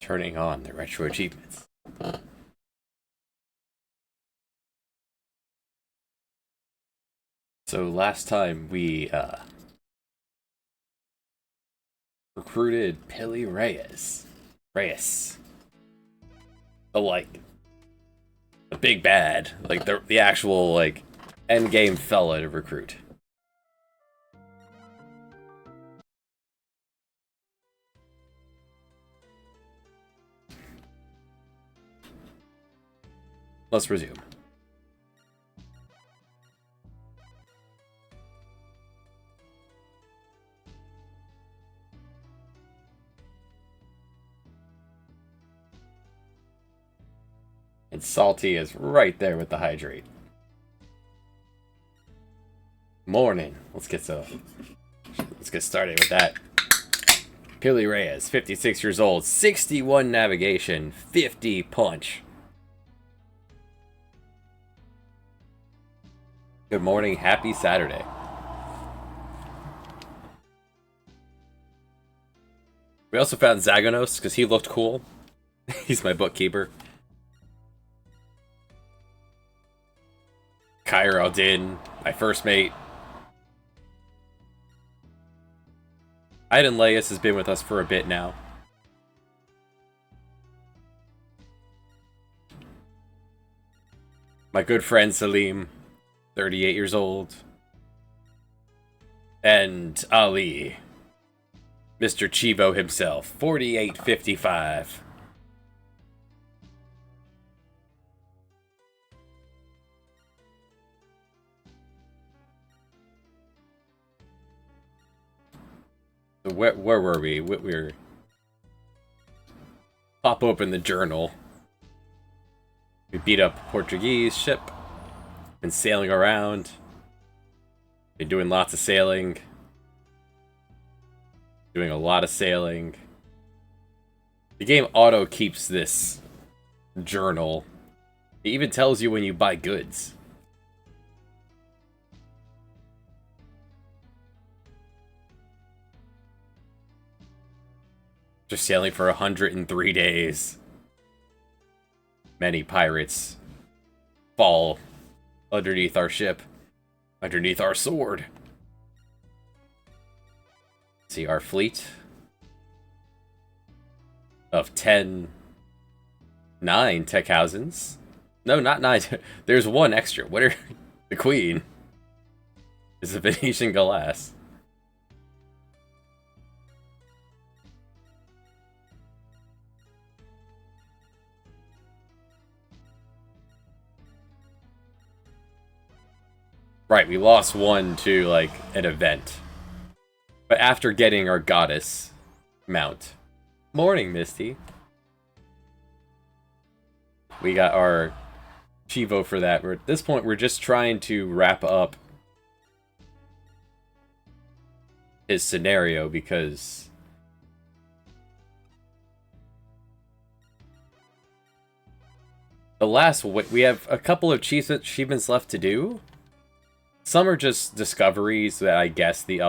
Turning on the retro achievements. So last time we recruited Pili Reyes. The the big bad, like the actual end game fella to recruit. Let's resume. And Salty is right there with the hydrate. Morning. Let's get started with that. Pili Reyes, 56 years old, 61 navigation, 50 punch. Good morning, happy Saturday. We also found Zagonos because he looked cool. He's my bookkeeper. Kyra Aldin, my first mate. Iden Laius has been with us for a bit now. My good friend Salim, 38 years old. And Ali, Mr. Chivo himself, 4855. So where were we? We were... Pop open the journal. We beat up a Portuguese ship. Been sailing around. Been doing lots of sailing. Doing a lot of sailing. The game auto keeps this journal. It even tells you when you buy goods. Just sailing for 103 days. Many pirates fall underneath our ship, underneath our sword. See our fleet of 9 tech houses. No, not 9. There's one extra. What are the queen? Is a Venetian glass. Right, we lost one to, an event. But after getting our goddess mount. Morning, Misty. We got our Chivo for that. At this point, we're just trying to wrap up his scenario because... we have a couple of achievements left to do. Some are just discoveries that I guess the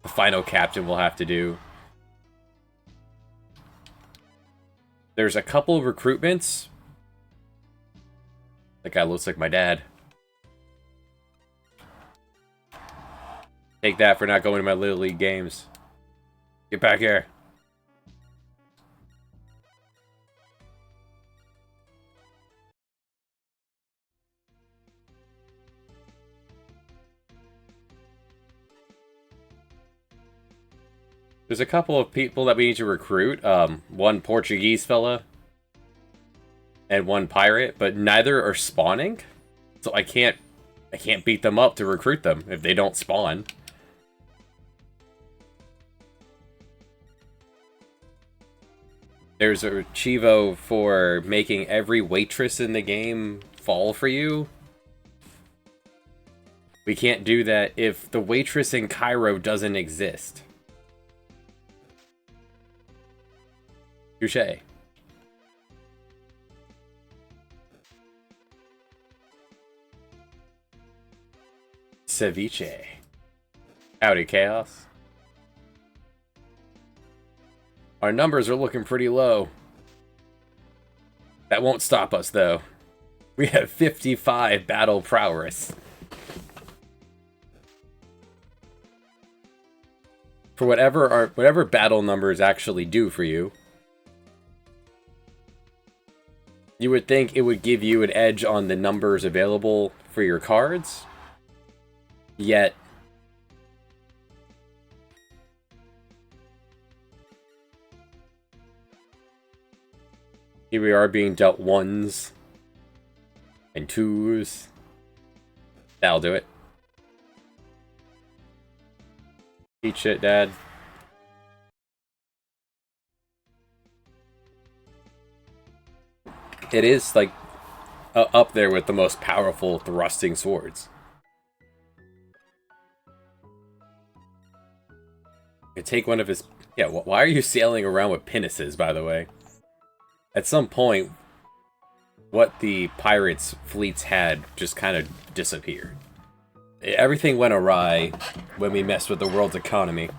final captain will have to do. There's a couple of recruitments. That guy looks like my dad. Take that for not going to my Little League games. Get back here. There's a couple of people that we need to recruit. One Portuguese fella. And one pirate, but neither are spawning. So I can't beat them up to recruit them if they don't spawn. There's a Chivo for making every waitress in the game fall for you. We can't do that if the waitress in Cairo doesn't exist. Touché. Ceviche. Howdy, Chaos. Our numbers are looking pretty low. That won't stop us, though. We have 55 battle prowess. For whatever battle numbers actually do for you, you would think it would give you an edge on the numbers available for your cards. Yet, here we are being dealt 1s and 2s. That'll do it. Eat shit, Dad. It is, like, up there with the most powerful thrusting swords. You take one of his... Yeah, why are you sailing around with pinnaces, by the way? At some point, what the pirates' fleets had just kind of disappeared. Everything went awry when we messed with the world's economy.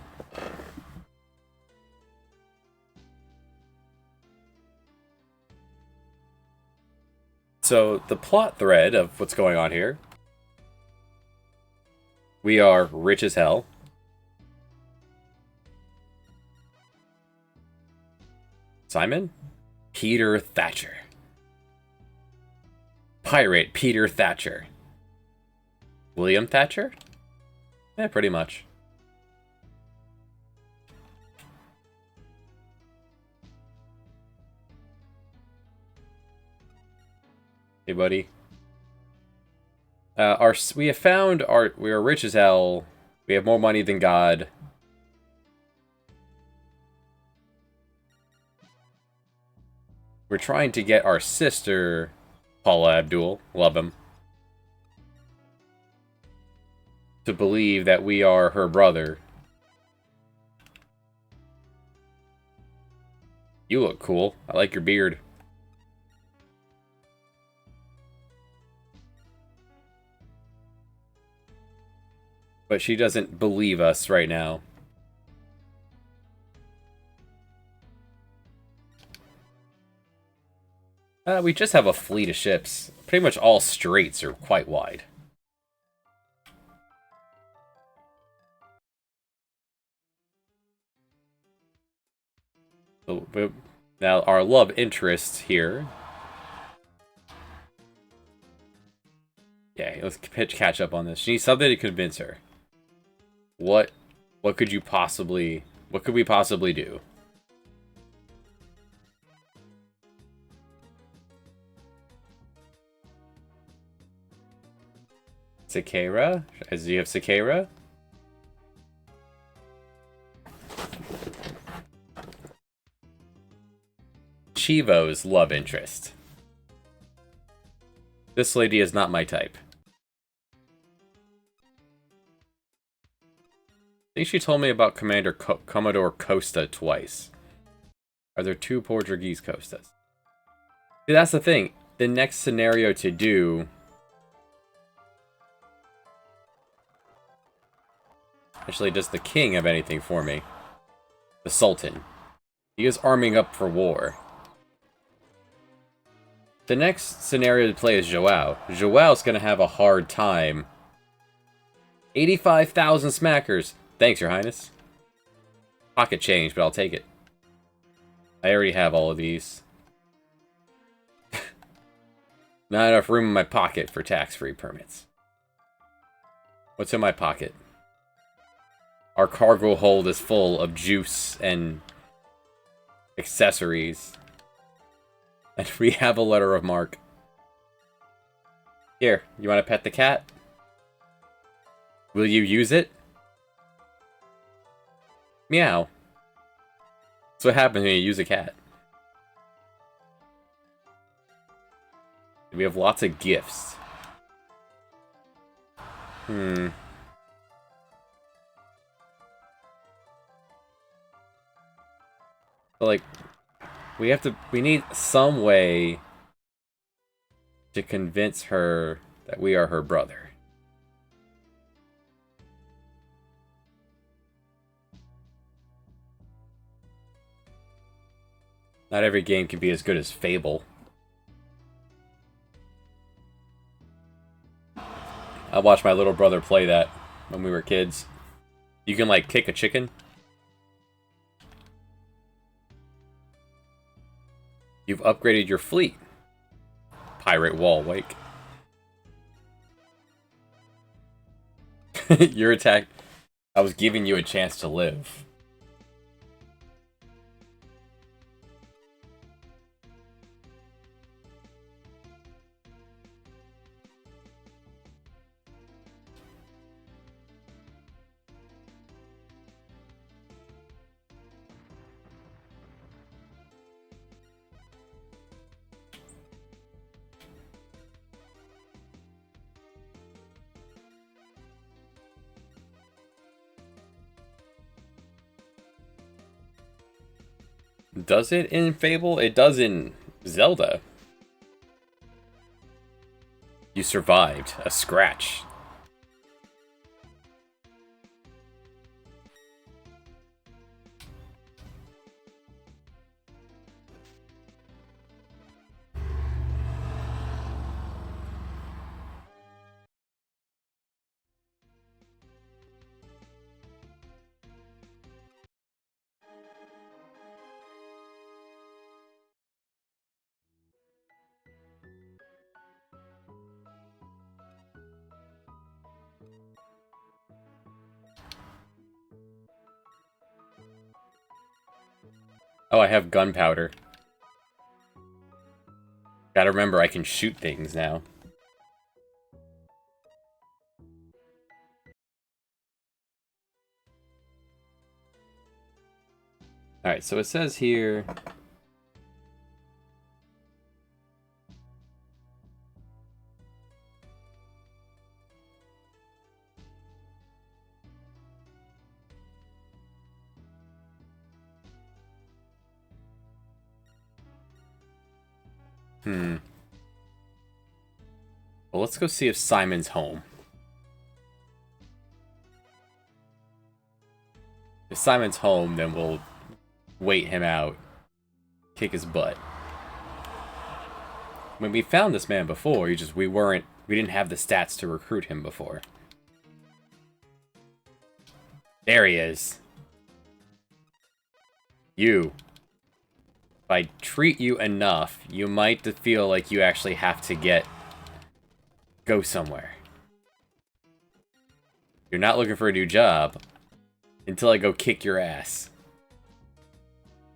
So, the plot thread of what's going on here. We are rich as hell. Simon? Peter Thatcher. Pirate Peter Thatcher. William Thatcher? Yeah, pretty much. Hey, buddy. We have found we are rich as hell. We have more money than God. We're trying to get our sister, Paula Abdul, love him, to believe that we are her brother. You look cool. I like your beard. But she doesn't believe us right now. We just have a fleet of ships. Pretty much all straits are quite wide. So, now, our love interest here. Okay, let's catch up on this. She needs something to convince her. What could we possibly do? Sakura? Do you have Sakura? Chivo's love interest. This lady is not my type. I think she told me about Commodore Costa twice. Are there 2 Portuguese Costas? See, that's the thing. The next scenario to do... Actually, does the king have anything for me? The Sultan. He is arming up for war. The next scenario to play is Joao. Joao's gonna have a hard time. 85,000 smackers. Thanks, Your Highness. Pocket change, but I'll take it. I already have all of these. Not enough room in my pocket for tax-free permits. What's in my pocket? Our cargo hold is full of juice and accessories. And we have a letter of marque. Here, you want to pet the cat? Will you use it? Meow. That's what happens when you use a cat. We have lots of gifts. But like, we need some way to convince her that we are her brother. Not every game can be as good as Fable. I watched my little brother play that when we were kids. You can, like, kick a chicken. You've upgraded your fleet. Pirate wall wake. Your attack... I was giving you a chance to live. Does it in Fable? It does in Zelda. You survived a scratch. Oh, I have gunpowder. Gotta remember I can shoot things now. Alright, so it says here... Well, let's go see if Simon's home. If Simon's home, then we'll wait him out. Kick his butt. When we found this man before, we didn't have the stats to recruit him before. There he is. You. If I treat you enough, you might feel like you actually have to go somewhere. You're not looking for a new job until I go kick your ass.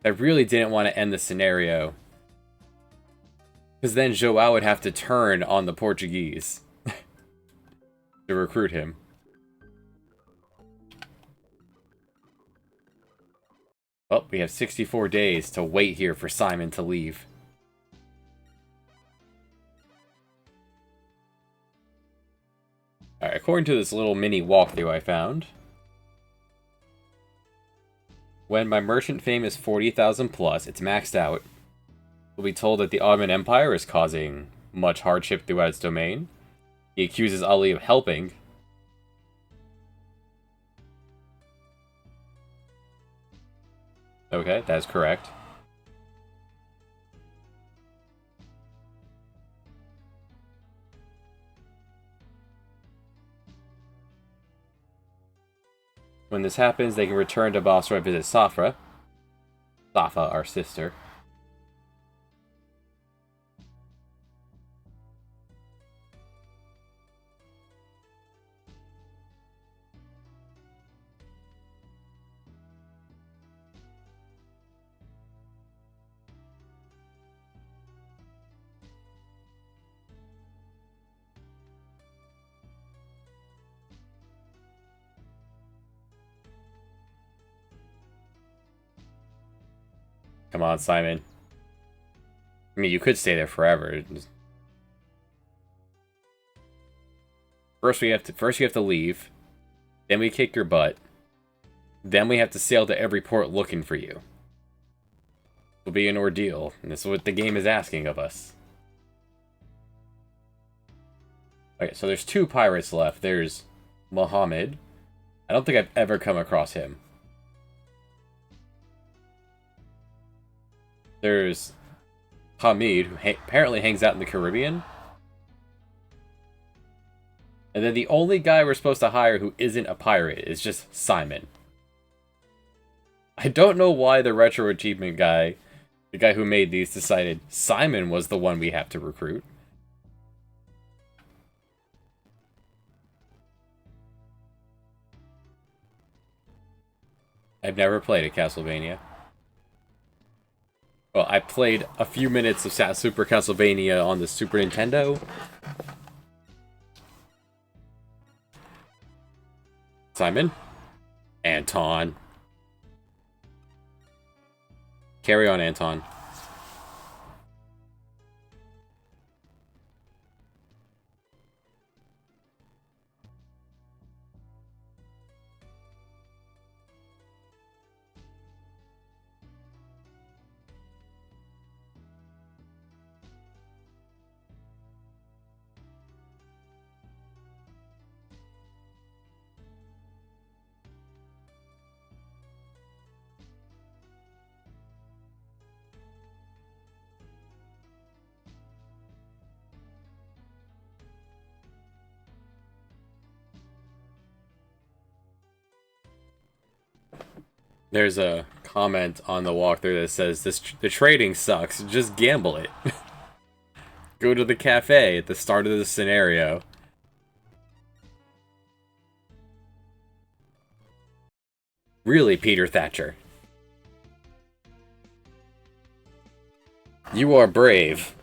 I really didn't want to end the scenario, because then Joao would have to turn on the Portuguese to recruit him. Well, we have 64 days to wait here for Simon to leave. Alright, according to this little mini walkthrough I found, when my merchant fame is 40,000 plus, it's maxed out. We'll be told that the Ottoman Empire is causing much hardship throughout its domain. He accuses Ali of helping. Okay, that's correct. When this happens, they can return to Basra and visit Safra. Safa, our sister. Come on, Simon. I mean, you could stay there forever. First, you have to leave. Then we kick your butt. Then we have to sail to every port looking for you. It'll be an ordeal, and this is what the game is asking of us. Okay, so there's 2 pirates left. There's Mohammed. I don't think I've ever come across him. There's Hamid, who apparently hangs out in the Caribbean. And then the only guy we're supposed to hire who isn't a pirate is just Simon. I don't know why the Retro Achievement guy, the guy who made these, decided Simon was the one we have to recruit. I've never played a Castlevania. Well, I played a few minutes of Super Castlevania on the Super Nintendo. Simon? Anton. Carry on, Anton. There's a comment on the walkthrough that says, the trading sucks, just gamble it. Go to the cafe at the start of the scenario. Really, Peter Thatcher. You are brave.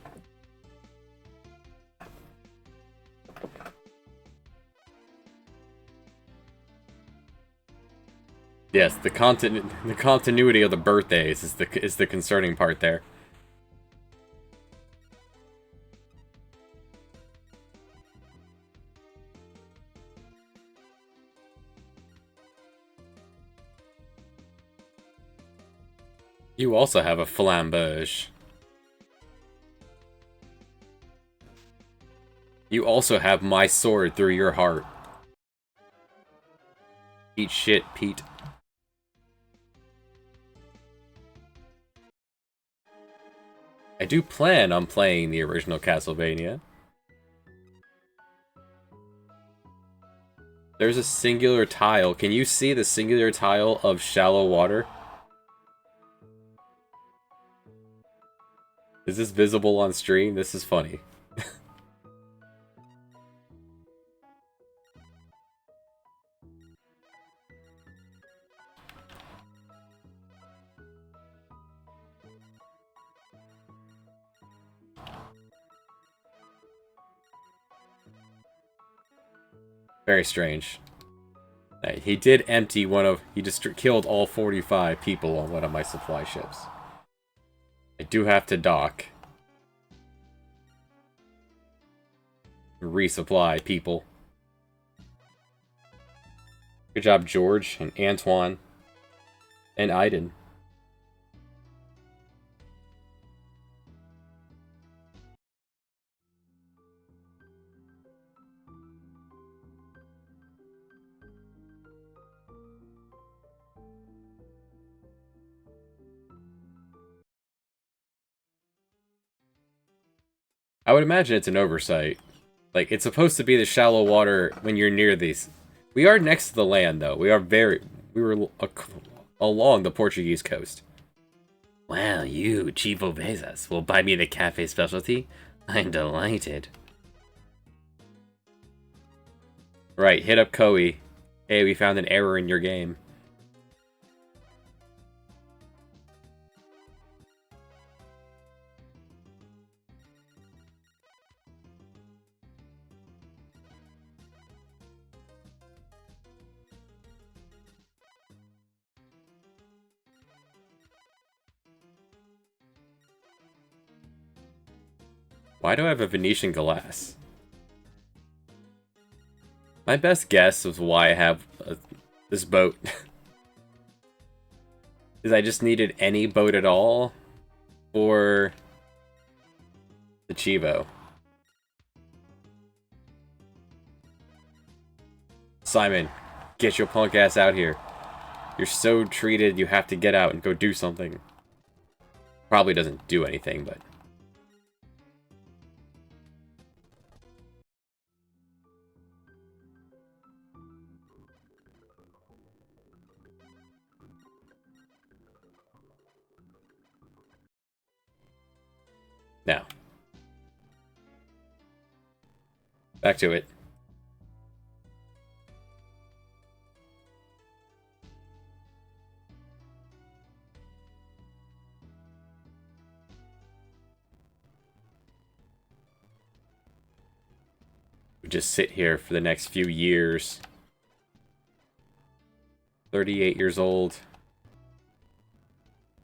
Yes, the continuity of the birthdays is the concerning part there. You also have a flamberge. You also have my sword through your heart. Eat shit, Pete. I do plan on playing the original Castlevania. There's a singular tile. Can you see the singular tile of shallow water? Is this visible on stream? This is funny. Very strange. He did empty he just killed all 45 people on one of my supply ships. I do have to dock. Resupply people. Good job, George and Antoine and Aiden. I would imagine it's an oversight. Like, it's supposed to be the shallow water when you're near these. We are next to the land, though. We were along the Portuguese coast. Well, you, Chivo Bezos, will buy me the cafe specialty? I'm delighted. Right, hit up Koei. Hey, we found an error in your game. Why do I have a Venetian glass? My best guess of why I have this boat is I just needed any boat at all for the Chivo. Simon, get your punk ass out here. You're so treated, you have to get out and go do something. Probably doesn't do anything, but... Now. Back to it. We just sit here for the next few years. 38 years old.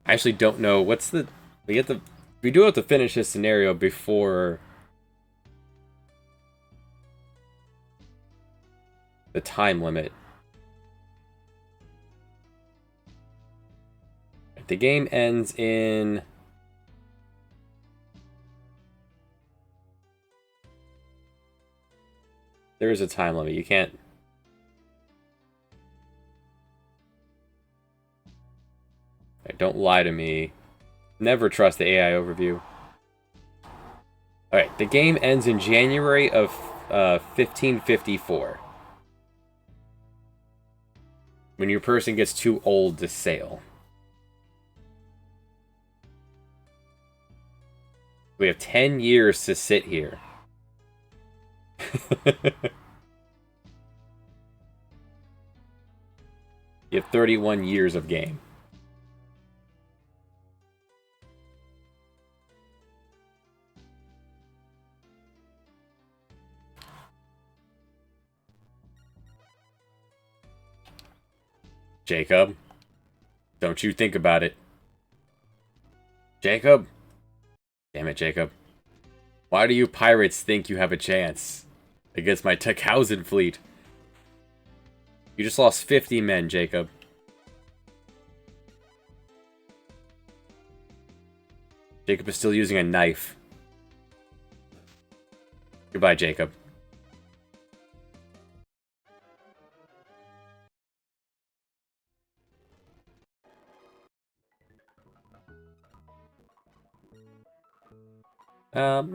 I actually don't know what's the... We do have to finish this scenario before the time limit. The game ends in... There is a time limit. You can't... Don't lie to me. Never trust the AI overview. Alright, the game ends in January of 1554. When your person gets too old to sail. We have 10 years to sit here. You have 31 years of game. Jacob, don't you think about it. Jacob? Damn it, Jacob. Why do you pirates think you have a chance against my Techhausen fleet? You just lost 50 men, Jacob. Jacob is still using a knife. Goodbye, Jacob.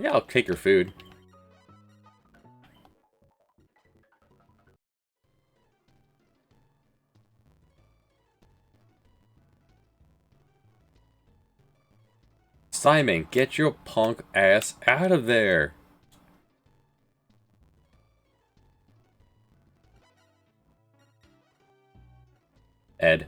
Yeah, I'll take your food. Simon, get your punk ass out of there. Ed.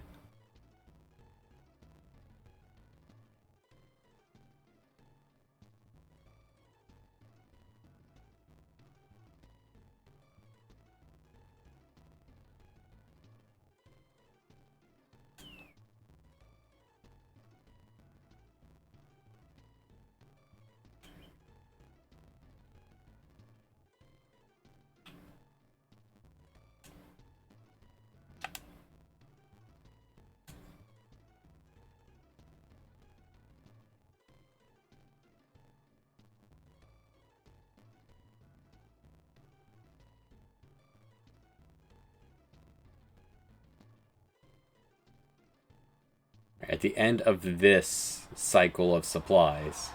At the end of this cycle of supplies,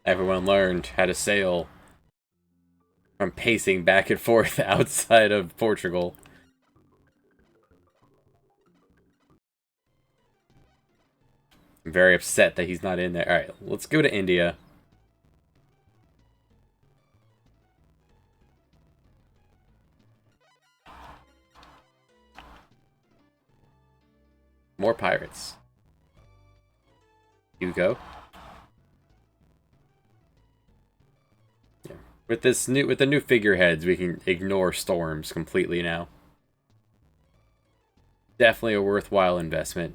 everyone learned how to sail from pacing back and forth outside of Portugal. I'm very upset that he's not in there. Alright, let's go to India. More pirates. You go. Yeah. With the new figureheads, we can ignore storms completely now. Definitely a worthwhile investment.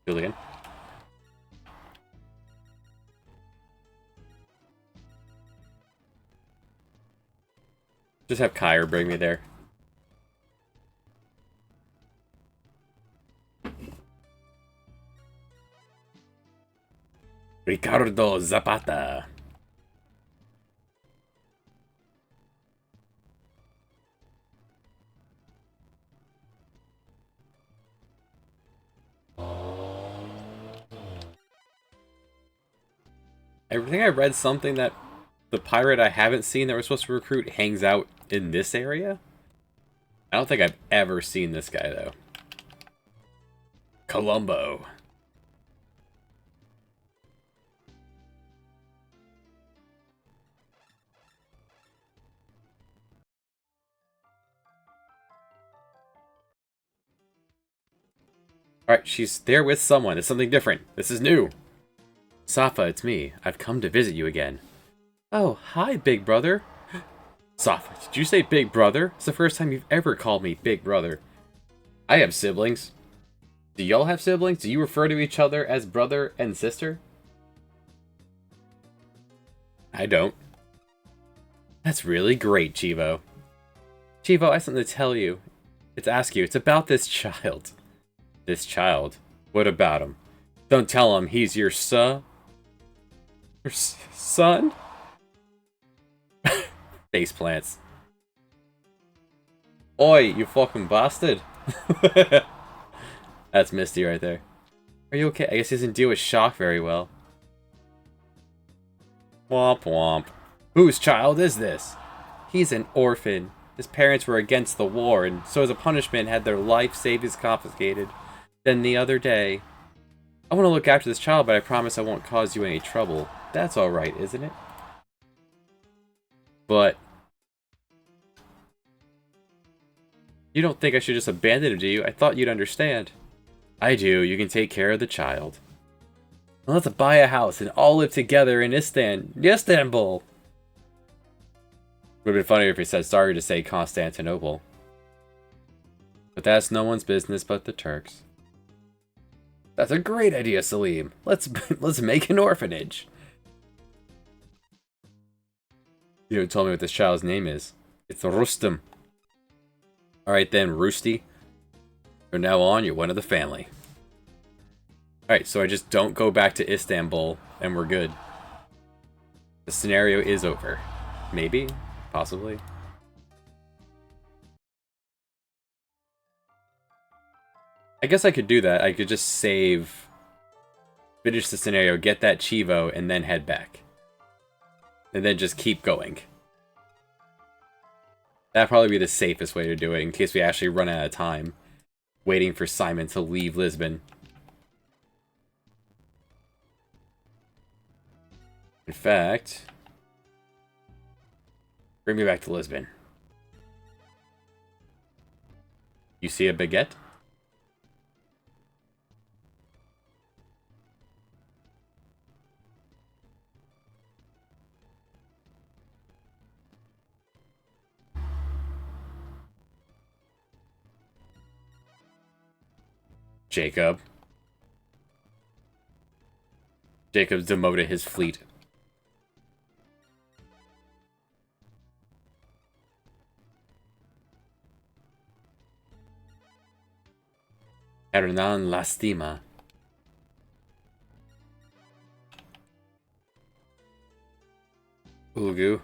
Julian. Just have Kyra bring me there. Ricardo Zapata. I think I read something that the pirate I haven't seen that we're supposed to recruit hangs out in this area. I don't think I've ever seen this guy, though. Columbo. Alright, she's there with someone. It's something different. This is new. Safa, it's me. I've come to visit you again. Oh, hi, big brother. Safa, did you say big brother? It's the first time you've ever called me big brother. I have siblings. Do y'all have siblings? Do you refer to each other as brother and sister? I don't. That's really great, Chivo. Chivo, I have something to tell you. It's ask you. It's about this child. This child? What about him? Don't tell him he's your son? Your son? Face plants. Oi, you fucking bastard. That's Misty right there. Are you okay? I guess he doesn't deal with shock very well. Womp womp. Whose child is this? He's an orphan. His parents were against the war, and so as a punishment had their life savings confiscated. Then the other day... I want to look after this child, but I promise I won't cause you any trouble. That's alright, isn't it? But... you don't think I should just abandon him, do you? I thought you'd understand. I do. You can take care of the child. Well, let's buy a house and all live together in Istanbul. Would have been funnier if he said sorry to say Constantinople. But that's no one's business but the Turks. That's a great idea, Salim. Let's make an orphanage. You haven't told me what this child's name is. It's Rustam. Alright then, Roosty. From now on, you're one of the family. Alright, so I just don't go back to Istanbul, and we're good. The scenario is over. Maybe? Possibly? I guess I could do that. I could just save, finish the scenario, get that Chivo, and then head back. And then just keep going. That'd probably be the safest way to do it, in case we actually run out of time. Waiting for Simon to leave Lisbon. In fact... bring me back to Lisbon. You see a baguette? Jacob. Jacob's demoted his fleet. Hernan Lastima. Ulgu.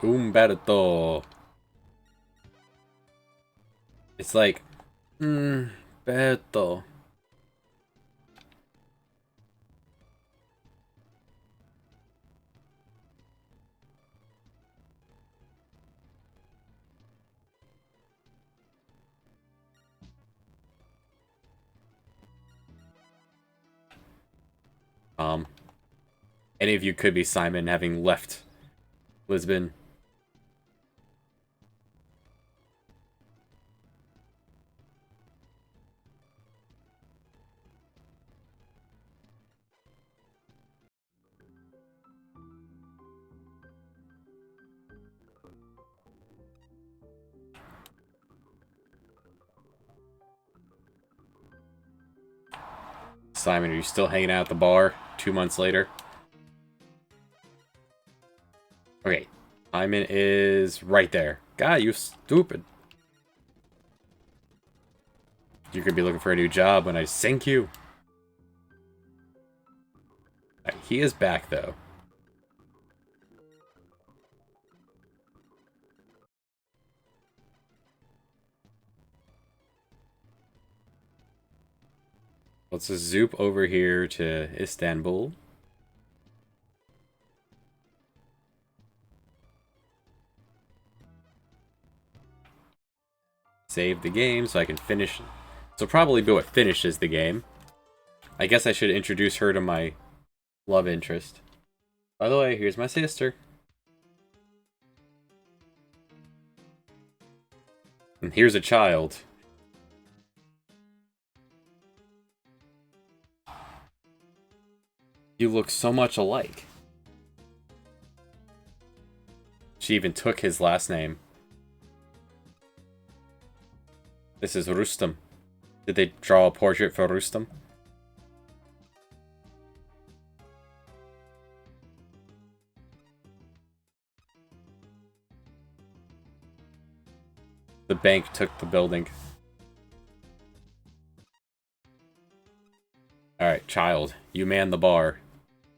Umberto. It's like, Beto. Any of you could be Simon having left Lisbon. Simon, are you still hanging out at the bar 2 months later? Okay, Hyman is right there. God, you stupid. You could be looking for a new job when I sink you. Right, he is back, though. Let's just zoop over here to Istanbul. Save the game so I can finish. So probably be what finishes the game. I guess I should introduce her to my love interest. By the way, here's my sister. And here's a child. You look so much alike. She even took his last name. This is Rustam. Did they draw a portrait for Rustam? The bank took the building. Alright, child. You man the bar.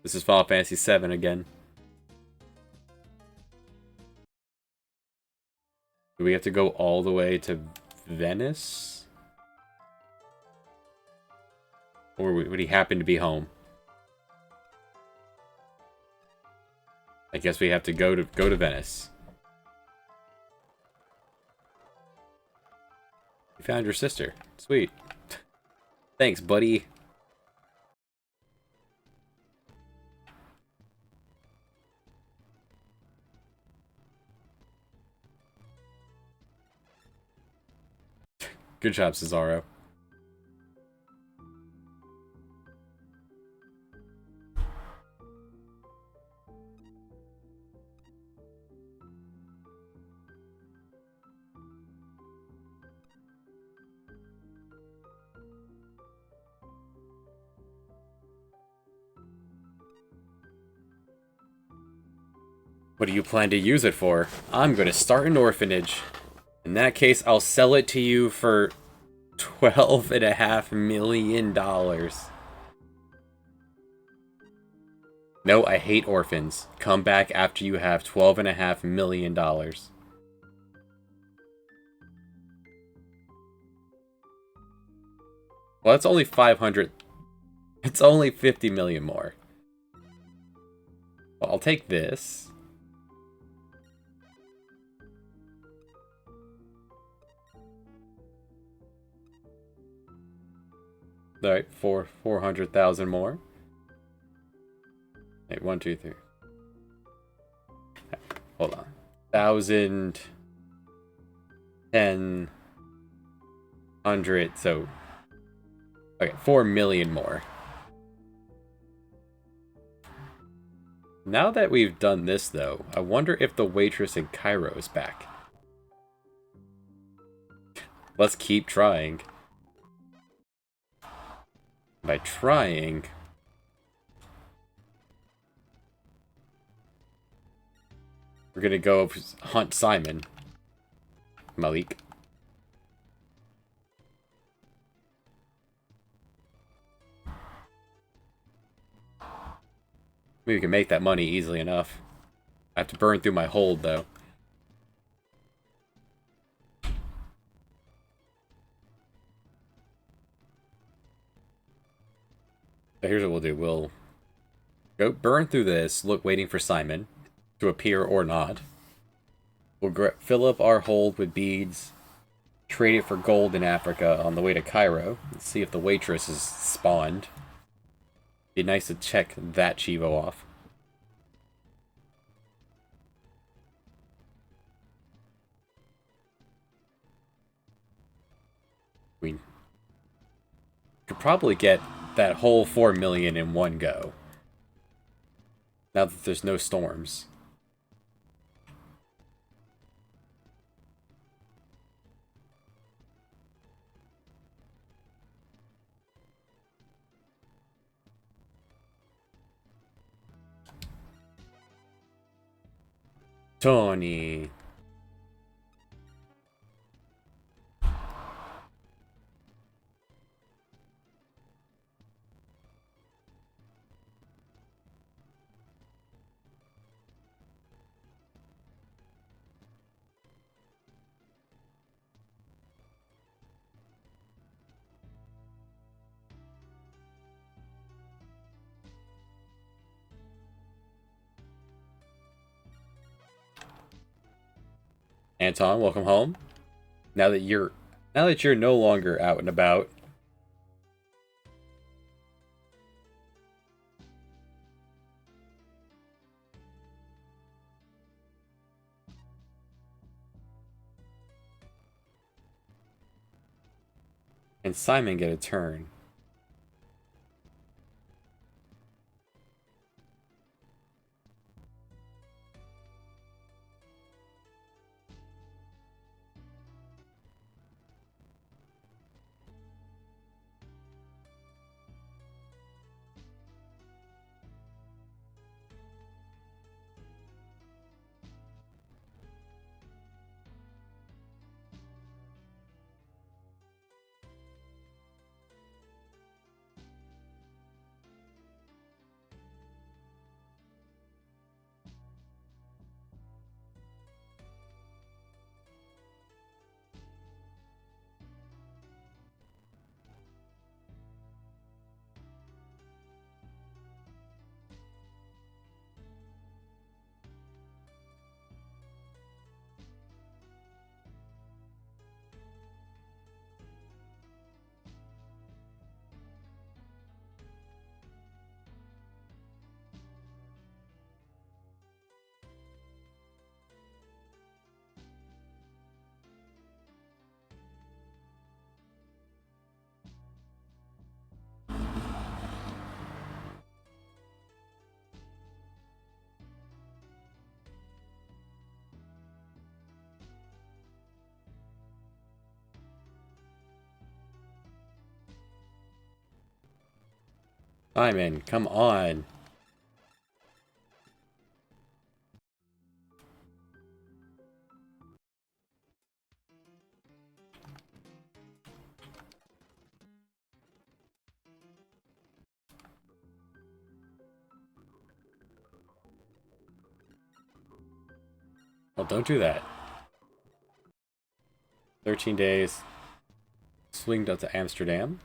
This is Final Fantasy VII again. Do we have to go all the way to Venice? Or would he happen to be home? I guess we have to go to Venice. You found your sister. Sweet. Thanks, buddy. Good job, Cesaro. What do you plan to use it for? I'm going to start an orphanage. In that case, I'll sell it to you for $12.5 million. No, I hate orphans. Come back after you have $12.5 million. Well, that's only 500. It's only 50 million more. Well, I'll take this. Alright, 400,000 more. Wait, 1, 2, 3. Hold on. 1,000, 10, 100, so... Okay, 4 million more. Now that we've done this, though, I wonder if the waitress in Cairo is back. Let's keep trying. By trying... We're gonna go hunt Simon. Malik. Maybe we can make that money easily enough. I have to burn through my hold, though. So here's what we'll do. We'll go burn through this, waiting for Simon to appear or not. We'll fill up our hold with beads, trade it for gold in Africa on the way to Cairo, and see if the waitress is spawned. Be nice to check that Chivo off. We could probably get that whole 4 million in one go. Now that there's no storms. Tony. Anton, welcome home. Now that you're no longer out and about. And Simon get a turn. Simon, come on. Well, don't do that. 13 days. Swinged up to Amsterdam.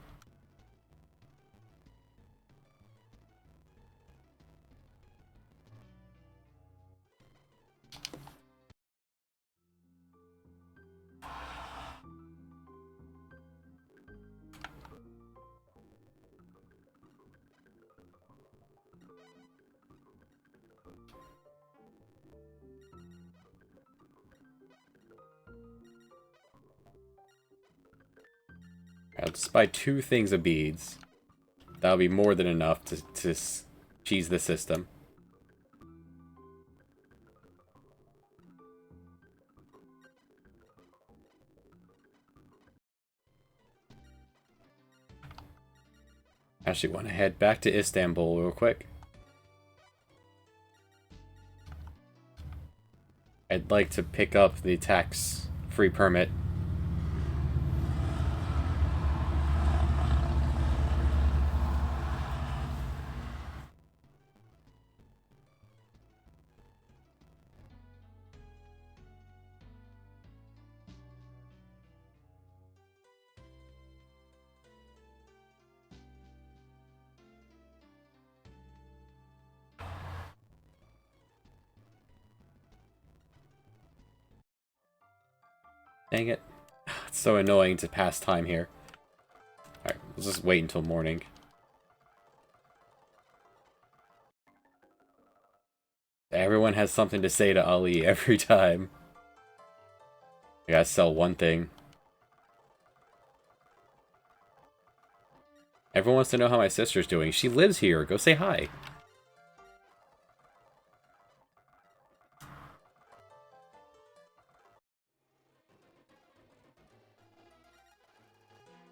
I'll just buy 2 things of beads. That'll be more than enough to cheese the system. Actually want to head back to Istanbul real quick. I'd like to pick up the tax-free permit. Dang it. It's so annoying to pass time here. Alright, let's just wait until morning. Everyone has something to say to Ali every time. I gotta sell one thing. Everyone wants to know how my sister's doing. She lives here. Go say hi.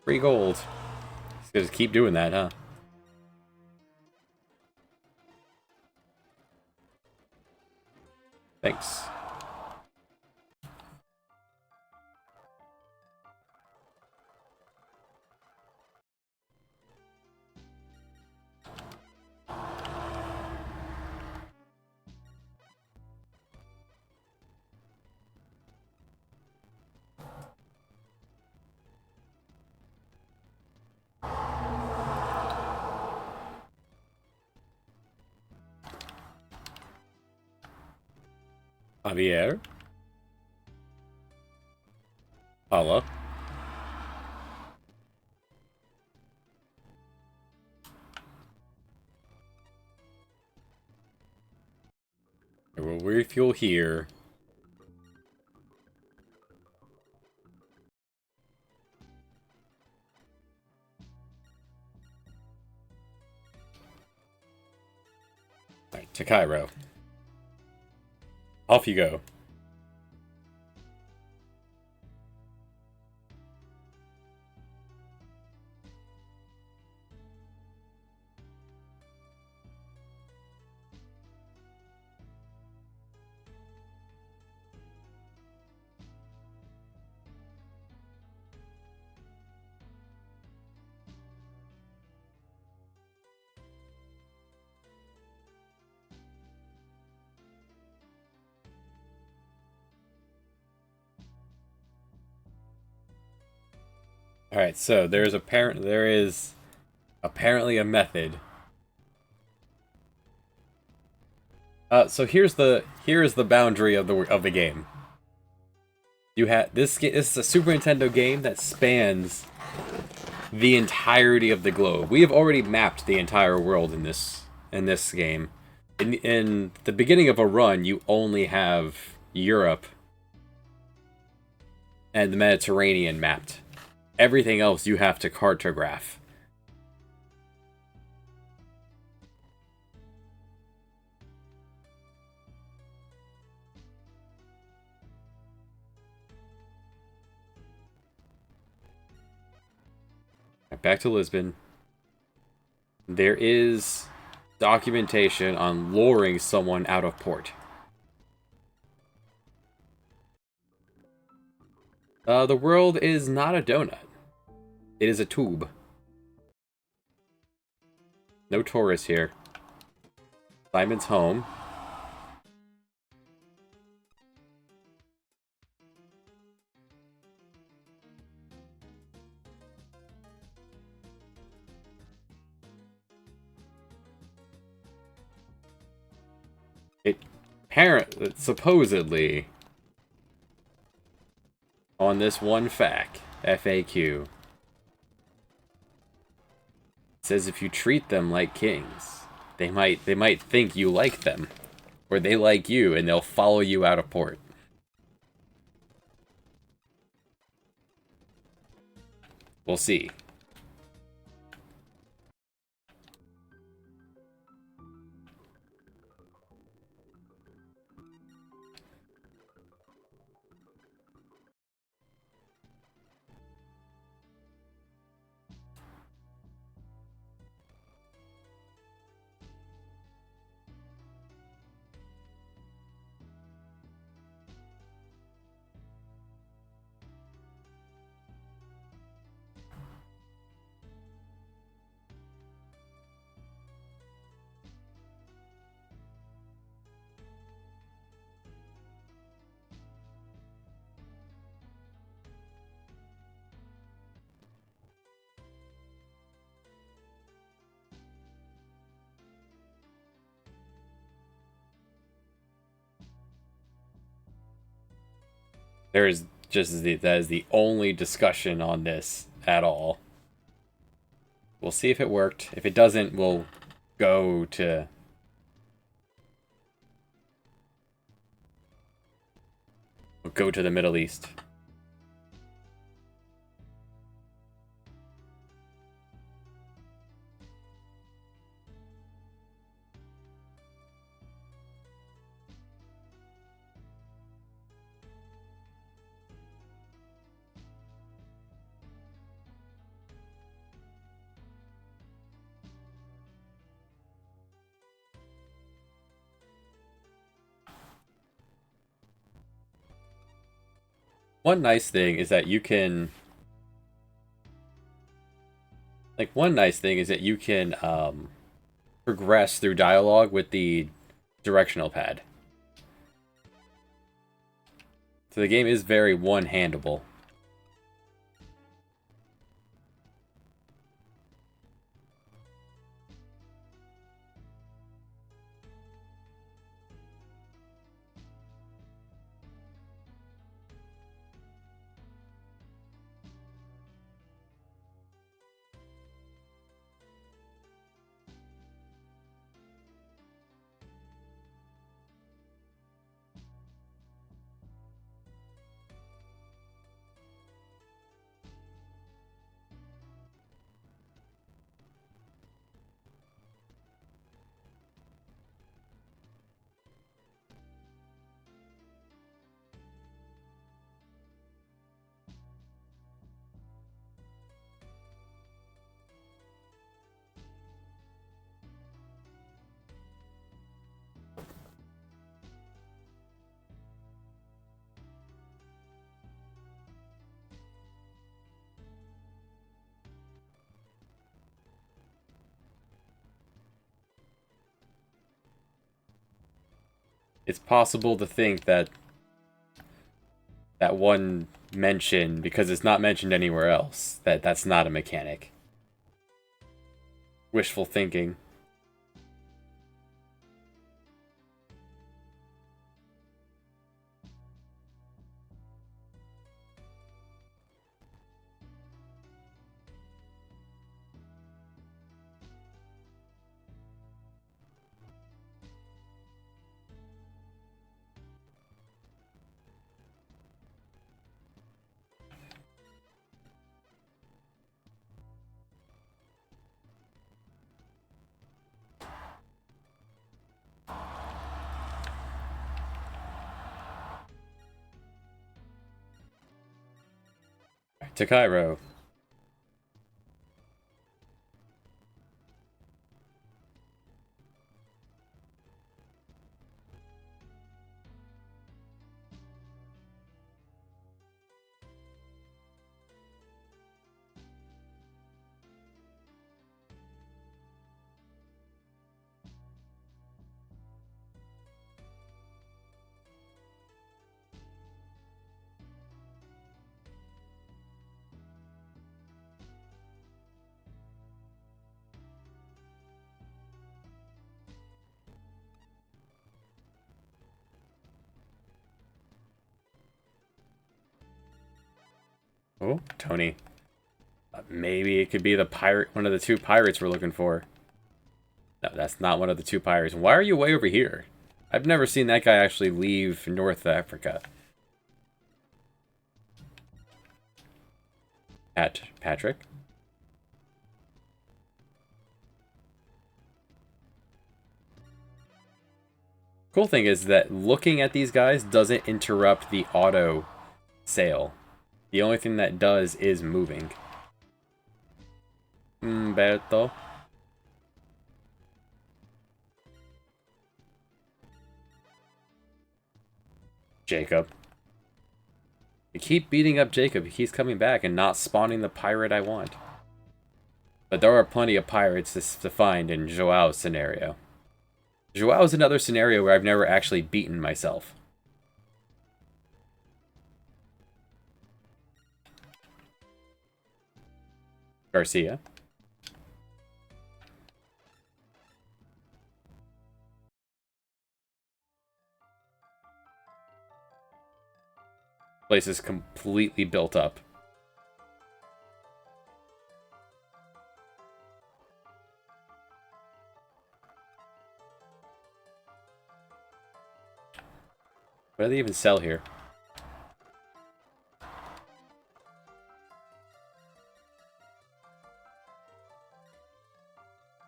Free gold. Just gonna keep doing that, huh? Thanks. Javier? Paula? I will refuel here. Alright, to Cairo. Off you go. Alright, so there is apparently a method. So here is the boundary of the game. You have this is a Super Nintendo game that spans the entirety of the globe. We have already mapped the entire world in this game. In the beginning of a run, you only have Europe and the Mediterranean mapped. Everything else you have to cartograph. Back to Lisbon. There is documentation on luring someone out of port. The world is not a donut. It is a tube. No tourists here. Simon's home. Supposedly, on this one FAQ, it says if you treat them like kings, they might think you like them, or they like you, and they'll follow you out of port. We'll see. That is the only discussion on this at all. We'll see if it worked. If it doesn't, we'll go to the Middle East. One nice thing is that you can progress through dialogue with the directional pad. So the game is very one-handable. it's possible to think that that one mention, because it's not mentioned anywhere else, that's not a mechanic. Wishful thinking. To Cairo. Oh, Tony. Maybe it could be the pirate, one of the two pirates we're looking for. No, that's not one of the two pirates. Why are you way over here? I've never seen that guy actually leave North Africa. Patrick? Cool thing is that looking at these guys doesn't interrupt the auto sail. The only thing that does is moving. Umberto. Jacob. You keep beating up Jacob. He keeps coming back and not spawning the pirate I want. But there are plenty of pirates to find in Joao's scenario. Joao's another scenario where I've never actually beaten myself. Garcia. Place is completely built up. What do they even sell here?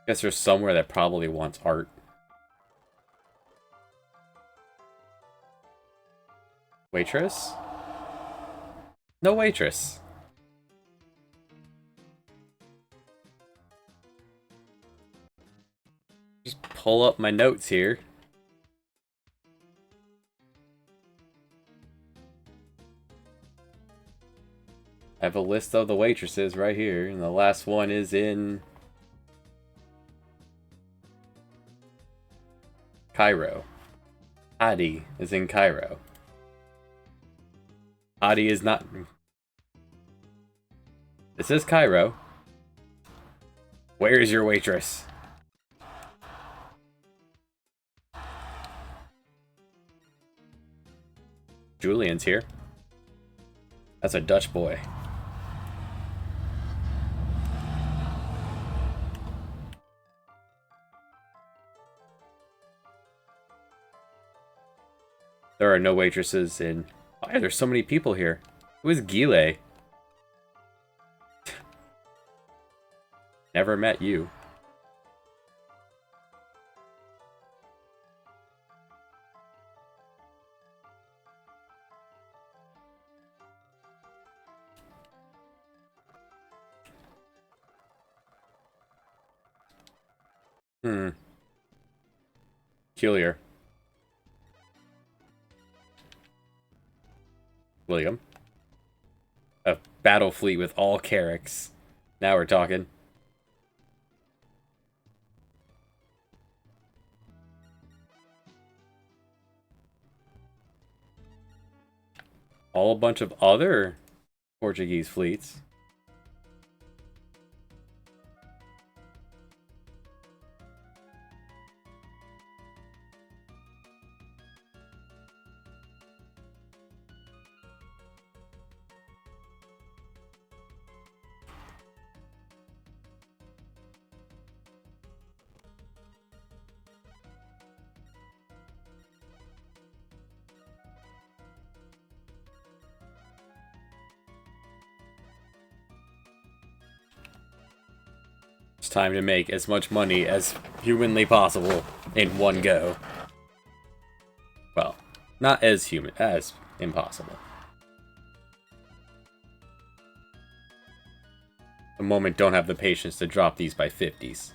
Guess there's somewhere that probably wants art. Waitress? No waitress. Just pull up my notes here. I have a list of the waitresses right here, and the last one is in Cairo. Adi is in Cairo. Adi is not... This is Cairo. Where is your waitress? Julian's here. That's a Dutch boy. There are no waitresses in... Why are there so many people here? Who is Gile? Never met you. Peculiar. William. A battle fleet with all Carracks. Now we're talking. All a bunch of other Portuguese fleets. It's time to make as much money as humanly possible in one go. Well, not as impossible. The moment don't have the patience to drop these by 50s.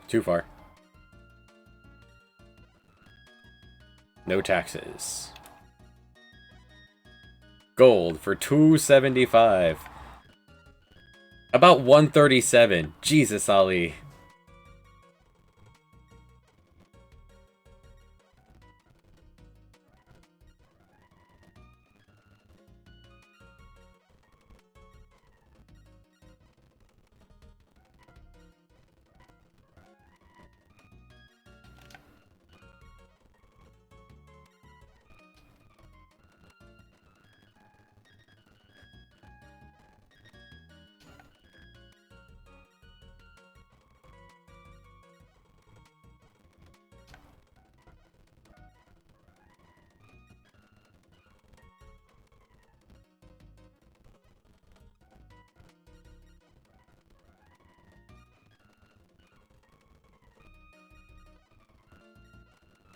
Too far. No taxes. Gold for 275. About 137. Jesus, Ali.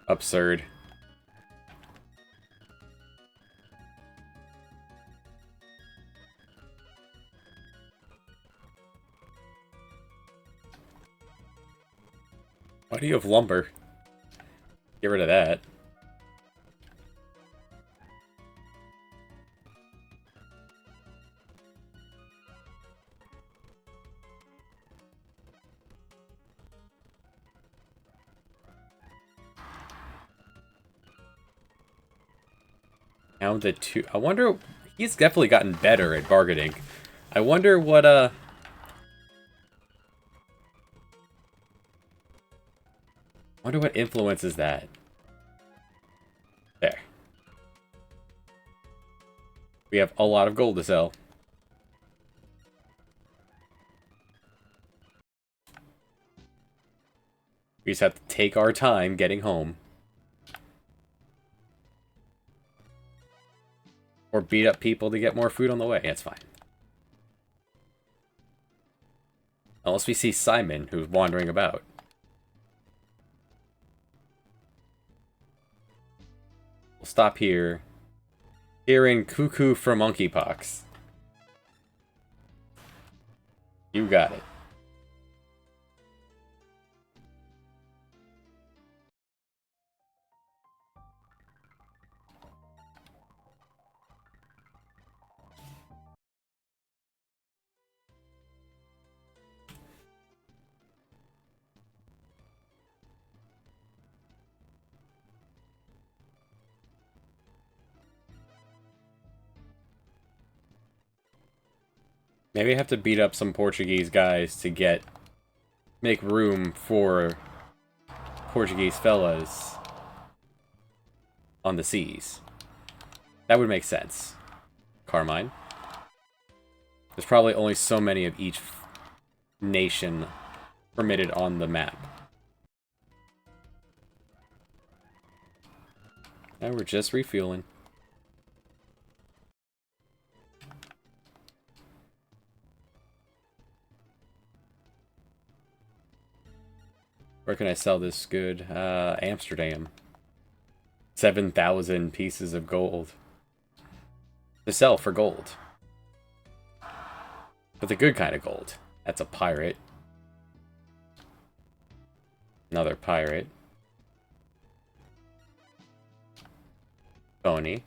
Absurd. Why do you have lumber? Get rid of that. Now the two... I wonder... He's definitely gotten better at bargaining. I wonder what, wonder what influences that. There. We have a lot of gold to sell. We just have to take our time getting home. Or beat up people to get more food on the way. That's fine. Unless we see Simon, who's wandering about. We'll stop here. Here in Cuckoo for Monkeypox. You got it. Maybe I have to beat up some Portuguese guys to make room for Portuguese fellas on the seas. That would make sense. Carmine. There's probably only so many of each nation permitted on the map. And we're just refueling. Where can I sell this good? Amsterdam. 7,000 pieces of gold. To sell for gold. But the good kind of gold. That's a pirate. Another pirate. Pony.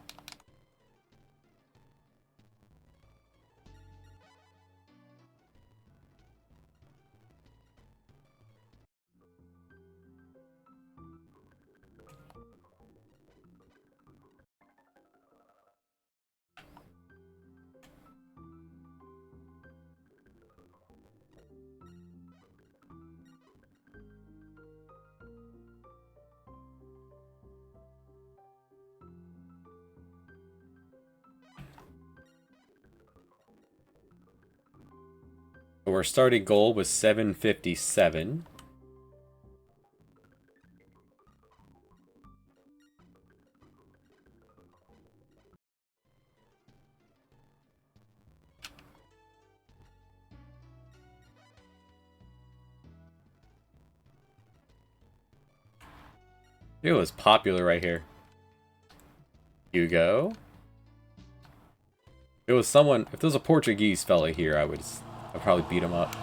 Our starting goal was 757. It was popular right here. Hugo. If it was someone, if there was a Portuguese fella here, I'd probably beat him up.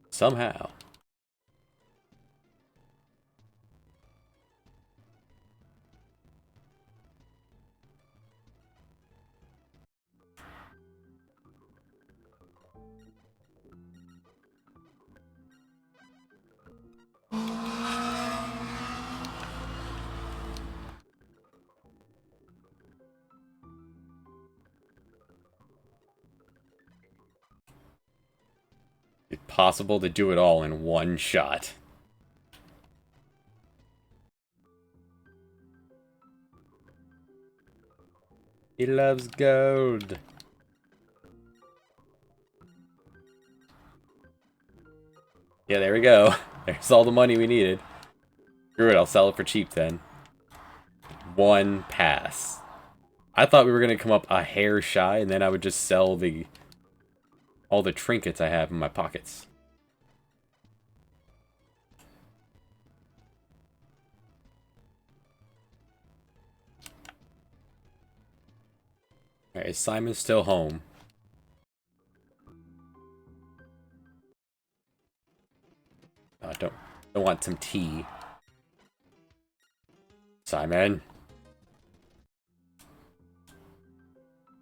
Somehow. It's possible to do it all in one shot. He loves gold. Yeah, there we go. There's all the money we needed. Screw it, I'll sell it for cheap then. One pass. I thought we were going to come up a hair shy, and then I would just sell all the trinkets I have in my pockets. Alright, is Simon still home? I don't want some tea. Simon.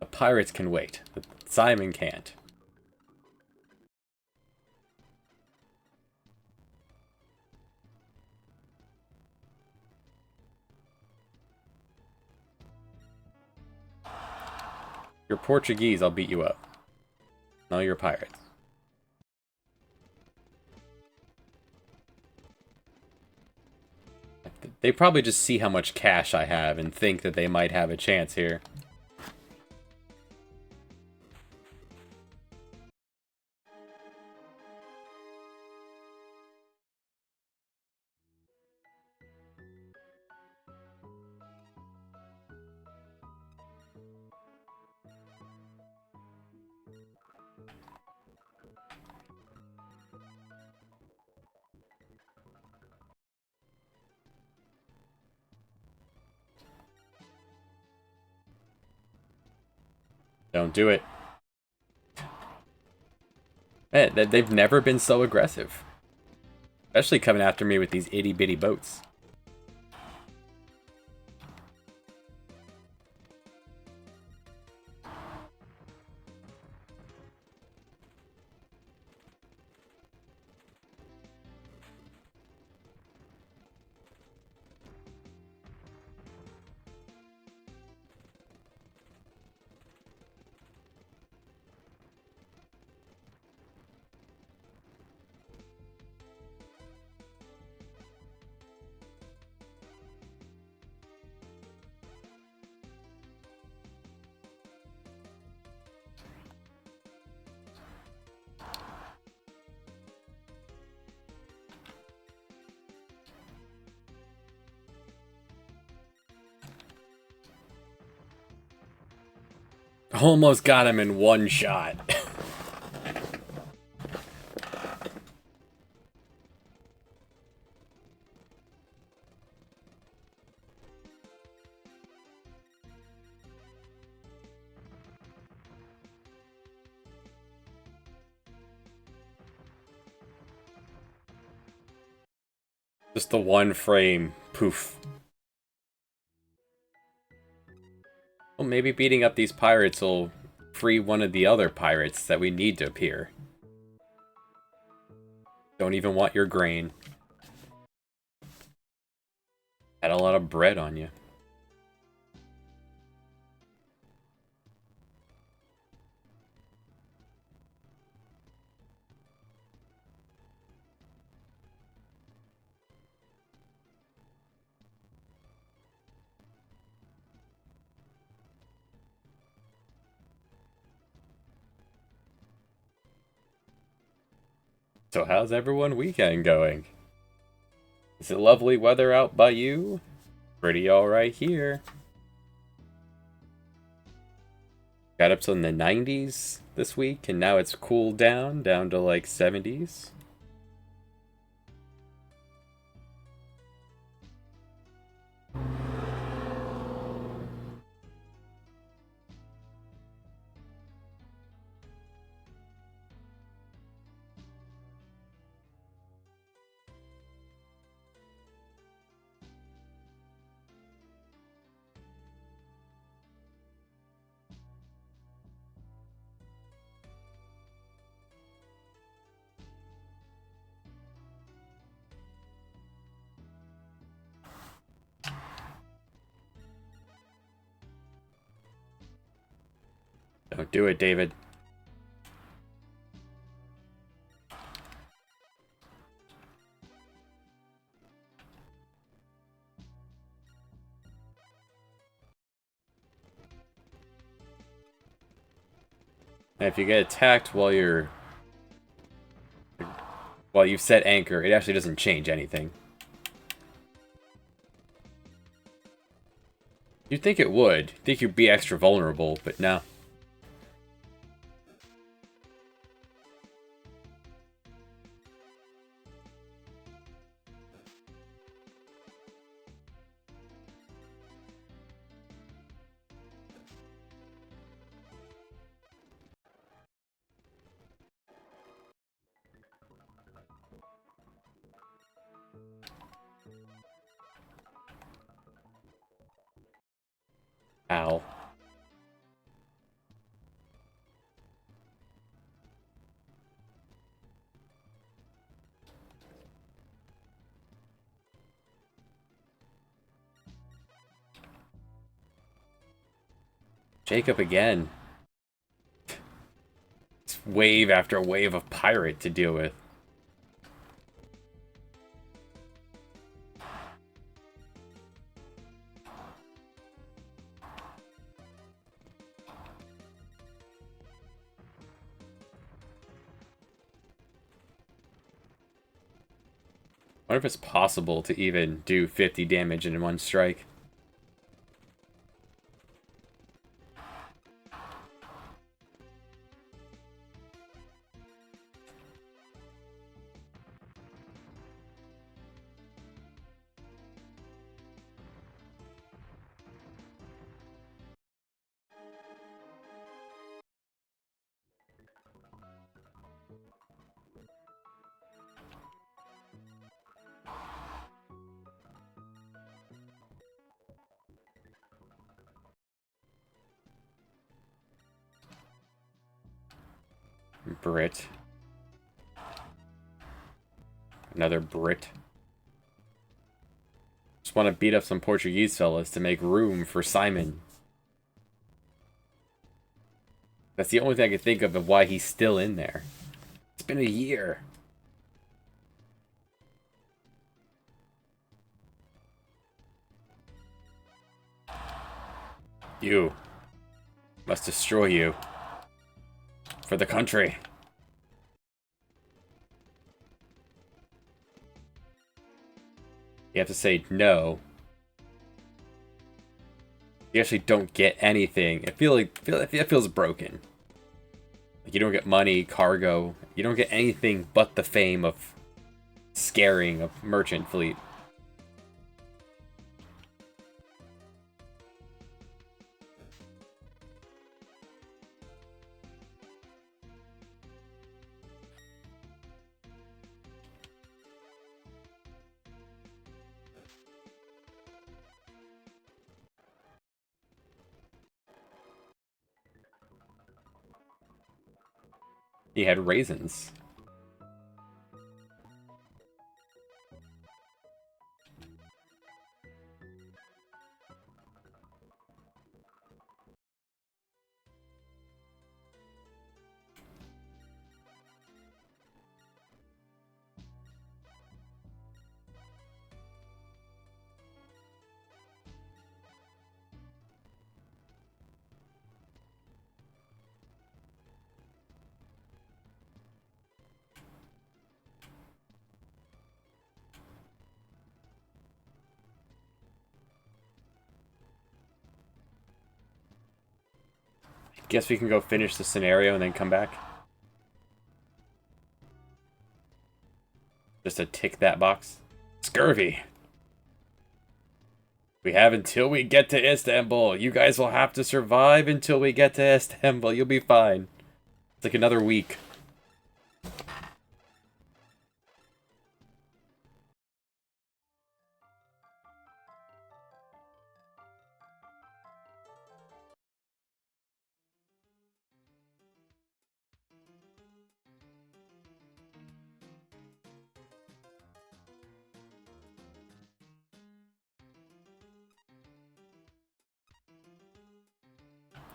The pirates can wait, but Simon can't. You're Portuguese, I'll beat you up. No, you're a pirate. They probably just see how much cash I have and think that they might have a chance here. Don't do it. Man, they've never been so aggressive. Especially coming after me with these itty-bitty boats. Almost got him in one shot. Just the one frame. Poof. Well, maybe beating up these pirates will free one of the other pirates that we need to appear. Don't even want your grain. Had a lot of bread on you. So how's everyone weekend going? Is it lovely weather out by you? Pretty alright here. Got up to in the 90s this week, and now it's cooled down to like 70s. Don't do it, David. And if you get attacked while you've set anchor, it actually doesn't change anything. You'd think it would. Think you'd be extra vulnerable, but no. Ow. Jacob again. It's wave after wave of pirate to deal with. I wonder if it's possible to even do 50 damage in one strike. Brit. Another Brit. Just want to beat up some Portuguese fellas to make room for Simon. That's the only thing I can think of why he's still in there. It's been a year. You. Must destroy you. For the country. You have to say no. You actually don't get anything. It feels broken. Like you don't get money, cargo. You don't get anything but the fame of scaring a merchant fleet. He had raisins. Guess we can go finish the scenario and then come back. Just to tick that box. Scurvy. We have until we get to Istanbul. You guys will have to survive until we get to Istanbul. You'll be fine. It's like another week.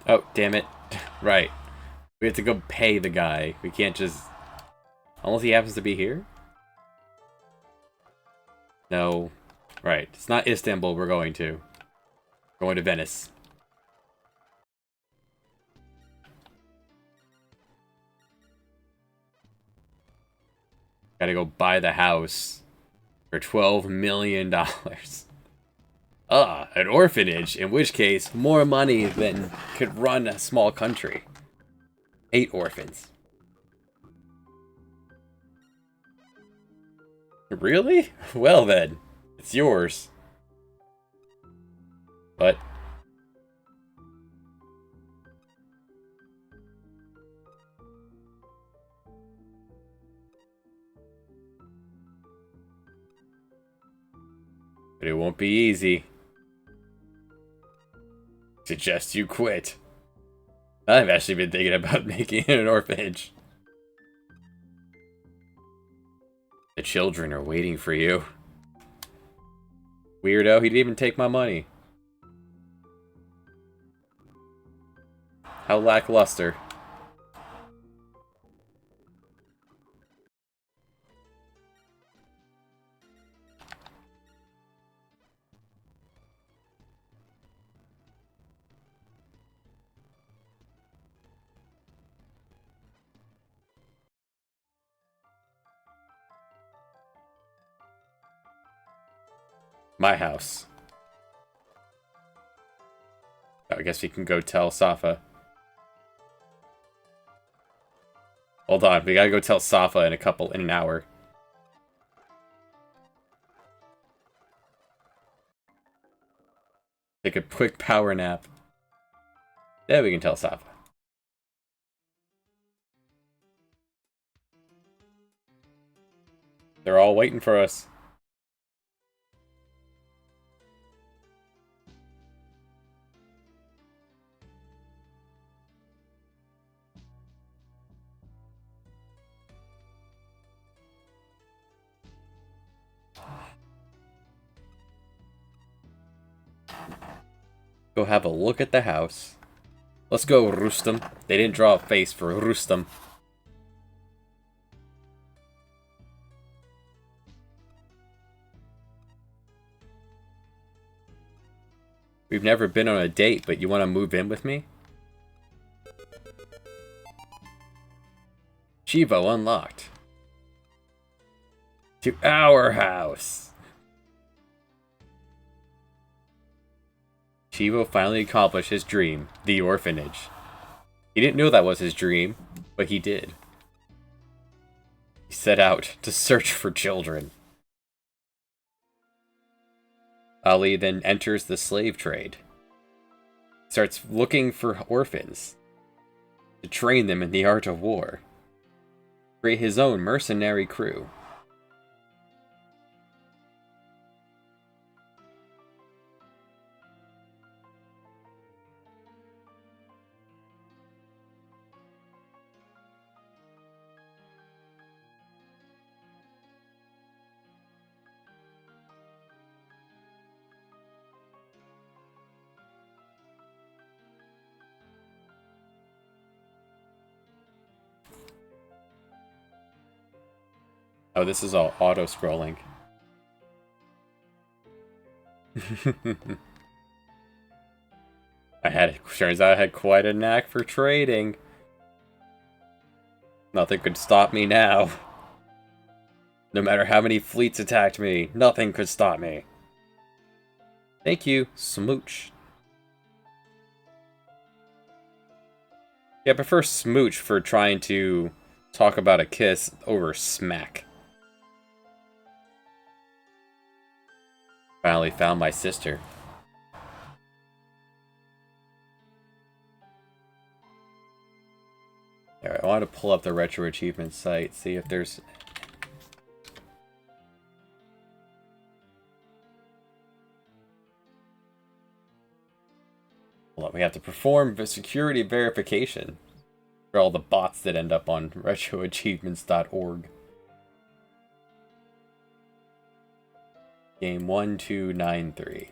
Oh, damn it. Right. We have to go pay the guy. We can't just... Unless he happens to be here? No. Right. It's not Istanbul we're going to. We're going to Venice. Gotta go buy the house for $12 million. An orphanage, in which case, more money than could run a small country. 8 orphans. Really? Well then, it's yours. But... But it won't be easy. Suggest you quit. I've actually been thinking about making it an orphanage. The children are waiting for you. Weirdo, he didn't even take my money. How lackluster. My house. Oh, I guess we can go tell Safa. Hold on, we gotta go tell Safa in an hour. Take a quick power nap. Yeah, we can tell Safa. They're all waiting for us. Go have a look at the house. Let's go, Rustam. They didn't draw a face for Rustam. We've never been on a date, but you want to move in with me? Chivo unlocked. To our house. Chivo finally accomplished his dream, the orphanage. He didn't know that was his dream, but he did. He set out to search for children. Ali then enters the slave trade. Starts looking for orphans to train them in the art of war. Create his own mercenary crew. Oh, this is all auto-scrolling. Turns out I had quite a knack for trading. Nothing could stop me now. No matter how many fleets attacked me, nothing could stop me. Thank you, Smooch. Yeah, I prefer Smooch for trying to talk about a kiss over smack. Finally found my sister. Alright, I want to pull up the Retro Achievements site, see if there's... Hold on, we have to perform the security verification for all the bots that end up on retroachievements.org. Game 1293.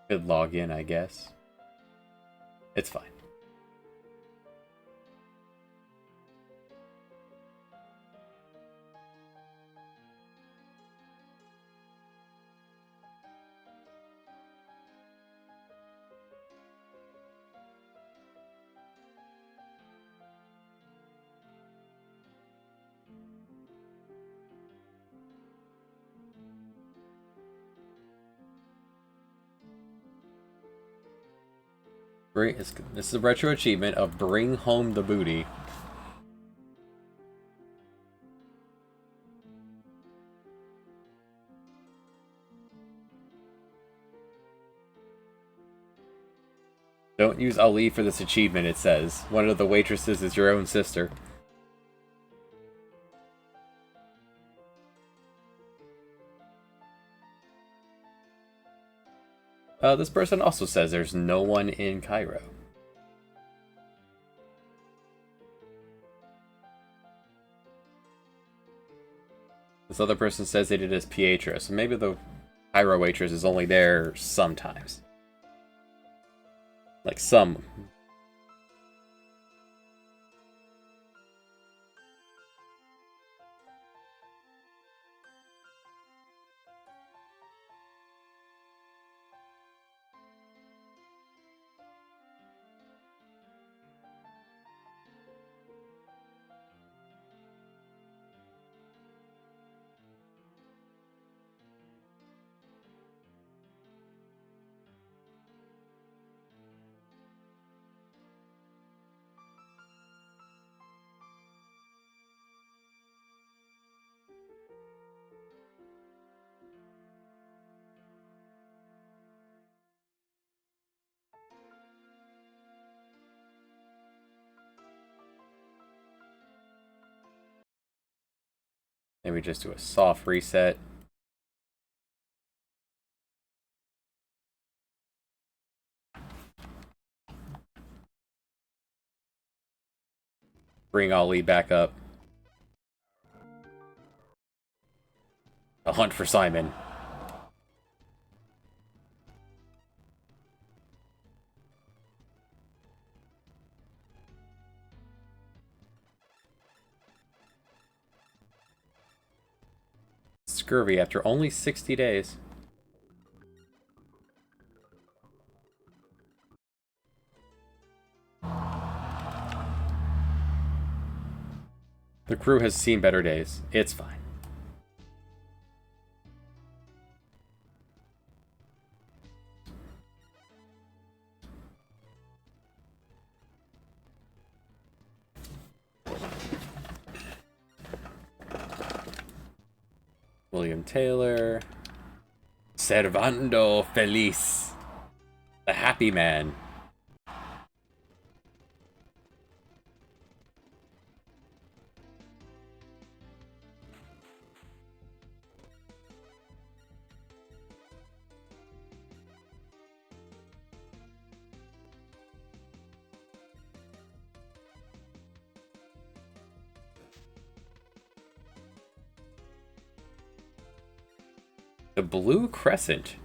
Could log in, I guess. It's fine. This is a retro achievement of Bring Home the Booty. Don't use Ali for this achievement, it says. One of the waitresses is your own sister. This person also says there's no one in Cairo. This other person says they did as Pietro, so maybe the Cairo waitress is only there sometimes. Like some. Maybe just do a soft reset. Bring Ali back up. A hunt for Simon. Scurvy after only 60 days. The crew has seen better days. It's fine. William Taylor. Servando Feliz. The happy man. The blue crescent.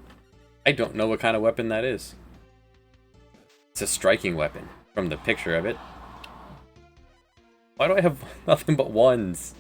I don't know what kind of weapon that is. It's a striking weapon from the picture of it. Why do I have nothing but ones?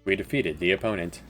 We defeated the opponent.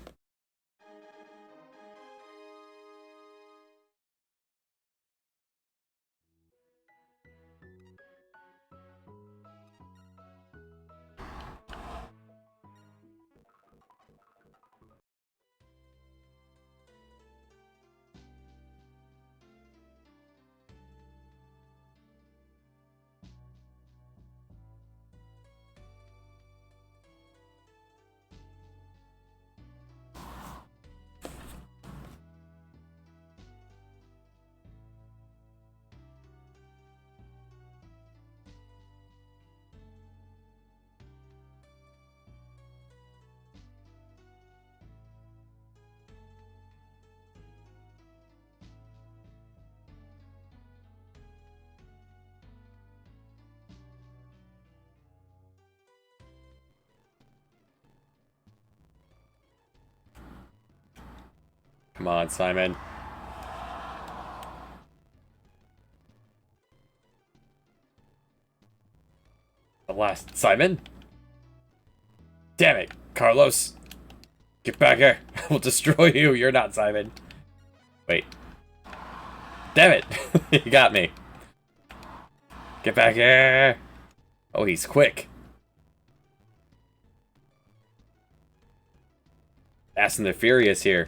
Come on, Simon. The last Simon? Damn it, Carlos. Get back here. I will destroy you. You're not Simon. Wait. Damn it. You got me. Get back here. Oh, he's quick. Fast and the Furious here.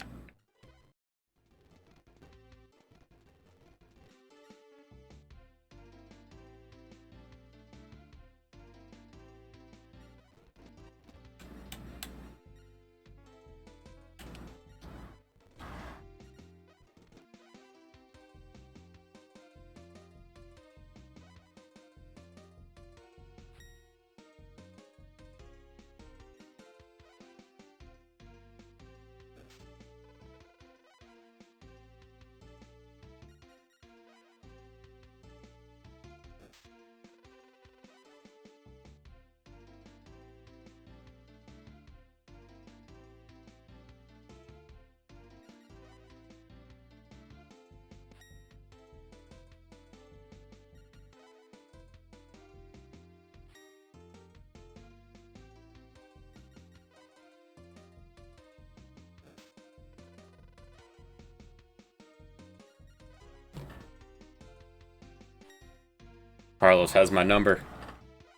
Carlos has my number.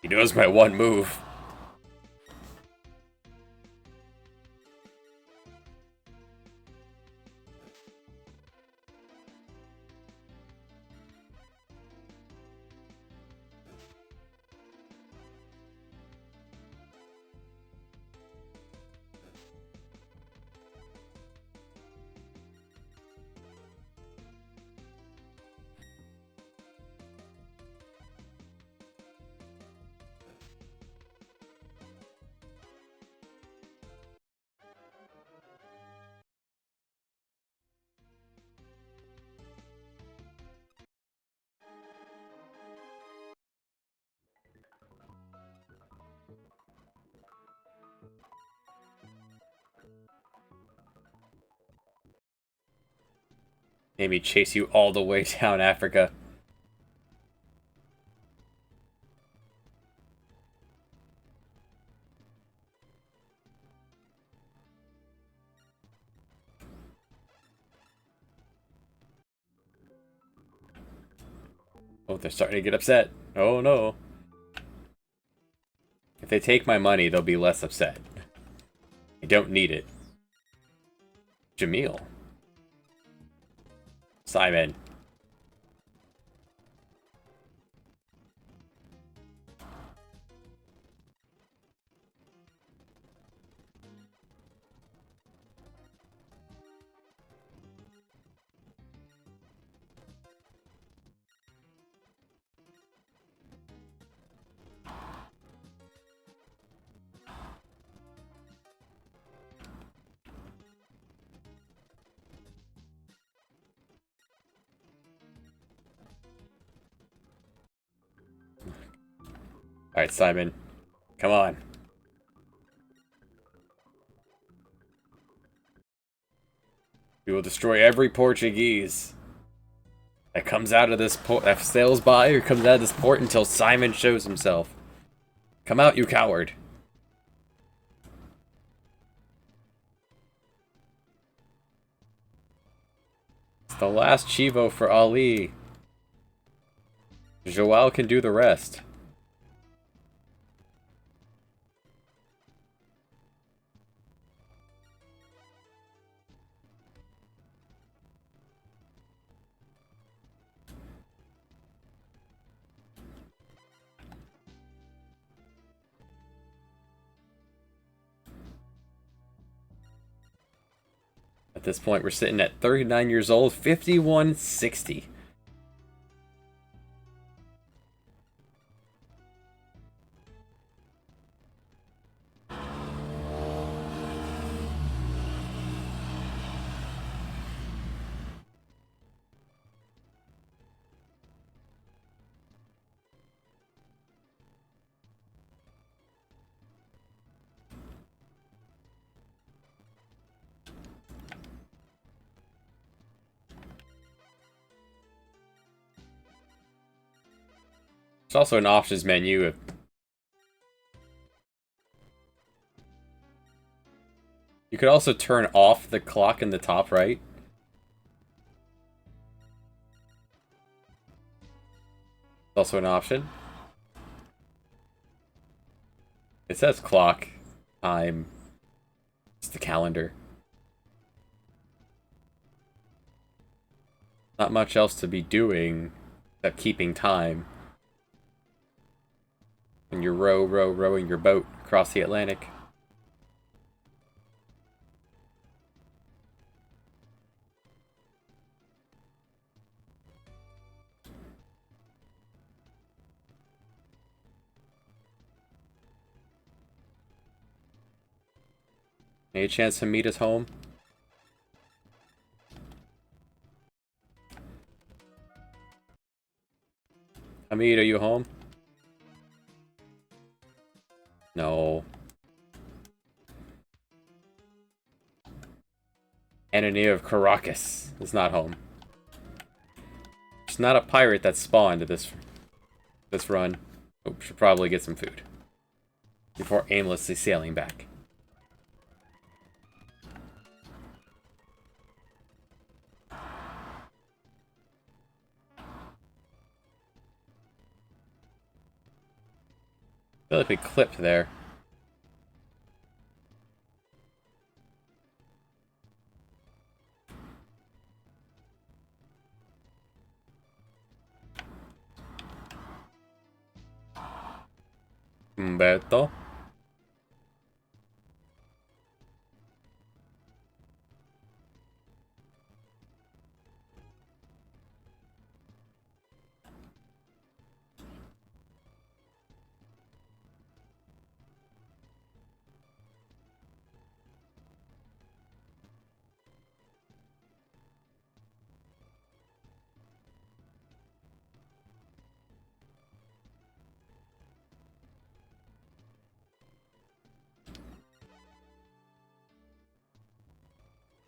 He knows my one move. Made me chase you all the way down Africa. Oh, they're starting to get upset. Oh no. If they take my money, they'll be less upset. I don't need it. Jamil. Simon. Alright, Simon. Come on. We will destroy every Portuguese that comes out of this port, that sails by or comes out of this port until Simon shows himself. Come out, you coward. It's the last Chivo for Ali. Joao can do the rest. At this point, we're sitting at 39 years old, 5160. There's also an options menu. You could also turn off the clock in the top right. Also an option. It says clock, time. It's the calendar. Not much else to be doing except keeping time. And you're rowing your boat across the Atlantic. Any chance to meet us home? Hamid, are you home? No. Anania of Caracas is not home. There's not a pirate that spawned this run. Oh, should probably get some food before aimlessly sailing back. I feel like we clipped there. Umberto.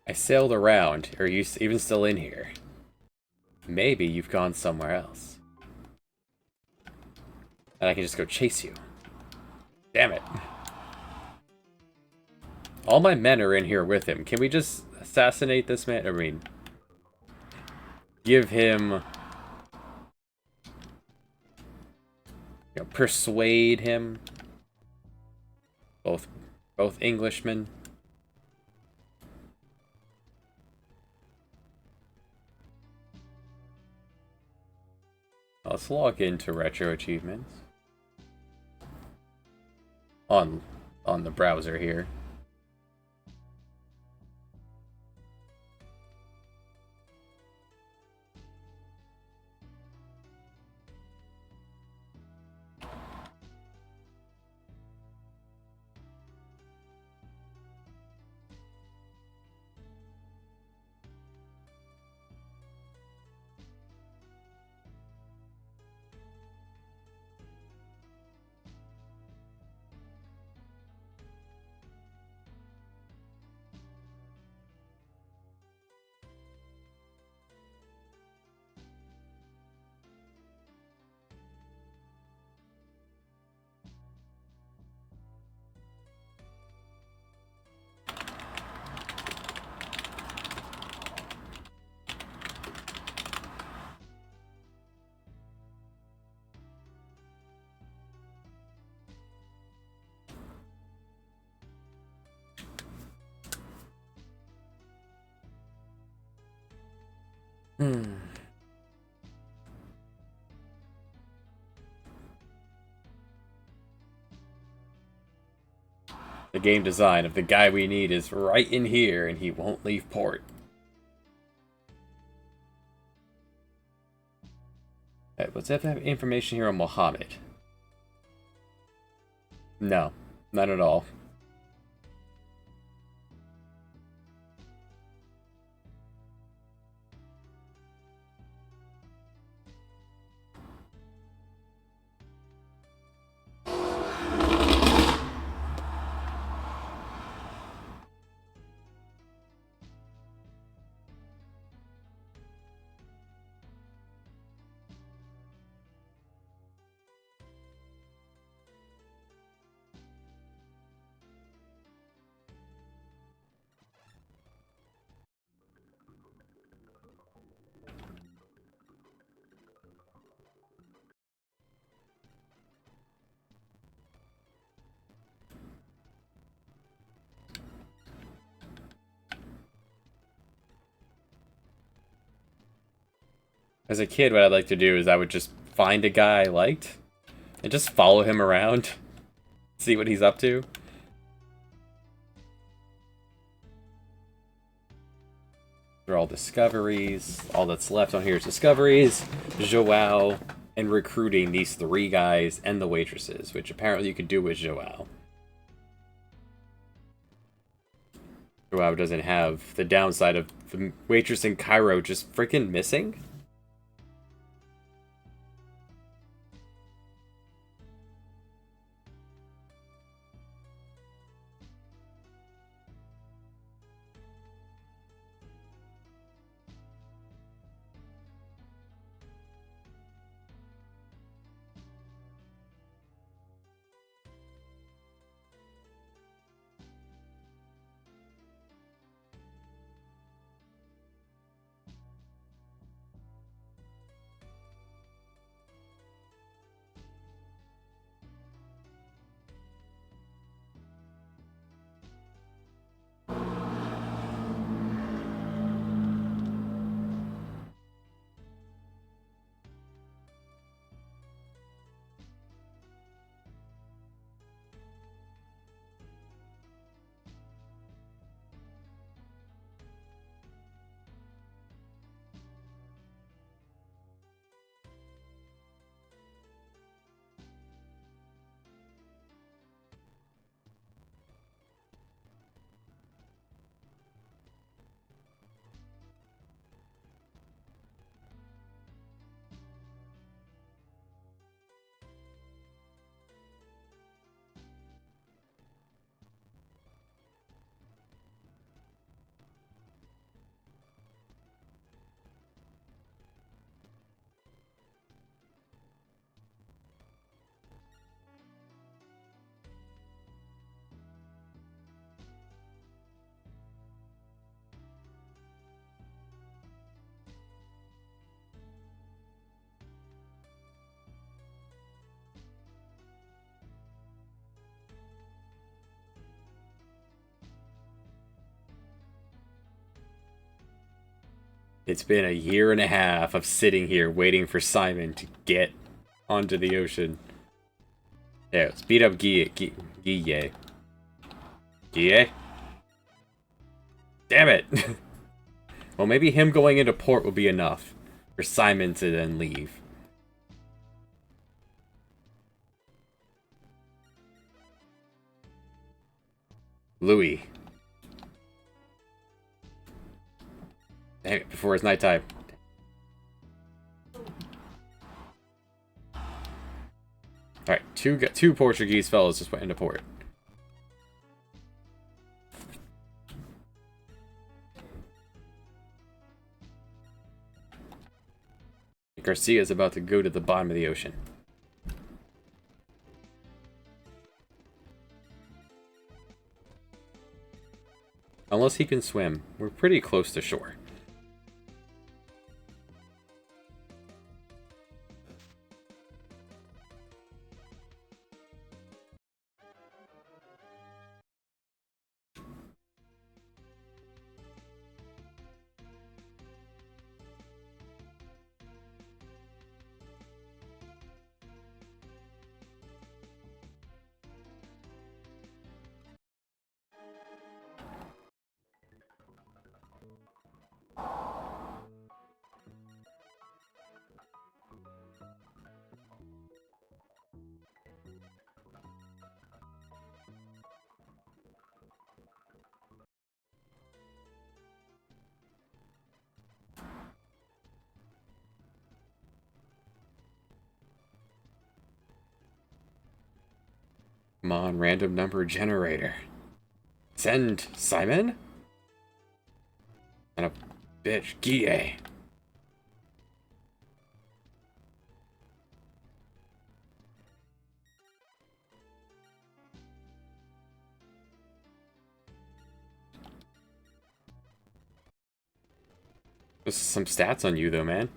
I sailed around. Are you even still in here? maybe you've gone somewhere else. And I can just go chase you. Damn it. All my men are in here with him. Can we just assassinate this man? I mean, give him... You know, persuade him. Both Englishmen. Let's log into Retroachievements. On the browser here. The game design of the guy we need is right in here, and he won't leave port. Alright, let's have information here on Mohammed. No, not at all. As a kid, what I'd like to do is I would just find a guy I liked and just follow him around, see what he's up to. They're all discoveries. All that's left on here is discoveries, Joao, and recruiting these 3 guys and the waitresses, which apparently you could do with Joao. Joao doesn't have the downside of the waitress in Cairo just freaking missing. It's been a year and a half of sitting here waiting for Simon to get onto the ocean. Yeah, let's beat up Guille. Guille? Damn it! Well, maybe him going into port will be enough for Simon to then leave. Louis. Dang it, before it's nighttime. Alright, two Portuguese fellas just went into port. Garcia's about to go to the bottom of the ocean. Unless he can swim. We're pretty close to shore. Come on, random number generator. Send Simon? And a bitch, Guille. There's some stats on you though, man.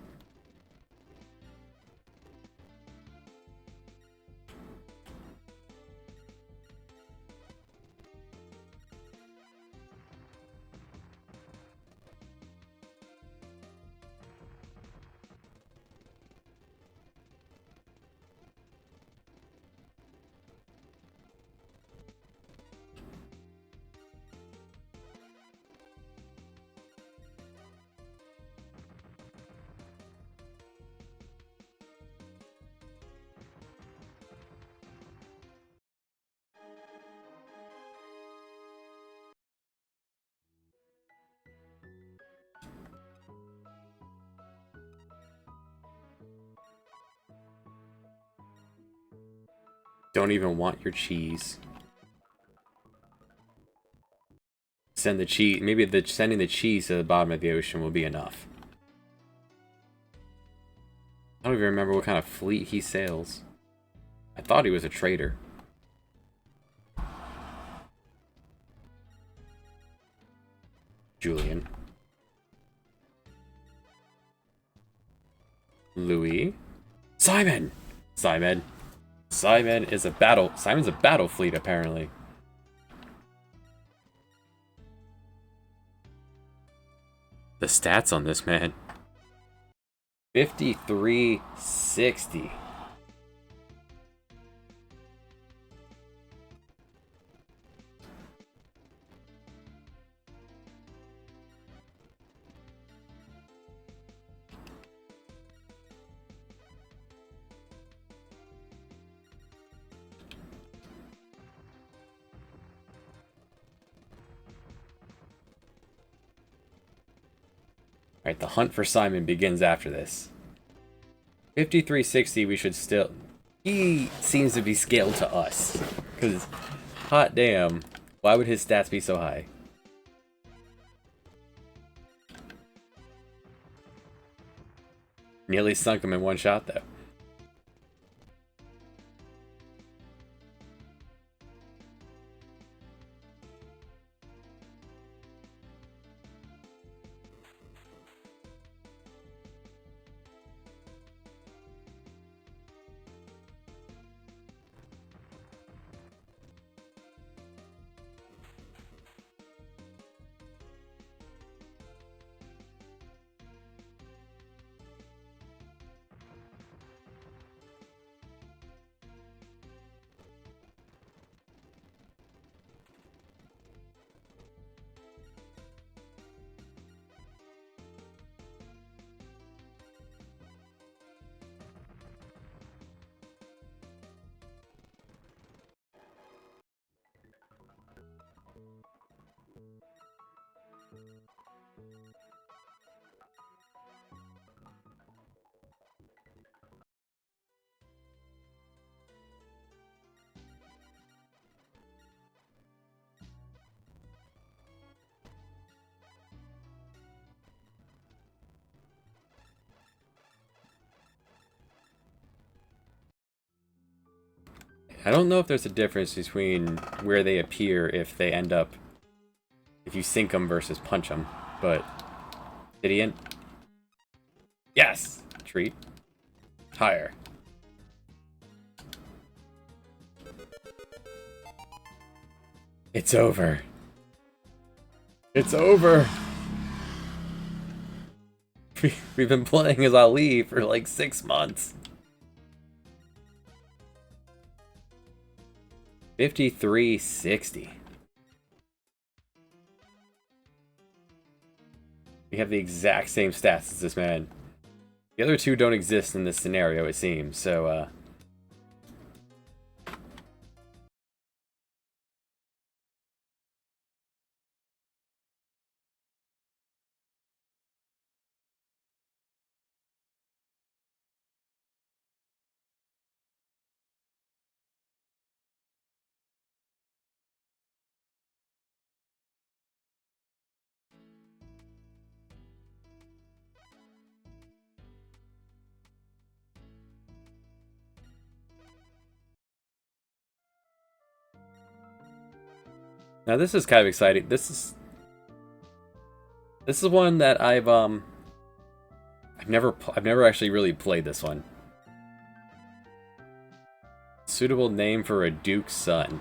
Don't even want your cheese. Send the cheese. Maybe sending the cheese to the bottom of the ocean will be enough. I don't even remember what kind of fleet he sails. I thought he was a trader. Julian. Louis. Simon! Simon. Simon's a battle fleet, apparently. The stats on this man. 5360. Alright, the hunt for Simon begins after this. 5360, we should still... He seems to be scaled to us. Because, hot damn, why would his stats be so high? Nearly sunk him in one shot, though. I don't know if there's a difference between where they appear if they end up... if you sink them versus punch them, but... Idiot. Yes! Treat. Higher. It's over. It's over! We've been playing as Ali for like 6 months. 5360. We have the exact same stats as this man. The other two don't exist in this scenario, it seems, so, Now this is kind of exciting. This is one that I've never actually really played this one. Suitable name for a Duke's son.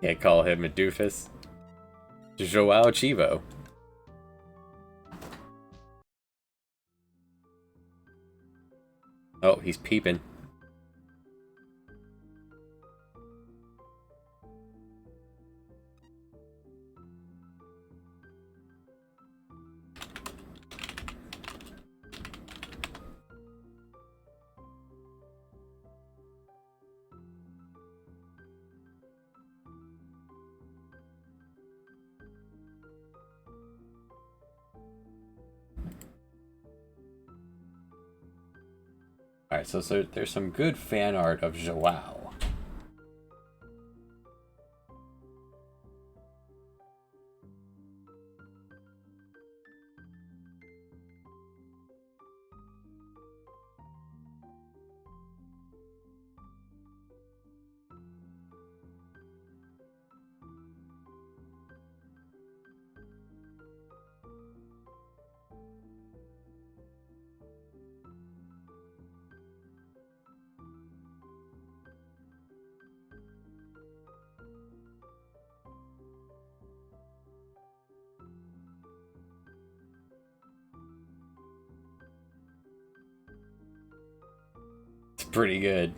Can't call him a doofus. Joao Chivo. Oh, he's peeping. Alright, so there's some good fan art of Joao. Pretty good.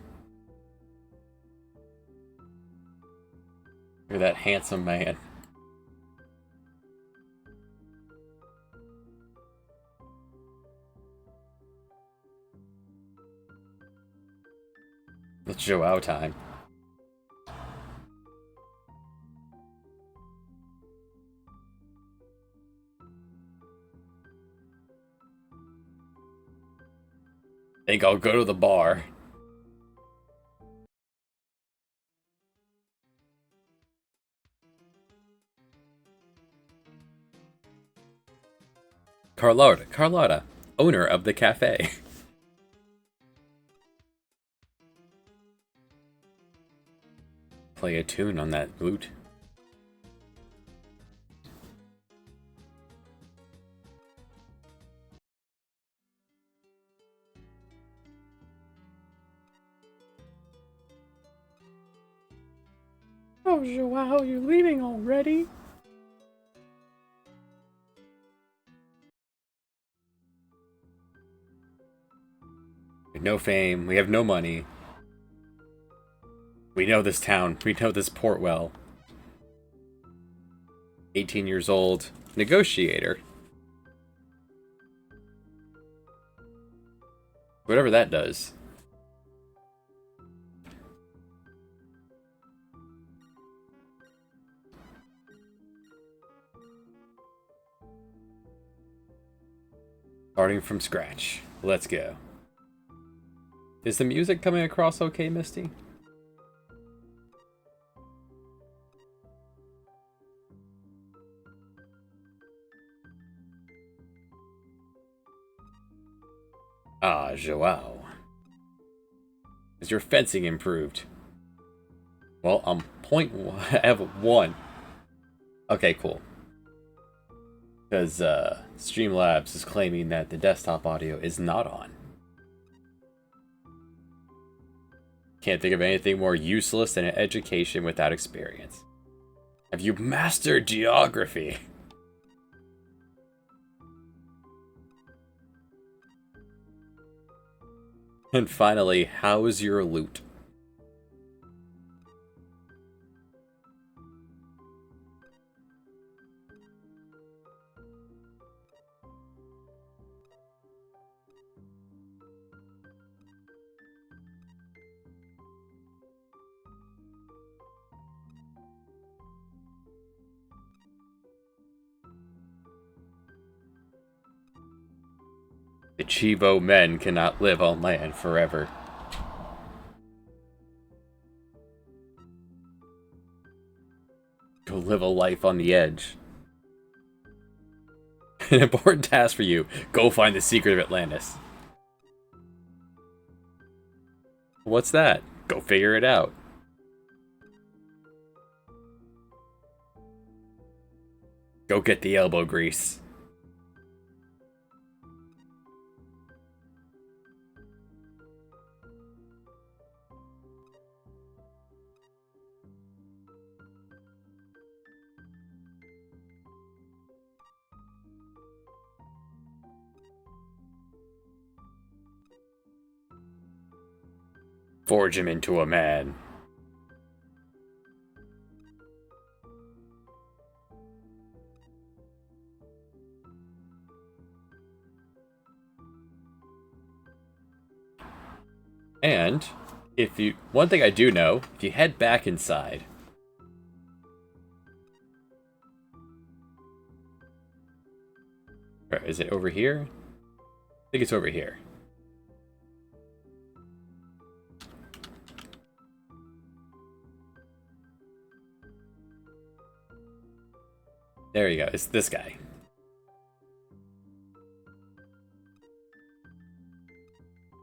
Look at that handsome man. It's Joao time. Think I'll go to the bar. Carlotta, owner of the cafe. Play a tune on that lute. Oh, Joao, you're leaving already? No fame, we have no money. We know this town, we know this port well. 18 years old, negotiator. Whatever that does. Starting from scratch. Let's go. Is the music coming across okay, Misty? Ah, Joao. Is your fencing improved? Well, I'm .1. I have 1. Okay, cool. Because Streamlabs is claiming that the desktop audio is not on. Can't think of anything more useless than an education without experience. Have you mastered geography? And finally, how is your loot? The Chivo men cannot live on land forever. Go live a life on the edge. An important task for you. Go find the secret of Atlantis. What's that? Go figure it out. Go get the elbow grease. Forge him into a man. And if you, one thing I do know, if you head back inside, or is it over here? I think it's over here. There you go. It's this guy.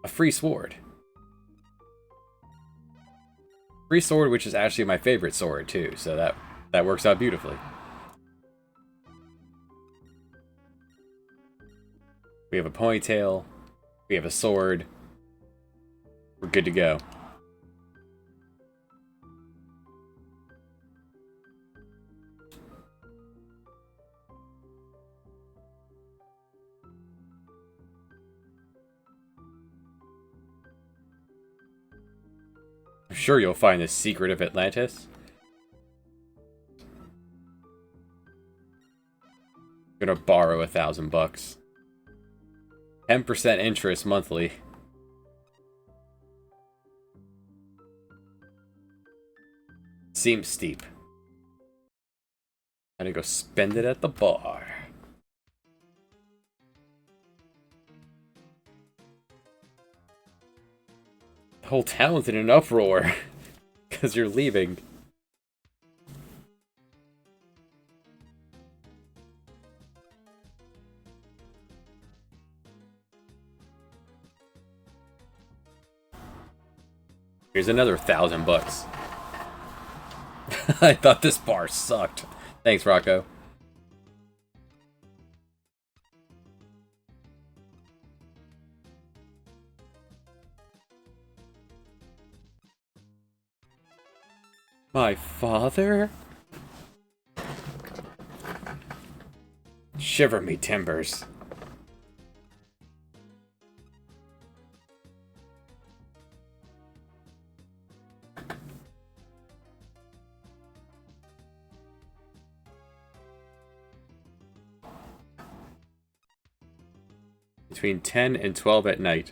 A free sword. Free sword, which is actually my favorite sword too, so that works out beautifully. We have a ponytail. We have a sword. We're good to go. I'm sure you'll find the secret of Atlantis. I'm gonna borrow $1,000. 10% interest monthly. Seems steep. I'm gonna go spend it at the bar. The whole town's in an uproar because you're leaving. Here's another $1,000. I thought this bar sucked. Thanks, Rocco. My father? Shiver me timbers. Between 10 and 12 at night.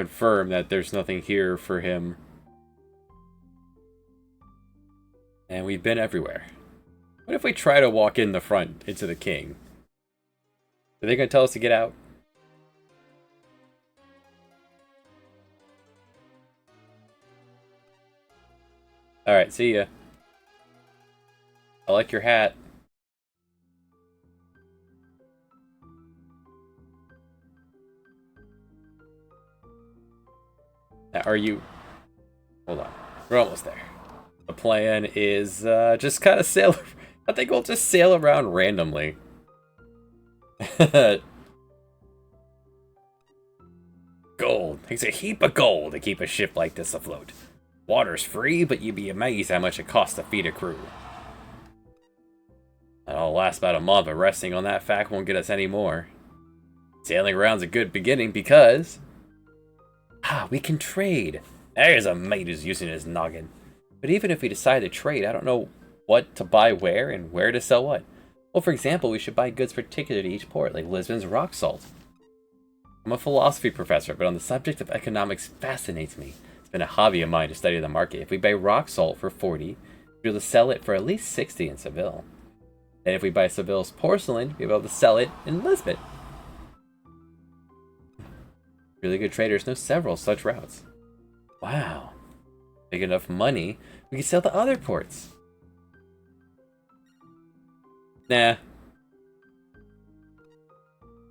confirm that there's nothing here for him. And we've been everywhere. What if we try to walk in the front into the king? Are they going to tell us to get out? Alright, see ya. I like your hat. Now, are you... Hold on. We're almost there. The plan is just kind of sail... I think we'll just sail around randomly. Gold. Takes a heap of gold to keep a ship like this afloat. Water's free, but you'd be amazed how much it costs to feed a crew. That'll last about a month, but resting on that fact won't get us any more. Sailing around's a good beginning because... we can trade. There's a mate who's using his noggin. But even if we decide to trade, I don't know what to buy where and where to sell what. Well, for example, we should buy goods particular to each port, like Lisbon's rock salt. I'm a philosophy professor, but on the subject of economics fascinates me. It's been a hobby of mine to study the market. If we buy rock salt for 40, we'll be able to sell it for at least 60 in Seville. And if we buy Seville's porcelain, we'll be able to sell it in Lisbon. Really good traders know several such routes. Wow. Big enough money, we can sell to other ports. Nah.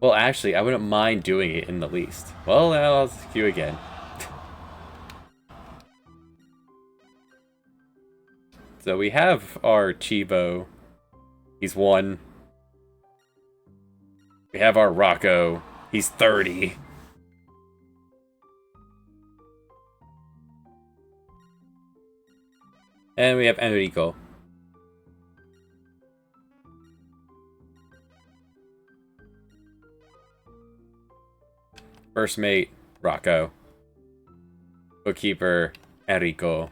Well, actually, I wouldn't mind doing it in the least. Well, now I'll ask you again. So we have our Chivo. He's 1. We have our Rocco. He's 30. And we have Enrico. First mate, Rocco. Bookkeeper, Enrico.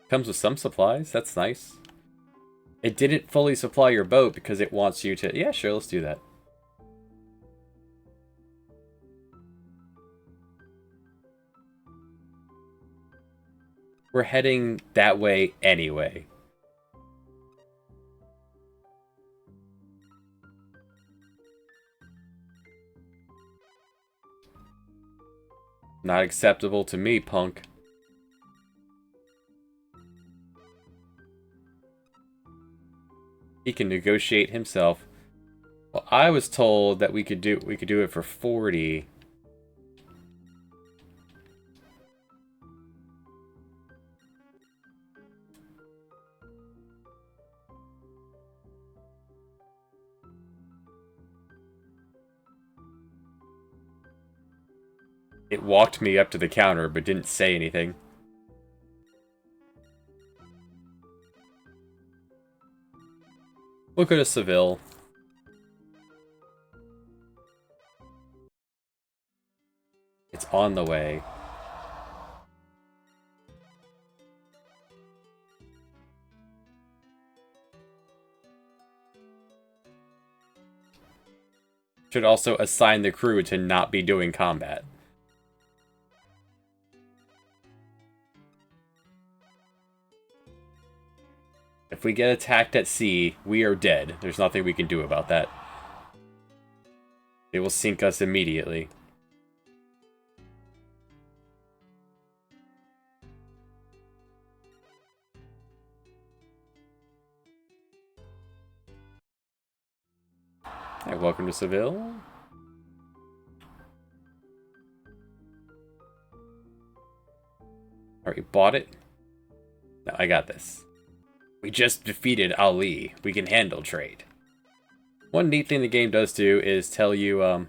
Comes with some supplies, that's nice. It didn't fully supply your boat because it wants you to... Yeah, sure, let's do that. We're heading that way anyway. Not acceptable to me, punk. He can negotiate himself. Well, I was told that we could do it for 40. It walked me up to the counter, but didn't say anything. We'll go to Seville. It's on the way. Should also assign the crew to not be doing combat. If we get attacked at sea, we are dead. There's nothing we can do about that. It will sink us immediately. Hey, welcome to Seville. Alright, bought it? No, I got this. We just defeated Ali. We can handle trade. One neat thing the game does do is tell you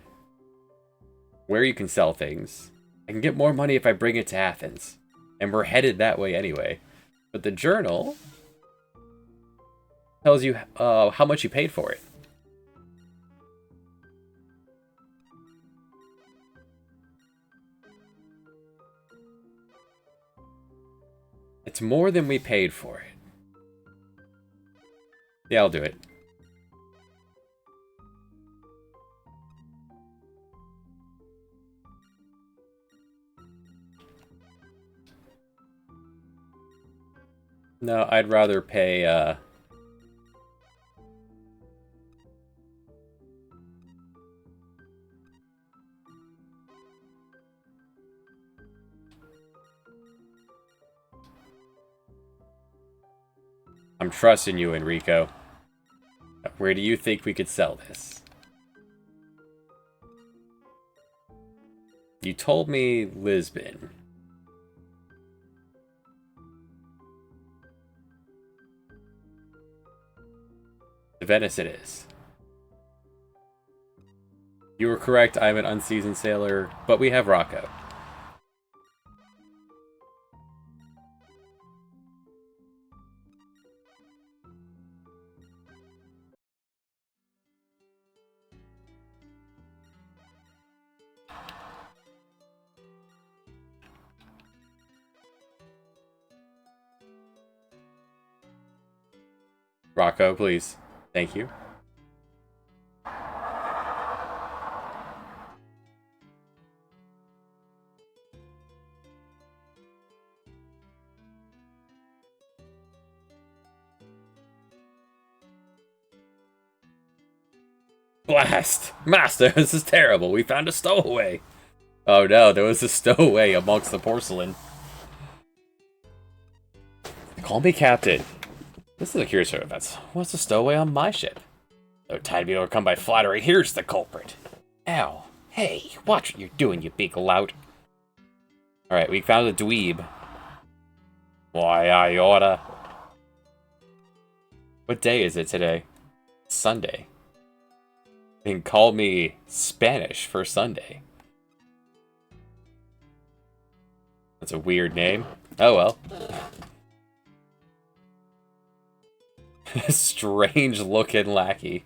where you can sell things. I can get more money if I bring it to Athens. And we're headed that way anyway. But the journal tells you how much you paid for it. It's more than we paid for it. Yeah, I'll do it. No, I'd rather pay, I'm trusting you, Enrico. Where do you think we could sell this? You told me Lisbon. Venice it is. You were correct, I'm an unseasoned sailor, but we have Rocco. Rocco, please. Thank you. Blast! Master, this is terrible. We found a stowaway. Oh no, there was a stowaway amongst the porcelain. Call me Captain. This is a curious event. What's the stowaway on my ship? No time to be overcome by flattery. Here's the culprit. Ow. Hey, watch what you're doing, you big lout. Alright, we found a dweeb. Why, I oughta. What day is it today? Sunday. Then call me Spanish for Sunday. That's a weird name. Oh well. Strange looking lackey.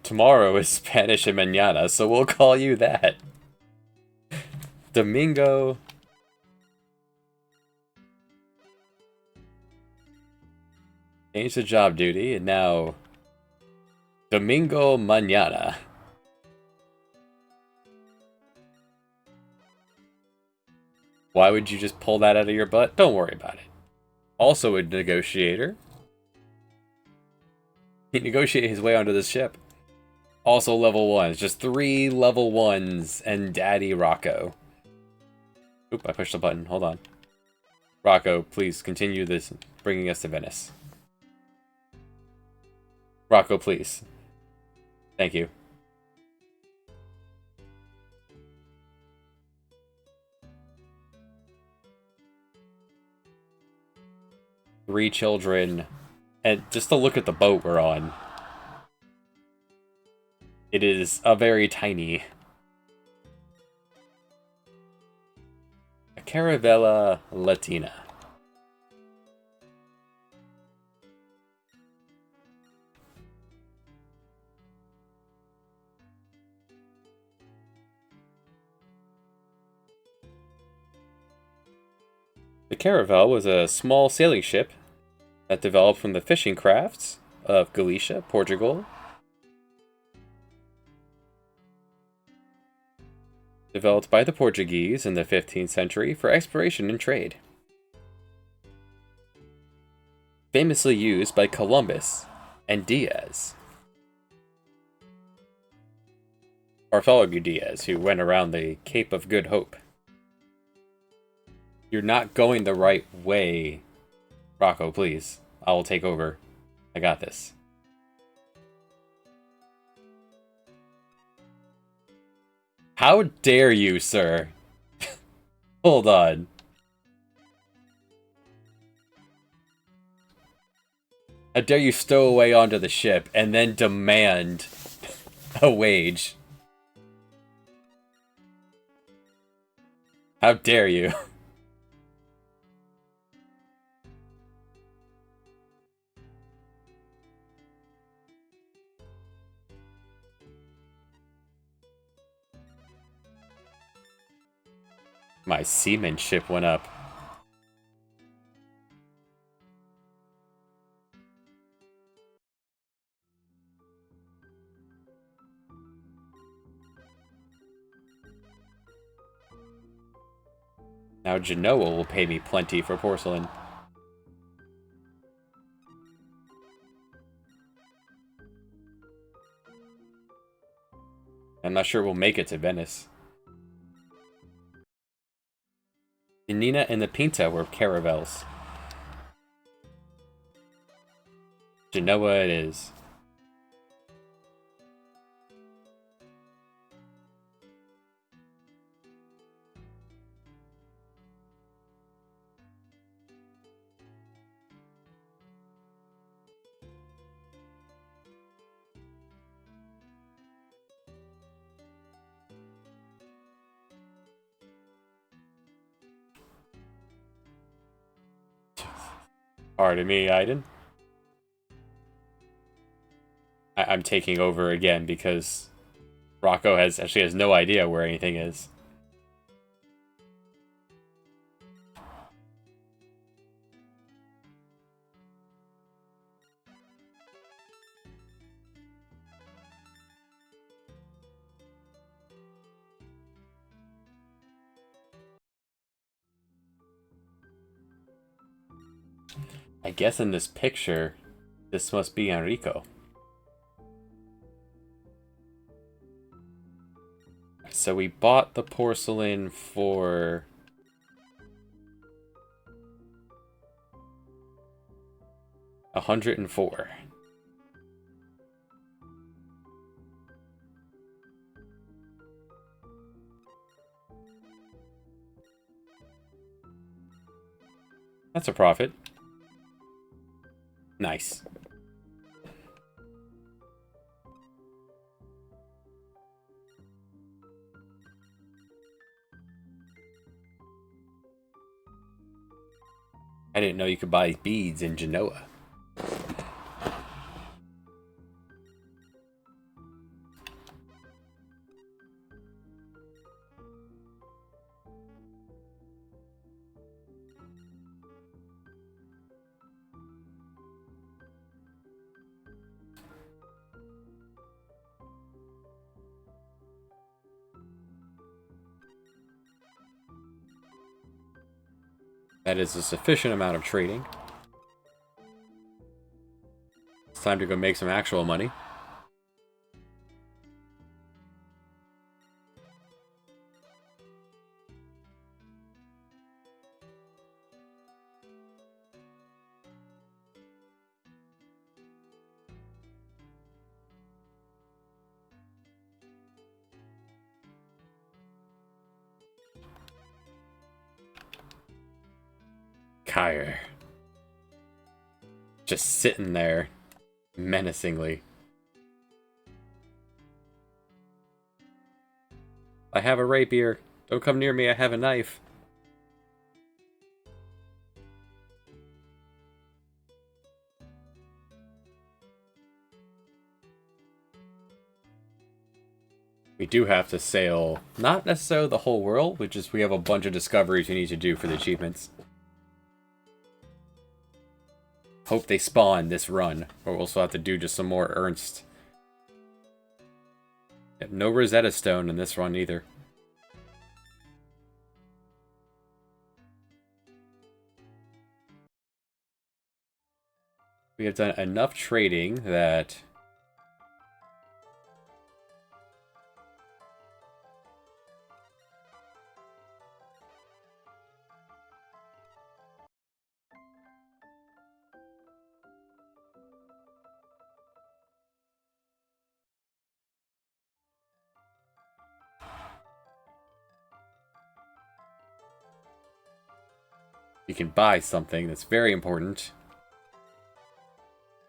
Tomorrow is Spanish and mañana, so we'll call you that. Domingo. Change the job duty, and now Domingo mañana. Why would you just pull that out of your butt? Don't worry about it. Also a negotiator. He negotiated his way onto this ship. Also level 1s. Just 3 level 1s and Daddy Rocco. Oop, I pushed the button. Hold on. Rocco, please continue this, bringing us to Venice. Rocco, please. Thank you. Three children. And just to look at the boat we're on. It is a very tiny. A Caravella Latina. The Caravel was a small sailing ship that developed from the fishing crafts of Galicia, Portugal. Developed by the Portuguese in the 15th century for exploration and trade. Famously used by Columbus and Diaz. Bartholomew Diaz, who went around the Cape of Good Hope. You're not going the right way. Rocco, please. I will take over. I got this. How dare you, sir? Hold on. How dare you stow away onto the ship and then demand a wage? How dare you? My seamanship went up. Now Genoa will pay me plenty for porcelain. I'm not sure we'll make it to Venice. The Nina and the Pinta were caravels. Genoa it is. Pardon me, Aiden. I'm taking over again because Rocco actually has no idea where anything is. I guess in this picture, this must be Enrico. So we bought the porcelain for... $104. That's a profit. Nice. I didn't know you could buy beads in Genoa. That is a sufficient amount of trading. It's time to go make some actual money. Kyre. Just sitting there, menacingly. I have a rapier. Don't come near me, I have a knife. We do have to sail, not necessarily the whole world, which is we have a bunch of discoveries we need to do for the achievements. Hope they spawn this run, or we'll also have to do just some more Ernst. Yep, no Rosetta Stone in this run either. We have done enough trading that... you can buy something that's very important.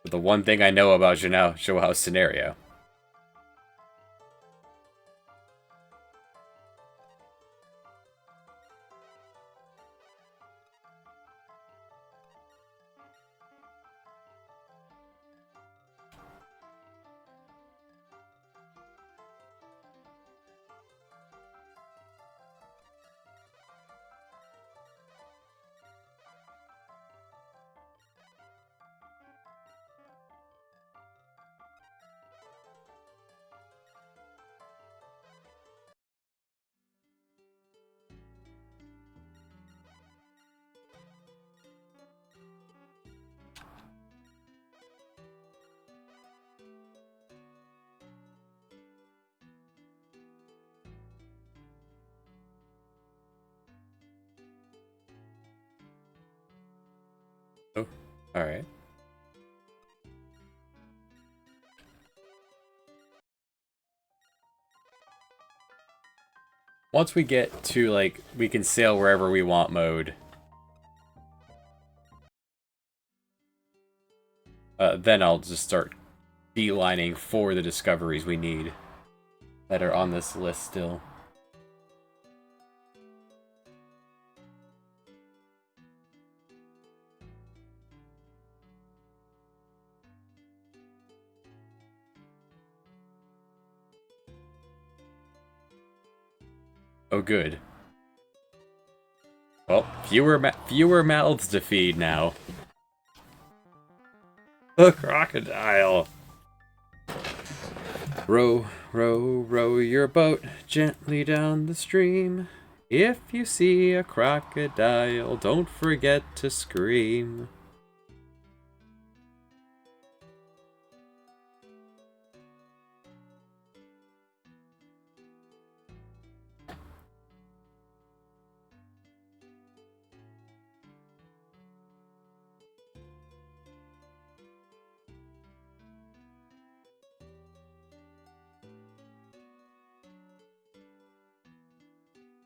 But the one thing I know about Joao's scenario. Oh, alright. Once we get to, like, we can sail wherever we want mode, then I'll just start beelining for the discoveries we need that are on this list still. Oh, good. Well, fewer mouths to feed now. A crocodile. Row, row, row your boat gently down the stream. If you see a crocodile, don't forget to scream.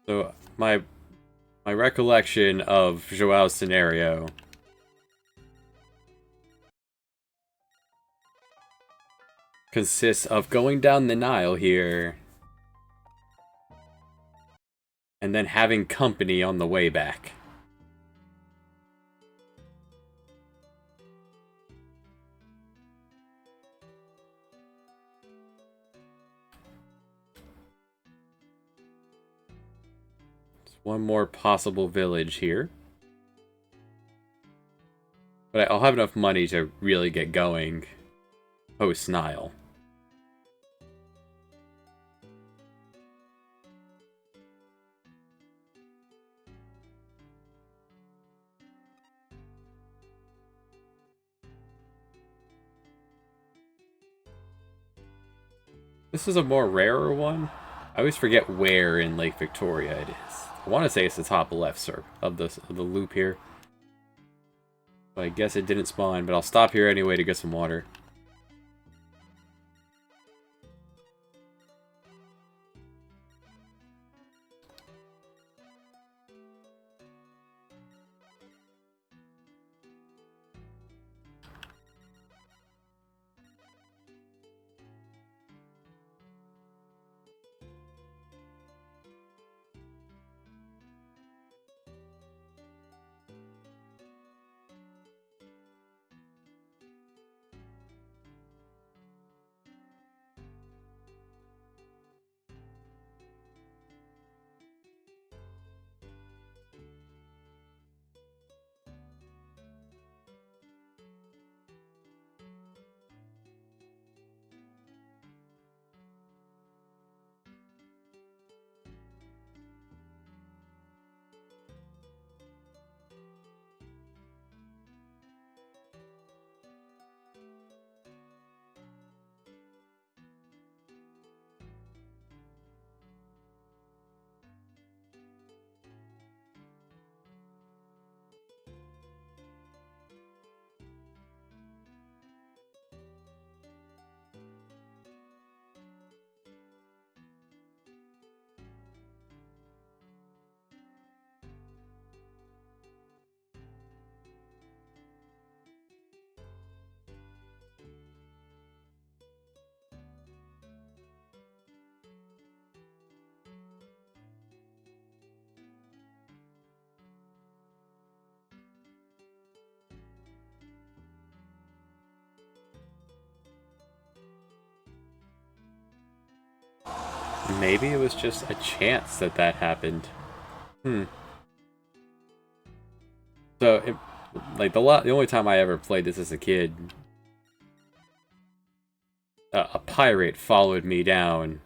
So, my recollection of Joao's scenario consists of going down the Nile here and then having company on the way back. One more possible village here. But I'll have enough money to really get going post-Nile. This is a more rarer one. I always forget where in Lake Victoria it is. I want to say it's the top left, sir, of the loop here. But I guess it didn't spawn, but I'll stop here anyway to get some water. Maybe it was just a chance that that happened. So, like, the only time I ever played this as a kid, a pirate followed me down.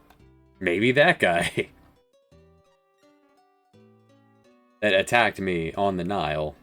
Maybe that guy. That attacked me on the Nile.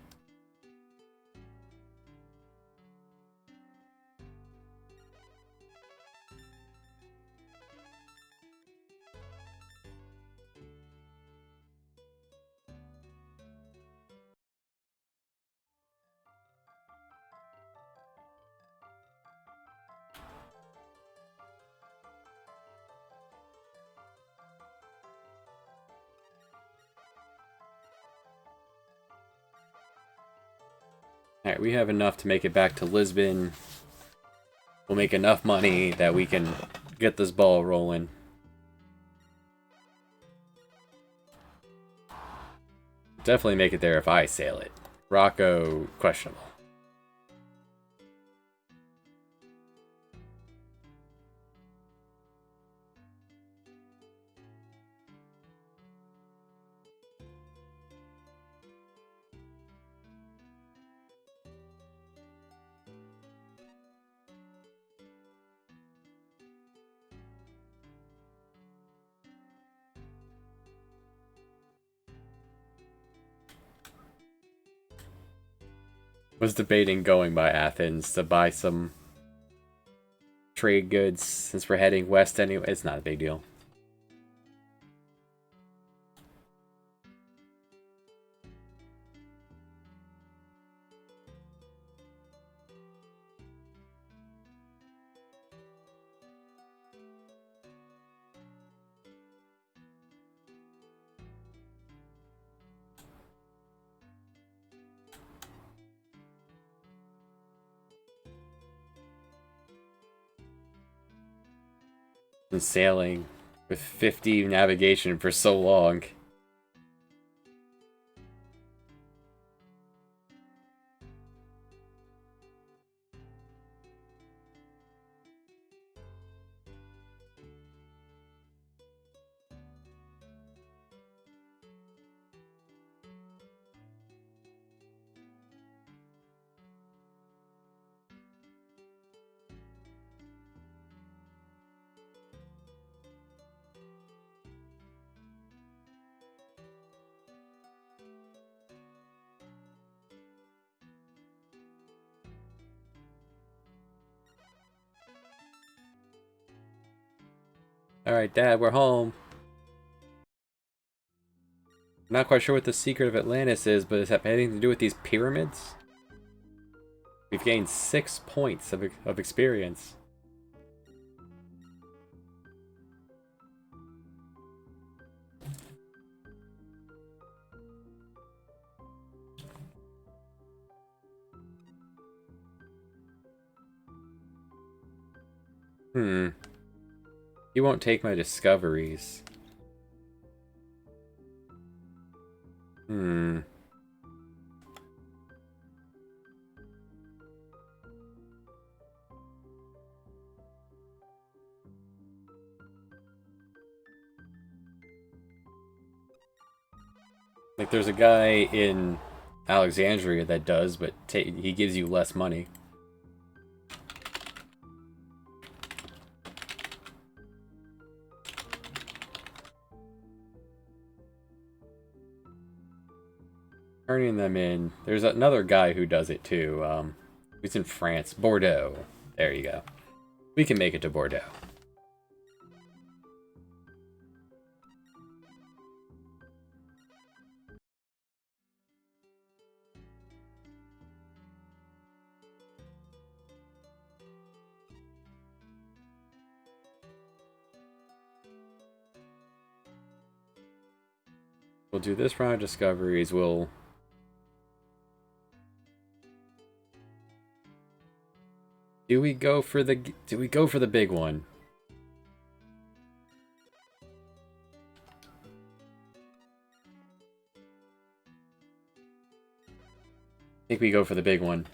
Alright, we have enough to make it back to Lisbon. We'll make enough money that we can get this ball rolling. Definitely make it there if I sail it. Rocco, questionable. Was debating going by Athens to buy some trade goods since we're heading west anyway. It's not a big deal. Been sailing with 50 navigation for so long. Alright, Dad, we're home. Not quite sure what the secret of Atlantis is, but does it have anything to do with these pyramids? We've gained 6 points of experience. He won't take my discoveries. Like, there's a guy in Alexandria that does, but he gives you less money. Turning them in. There's another guy who does it too. He's in France. Bordeaux. There you go. We can make it to Bordeaux. We'll do this round of discoveries. Do we go for the big one? I think we go for the big one.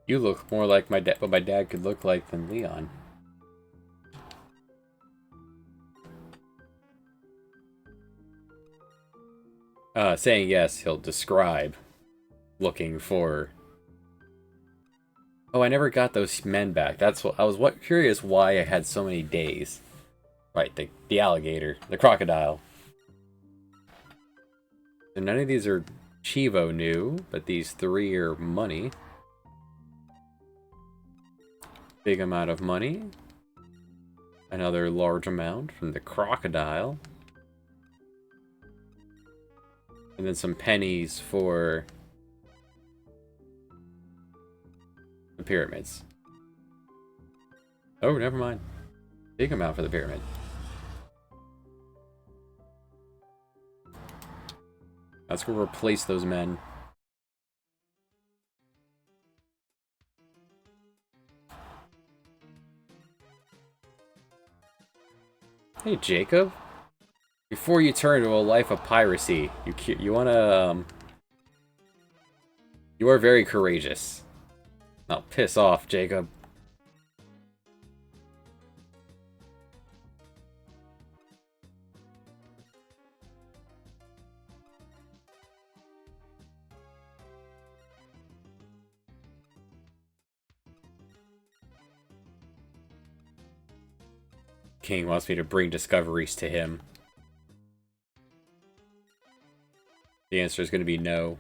You look more like what my dad could look like than Leon. Saying yes, he'll describe looking for... Oh, I never got those men back. That's what I was curious why I had so many days. Right, the alligator, the crocodile. And none of these are Chivo new, but these 3 are money. Big amount of money. Another large amount from the crocodile. And then some pennies for the pyramids. Oh, never mind. Big amount for the pyramid. Let's go replace those men. Hey, Jacob. Before you turn to a life of piracy, you wanna, you are very courageous. Now piss off, Jacob. King wants me to bring discoveries to him. The answer is going to be no.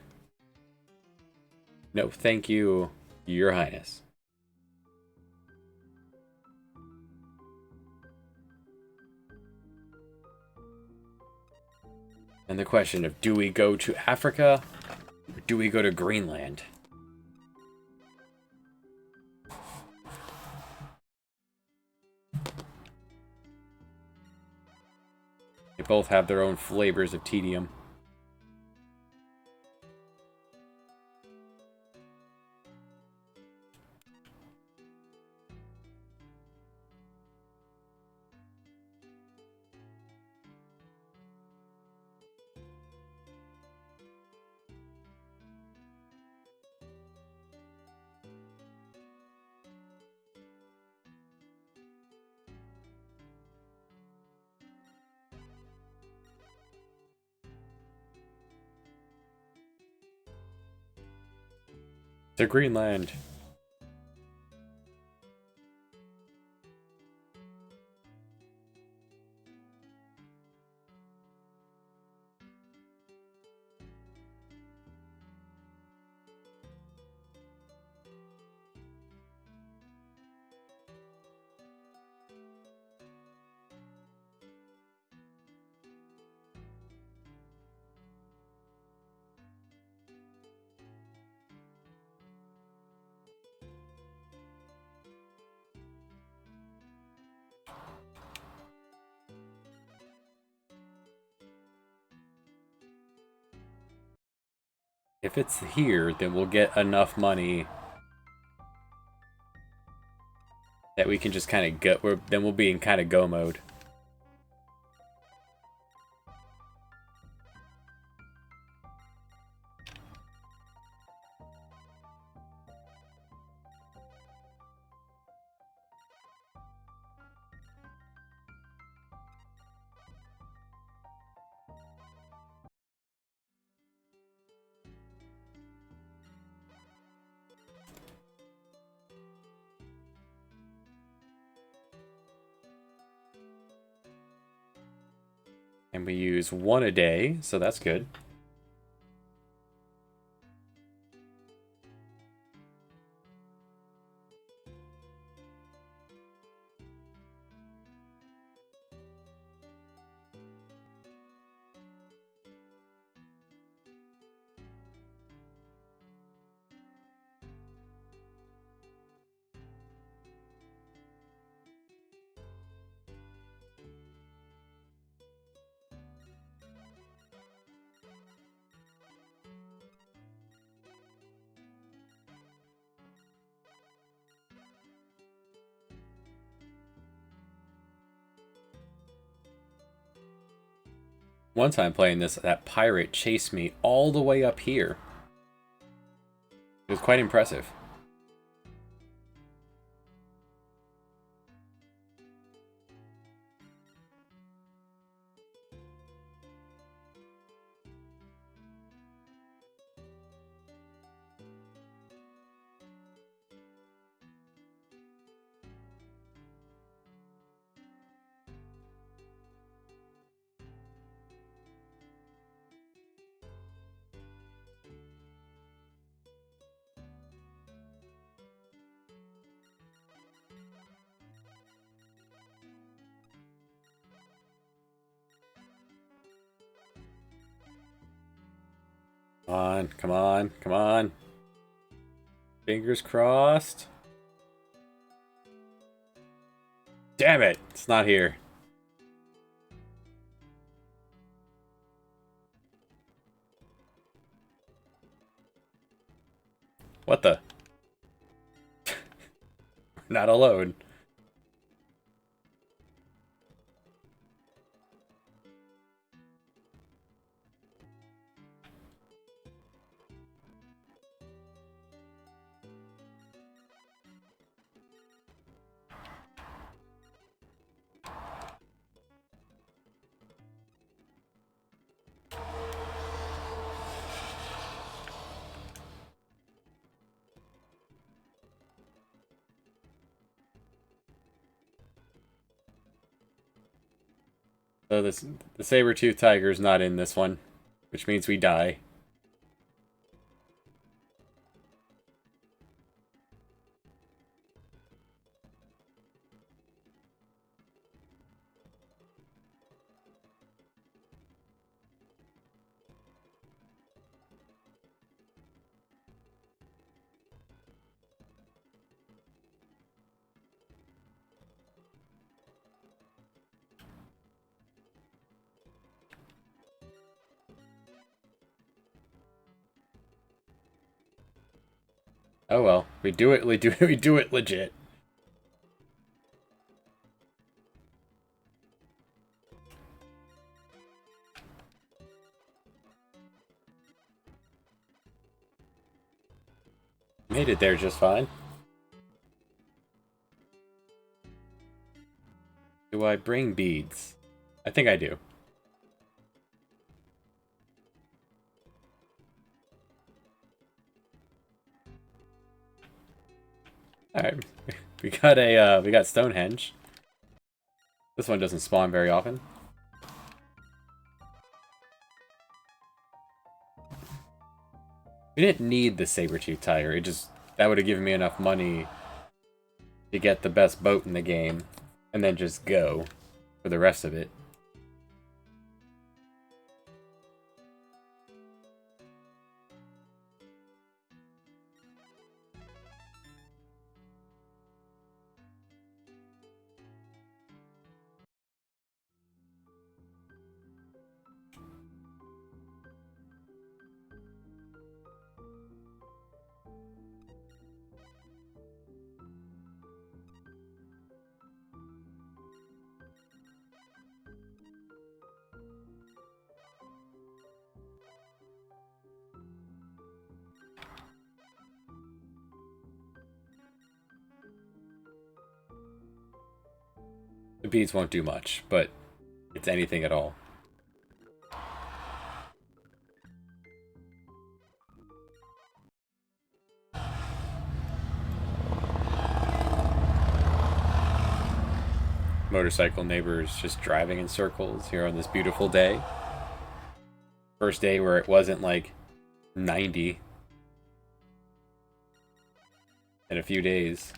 No, thank you, Your Highness. And the question of, do we go to Africa, or do we go to Greenland? They both have their own flavors of tedium. To Greenland. If it's here, then we'll get enough money that we can just kind of go. Then we'll be in kind of go mode. And we use 1 a day, so that's good. One time playing this, that pirate chased me all the way up here. It was quite impressive. Come on, come on, come on. Fingers crossed. Damn it, it's not here. What the? Not alone. So the saber-tooth tiger's not in this one, which means we die. Oh well, we do it. We do it legit. Made it there just fine. Do I bring beads? I think I do. Alright. We got Stonehenge. This one doesn't spawn very often. We didn't need the saber-tooth tiger. That would have given me enough money to get the best boat in the game and then just go for the rest of it. The beads won't do much, but it's anything at all. Motorcycle neighbors just driving in circles here on this beautiful day. First day where it wasn't like 90 in a few days.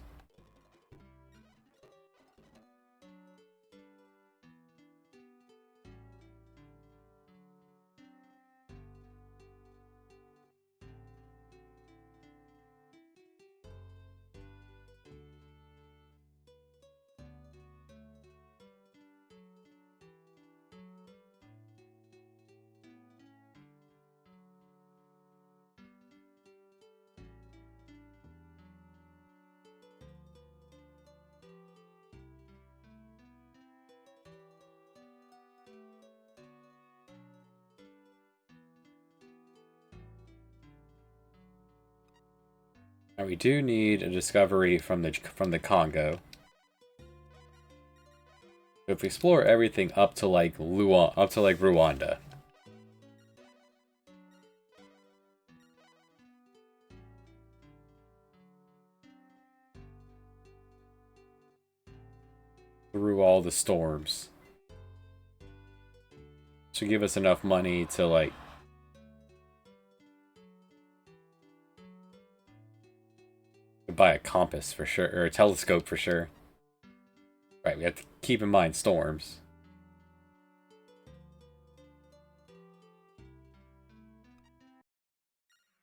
Now we do need a discovery from the Congo. If we explore everything up to like Rwanda. Through all the storms. Should give us enough money to like buy a compass for sure, or a telescope for sure. Right, we have to keep in mind storms.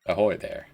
Ahoy there.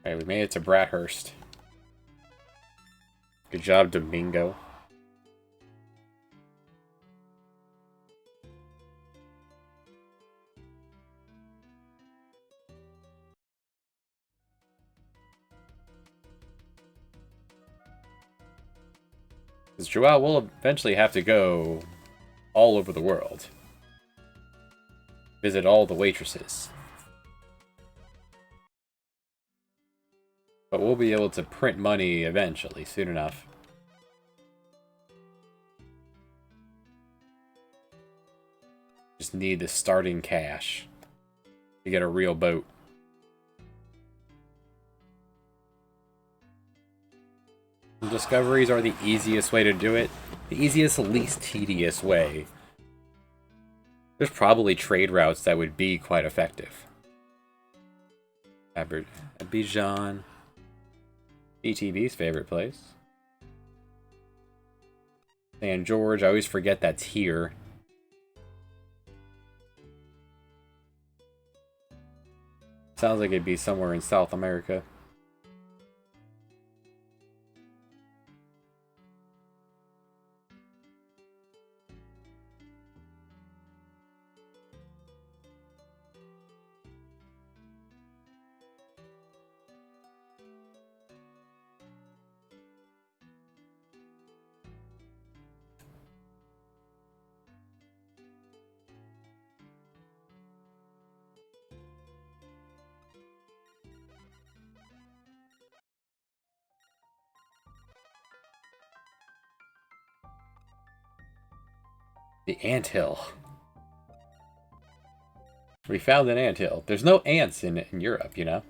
Alright, we made it to Brathurst. Good job, Domingo. Because Joao will eventually have to go all over the world. Visit all the waitresses. But we'll be able to print money eventually, soon enough. Just need the starting cash to get a real boat. Discoveries are the easiest way to do it. The easiest, least tedious way. There's probably trade routes that would be quite effective. Abidjan. ETB's favorite place. San George, I always forget that's here. Sounds like it'd be somewhere in South America. The anthill. We found an anthill. There's no ants in Europe, you know?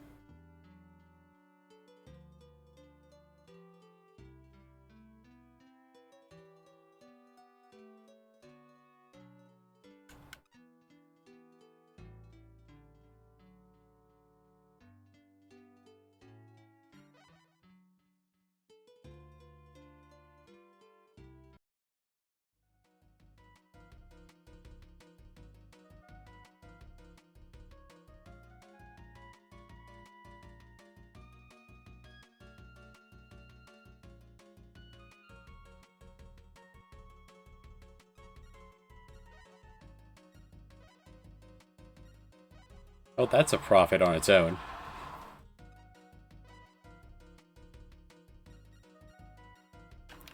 Oh, that's a profit on its own.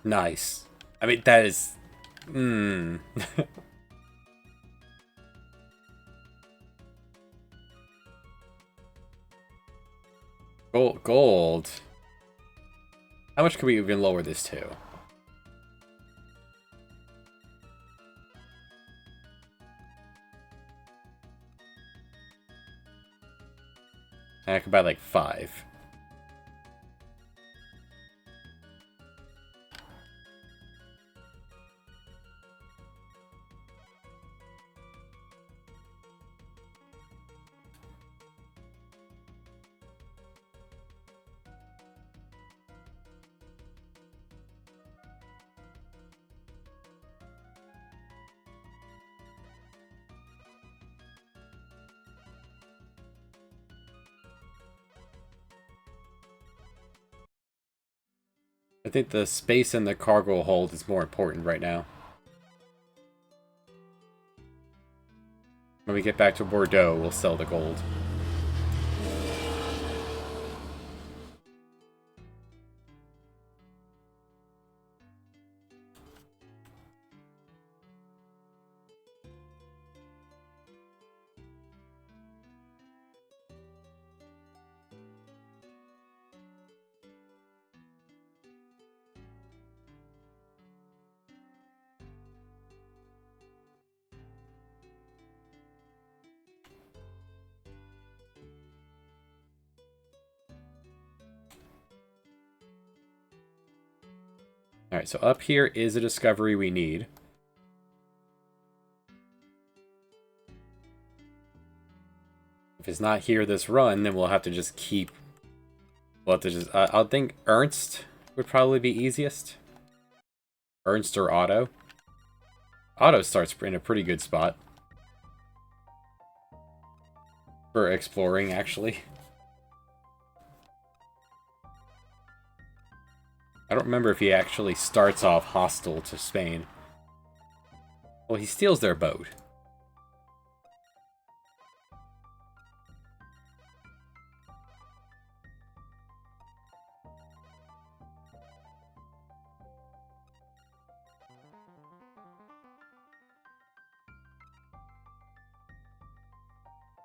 Nice. I mean, that is... Gold. How much can we even lower this to? I could buy like 5. I think the space in the cargo hold is more important right now. When we get back to Bordeaux, we'll sell the gold. Alright, so up here is a discovery we need. If it's not here this run, then we'll have to just keep... We'll have to just... I think Ernst would probably be easiest. Ernst or Otto. Otto starts in a pretty good spot. For exploring, actually. I don't remember if he actually starts off hostile to Spain. Well, he steals their boat.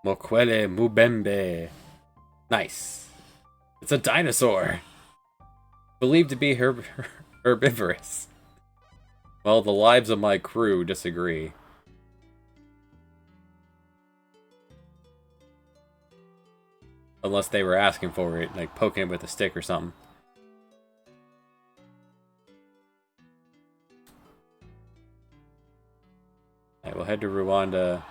Mokwele Mubembe. Nice. It's a dinosaur. Believed to be herbivorous. Well, the lives of my crew disagree. Unless they were asking for it, like poking it with a stick or something. Alright, we'll head to Rwanda.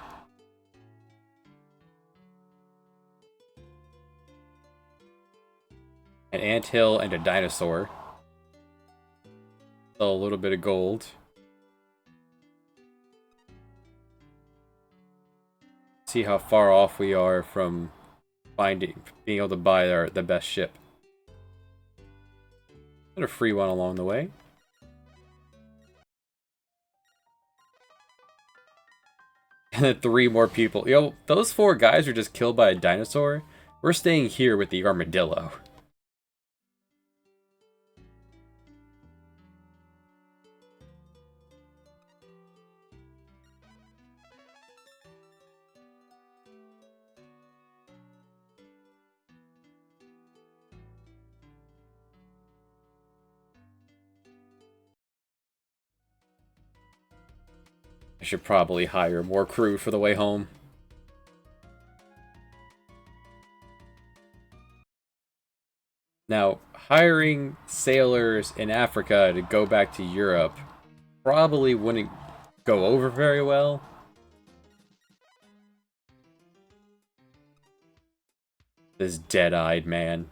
An anthill and a dinosaur. Sell a little bit of gold. See how far off we are from being able to buy the best ship. And a free one along the way. And then 3 more people. Yo, those 4 guys were just killed by a dinosaur. We're staying here with the armadillo. I should probably hire more crew for the way home. Now, hiring sailors in Africa to go back to Europe probably wouldn't go over very well. This dead-eyed man.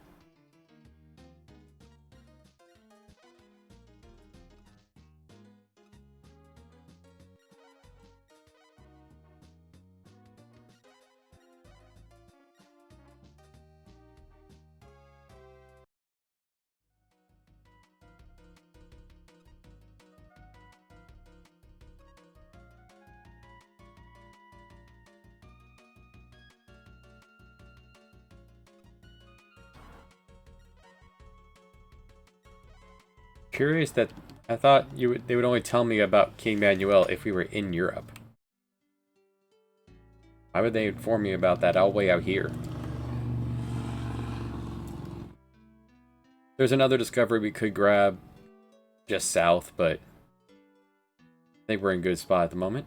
Curious that I thought they would only tell me about King Manuel if we were in Europe. Why would they inform me about that all the way out here? There's another discovery we could grab just south, but I think we're in a good spot at the moment.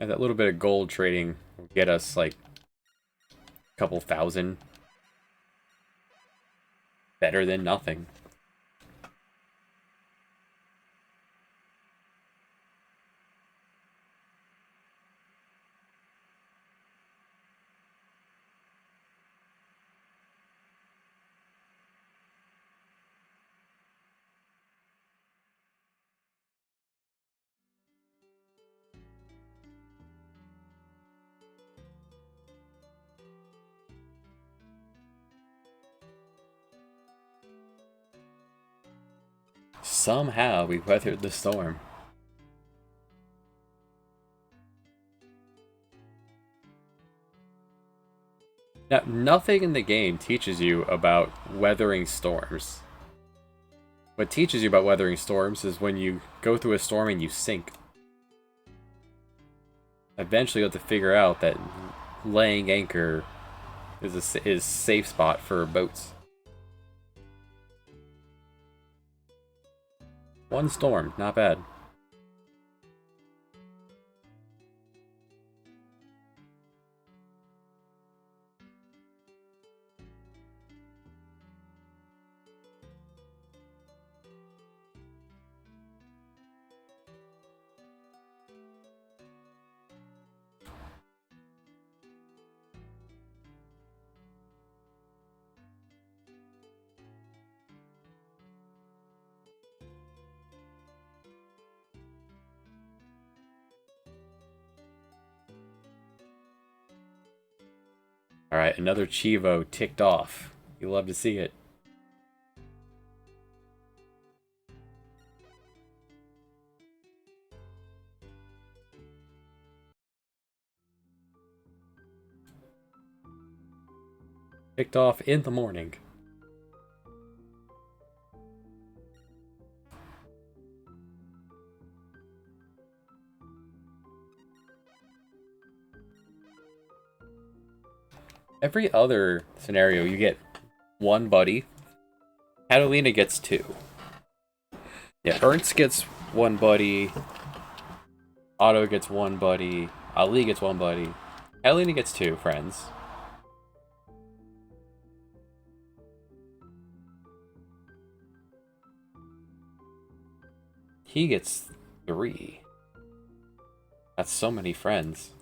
And that little bit of gold trading will get us like a couple thousand. Better than nothing. Somehow we weathered the storm. Now, nothing in the game teaches you about weathering storms. What teaches you about weathering storms is when you go through a storm and you sink. Eventually you have to figure out that laying anchor is safe spot for boats. One storm, not bad. Alright, another Chivo ticked off. You love to see it. Ticked off in the morning. Every other scenario, you get one buddy. Catalina gets two. Yeah, Ernst gets one buddy. Otto gets one buddy. Ali gets one buddy. Catalina gets two friends. He gets three. That's so many friends.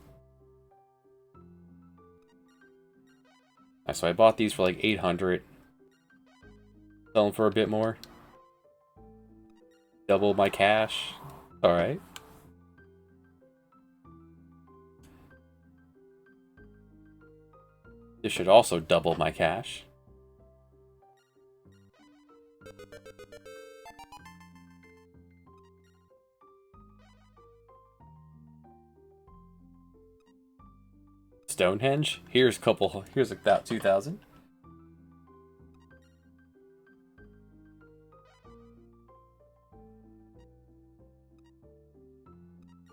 So I bought these for like 800. Sell them for a bit more. Double my cash. Alright. This should also double my cash. Stonehenge. Here's about 2,000.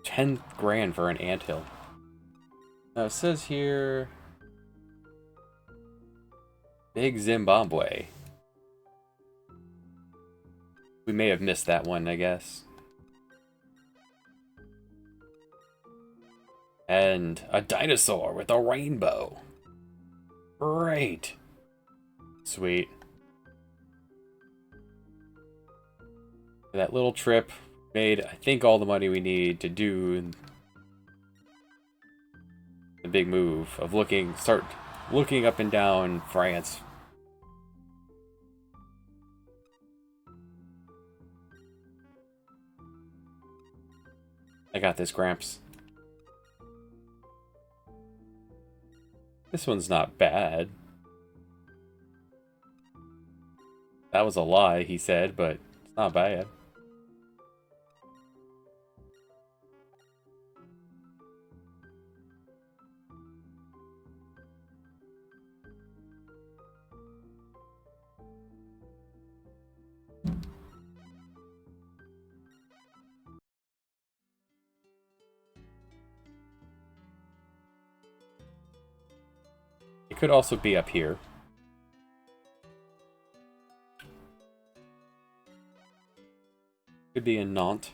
$10,000 for an anthill. Now it says here Big Zimbabwe. We may have missed that one, I guess. And a dinosaur with a rainbow. Great. Sweet. That little trip made, I think, all the money we need to do the big move of start looking up and down France. I got this, Gramps. This one's not bad. That was a lie, he said, but it's not bad. It could also be up here. Could be in Nantes.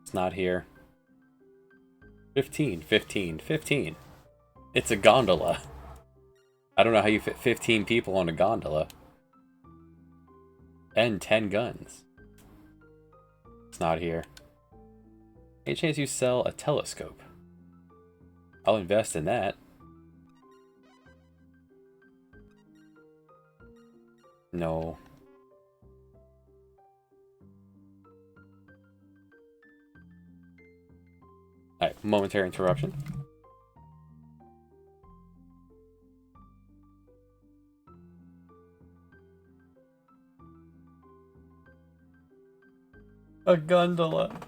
It's not here. 15, 15, 15. It's a gondola. I don't know how you fit 15 people on a gondola. And 10 guns. It's not here. Any chance you sell a telescope? I'll invest in that. No. Alright, momentary interruption. A gondola.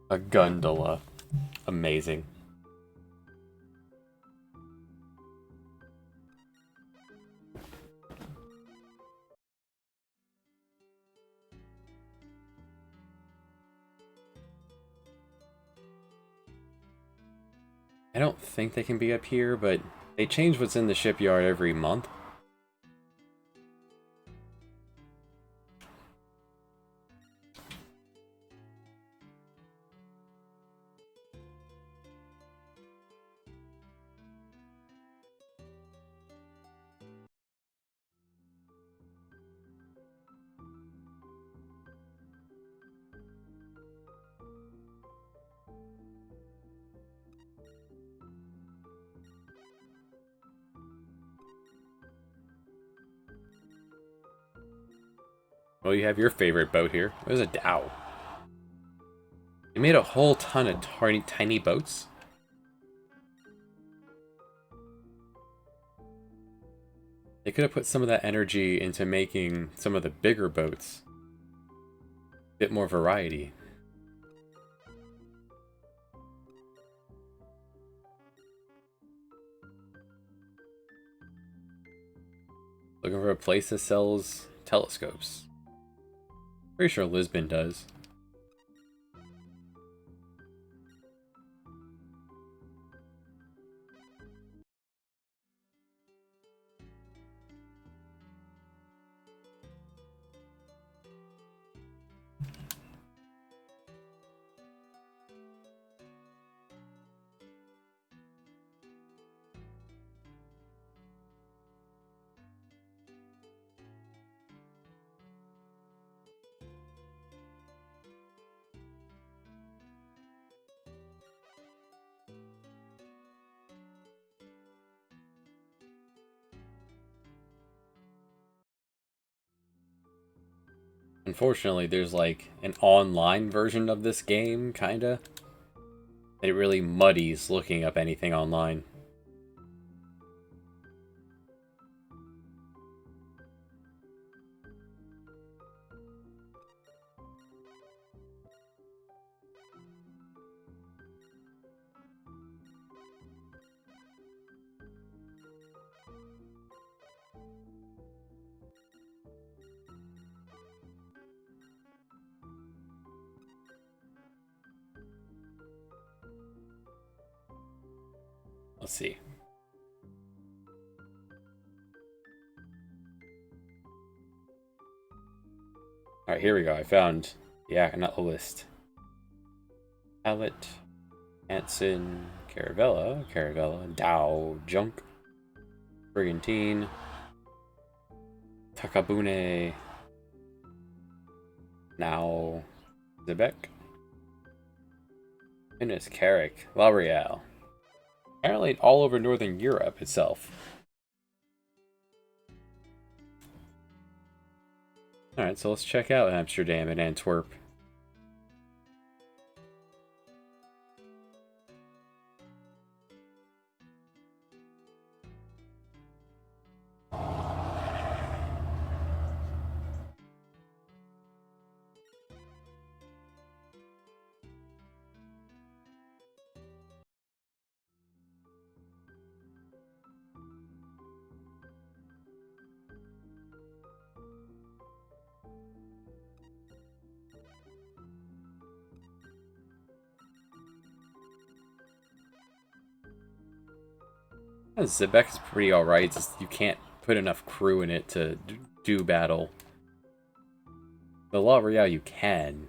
A gondola. Amazing. I don't think they can be up here, but they change what's in the shipyard every month. Well, you have your favorite boat here. There's a dhow. They made a whole ton of tiny boats. They could have put some of that energy into making some of the bigger boats. A bit more variety. Looking for a place that sells telescopes. Pretty sure Lisbon does. Unfortunately, there's like an online version of this game, kinda. It really muddies looking up anything online. Let's see. Alright, here we go. I found, yeah, not a list. Palette, Anson, Caravella, Dow, Junk, Brigantine, Takabune, now Zebek, Innis Carrick, L'Oreal. Apparently all over Northern Europe itself. Alright, so let's check out Amsterdam and Antwerp. Zebek is pretty alright, it's just you can't put enough crew in it to do battle. The L'Oreal you can.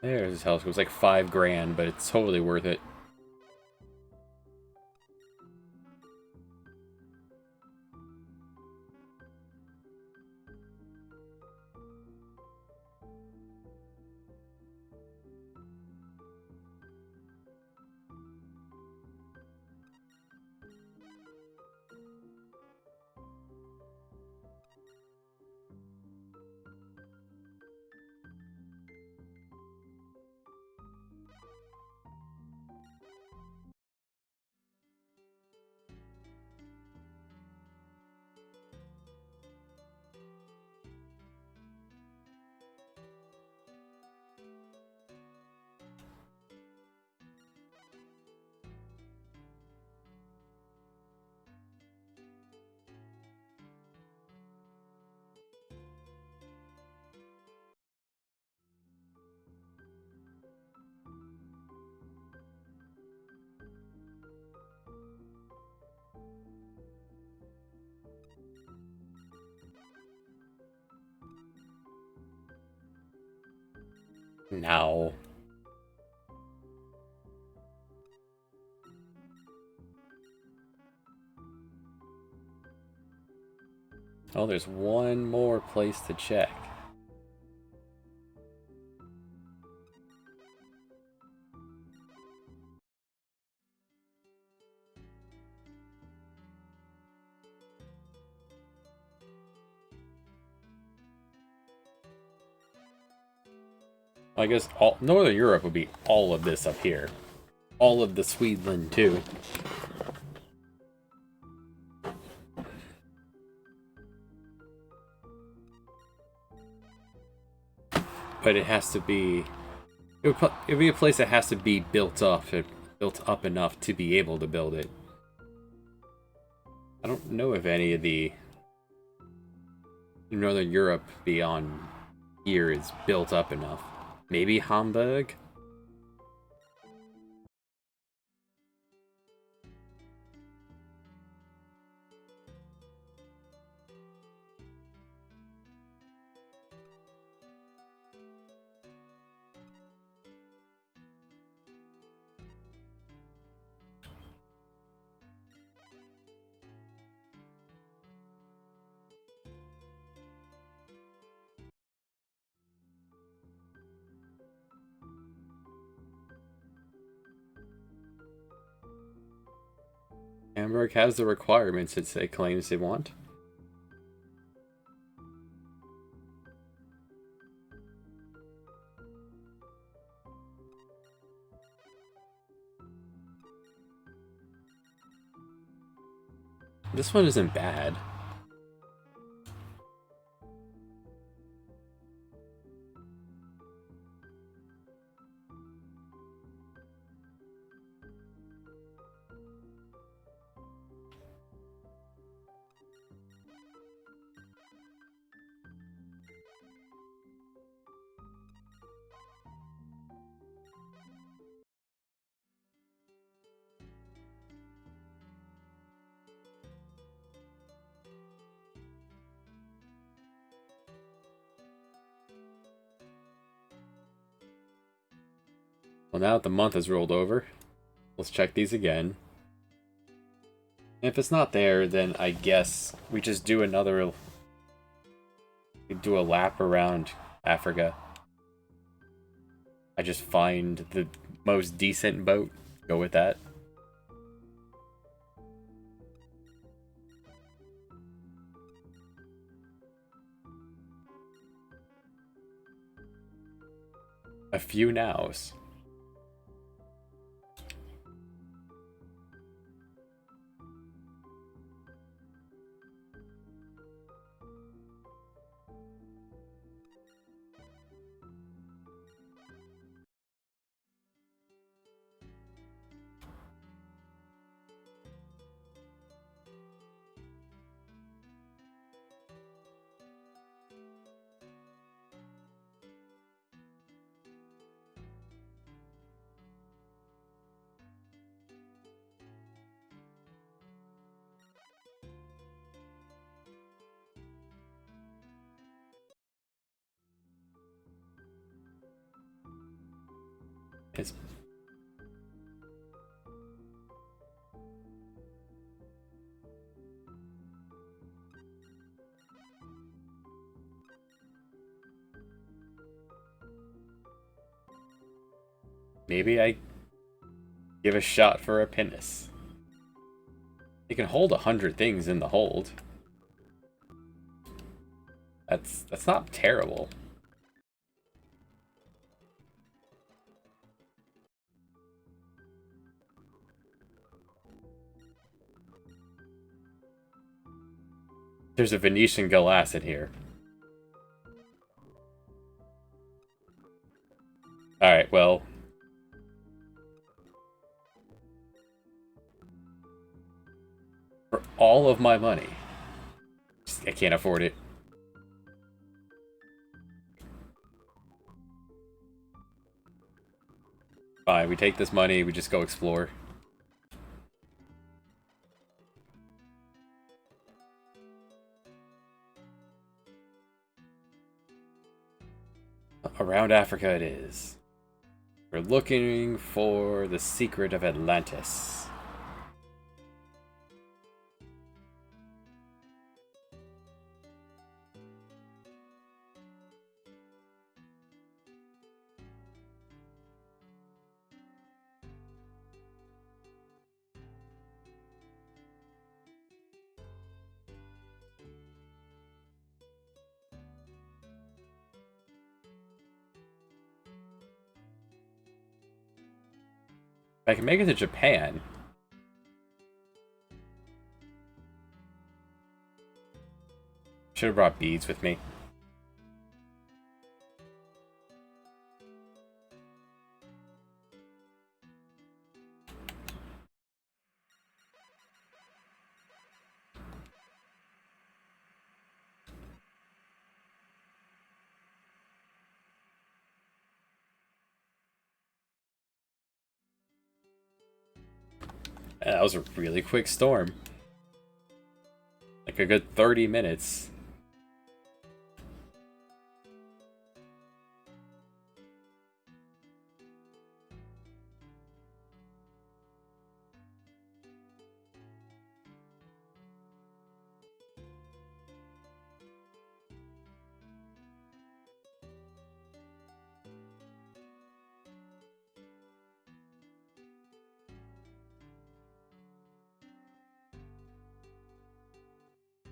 There's a telescope. It's like $5 grand, but it's totally worth it. Now. Oh, there's one more place to check. I guess Northern Europe would be all of this up here. All of the Sweden too. But it has to be... It would be a place that has to be built up enough to be able to build it. I don't know if any of the Northern Europe beyond here is built up enough. Maybe Hamburg? Hamburg has the requirements it claims they want. This one isn't bad. Well, now that the month has rolled over, let's check these again. If it's not there, then I guess we just do another... We do a lap around Africa. I just find the most decent boat, go with that. A few nows. It's... Maybe I give a shot for a pinnace. You can hold 100 things in the hold. That's not terrible. There's a Venetian glass in here. Alright, well... For all of my money. I can't afford it. Fine, we take this money, we just go explore. around Africa it is. We're looking for the secret of Atlantis. I can make it to Japan. Should have brought beads with me. That was a really quick storm. Like a good 30 minutes.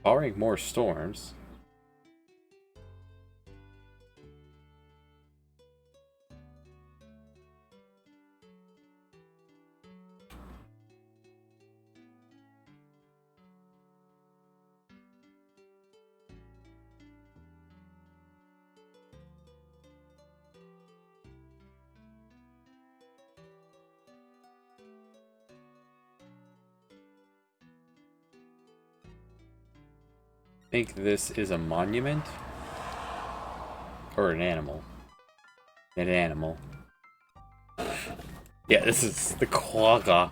Barring more storms. I think this is a monument or an animal. An animal. Yeah, this is the quagga.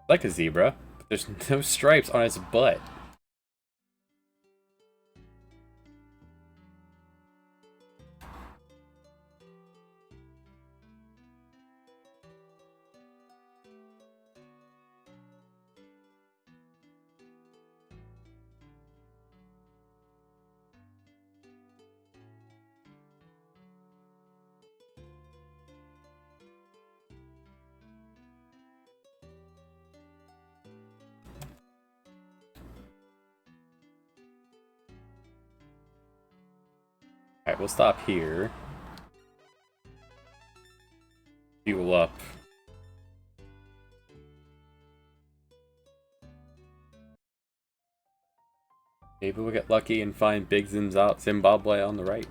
Like a zebra, but there's no stripes on its butt. Alright, we'll stop here. Fuel up. Maybe we'll get lucky and find Big Zimbabwe on the right.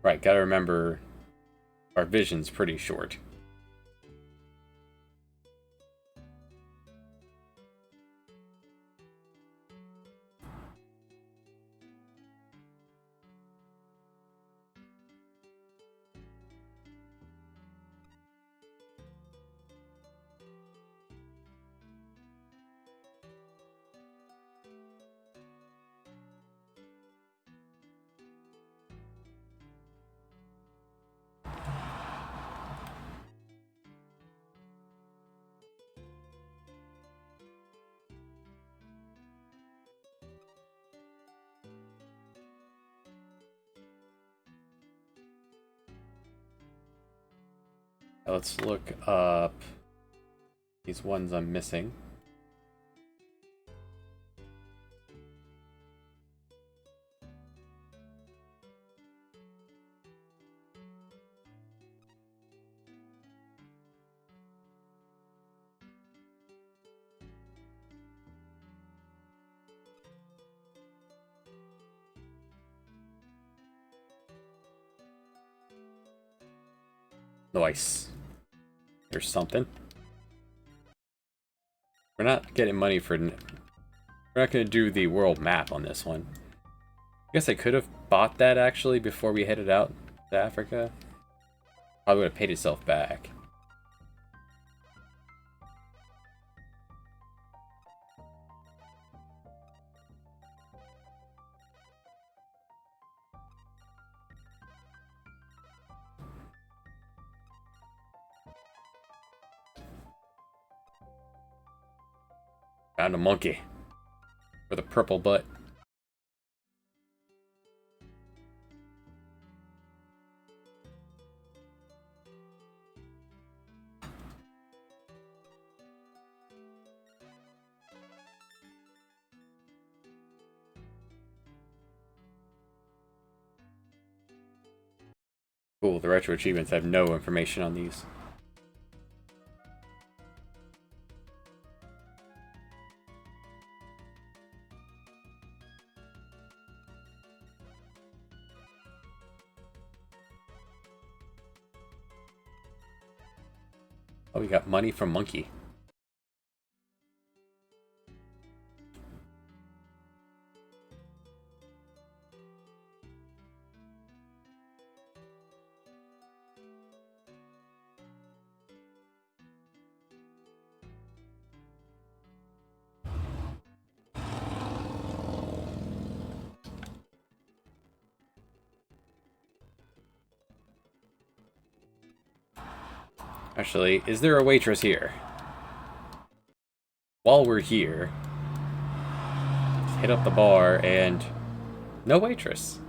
Right, gotta remember our vision's pretty short. Let's look up these ones I'm missing. Nice. There's something. We're not getting money for... We're not going to do the world map on this one. I guess I could have bought that, actually, before we headed out to Africa. Probably would have paid itself back. Found a monkey. With a purple butt. Cool, the retro achievements have no information on these. Oh, we got money from Monkey. Actually, is there a waitress here? While we're here, let's hit up the bar and no waitress.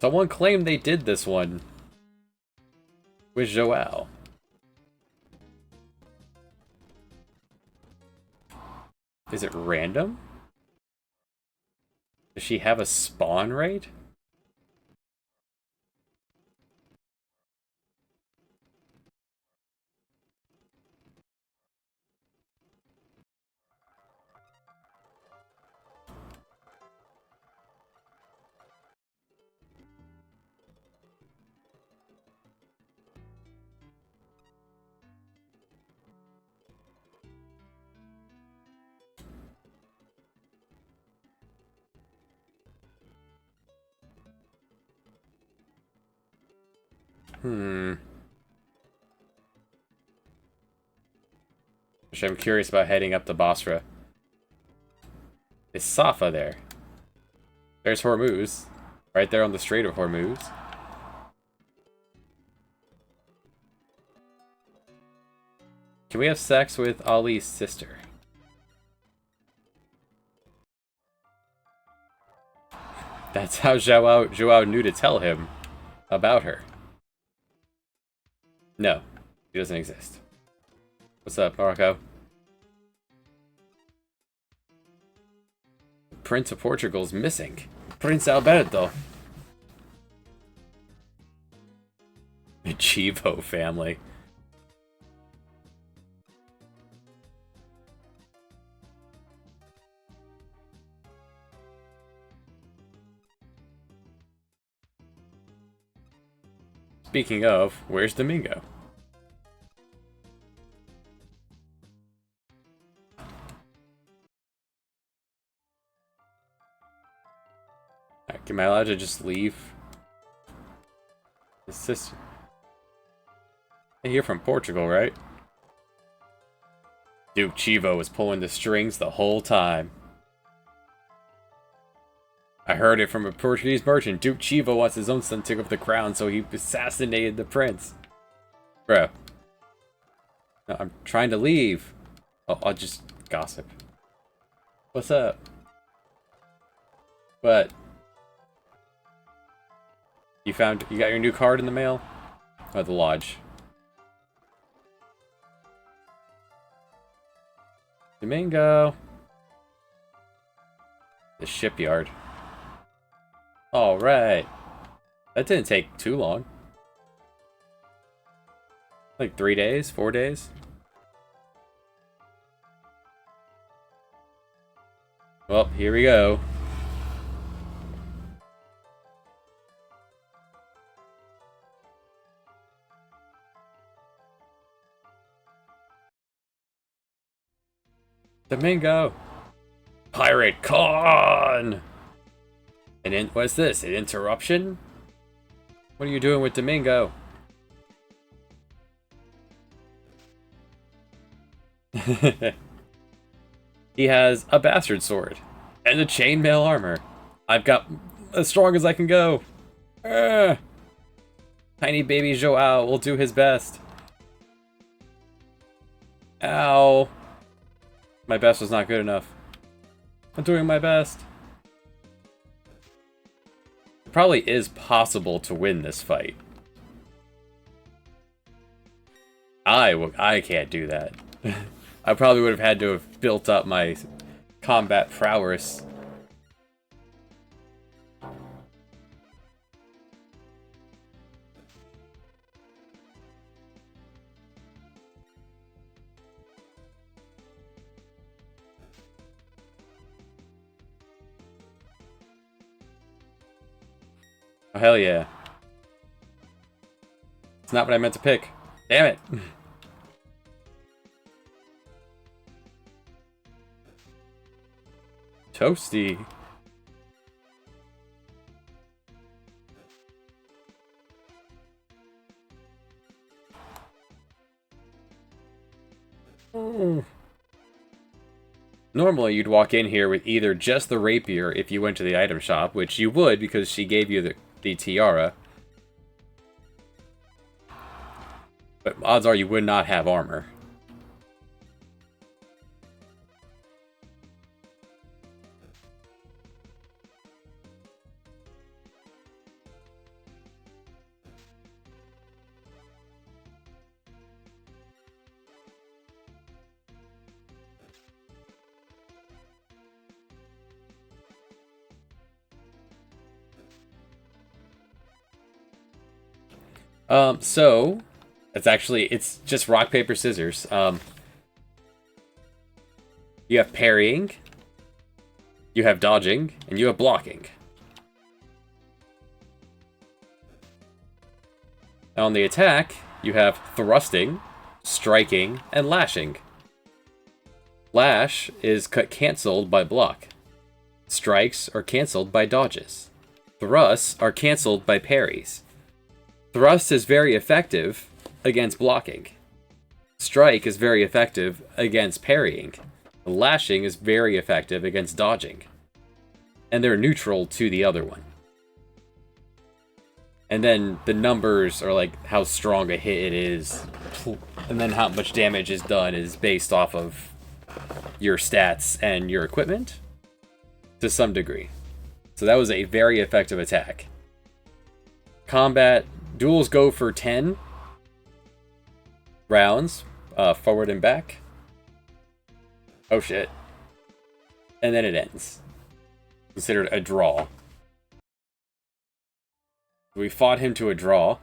Someone claimed they did this one with Joao. Is it random? Does she have a spawn rate? Which I'm curious about heading up to Basra. Is Safa there? There's Hormuz. Right there on the Strait of Hormuz. Can we have sex with Ali's sister? That's how Joao knew to tell him about her. No, he doesn't exist. What's up, Marco? Prince of Portugal's missing. Prince Alberto. The Chivo family. Speaking of, where's Domingo? Am I allowed to just leave? His sister. Hey, you're from Portugal, right? Duke Chivo was pulling the strings the whole time. I heard it from a Portuguese merchant. Duke Chivo wants his own son to take up the crown, so he assassinated the prince. Bro. No, I'm trying to leave. Oh, I'll just gossip. What's up? What? You got your new card in the mail? Oh, the lodge. Domingo. The shipyard. Alright. That didn't take too long. Like 3 days? 4 days? Well, here we go. Domingo! Pirate con! What's this? An interruption? What are you doing with Domingo? He has a bastard sword and a chainmail armor. I've got as strong as I can go. Tiny baby Joao will do his best. Ow. My best was not good enough. I'm doing my best. It probably is possible to win this fight. I can't do that. I probably would have had to have built up my combat prowess. Oh, hell yeah. It's not what I meant to pick. Damn it. Toasty. Normally, you'd walk in here with either just the rapier if you went to the item shop, which you would because she gave you the tiara. But odds are you would not have armor. So it's just rock, paper, scissors. You have parrying, you have dodging, and you have blocking. On the attack, you have thrusting, striking, and lashing. Lash is cancelled by block. Strikes are cancelled by dodges. Thrusts are cancelled by parries. Thrust is very effective against blocking. Strike is very effective against parrying. Lashing is very effective against dodging. And they're neutral to the other one. And then the numbers are like how strong a hit it is. And then how much damage is done is based off of your stats and your equipment to some degree. So that was a very effective attack. Combat duels go for 10 rounds, forward and back. Oh shit. And then it ends. Considered a draw. We fought him to a draw.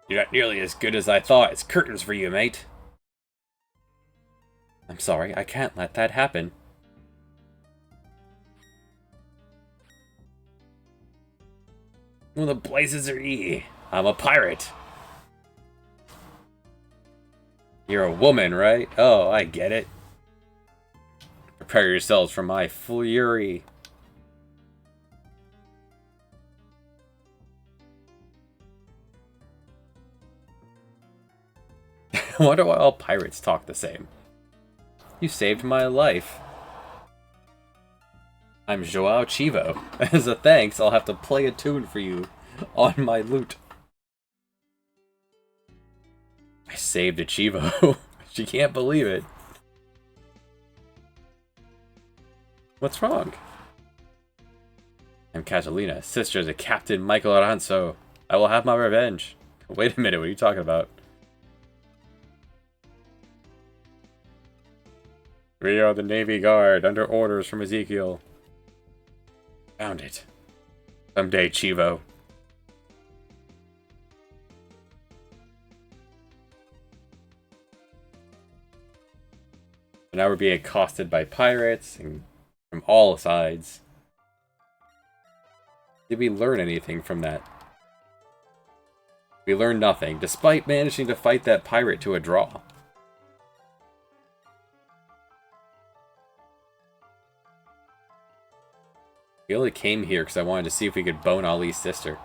You're not nearly as good as I thought. It's curtains for you, mate. I'm sorry, I can't let that happen. Well, the blazes are ye. I'm a pirate. You're a woman, right? Oh, I get it. Prepare yourselves for my fury. I wonder why all pirates talk the same. You saved my life. I'm Joao Chivo. As a thanks, I'll have to play a tune for you on my lute. I saved a Chivo. She can't believe it. What's wrong? I'm Catalina, sister to Captain Michael Aranzo. I will have my revenge. Wait a minute, what are you talking about? We are the Navy Guard, under orders from Ezekiel. Found it. Someday, Chivo. Now we're being accosted by pirates and from all sides. Did we learn anything from that? We learned nothing, despite managing to fight that pirate to a draw. We only came here because I wanted to see if we could bone Ali's sister.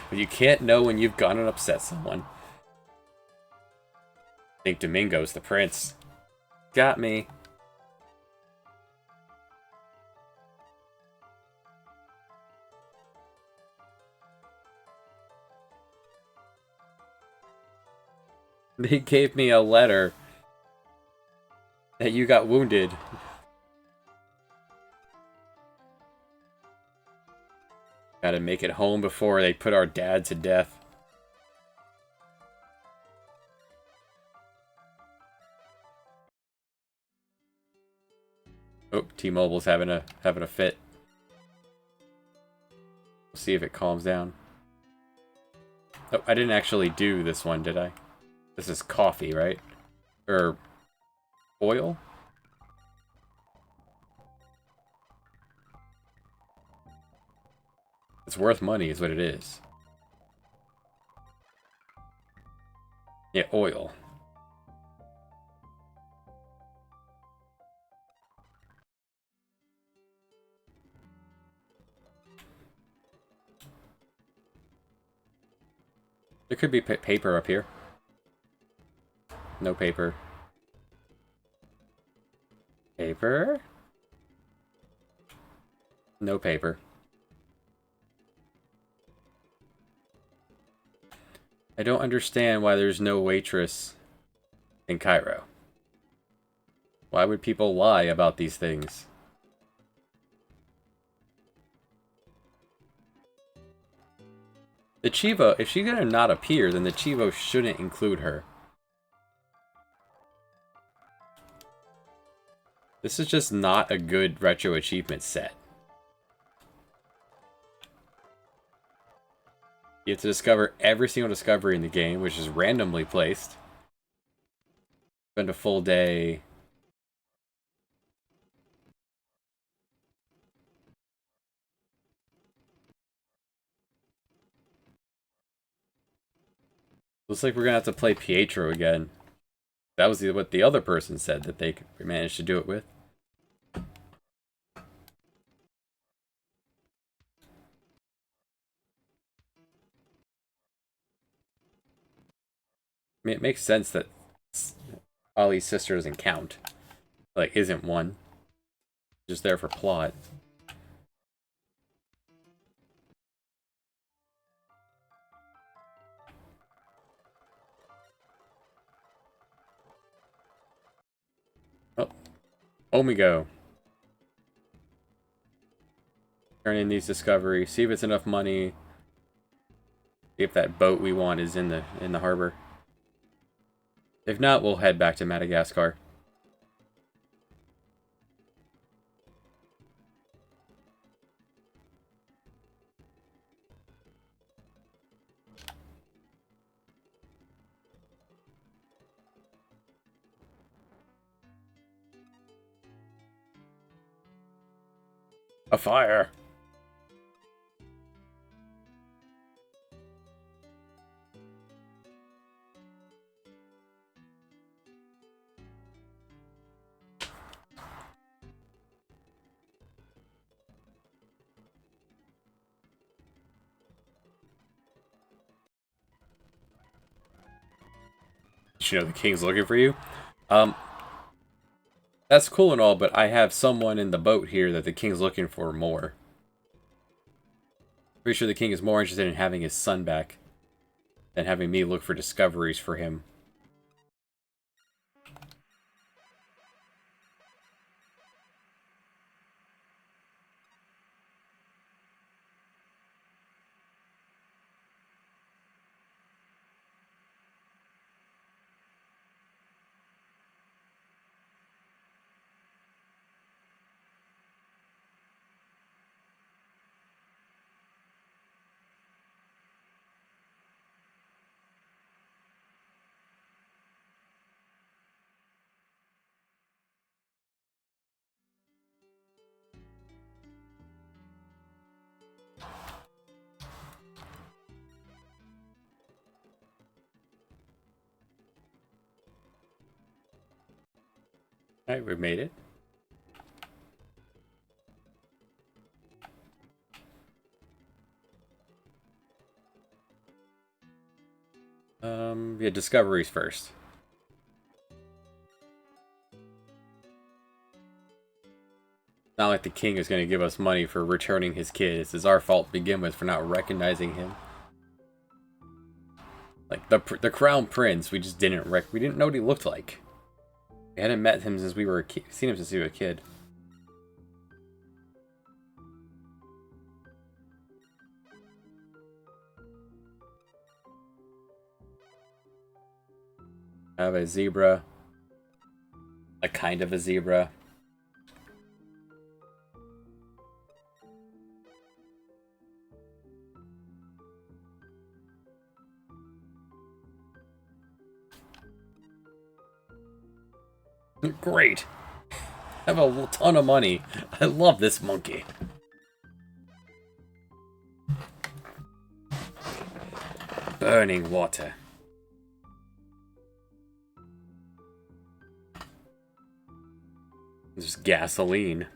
But you can't know when you've gone and upset someone. I think Domingo's the prince. Got me. They gave me a letter that you got wounded. Gotta make it home before they put our dad to death. Oh, T-Mobile's having a fit. We'll see if it calms down. Oh, I didn't actually do this one, did I? This is coffee, right? Or oil? It's worth money is what it is. Yeah, oil. There could be paper up here. No paper. Paper? No paper. I don't understand why there's no waitress in Cairo. Why would people lie about these things? The Chivo, if she's gonna not appear, then the Chivo shouldn't include her. This is just not a good retro achievement set. You have to discover every single discovery in the game, which is randomly placed. Spend a full day. Looks like we're gonna have to play Pietro again. That was what the other person said that they managed to do it with. I mean, it makes sense that Ali's sister doesn't count. Like, isn't one. Just there for plot. Oh, Omigo. Turn in these discoveries. See if it's enough money. See if that boat we want is in the harbor. If not, we'll head back to Madagascar. A fire! Did you know the king's looking for you? That's cool and all, but I have someone in the boat here that the king's looking for more. Pretty sure the king is more interested in having his son back than having me look for discoveries for him. Alright, we made it. Yeah, discoveries first. Not like the king is going to give us money for returning his kids. It's our fault to begin with for not recognizing him. Like the crown prince, we just didn't we didn't know what he looked like. We hadn't met him since we were seen him since he was a kid. I have a zebra. A kind of a zebra. Great. I have a ton of money. I love this monkey. Burning water. There's gasoline.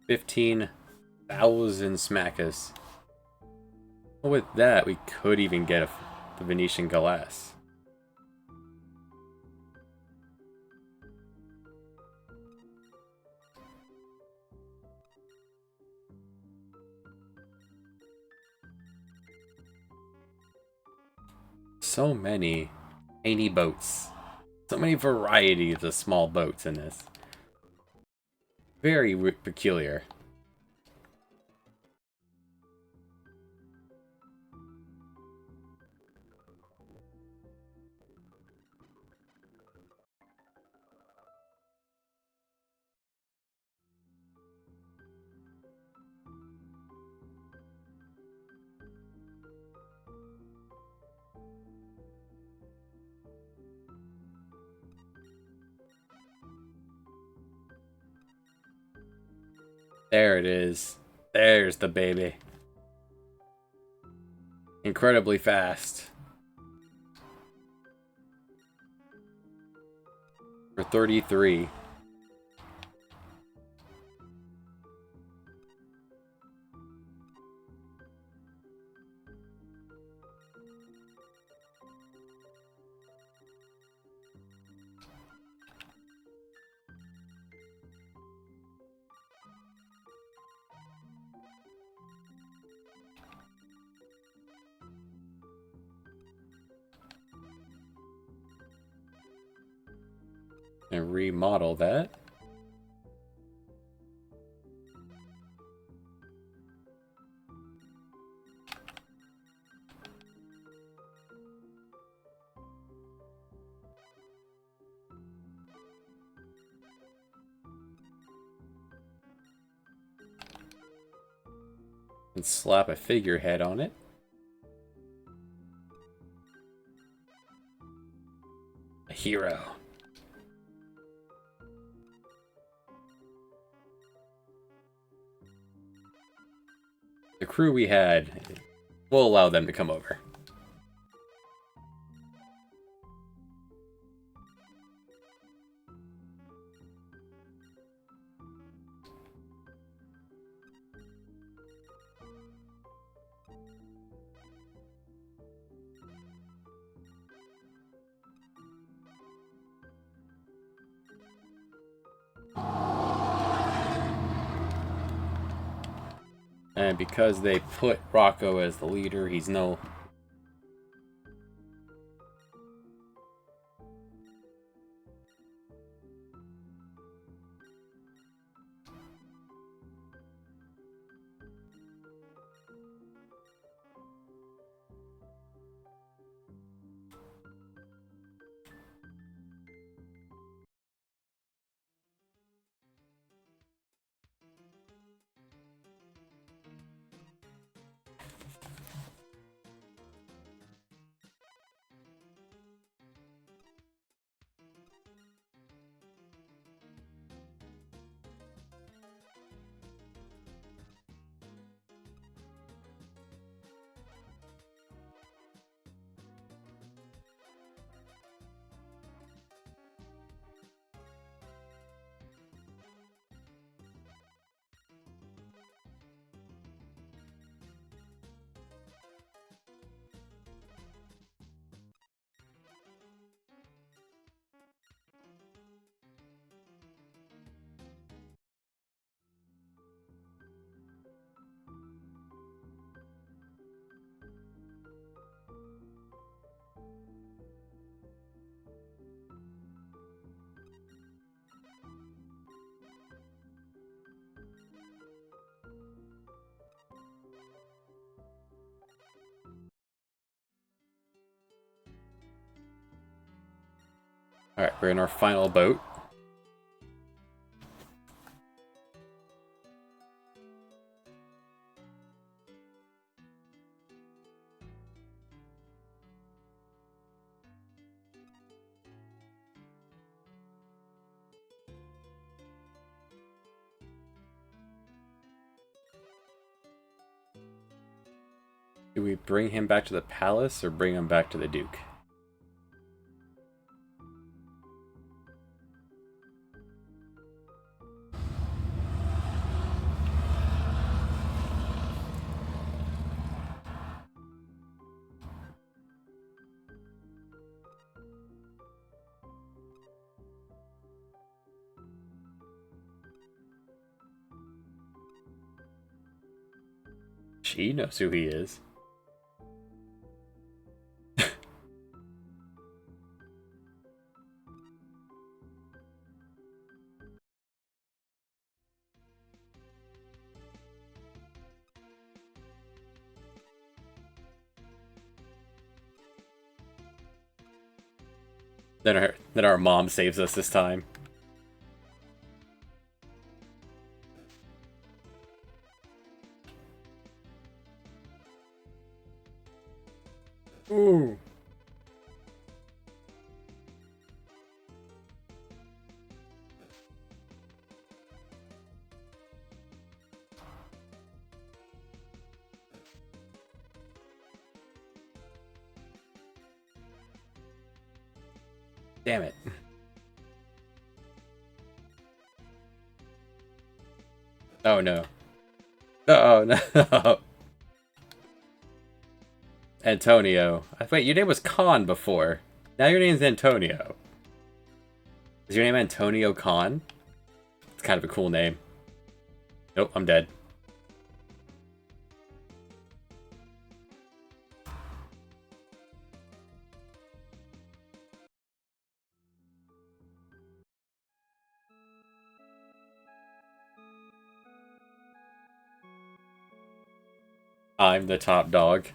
$15,000 smackers. With that, we could even get the Venetian glass. So many tiny boats. So many varieties of small boats in this. Very peculiar. There it is. There's the baby. Incredibly fast. For 33. And remodel that. And slap a figurehead on it. A hero. The crew we had, we'll allow them to come over. And because they put Rocco as the leader, he's no... Alright, we're in our final boat. Do we bring him back to the palace or bring him back to the Duke? She knows who he is. Then our mom saves us this time. Ooh. Damn it. Oh no. Oh no. Antonio. Wait, your name was Khan before. Now your name's Antonio. Is your name Antonio Khan? It's kind of a cool name. Nope, I'm dead. I'm the top dog.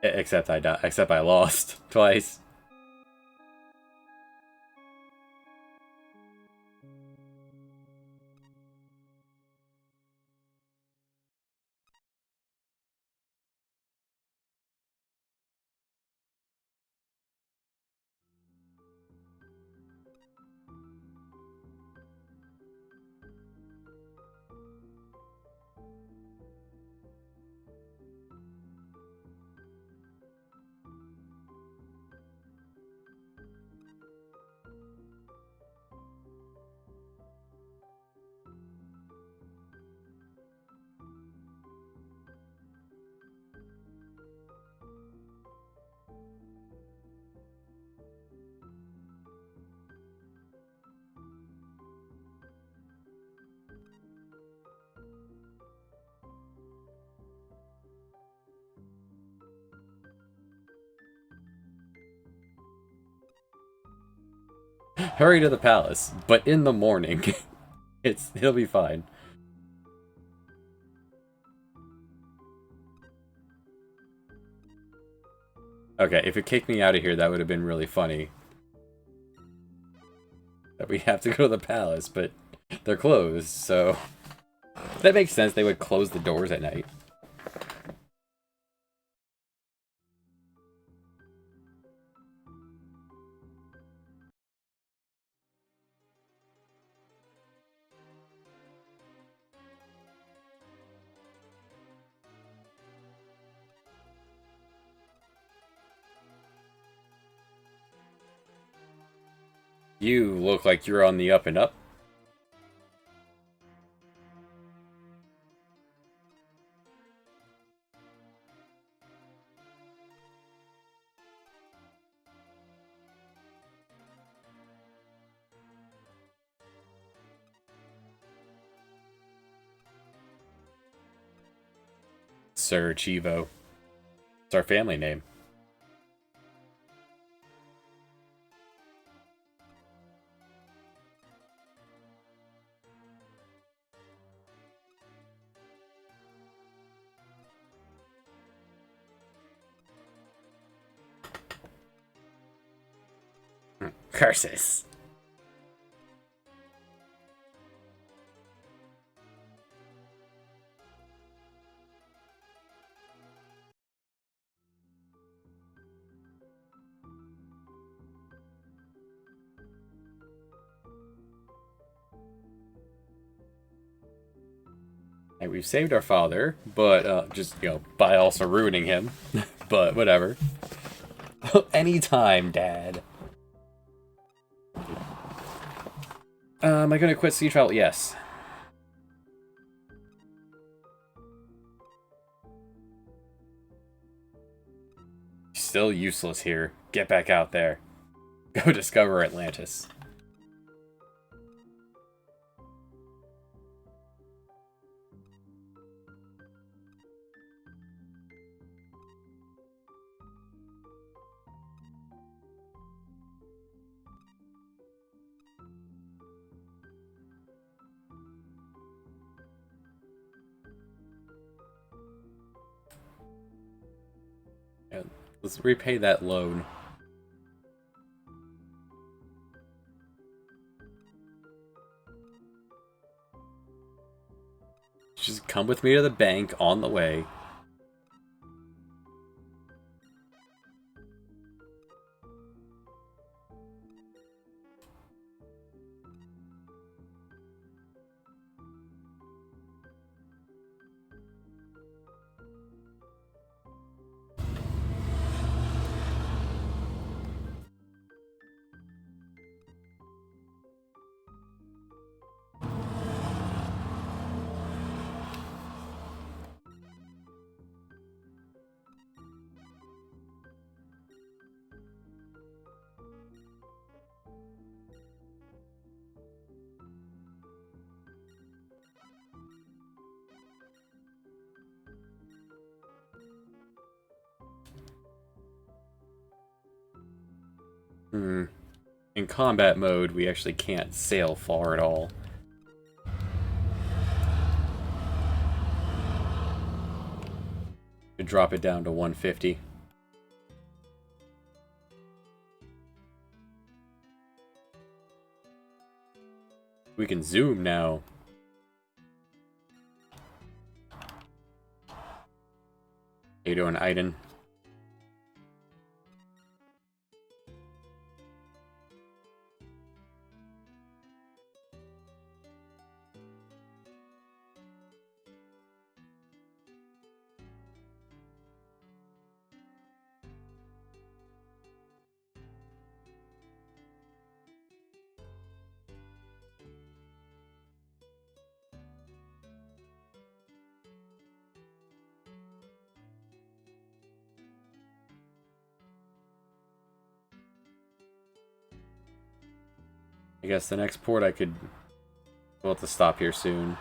Except I died. Except I lost twice. Hurry to the palace, but in the morning. It'll be fine. Okay, if it kicked me out of here, that would have been really funny. That we have to go to the palace, but they're closed, so... That makes sense, they would close the doors at night. You look like you're on the up and up. Sir Chivo. It's our family name. Curses. And we've saved our father, but just, you know, by also ruining him. But whatever. Anytime, Dad. Am I gonna quit sea travel? Yes. Still useless here. Get back out there. Go discover Atlantis. Yeah, let's repay that loan. Just come with me to the bank on the way. In combat mode, we actually can't sail far at all. To drop it down to 150. We can zoom now. How you doing, Aiden? I guess the next port I could... We'll have to stop here soon.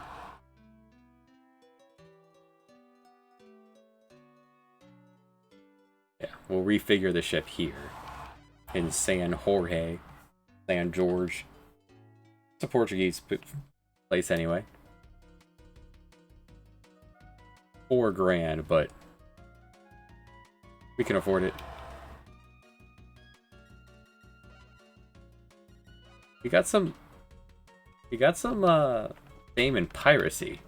Yeah, we'll refigure the ship here. In San Jorge. San George. It's a Portuguese place anyway. $4,000, but... we can afford it. We got some fame in piracy.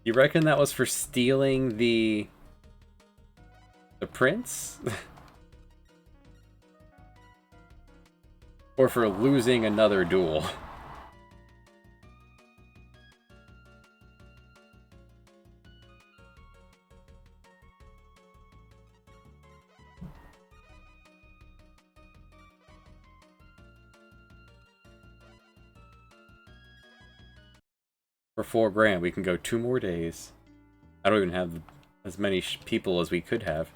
You reckon that was for stealing the prince? Or for losing another duel? For $4,000, we can go 2 more days. I don't even have as many people as we could have.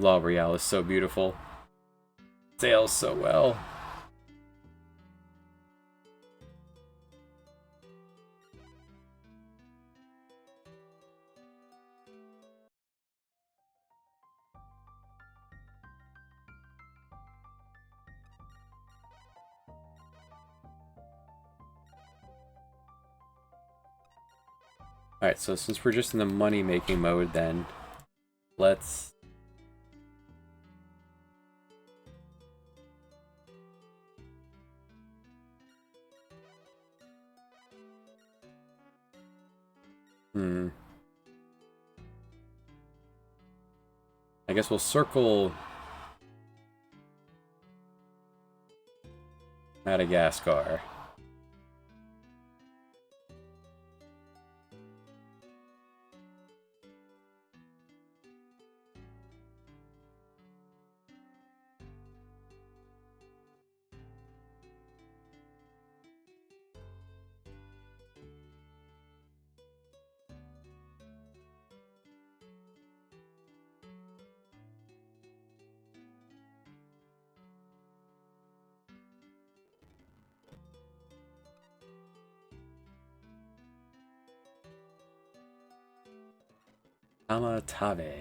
L'Oreal is so beautiful. Sails so well. Alright, so since we're just in the money-making mode then, let's... I guess we'll circle Madagascar. Amatave.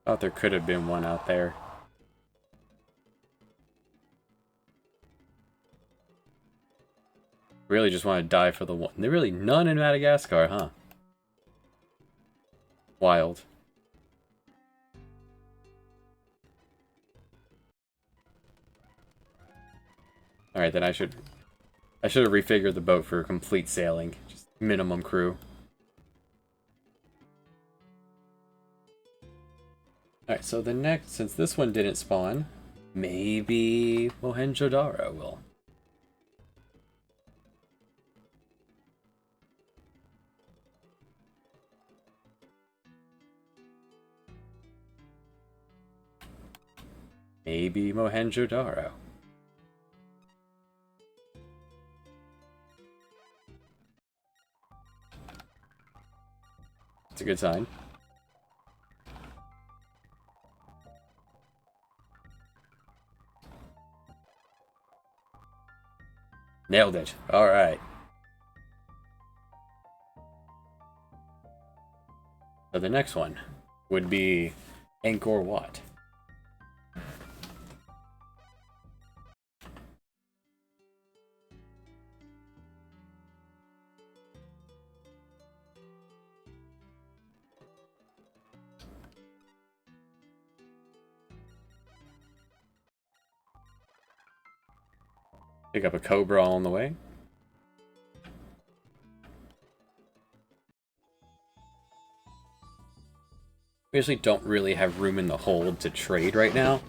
Thought there could have been one out there. Really just want to die for the one. There really none in Madagascar, huh? Wild. Alright, then I should have refigured the boat for complete sailing. Just minimum crew. Alright, so the next, since this one didn't spawn, maybe Mohenjo-Daro will. Maybe Mohenjo-Daro. It's a good sign. Nailed it. Alright. So the next one would be Angkor Wat. Pick up a Cobra on the way. We actually don't really have room in the hold to trade right now.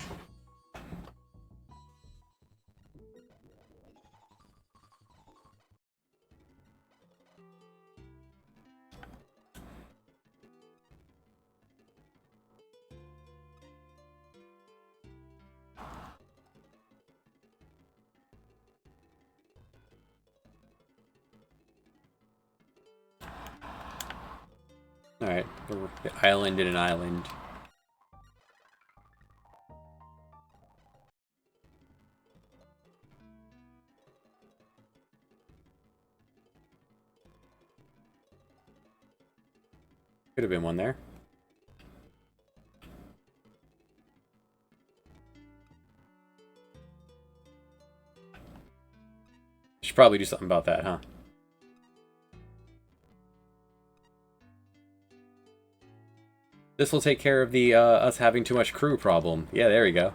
Alright, the island in an island. Could have been one there. Should probably do something about that, huh? This will take care of the us having too much crew problem. Yeah, there we go.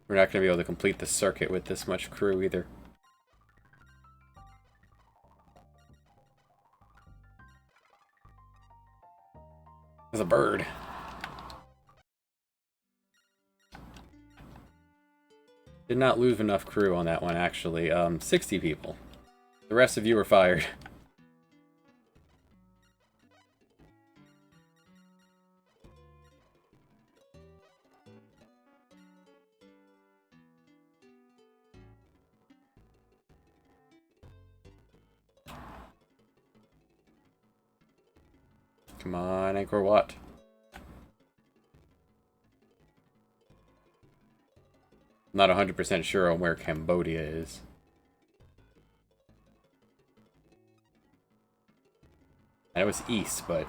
We're not going to be able to complete the circuit with this much crew either. There's a bird. Did not lose enough crew on that one, actually. 60 people. The rest of you were fired. Come on, Angkor Wat. I'm not 100% sure on where Cambodia is. I know it's east, but...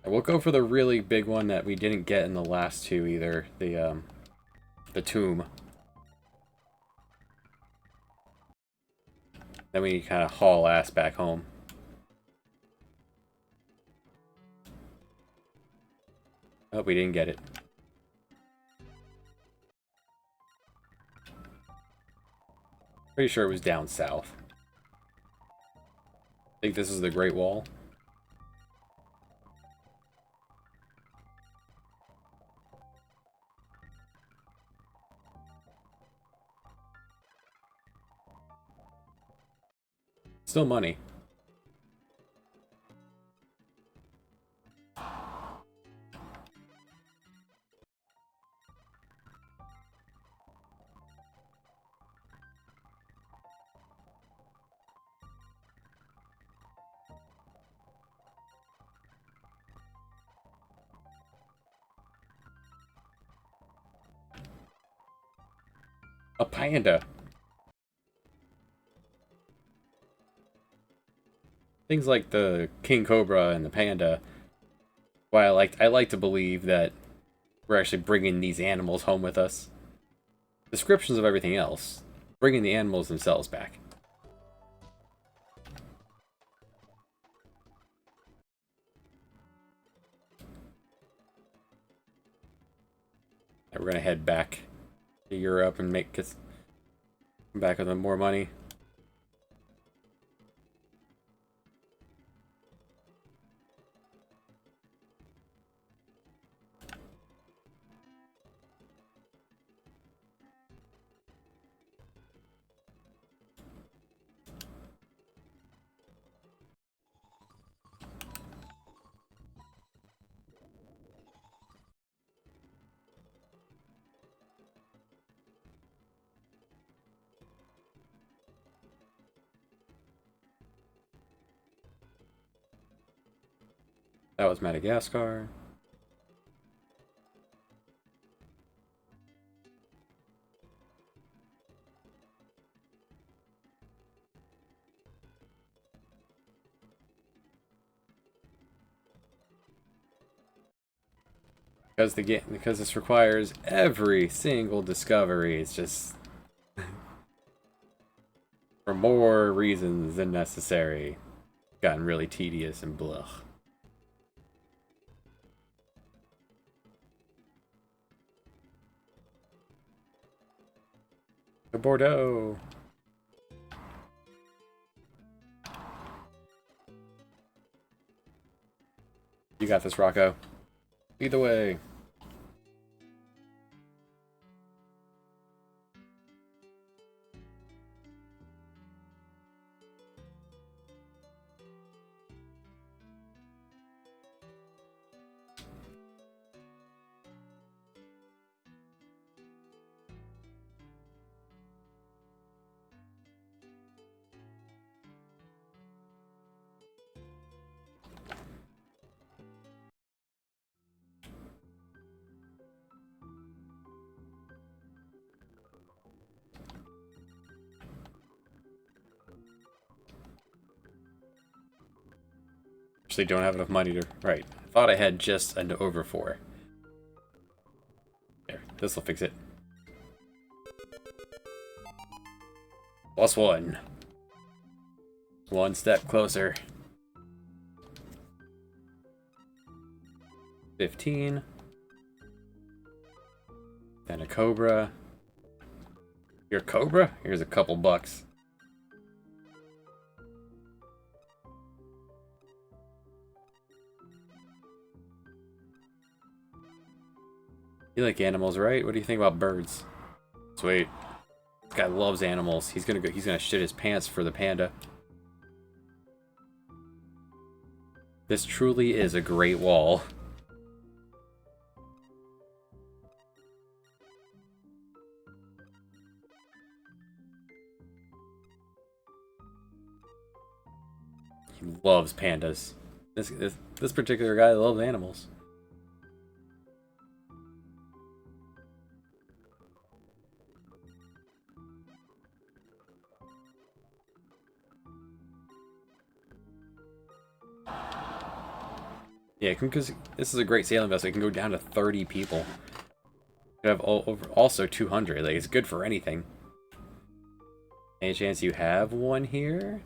We'll go for the really big one that we didn't get in the last two either. The tomb. Then we kind of haul ass back home. Oh, we didn't get it. Pretty sure it was down south. I think this is the Great Wall. Still money. A panda. Things like the king cobra and the panda. Well, I like to believe that we're actually bringing these animals home with us. Descriptions of everything else. Bringing the animals themselves back. We're gonna head back to Europe and come back with more money. That was Madagascar. Because this requires every single discovery, it's just for more reasons than necessary. Gotten really tedious and blah. Bordeaux. You got this, Rocco. Lead the way. Actually don't have enough money to... Right. I thought I had just an over 4. There. This'll fix it. +1. One step closer. 15. Then a cobra. Your cobra? Here's a couple bucks. You like animals, right? What do you think about birds? Sweet. This guy loves animals. He's gonna shit his pants for the panda. This truly is a great wall. He loves pandas. This particular guy loves animals. Yeah, because this is a great sailing vessel. It can go down to 30 people. You have also 200. Like, it's good for anything. Any chance you have one here?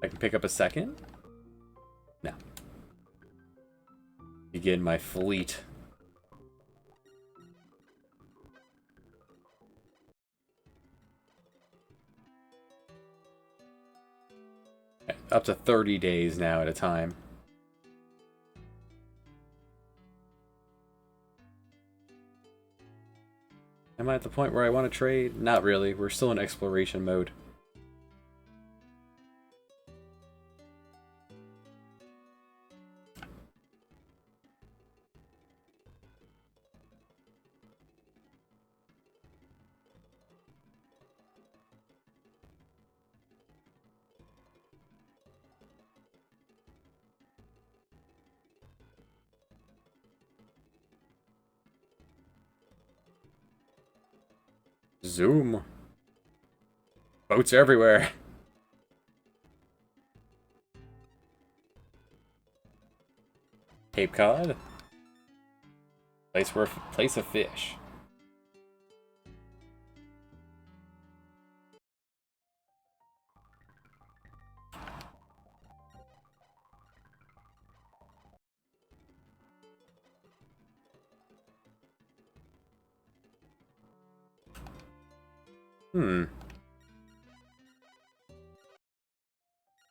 I can pick up a second? No. Begin my fleet. Up to 30 days now at a time. Am I at the point where I want to trade? Not really. We're still in exploration mode. Zoom. Boats everywhere. Cape Cod. Place a fish.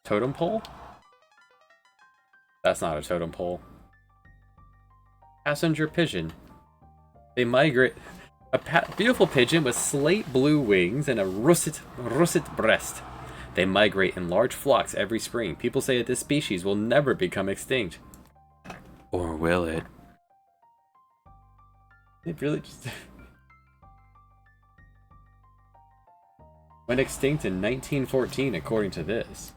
Totem pole? That's not a totem pole. Passenger pigeon. They migrate. A beautiful pigeon with slate blue wings and a russet breast. They migrate in large flocks every spring. People say that this species will never become extinct. Or will it? It really just... went extinct in 1914, according to this.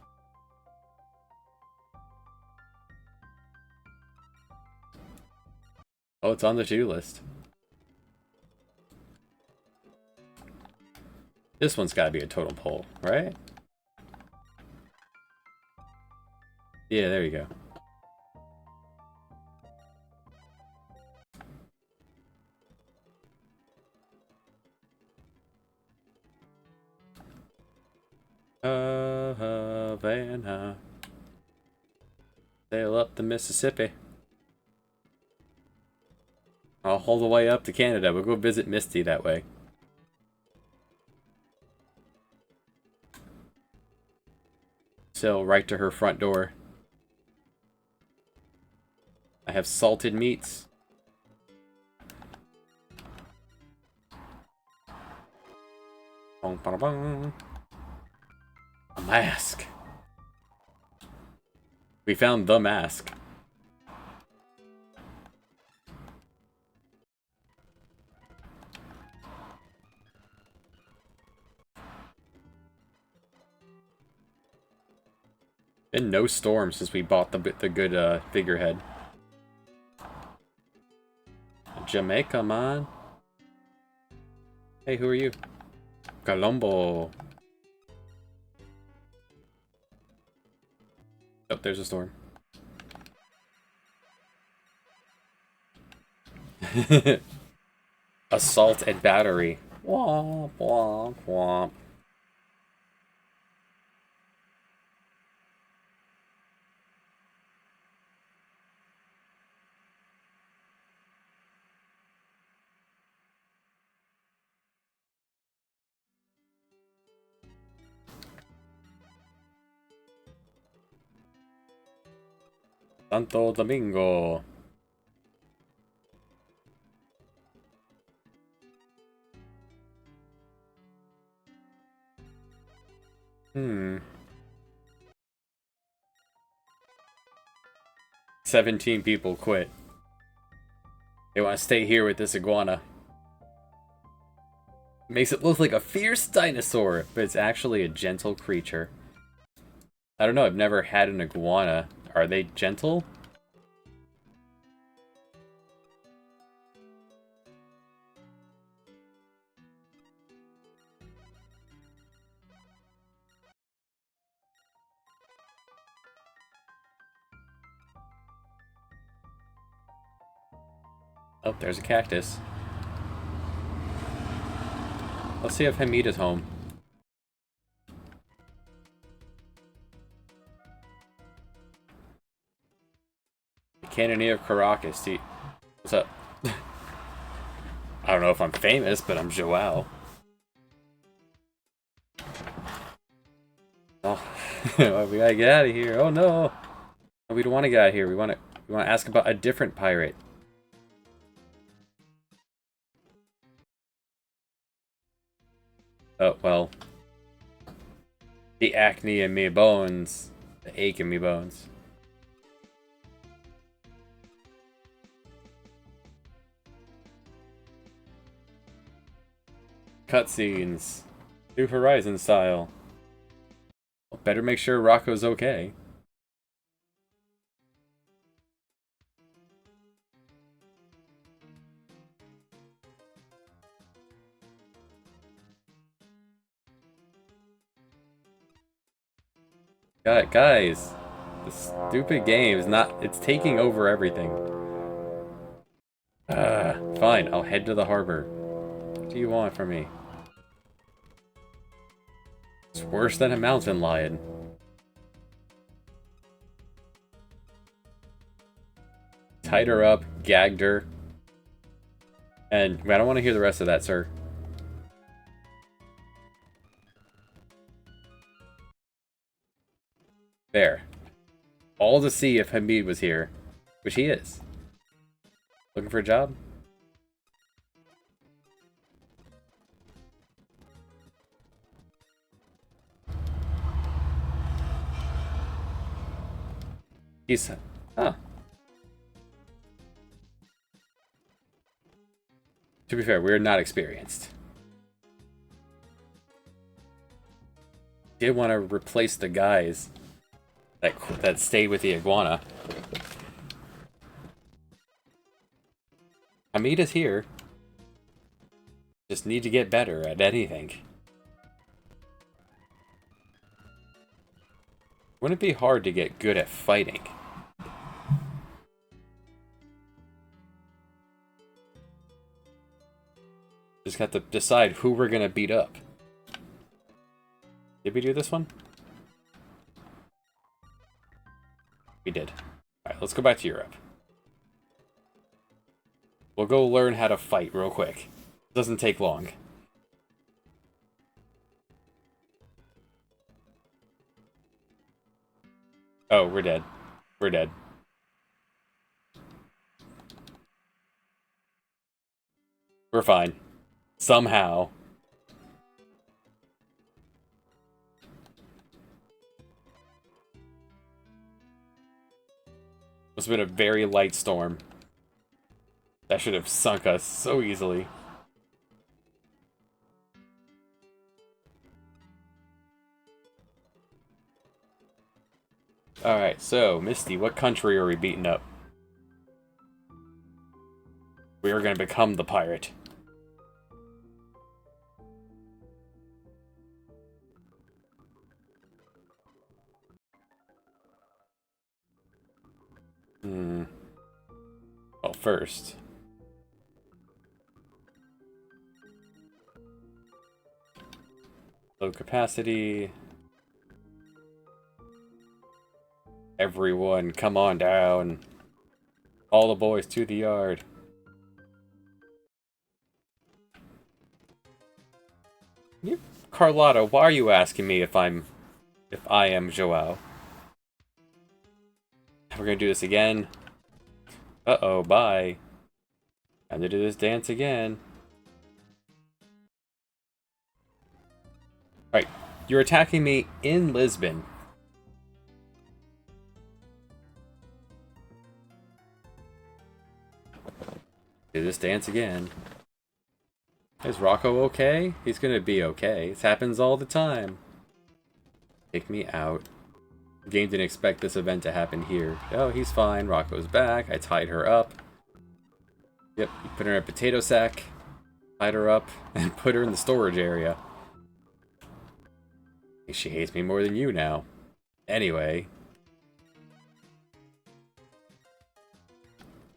Oh, it's on the to-do list. This one's gotta be a totem pole, right? Yeah, there you go. Havana. Sail up the Mississippi. All the way up to Canada. We'll go visit Misty that way. Sail right to her front door. I have salted meats. Bong, bong, bong. A mask. We found the mask. Been no storm since we bought the good figurehead. Jamaica, man. Hey, who are you? Colombo. Oh, there's a storm. Assault and battery. Womp, womp, womp. Santo Domingo. Hmm. 17 people quit. They want to stay here with this iguana. Makes it look like a fierce dinosaur, but it's actually a gentle creature. I don't know, I've never had an iguana. Are they gentle? Oh, there's a cactus. Let's see if Hamid is home. Cannoneer of Caracas. What's up? I don't know if I'm famous, but I'm Joao. Oh, we gotta get out of here. Oh no! We don't want to get out of here. We want to ask about a different pirate. Oh well. The acne in me bones. The ache in me bones. Cutscenes. New Horizon style. Well, better make sure Rocco's okay. Guys, this stupid game is it's taking over everything. Fine, I'll head to the harbor. What do you want from me? It's worse than a mountain lion. Tied her up, gagged her. And I don't want to hear the rest of that, sir. There. All to see if Hamid was here. Which he is. Looking for a job? He's... Huh. To be fair, we're not experienced. Did want to replace the guys that stayed with the iguana. Hamid is here. Just need to get better at anything. Wouldn't it be hard to get good at fighting? Just got to decide who we're gonna beat up. Did we do this one? We did. Alright, let's go back to Europe. We'll go learn how to fight real quick. It doesn't take long. Oh, we're dead. We're dead. We're fine. Somehow. Must have been a very light storm. That should have sunk us so easily. Alright, so, Misty, what country are we beating up? We are going to become the pirate. Well, first... low capacity... Everyone, come on down. All the boys to the yard. Carlotta, why are you asking me if I am Joao? We're gonna do this again. Uh-oh, bye. Time to do this dance again. Alright, You're attacking me in Lisbon. Do this dance again. Is Rocco okay? He's gonna be okay. This happens all the time. Take me out. The game didn't expect this event to happen here. Oh, he's fine. Rocco's back. I tied her up. Yep, you put her in a potato sack, tied her up, and put her in the storage area. She hates me more than you now. Anyway.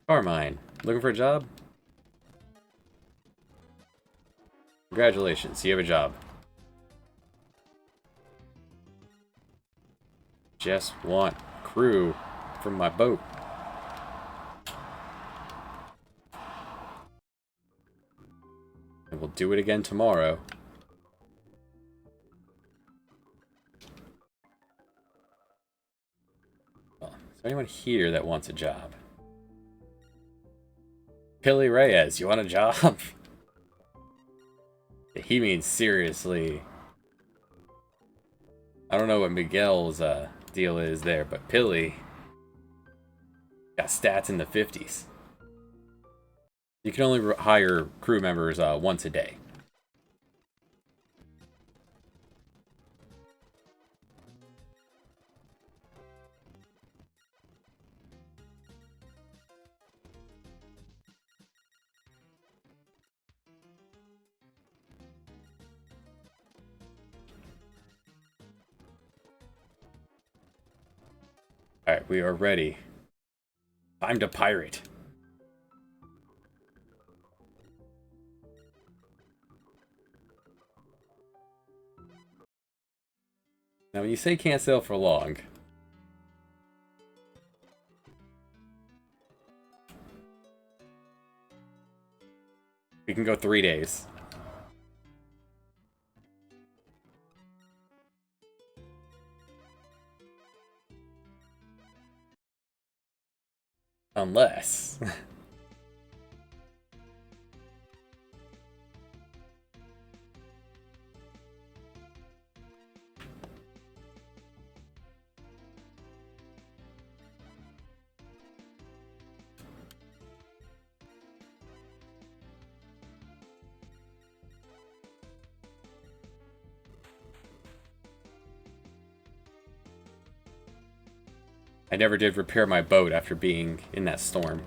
Carmine, looking for a job? Congratulations, you have a job. Just want crew from my boat. And we'll do it again tomorrow. Well, is there anyone here that wants a job? Billy Reyes, you want a job? He means seriously. I don't know what Miguel's deal is there, but Pilly got stats in the 50s. You can only hire crew members once a day. Alright, we are ready. Time to pirate. Now, when you say can't sail for long, we can go 3 days. Unless... I never did repair my boat after being in that storm.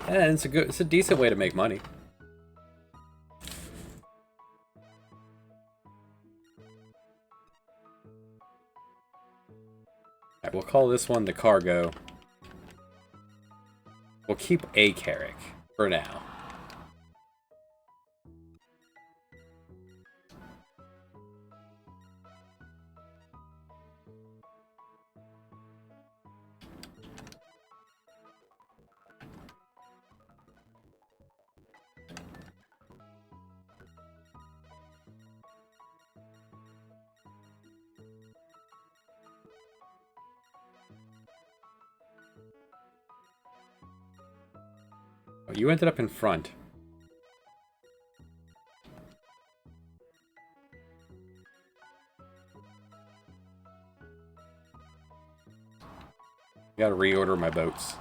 And it's a decent way to make money. Alright, we'll call this one the cargo. We'll keep a Carrick for now. Oh, you ended up in front. Gotta reorder my boats.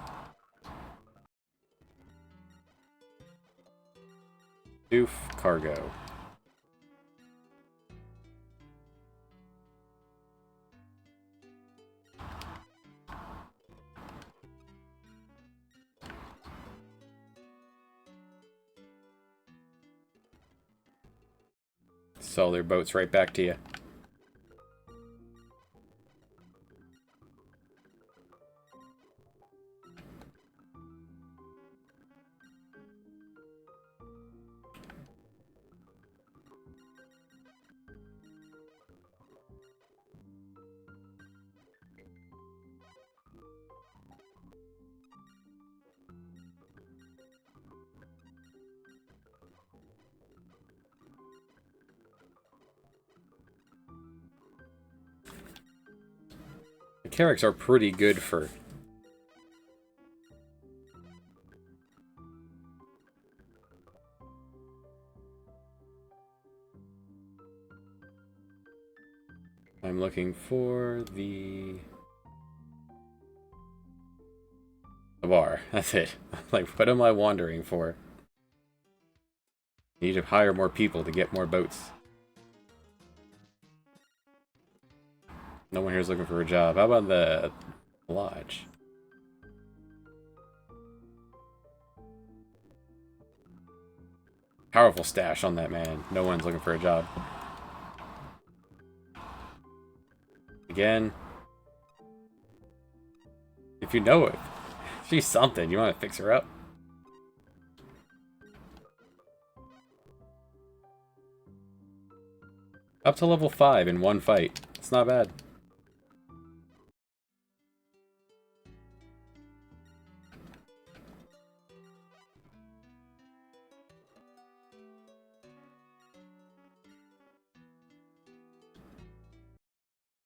Doof cargo. Sell their boats right back to you. Carracks are pretty good for... I'm looking for the bar. That's it. Like, what am I wandering for? Need to hire more people to get more boats. No one here is looking for a job. How about the lodge? Powerful stash on that man. No one's looking for a job. Again. If you know it. She's something. You want to fix her up? Up to level 5 in one fight. It's not bad.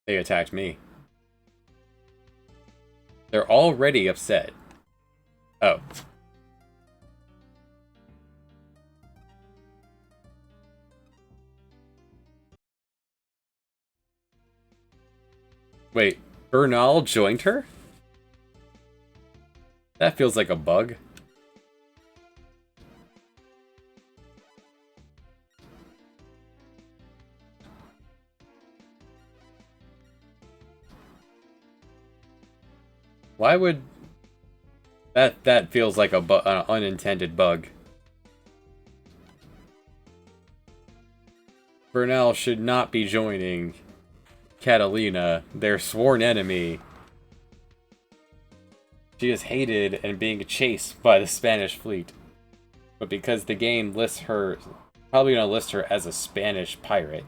They attacked me. They're already upset. Oh. Wait, Bernal joined her? That feels like a bug. Why would... That feels like an unintended bug. Bernal should not be joining Catalina, their sworn enemy. She is hated and being chased by the Spanish fleet. But because the game lists her... Probably gonna list her as a Spanish pirate.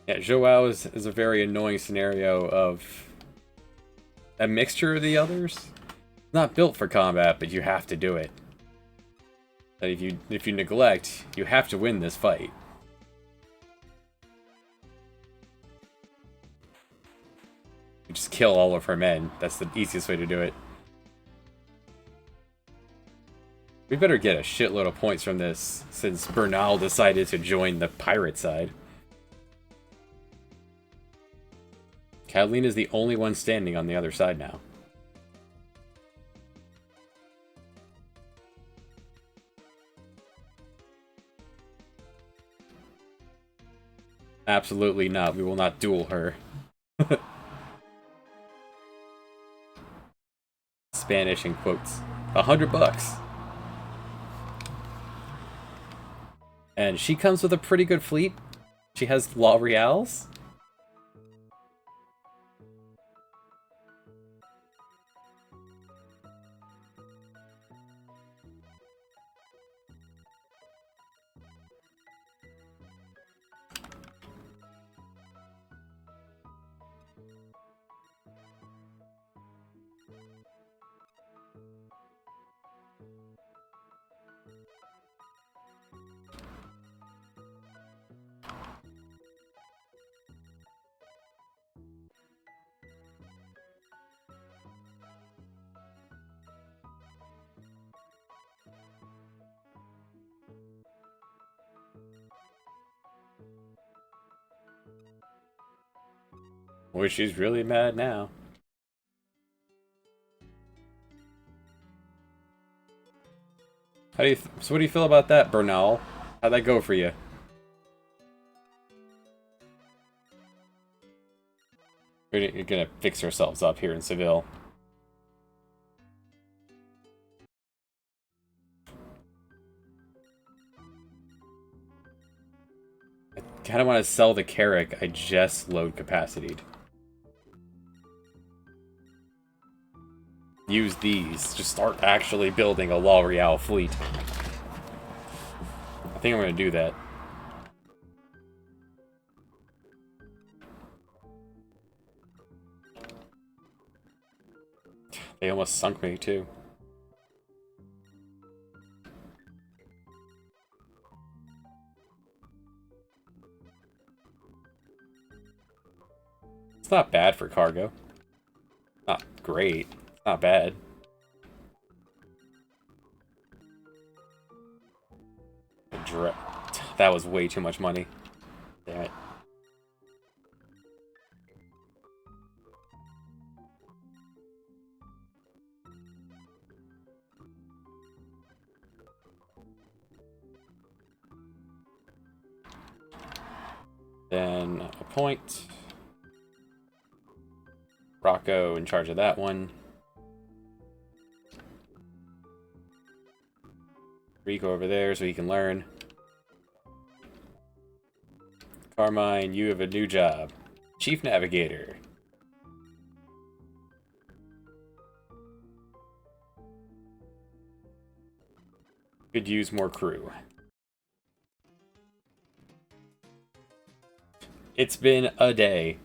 Yeah, Joao is a very annoying scenario of a mixture of the others. Not built for combat, but you have to do it. And if you neglect, you have to win this fight. You just kill all of her men. That's the easiest way to do it. We better get a shitload of points from this, since Bernal decided to join the pirate side. Catalina is the only one standing on the other side now. Absolutely not. We will not duel her. Spanish in quotes. $100. And she comes with a pretty good fleet. She has La Reals. Boy, she's really mad now. So what do you feel about that, Bernal? How'd that go for you? We're gonna fix ourselves up here in Seville. I kinda wanna sell the Carrack I just load capacitied. Use these to start actually building a L'Oreal fleet. I think I'm gonna do that. They almost sunk me too. It's not bad for cargo. Not great. Not bad. That was way too much money. Damn it. Then appoint Rocco in charge of that one. Rico over there so he can learn. Carmine, you have a new job. Chief Navigator. Could use more crew. It's been a day.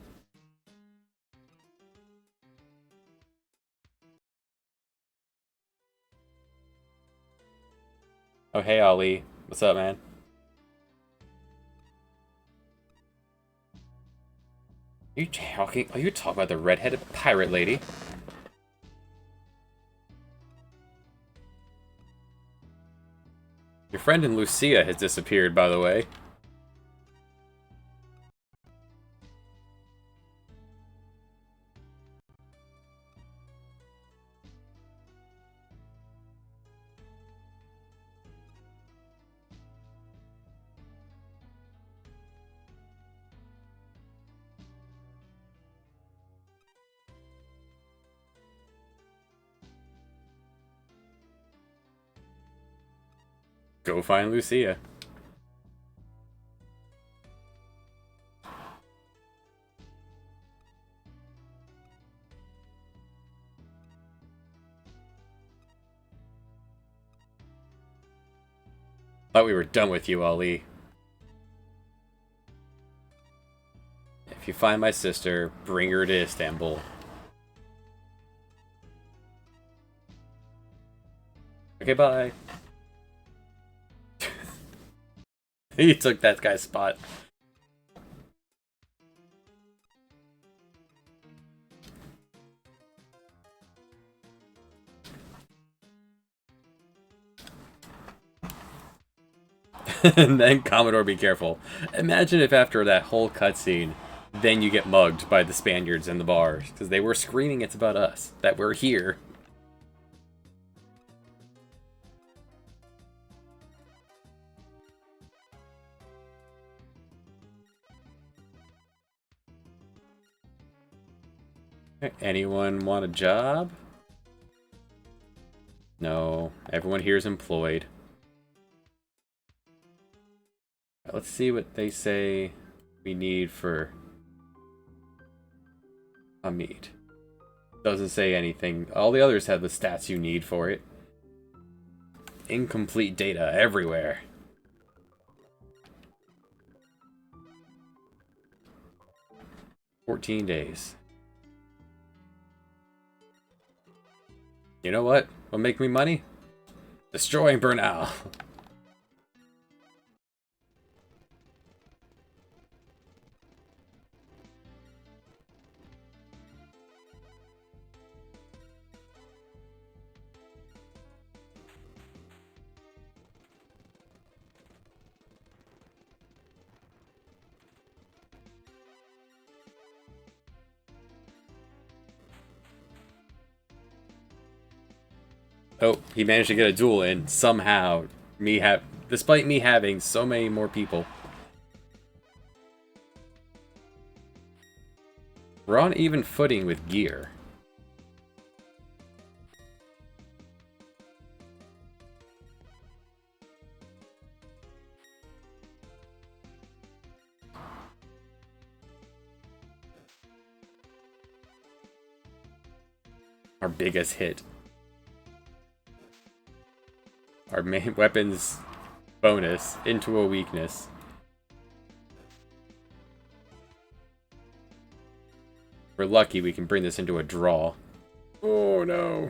Oh, hey, Ali. What's up, man? Are you talking about the redheaded pirate lady? Your friend in Lucia has disappeared, by the way. Go find Lucia. Thought we were done with you, Ali. If you find my sister, bring her to Istanbul. Okay, bye. He took that guy's spot. And then Commodore, be careful. Imagine if after that whole cutscene, then you get mugged by the Spaniards in the bars, because they were screaming it's about us, that we're here. Anyone want a job? No, everyone here is employed. Let's see what they say we need for a meat. Doesn't say anything. All the others have the stats you need for it. Incomplete data everywhere. "14 days. You know what? What'll make me money? Destroying Bernal. Oh, he managed to get a duel in somehow. Despite me having so many more people. We're on even footing with gear. Our biggest hit. Our main weapons bonus into a weakness. We're lucky we can bring this into a draw. Oh no.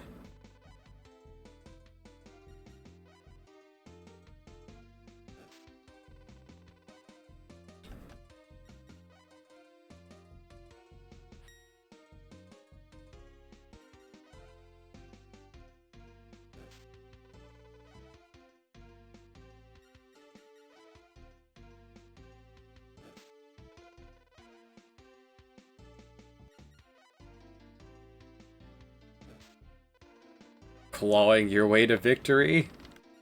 Clawing your way to victory?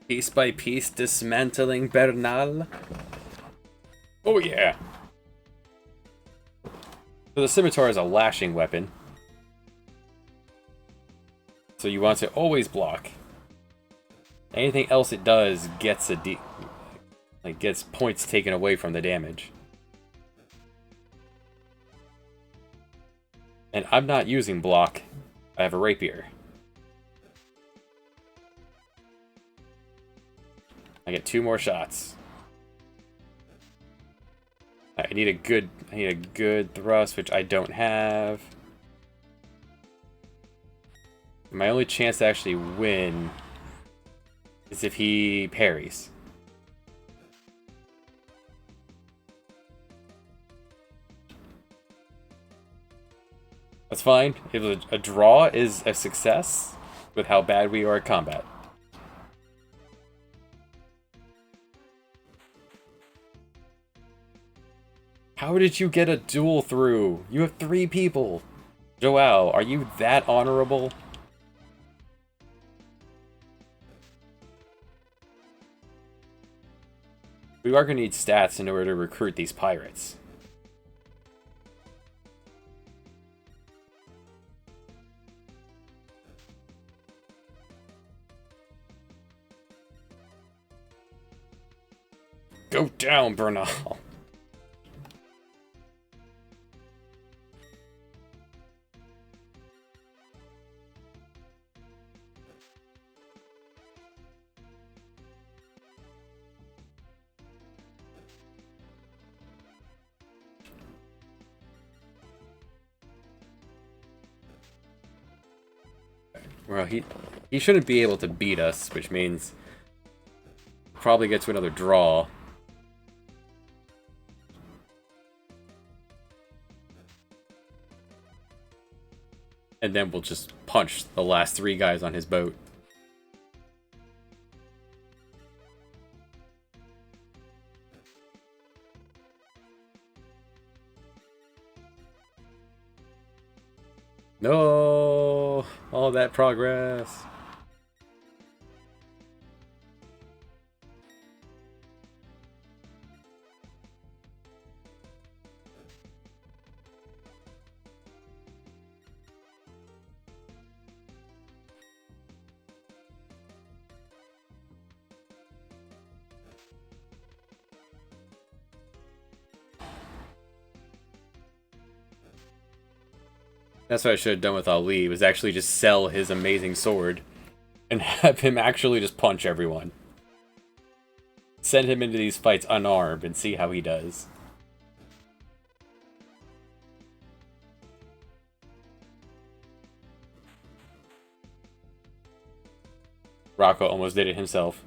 Piece by piece dismantling Bernal? Oh yeah! So the scimitar is a lashing weapon. So you want to always block. Anything else it does gets gets points taken away from the damage. And I'm not using block. I have a rapier. I get 2 more shots. I need a good thrust, which I don't have. My only chance to actually win is if he parries. That's fine. If a draw is a success with how bad we are at combat. How did you get a duel through? You have 3 people. Joao, are you that honorable? We are going to need stats in order to recruit these pirates. Go down, Bernal. Well, he shouldn't be able to beat us, which means probably get to another draw. And then we'll just punch the last 3 guys on his boat. No! All that progress. That's what I should have done with Ali, was actually just sell his amazing sword and have him actually just punch everyone. Send him into these fights unarmed and see how he does. Rocco almost did it himself.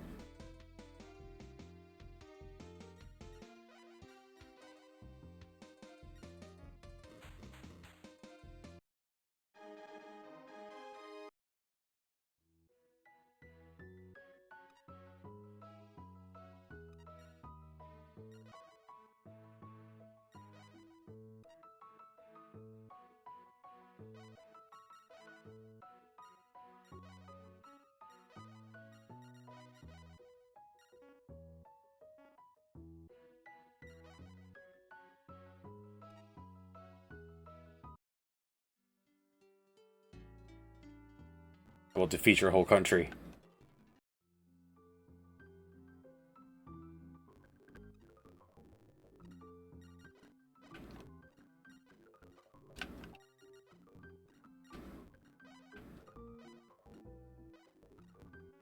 Will defeat your whole country.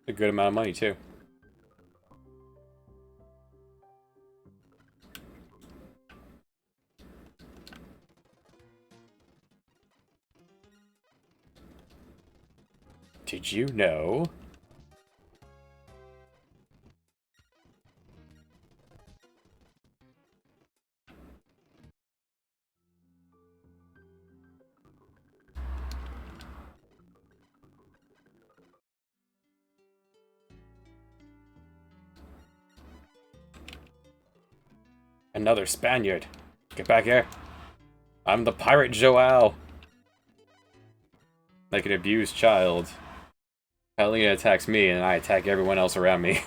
A good amount of money, too. Did you know? Another Spaniard. Get back here. I'm the pirate Joao. Like an abused child. Helena attacks me and I attack everyone else around me.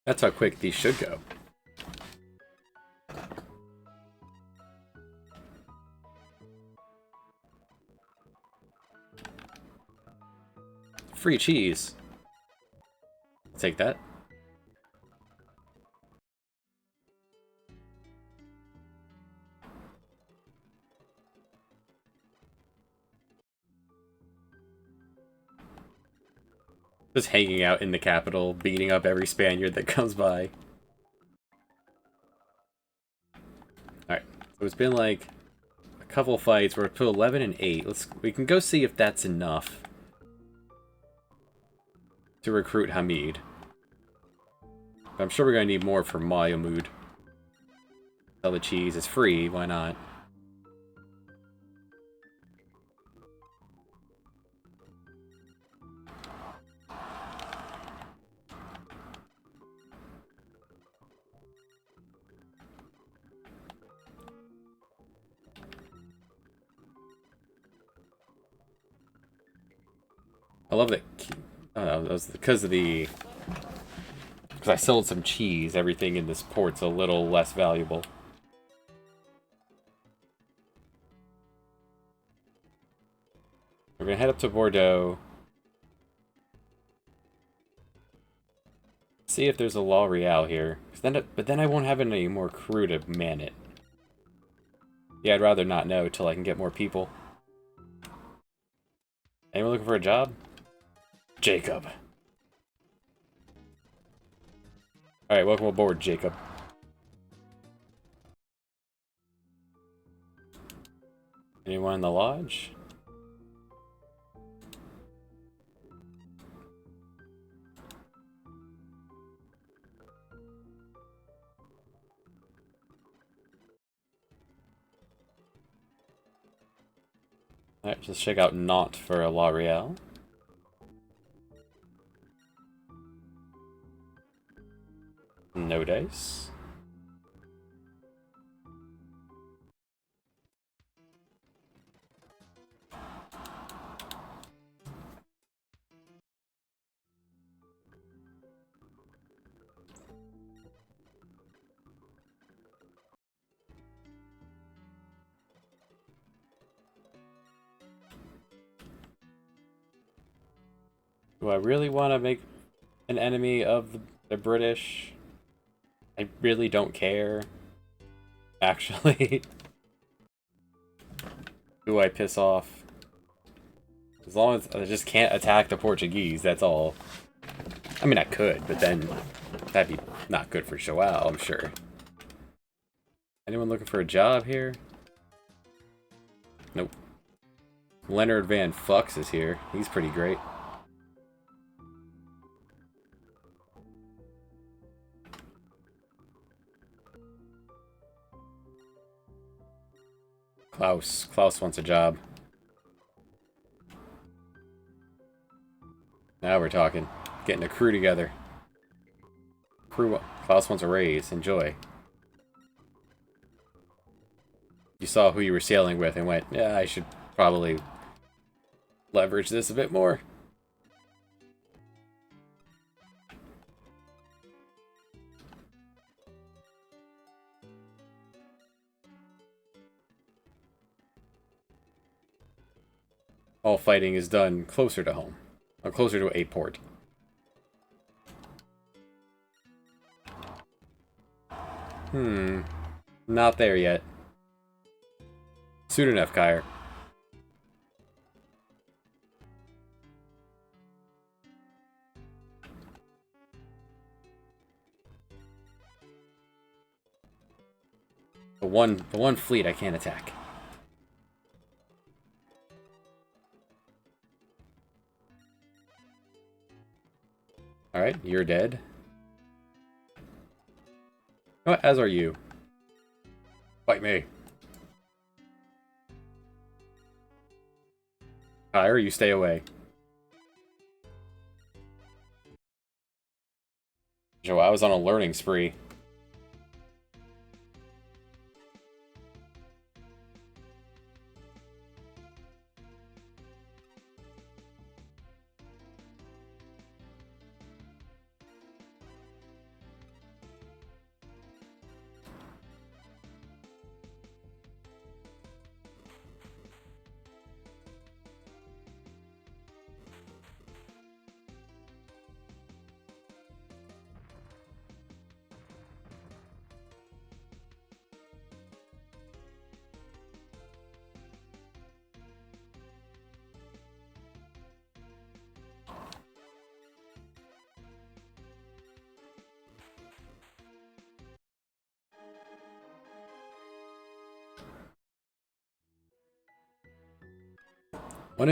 That's how quick these should go. Free cheese. Take that. Just hanging out in the capital, beating up every Spaniard that comes by. Alright, so it's been like a couple fights. We're up to 11 and 8. We can go see if that's enough to recruit Hamid. I'm sure we're gonna need more for Mayamud. Sell the cheese, it's free, why not? I love that. I don't know, that was because of the. Because I sold some cheese, everything in this port's a little less valuable. We're gonna head up to Bordeaux. See if there's a La Real here. But then I won't have any more crew to man it. Yeah, I'd rather not know till I can get more people. Anyone looking for a job? Jacob. Alright, welcome aboard, Jacob. Anyone in the lodge? Alright, just check out Nantes for a La Real. No dice. Do I really want to make an enemy of the British? I really don't care. Actually. Who I piss off. As long as I just can't attack the Portuguese, that's all. I mean, I could, but then that'd be not good for Joao, I'm sure. Anyone looking for a job here? Nope. Leonard Van Fucks is here. He's pretty great. Klaus. Klaus wants a job. Now we're talking. Getting a crew together. Klaus wants a raise. Enjoy. You saw who you were sailing with and went, yeah, I should probably leverage this a bit more. All fighting is done closer to home. Or closer to a port. Not there yet. Soon enough, Kyre. The one fleet I can't attack. Alright, you're dead. Oh, as are you. Fight me. Kyre, you stay away. Joao was on a learning spree. One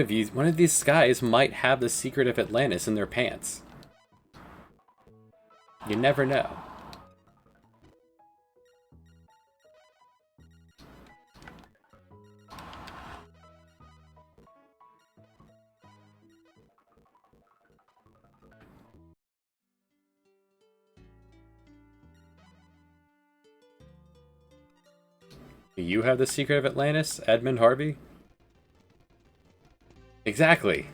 of these guys might have the secret of Atlantis in their pants. You never know. Do you have the secret of Atlantis, Edmund Harvey? Exactly.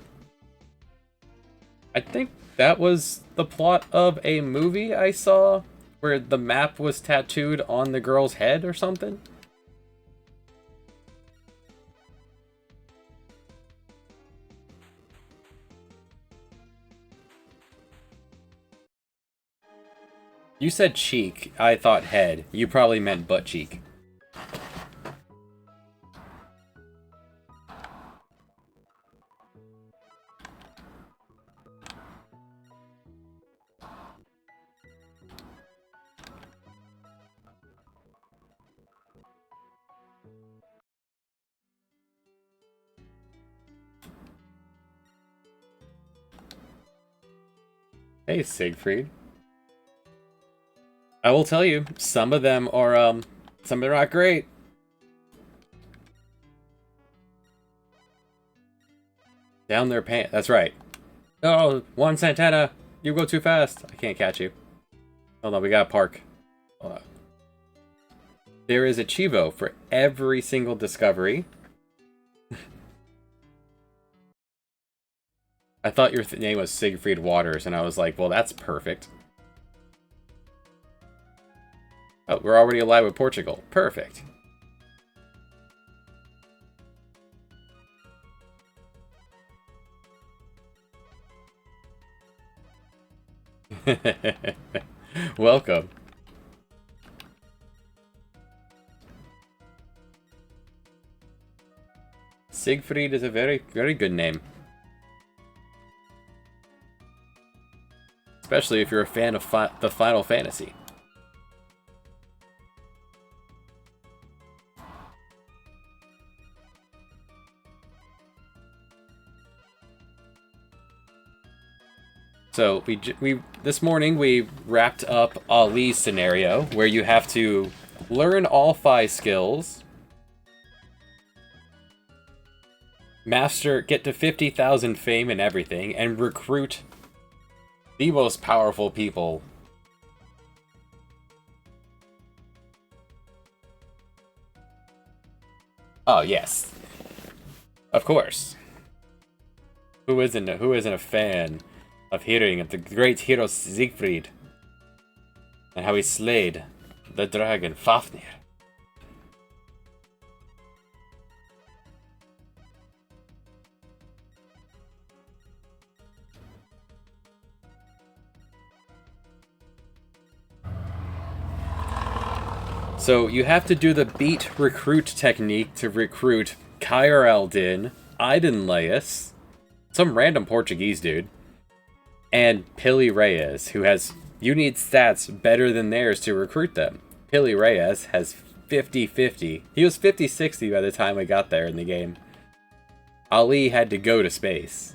I think that was the plot of a movie I saw where the map was tattooed on the girl's head or something. You said cheek. I thought head. You probably meant butt cheek. Hey, Siegfried. I will tell you, some of them are not great. Down their pants. That's right. Oh, one Santana, you go too fast. I can't catch you. Hold on, we gotta park. Hold on. There is a Chivo for every single discovery. I thought your name was Siegfried Waters, and I was like, well, that's perfect. Oh, we're already alive with Portugal. Perfect. Welcome. Siegfried is a very, very good name. Especially if you're a fan of the Final Fantasy. So this morning we wrapped up Ali's scenario where you have to learn all 5 skills get to 50,000 fame and everything, and recruit the most powerful people. Oh, yes. Of course. Who isn't a fan of hearing of the great hero Siegfried and how he slayed the dragon Fafnir? So you have to do the beat recruit technique to recruit Kair Aldin, Idenlaeus, some random Portuguese dude, and Pili Reyes, who has... You need stats better than theirs to recruit them. Pili Reyes has 50-50. He was 50-60 by the time I got there in the game. Ali had to go to space.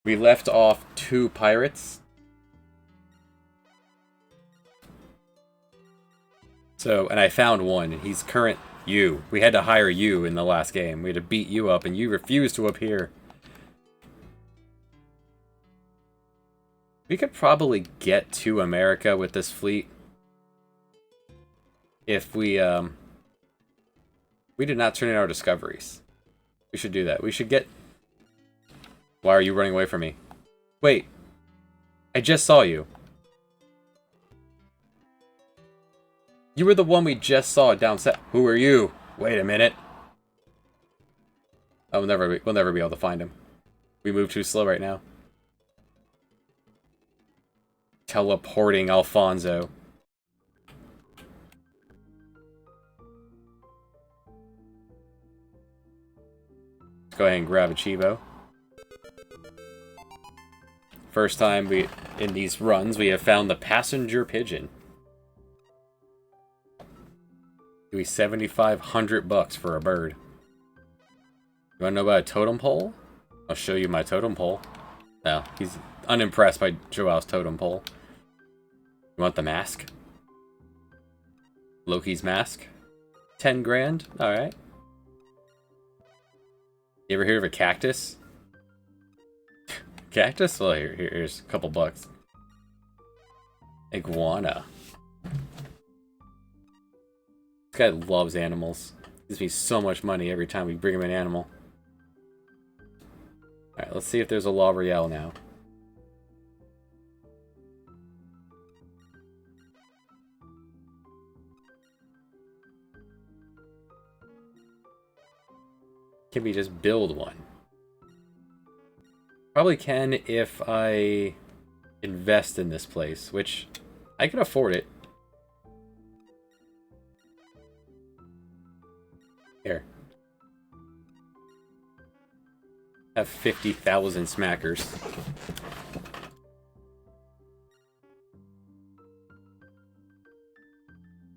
We left off 2 pirates. So, and I found one, and he's current you. We had to hire you in the last game. We had to beat you up, and you refused to appear. We could probably get to America with this fleet. If we did not turn in our discoveries. We should do that. We should get... Why are you running away from me? Wait. I just saw you. You were the one we just saw down south. Who are you? Wait a minute. We'll never be able to find him. We move too slow right now. Teleporting Alfonso. Let's go ahead and grab a Chivo. First time in these runs, we have found the passenger pigeon. Give me $7,500 for a bird. You wanna know about a totem pole? I'll show you my totem pole. No, he's unimpressed by Joao's totem pole. You want the mask? Loki's mask? 10 grand? Alright. You ever heard of a cactus? Cactus? Well, here's a couple bucks. Iguana. This guy loves animals. Gives me so much money every time we bring him an animal. Alright, let's see if there's a La Royale now. Can we just build one? Probably can if I invest in this place, which I can afford it. Here. Have 50,000 smackers.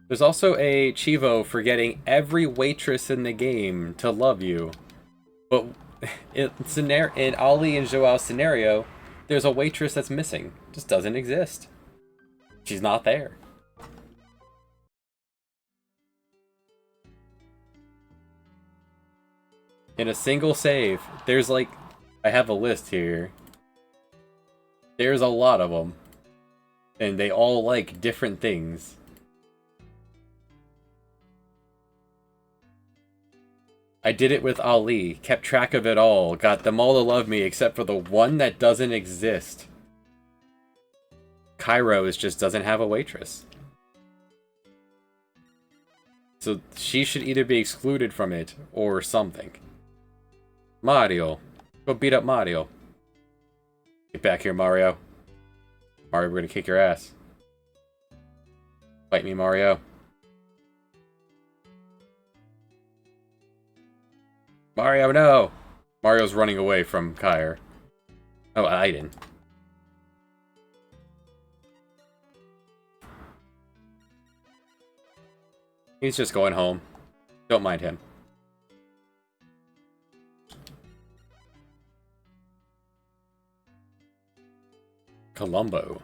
There's also a Chivo for getting every waitress in the game to love you. But in Ali and Joao's scenario, there's a waitress that's missing. Just doesn't exist. She's not there. In a single save, there's like... I have a list here. There's a lot of them. And they all like different things. I did it with Ali, kept track of it all, got them all to love me except for the one that doesn't exist. Cairo just doesn't have a waitress. So she should either be excluded from it or something. Mario. Go beat up Mario. Get back here, Mario. Mario, we're gonna kick your ass. Fight me, Mario. Mario, no! Mario's running away from Kair. Oh, Aiden. He's just going home. Don't mind him. Colombo.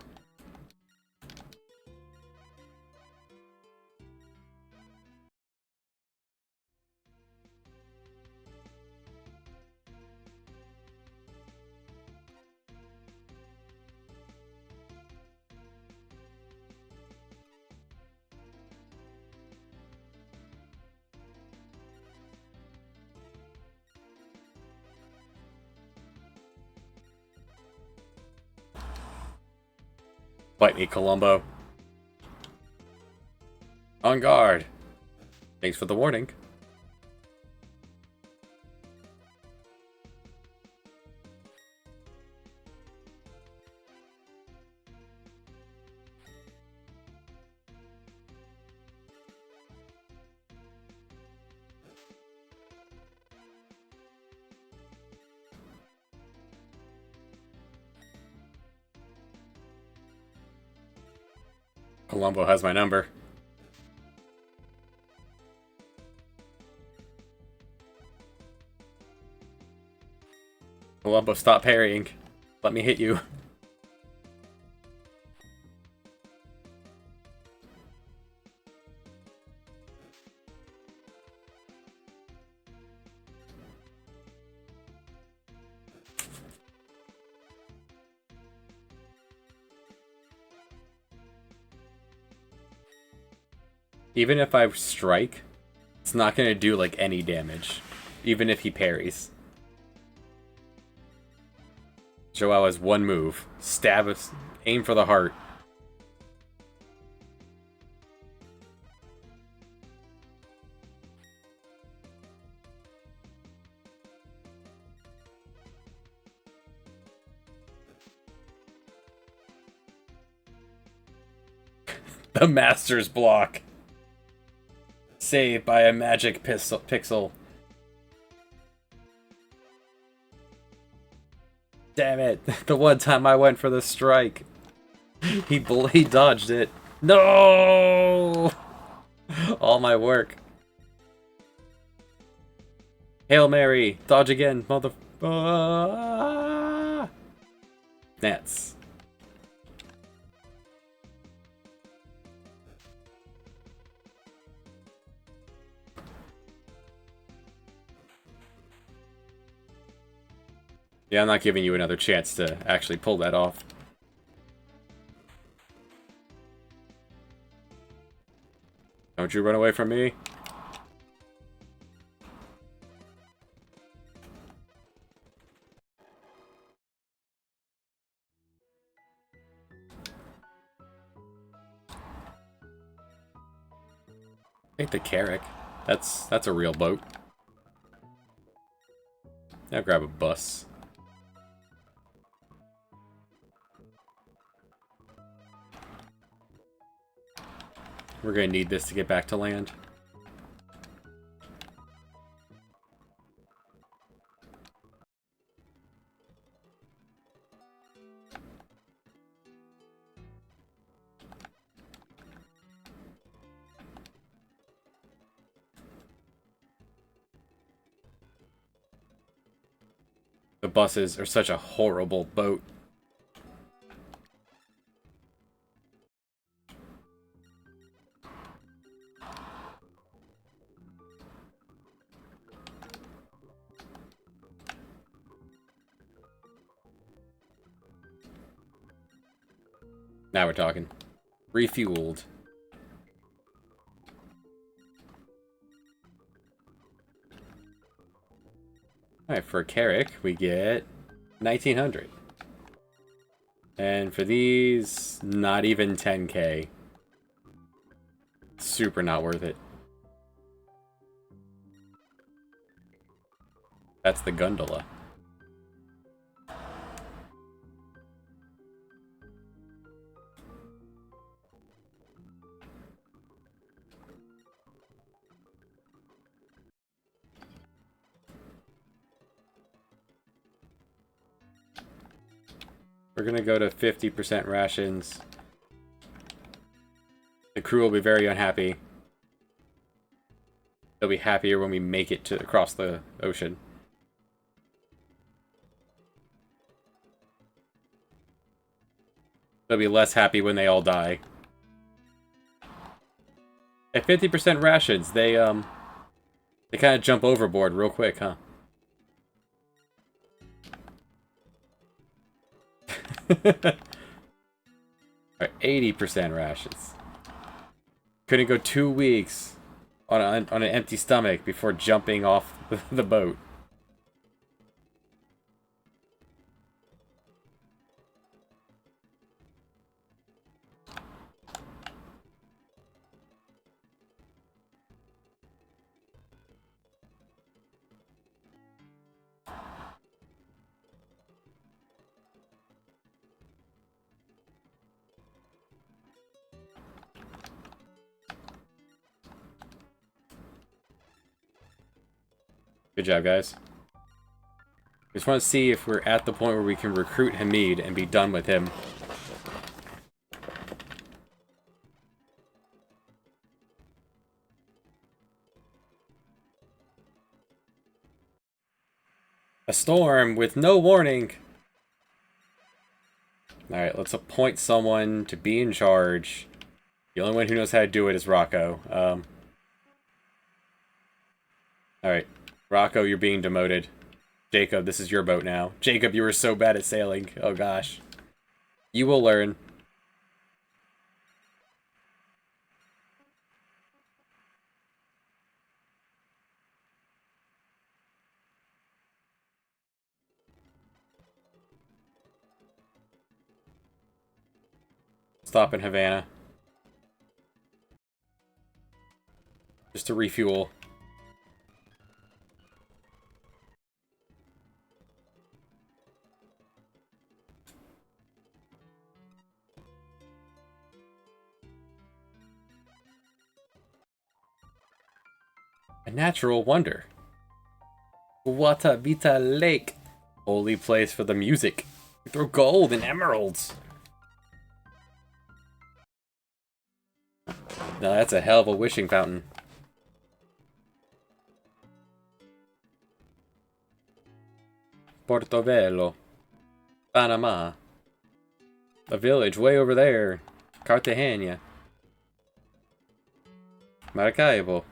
Bite me, Columbo. On guard. Thanks for the warning. Columbo has my number. Columbo, stop parrying. Let me hit you. Even if I strike, it's not going to do, like, any damage. Even if he parries. Joao has one move. Stab us. Aim for the heart. The Master's block. Saved by a magic pixel. Damn it. The one time I went for the strike. He dodged it. No! All my work. Hail Mary. Dodge again, mother... Nets. Yeah, I'm not giving you another chance to actually pull that off. Don't you run away from me? Take the Carrack. That's a real boat. Now grab a bus. We're gonna need this to get back to land. The buses are such a horrible boat. Now we're talking. Refueled. Alright, for a Carrack, we get 1900. And for these, not even 10k. Super not worth it. That's the gondola. We're gonna go to 50% rations. The crew will be very unhappy. They'll be happier when we make it to across the ocean. They'll be less happy when they all die. At 50% rations, they kind of jump overboard real quick, huh? Alright, 80% rations. Couldn't go 2 weeks on an empty stomach before jumping off the boat. Good job, guys. We just want to see if we're at the point where we can recruit Hamid and be done with him. A storm with no warning. Alright, let's appoint someone to be in charge. The only one who knows how to do it is Rocco. Alright, Rocco, you're being demoted. Jacob, this is your boat now. Jacob, you were so bad at sailing. Oh gosh. You will learn. Stop in Havana. Just to refuel. A natural wonder. Wata Vita Lake. Holy place for the music. We throw gold and emeralds. Now that's a hell of a wishing fountain. Portobello. Panama. A village way over there. Cartagena. Maracaibo.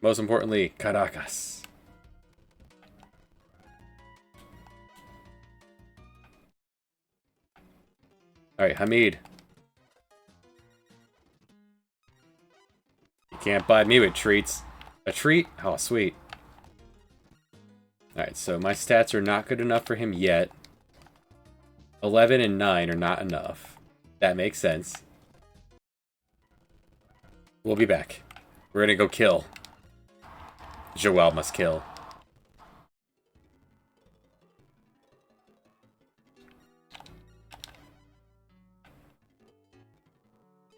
Most importantly, Caracas. Alright, Hamid. You can't buy me with treats. A treat? Oh, sweet. Alright, so my stats are not good enough for him yet. 11 and 9 are not enough. That makes sense. We'll be back. We're gonna go kill. Joao must kill.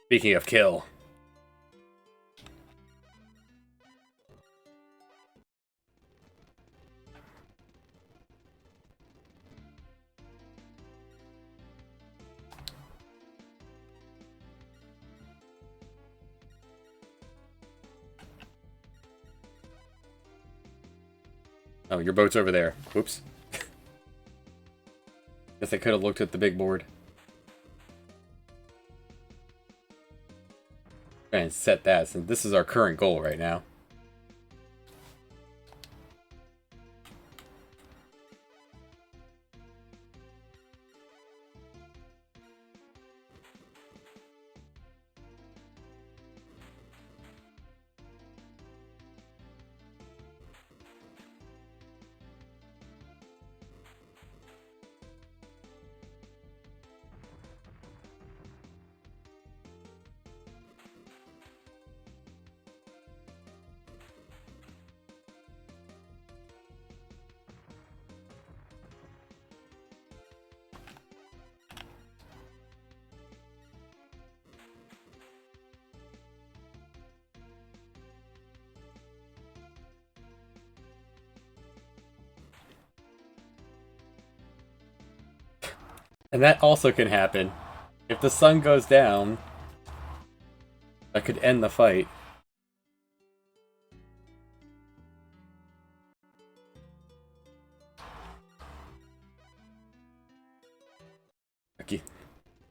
Speaking of kill. Oh, your boat's over there. Whoops. Guess I could have looked at the big board. And set that, since this is our current goal right now. And that also can happen. If the sun goes down, that could end the fight.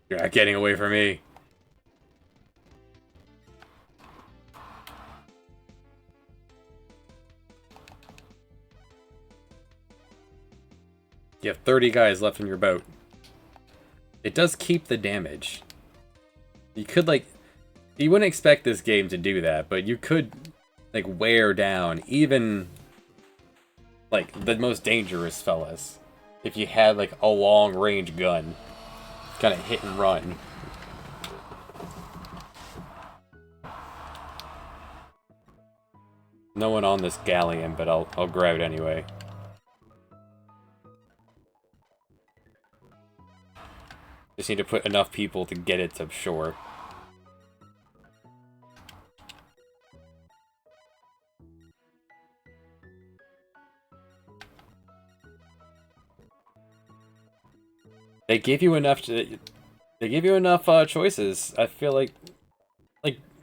You're not getting away from me. You have 30 guys left in your boat. It does keep the damage. You could, like... You wouldn't expect this game to do that, but you could, like, wear down even, like, the most dangerous fellas. If you had, like, a long-range gun. Kind of hit and run. No one on this galleon, but I'll grab it anyway. Just need to put enough people to get it to shore. They give you enough. They give you enough choices. I feel like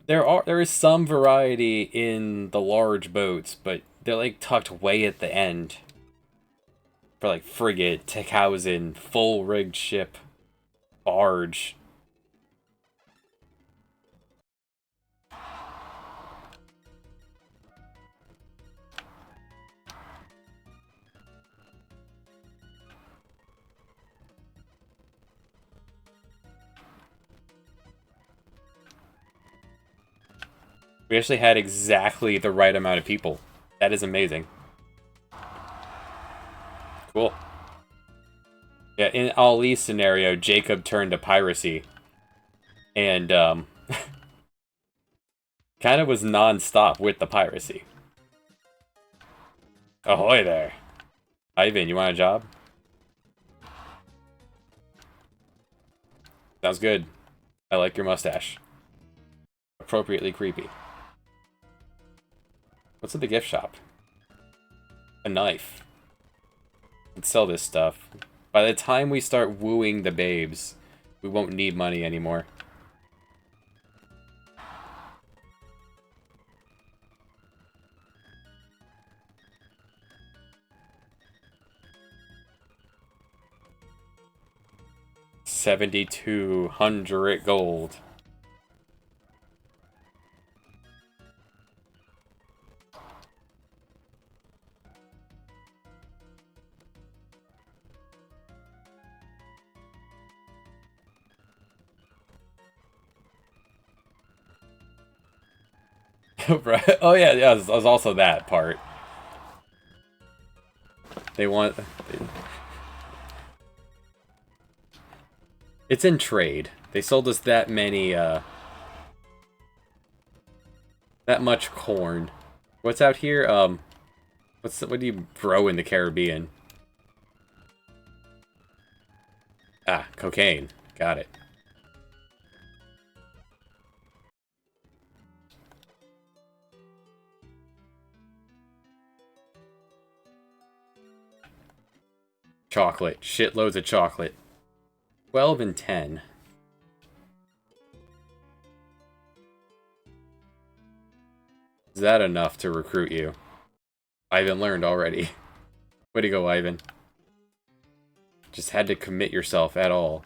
there is some variety in the large boats, but they're like tucked way at the end. For like frigate, Tickhausen, full rigged ship, barge. We actually had exactly the right amount of people. That is amazing. Cool. Yeah, in Ali's scenario, Jacob turned to piracy. And, kind of was non-stop with the piracy. Ahoy there. Ivan, you want a job? Sounds good. I like your mustache. Appropriately creepy. What's in the gift shop? A knife. Let's sell this stuff. By the time we start wooing the babes, we won't need money anymore. $7,200 gold. Right. Oh yeah, yeah. There's also that part. They want. It's in trade. They sold us that many. That much corn. What's out here? What do you grow in the Caribbean? Ah, cocaine. Got it. Chocolate. Shitloads of chocolate. 12 and 10. Is that enough to recruit you? Ivan learned already. Way to go, Ivan. Just had to commit yourself at all.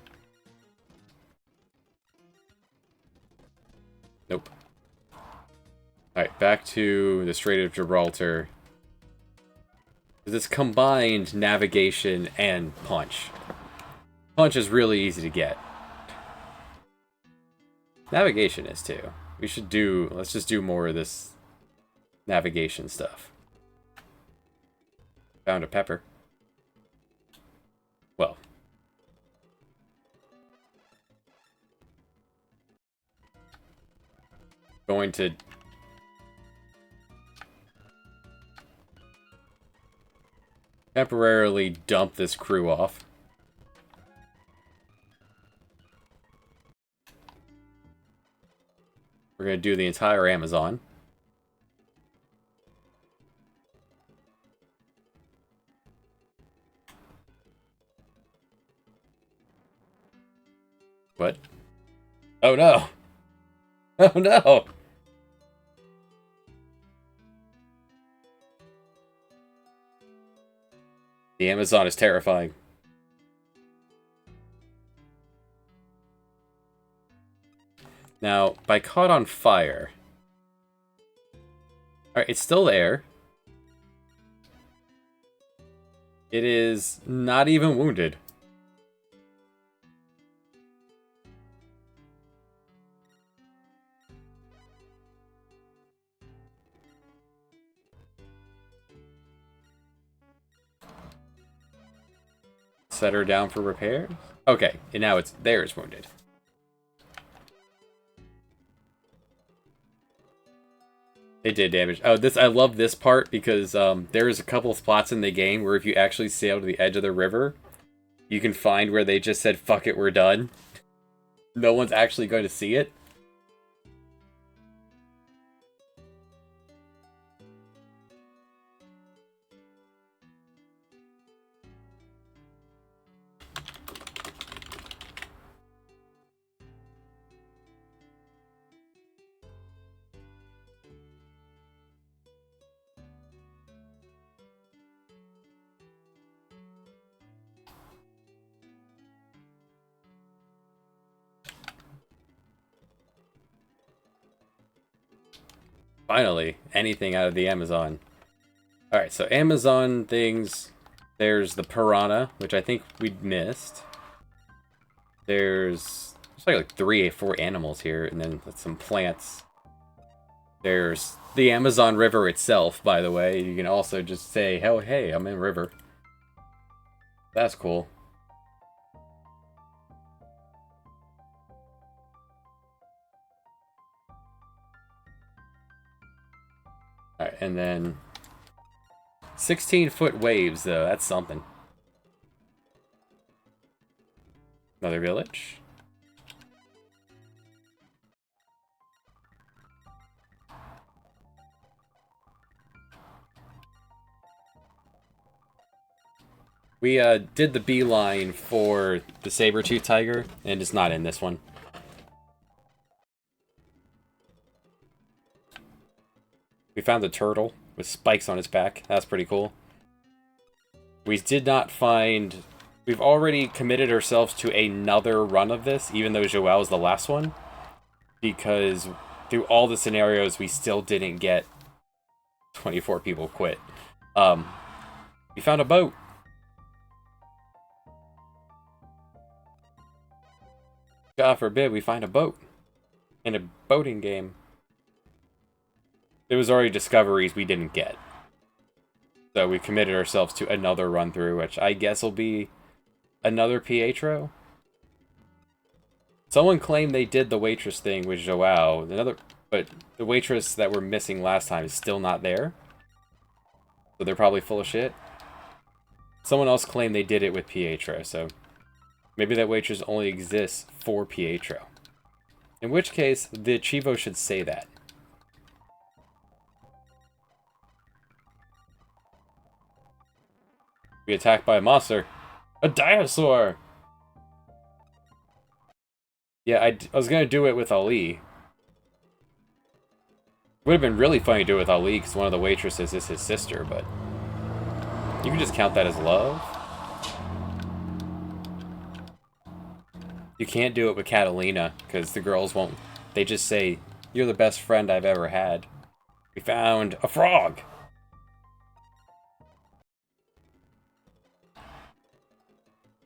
Nope. Alright, back to the Strait of Gibraltar. It's combined navigation and punch. Punch is really easy to get. Navigation is too. Let's just do more of this navigation stuff. Found a pepper. Well. Going to... temporarily dump this crew off. We're going to do the entire Amazon. What? Oh no! Oh no! The Amazon is terrifying. Now, by caught on fire... Alright, it's still there. It is not even wounded. Set her down for repairs? Okay, and now it's wounded. It did damage. Oh, I love this part because there's a couple spots in the game where if you actually sail to the edge of the river, you can find where they just said, fuck it, we're done. No one's actually going to see it. Finally, anything out of the Amazon. Alright, so Amazon things. There's the piranha, which I think we missed. There's like 3 or 4 animals here, and then some plants. There's the Amazon River itself, by the way. You can also just say, "Hell, hey, I'm in river." That's cool. Alright, and then 16-foot waves, though. That's something. Another village. We did the beeline for the saber-tooth tiger, and it's not in this one. We found the turtle with spikes on its back. That's pretty cool. We did not find... We've already committed ourselves to another run of this, even though Joao was the last one. Because through all the scenarios, we still didn't get 24 people quit. We found a boat. God forbid we find a boat in a boating game. There was already discoveries we didn't get. So we committed ourselves to another run through, which I guess will be another Pietro. Someone claimed they did the waitress thing with Joao. But the waitress that we're missing last time is still not there. So they're probably full of shit. Someone else claimed they did it with Pietro, so maybe that waitress only exists for Pietro. In which case, the Chivo should say that. Be attacked by a monster. A dinosaur! Yeah, I was gonna do it with Ali. Would have been really funny to do it with Ali, because one of the waitresses is his sister, but... You can just count that as love. You can't do it with Catalina, because the girls won't... They just say, "You're the best friend I've ever had." We found a frog!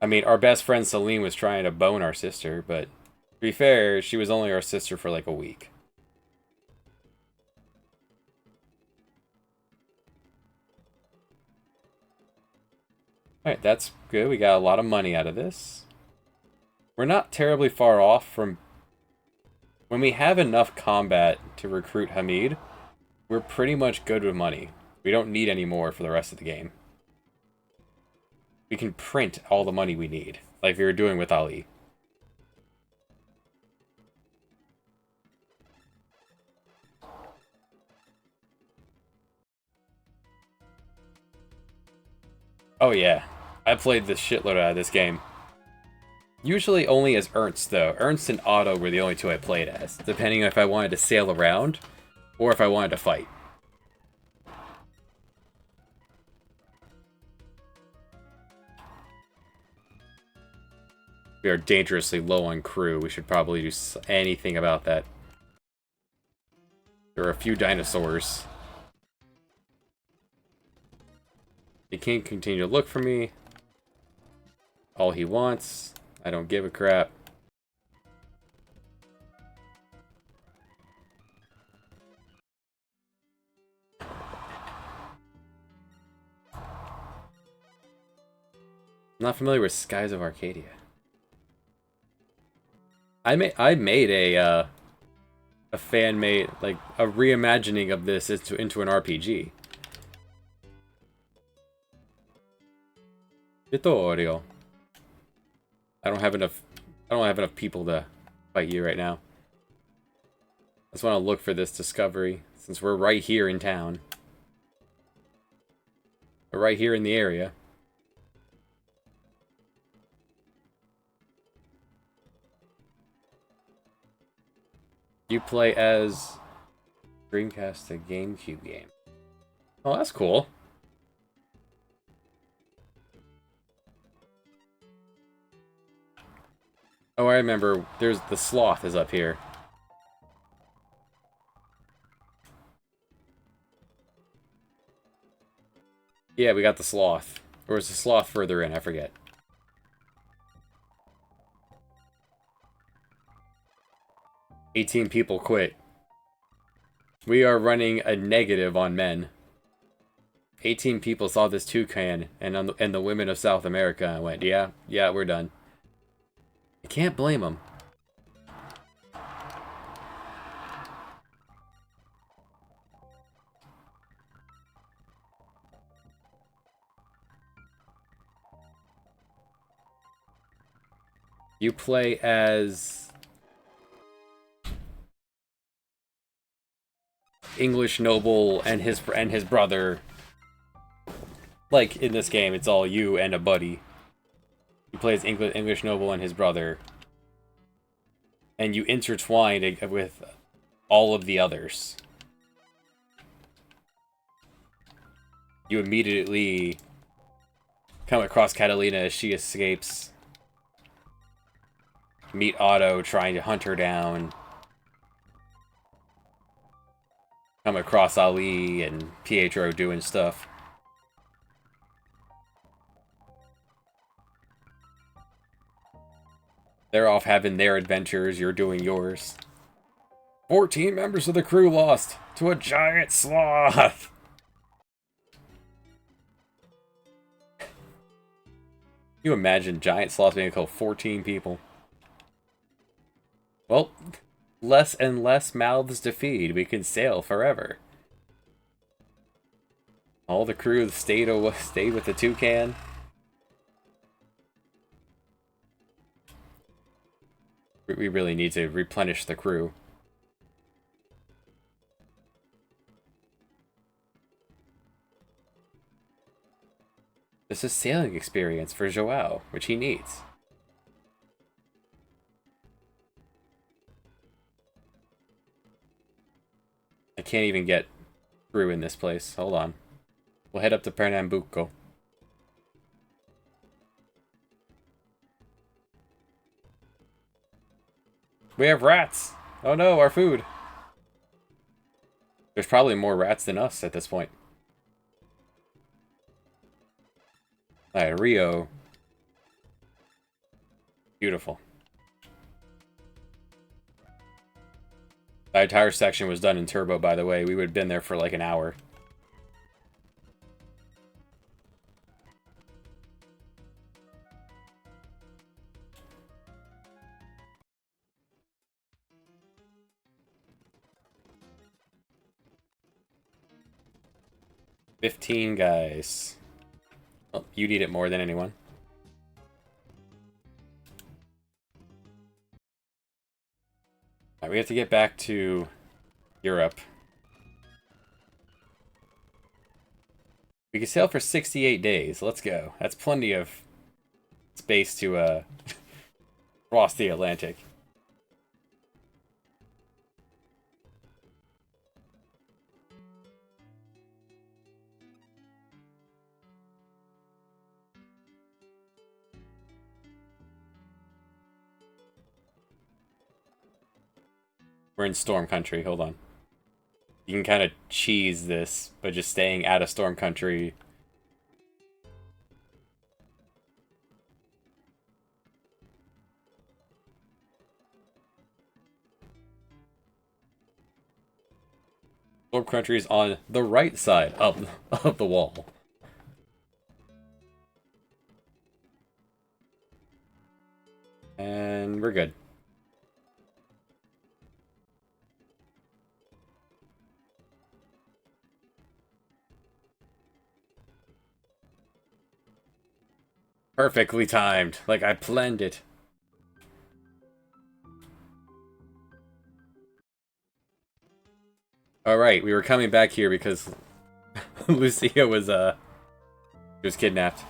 I mean, our best friend Celine was trying to bone our sister, but to be fair, she was only our sister for like a week. Alright, that's good. We got a lot of money out of this. We're not terribly far off from... When we have enough combat to recruit Hamid, we're pretty much good with money. We don't need any more for the rest of the game. We can print all the money we need, like we were doing with Ali. Oh yeah, I played the shitload out of this game. Usually only as Ernst, though. Ernst and Otto were the only 2 I played as, depending on if I wanted to sail around, or if I wanted to fight. We are dangerously low on crew. We should probably do anything about that. There are a few dinosaurs. He can't continue to look for me. All he wants. I don't give a crap. I'm not familiar with Skies of Arcadia. I made a fan-made, like, a reimagining of this into an RPG. Vittorio. I don't have enough people to fight you right now. I just want to look for this discovery, since we're right here in town. We're right here in the area. You play as Dreamcast, a GameCube game. Oh, that's cool. Oh, I remember. There's the sloth is up here. Yeah, we got the sloth. Or is the sloth further in? I forget. "18 people quit. We are running a negative on men. 18 people saw this toucan and the women of South America and went, yeah, we're done." I can't blame them. You play as English noble and his brother. Like in this game, it's all you and a buddy. You play as English noble and his brother, and you intertwine with all of the others. You immediately come across Catalina as she escapes. Meet Otto trying to hunt her down. Come across Ali and Pietro doing stuff. They're off having their adventures, you're doing yours. 14 members of the crew lost to a giant sloth! You imagine giant sloths being called 14 people. Well, less and less mouths to feed. We can sail forever. All the crew stayed with the toucan. We really need to replenish the crew. This is sailing experience for Joao, which he needs. I can't even get through in this place. Hold on. We'll head up to Pernambuco. We have rats! Oh no, our food! There's probably more rats than us at this point. Alright, Rio. Beautiful. The entire section was done in turbo, by the way. We would have been there for like an hour. "15 guys." Well, you need it more than anyone. Alright, we have to get back to Europe. We can sail for 68 days. Let's go. That's plenty of space to cross the Atlantic. We're in Storm Country. Hold on. You can kind of cheese this by just staying out of Storm Country. Storm Country is on the right side of the wall. And we're good. Perfectly timed, like I planned it. Alright, we were coming back here because Lucia was kidnapped.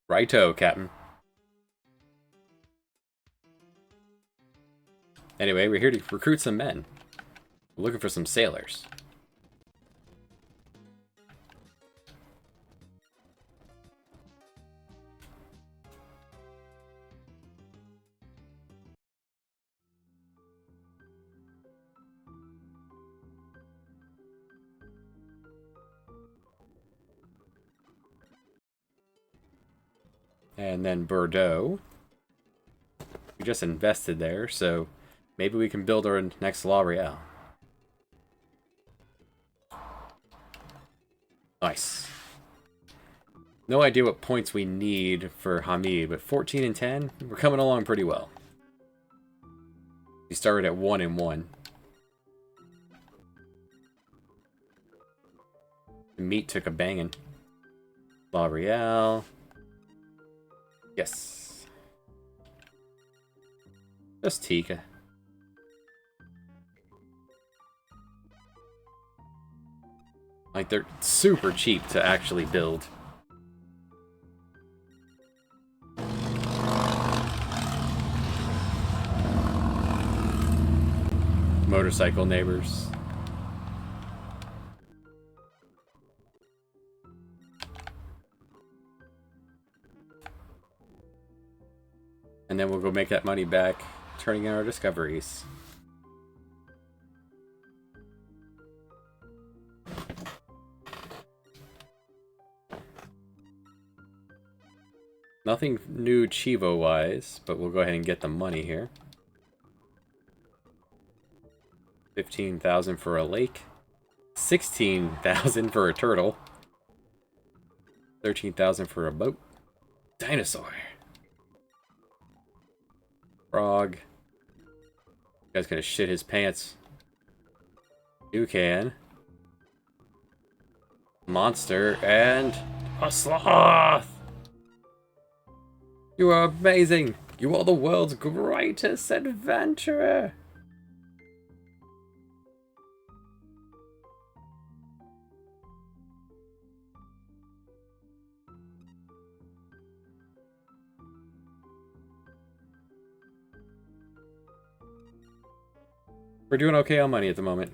Righto, Captain. Anyway, we're here to recruit some men. We're looking for some sailors. And then Bordeaux. We just invested there, so maybe we can build our next La Real. Nice. No idea what points we need for Hamid, but 14 and 10, we're coming along pretty well. We started at 1 and 1. The meat took a banging. La Real. Yes. Just Tika. Like, they're super cheap to actually build. Motorcycle neighbors. And then we'll go make that money back, turning in our discoveries. Nothing new Chivo-wise, but we'll go ahead and get the money here. 15,000 for a lake. 16,000 for a turtle. 13,000 for a boat. Dinosaur. Frog. You guy's gonna shit his pants. Toucan. Monster. And a sloth! You are amazing! You are the world's greatest adventurer! We're doing okay on money at the moment.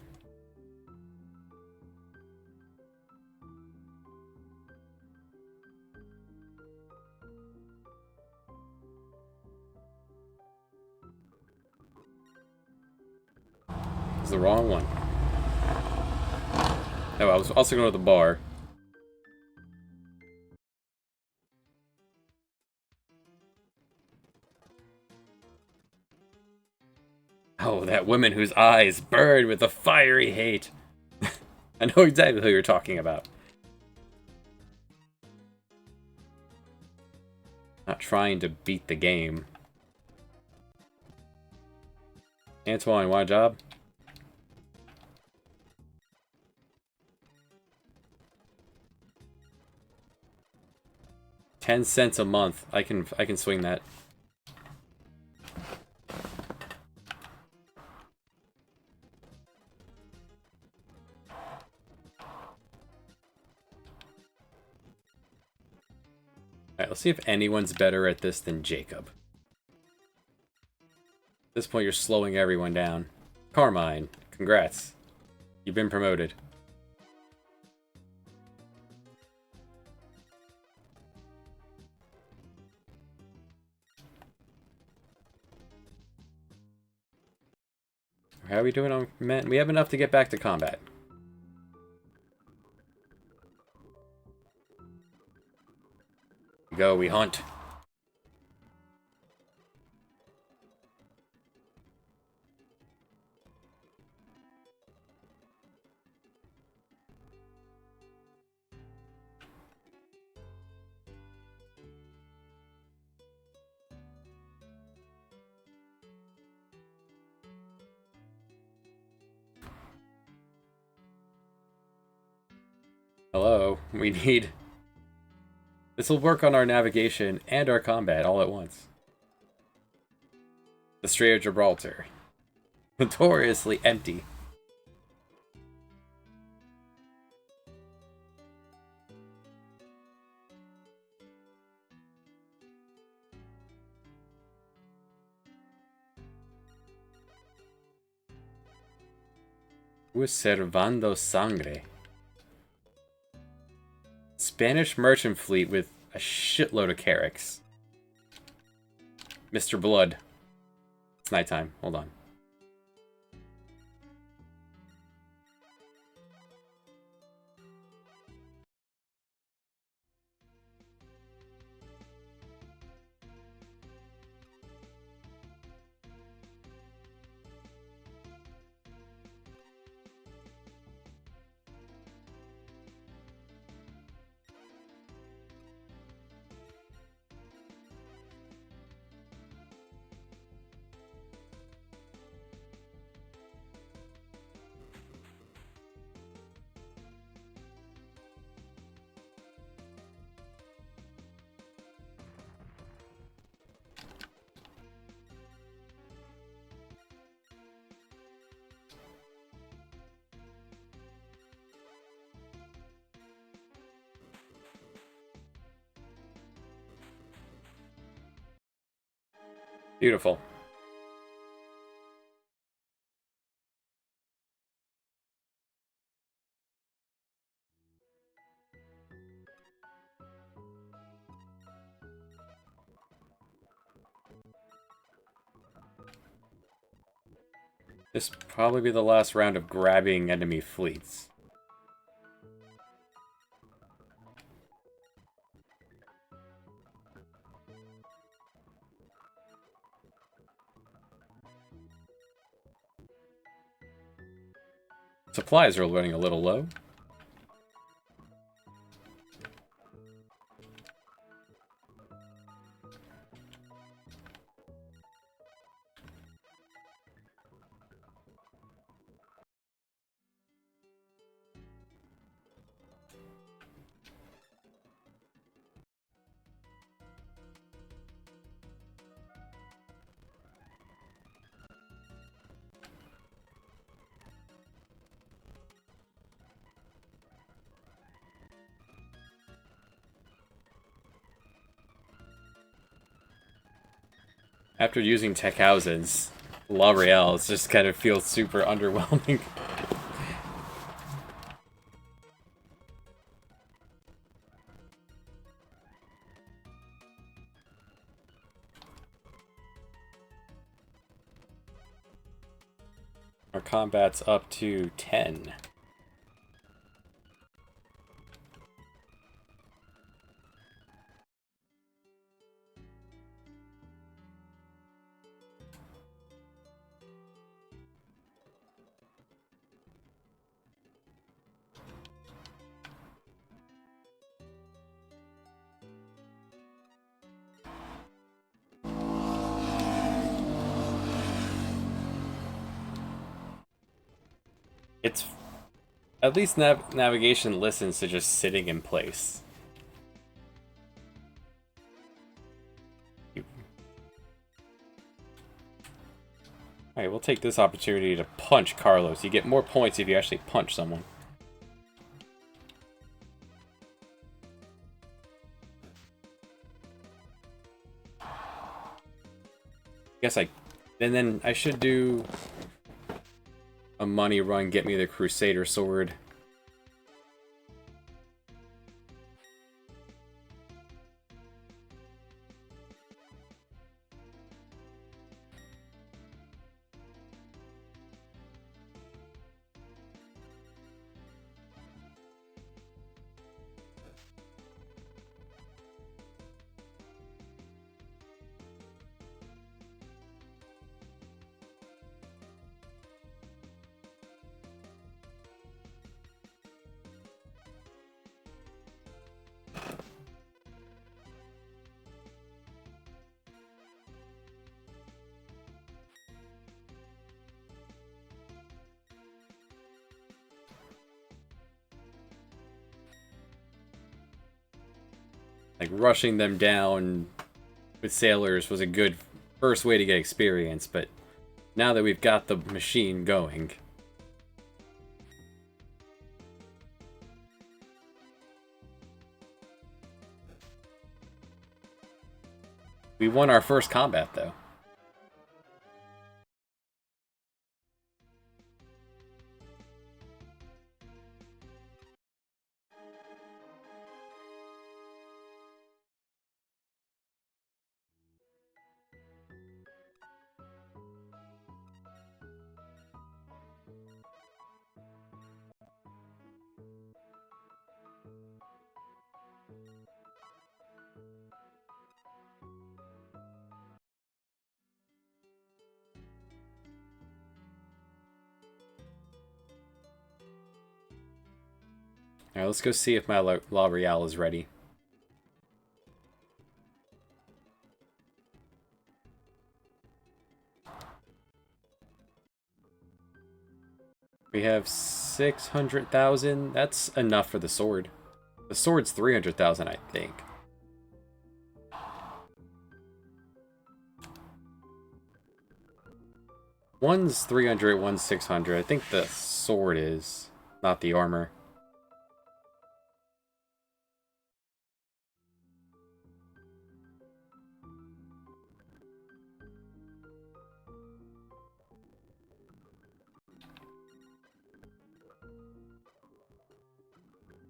It's the wrong one. Oh, I was also going to the bar. Oh, that woman whose eyes burned with a fiery hate. I know exactly who you're talking about. Not trying to beat the game. Antoine, you want a job? $0.10 a month. I can swing that. Alright, let's see if anyone's better at this than Jacob. At this point, you're slowing everyone down. Carmine, congrats. You've been promoted. How are we doing on men? We have enough to get back to combat. Go, we hunt. Hello, we need... This will work on our navigation and our combat all at once. The Strait of Gibraltar. Notoriously empty. Servando sangre. Spanish merchant fleet with a shitload of carracks. Mr. Blood. It's nighttime. Hold on. Beautiful. This will probably be the last round of grabbing enemy fleets. Supplies are running a little low. After using tech houses, L'Oreal just kind of feels super underwhelming. Our combat's up to 10. It's at least navigation listens to just sitting in place. Alright, we'll take this opportunity to punch Carlos. You get more points if you actually punch someone. And then I should do a money run, get me the Crusader sword. Like, rushing them down with sailors was a good first way to get experience, but now that we've got the machine going... We won our first combat, though. Alright, let's go see if my L'Oreal is ready. We have 600,000. That's enough for the sword. The sword's 300,000, I think. One's 300, one's 600. I think the sword is, not the armor.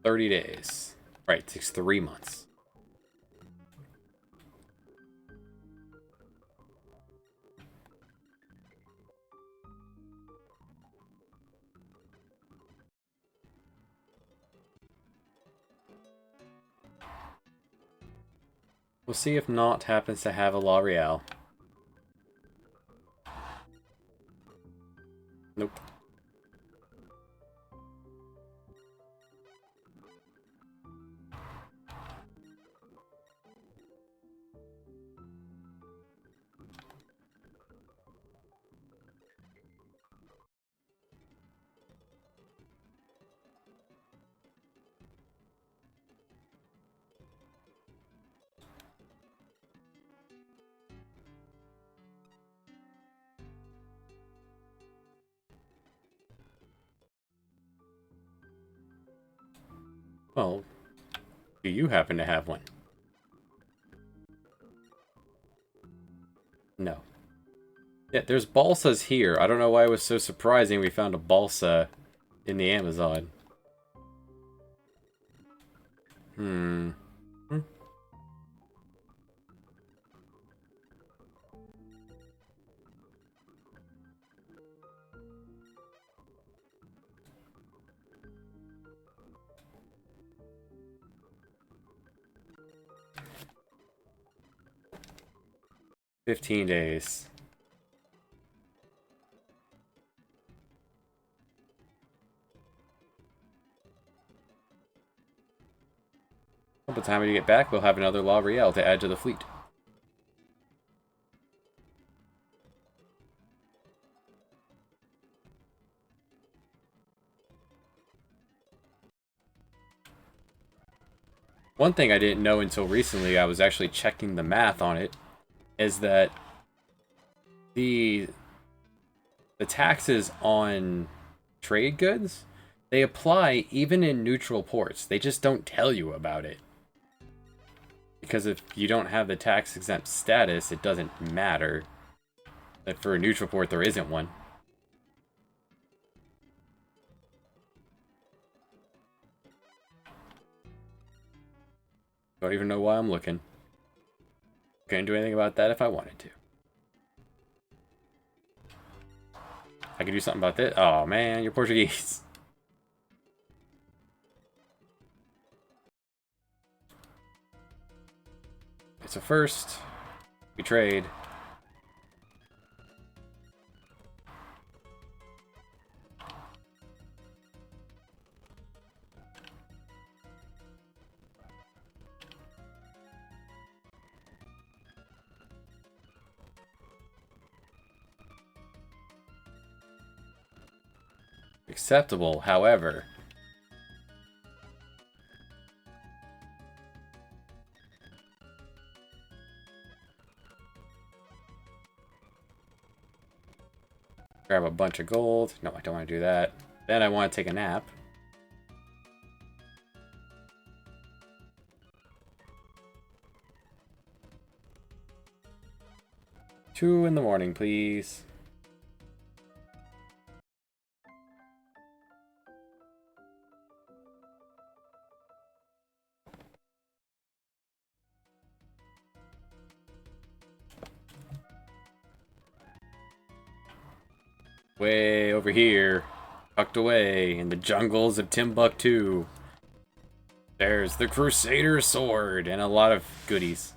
30 days. Right, it takes 3 months. We'll see if Naught happens to have a L'Oreal. Nope. Well, do you happen to have one? No. Yeah, there's balsas here. I don't know why it was so surprising we found a balsa in the Amazon. 15 days. By the time we get back, we'll have another L'Oreal to add to the fleet. One thing I didn't know until recently, I was actually checking the math on it, is that the taxes on trade goods, they apply even in neutral ports. They just don't tell you about it. Because if you don't have the tax exempt status, it doesn't matter. That for a neutral port, there isn't one. Don't even know why I'm looking. Couldn't do anything about that if I wanted to. I could do something about this. Oh man, you're Portuguese. So first, we trade. Acceptable, however. Grab a bunch of gold. No, I don't want to do that. Then I want to take a nap. Two in the morning, please. Way over here, tucked away in the jungles of Timbuktu. There's the Crusader sword and a lot of goodies.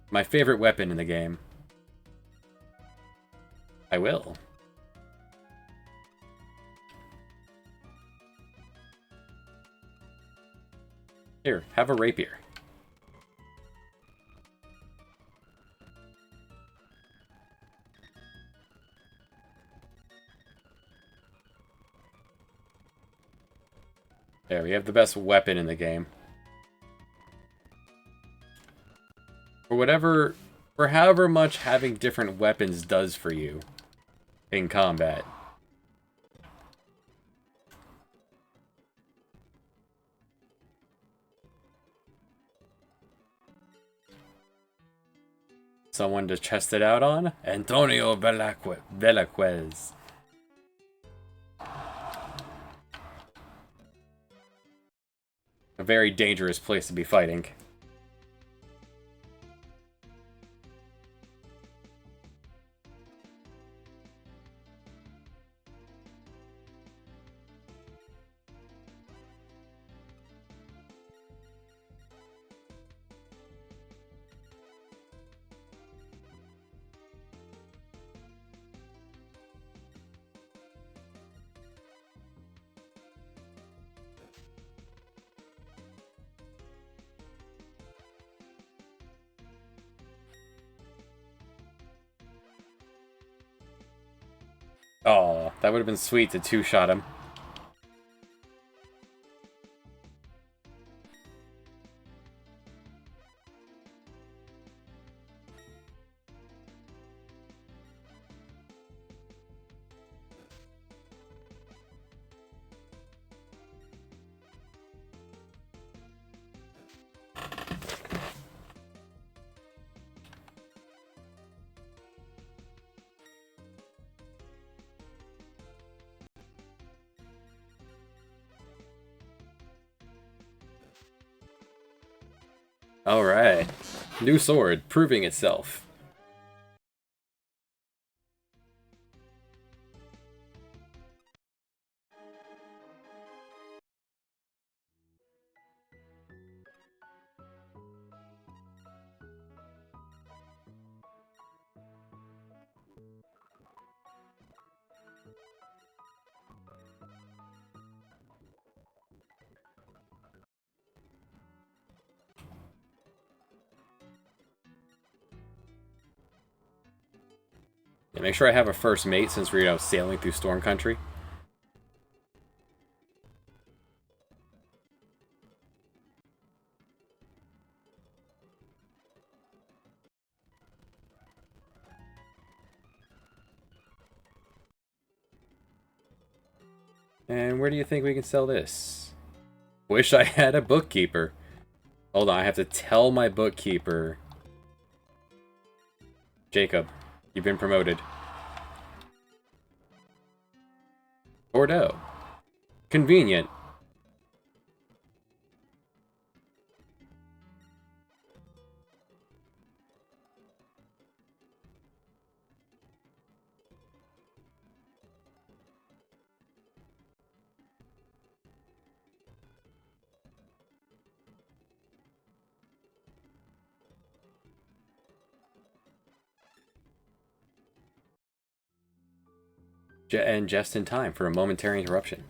My favorite weapon in the game. I will. Here, have a rapier. There, we have the best weapon in the game. For however much having different weapons does for you in combat. Someone to test it out on? Antonio Velazquez. A very dangerous place to be fighting. Oh, that would have been sweet to two-shot him. Alright. New sword, proving itself. Yeah, make sure I have a first mate since we're, sailing through Storm Country. And where do you think we can sell this? Wish I had a bookkeeper. Hold on, I have to tell my bookkeeper. Jacob, you've been promoted. Bordeaux. Convenient. And just in time for a momentary interruption.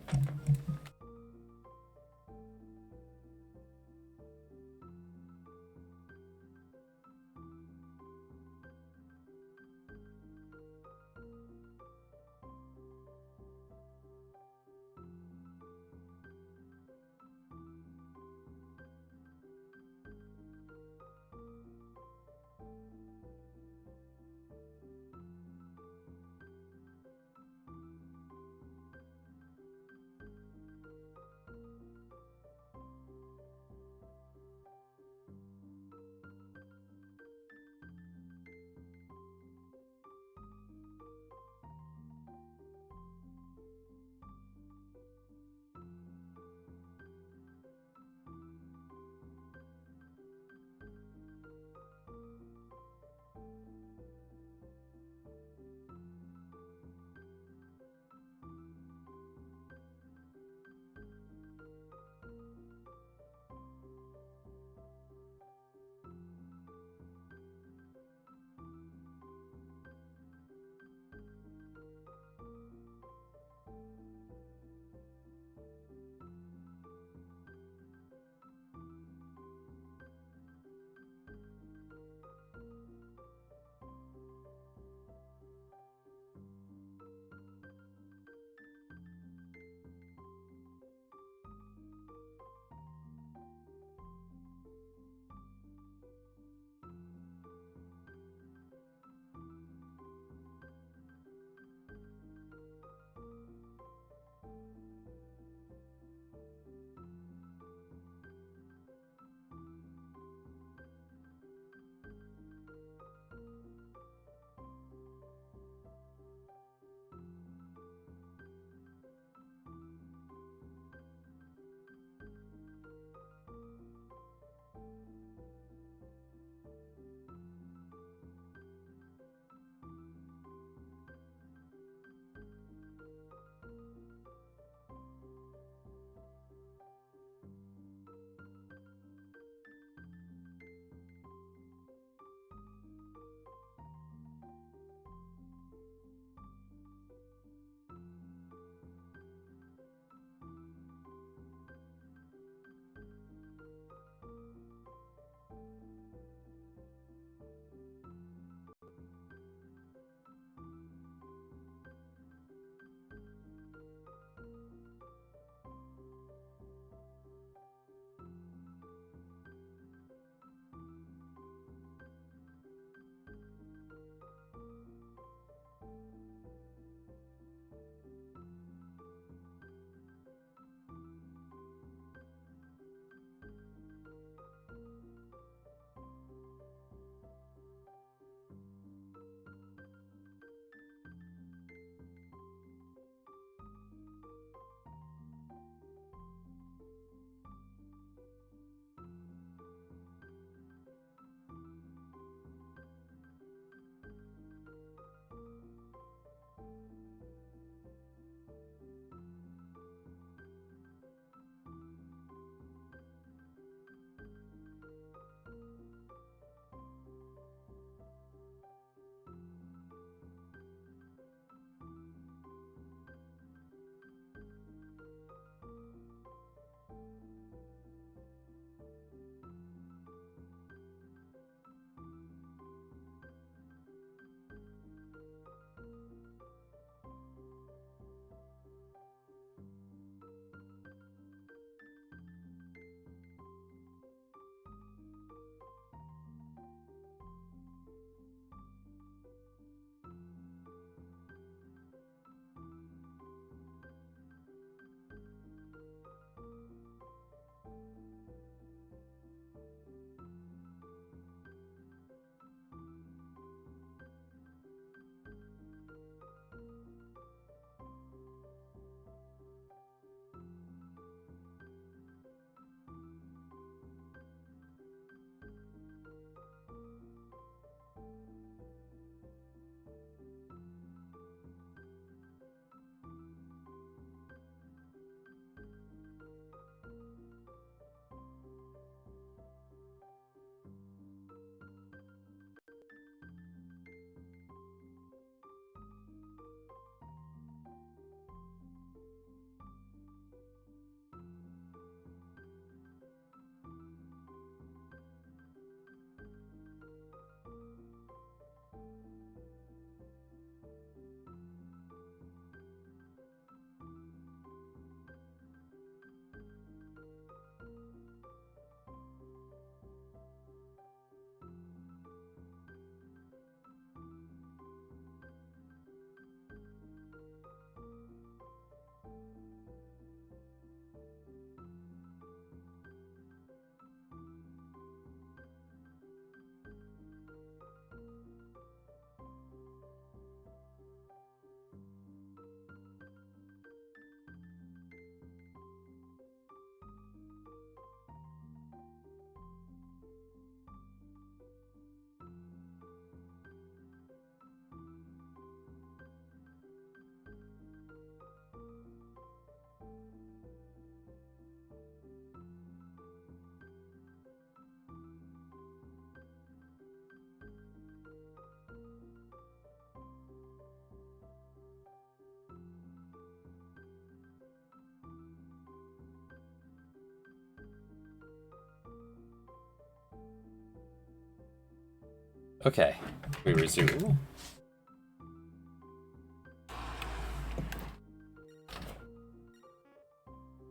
Okay, we resume.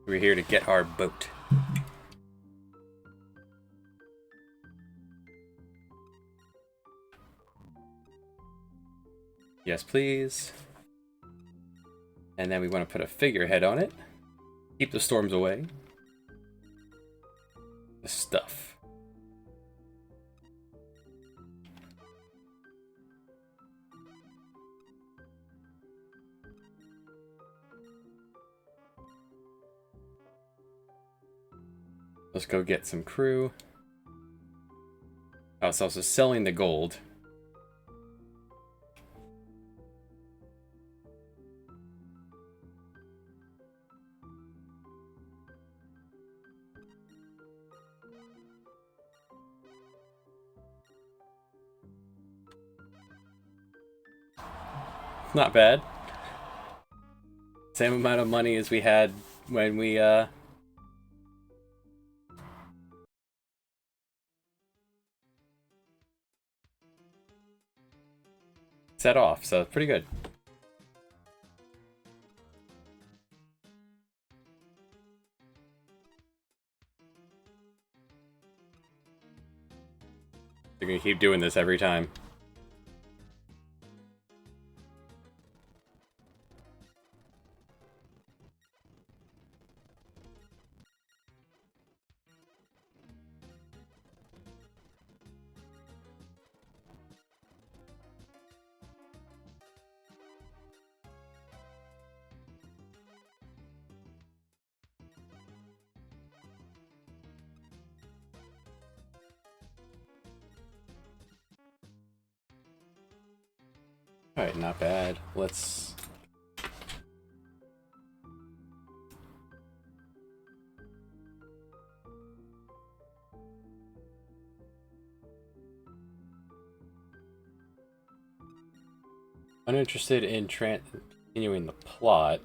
We're here to get our boat. Yes, please. And then we want to put a figurehead on it. Keep the storms away. The stuff. Let's go get some crew. I was also selling the gold. Not bad. Same amount of money as we had when we set off, so pretty good. They're gonna keep doing this every time. Alright, not bad. Let's... Uninterested in continuing the plot.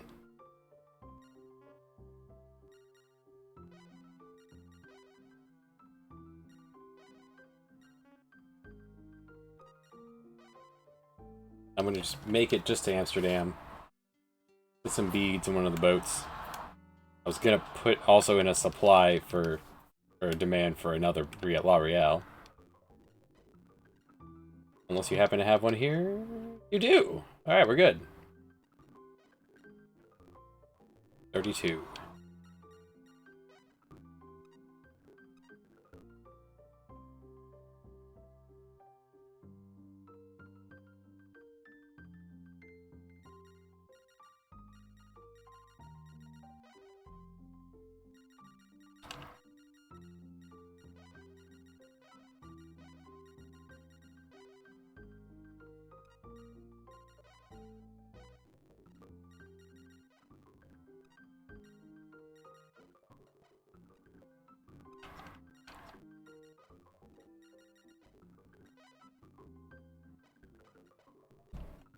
I'm gonna just make it just to Amsterdam. Put some beads in one of the boats. I was gonna put also in a supply for or a demand for another La Real. Unless you happen to have one here. You do! Alright, we're good. 32.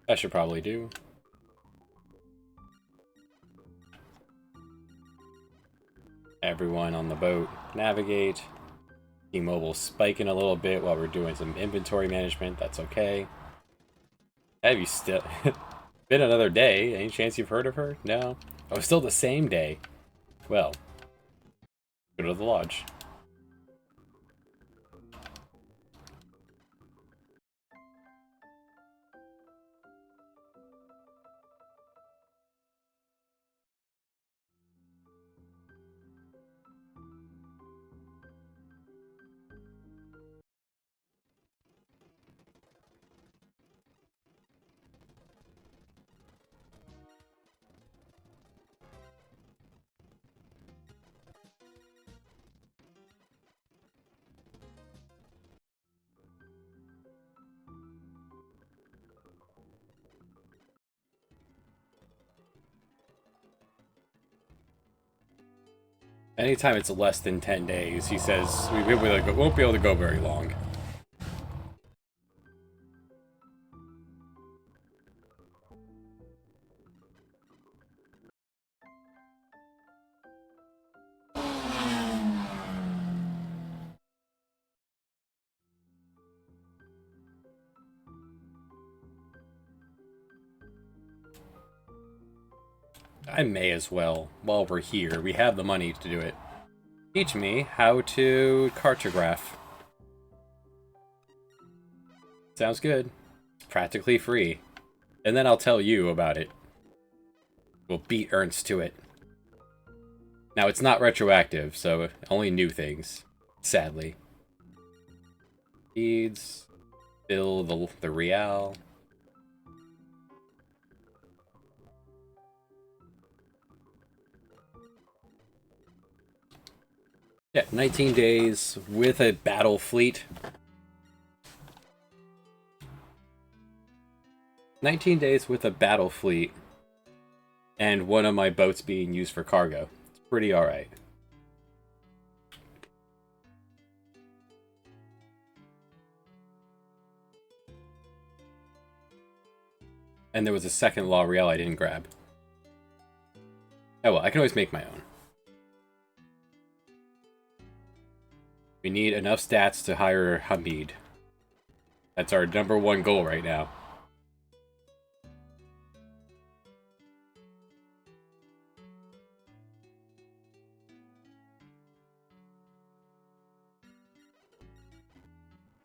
That should probably do. Everyone on the boat navigate. T-Mobile spiking a little bit while we're doing some inventory management. That's okay. Have you still... Been another day. Any chance you've heard of her? No? Oh, still the same day. Well, go to the lodge. Anytime it's less than 10 days, he says we won't be able to go very long. I may as well, while we're here. We have the money to do it. Teach me how to cartograph. Sounds good. It's practically free. And then I'll tell you about it. We'll beat Ernst to it. Now, it's not retroactive, so only new things. Sadly. Beads. Bill the real. Yeah, 19 days with a battle fleet. 19 days with a battle fleet. And one of my boats being used for cargo. It's pretty alright. And there was a second law real I didn't grab. Oh well, I can always make my own. We need enough stats to hire Hamid. That's our #1 goal right now.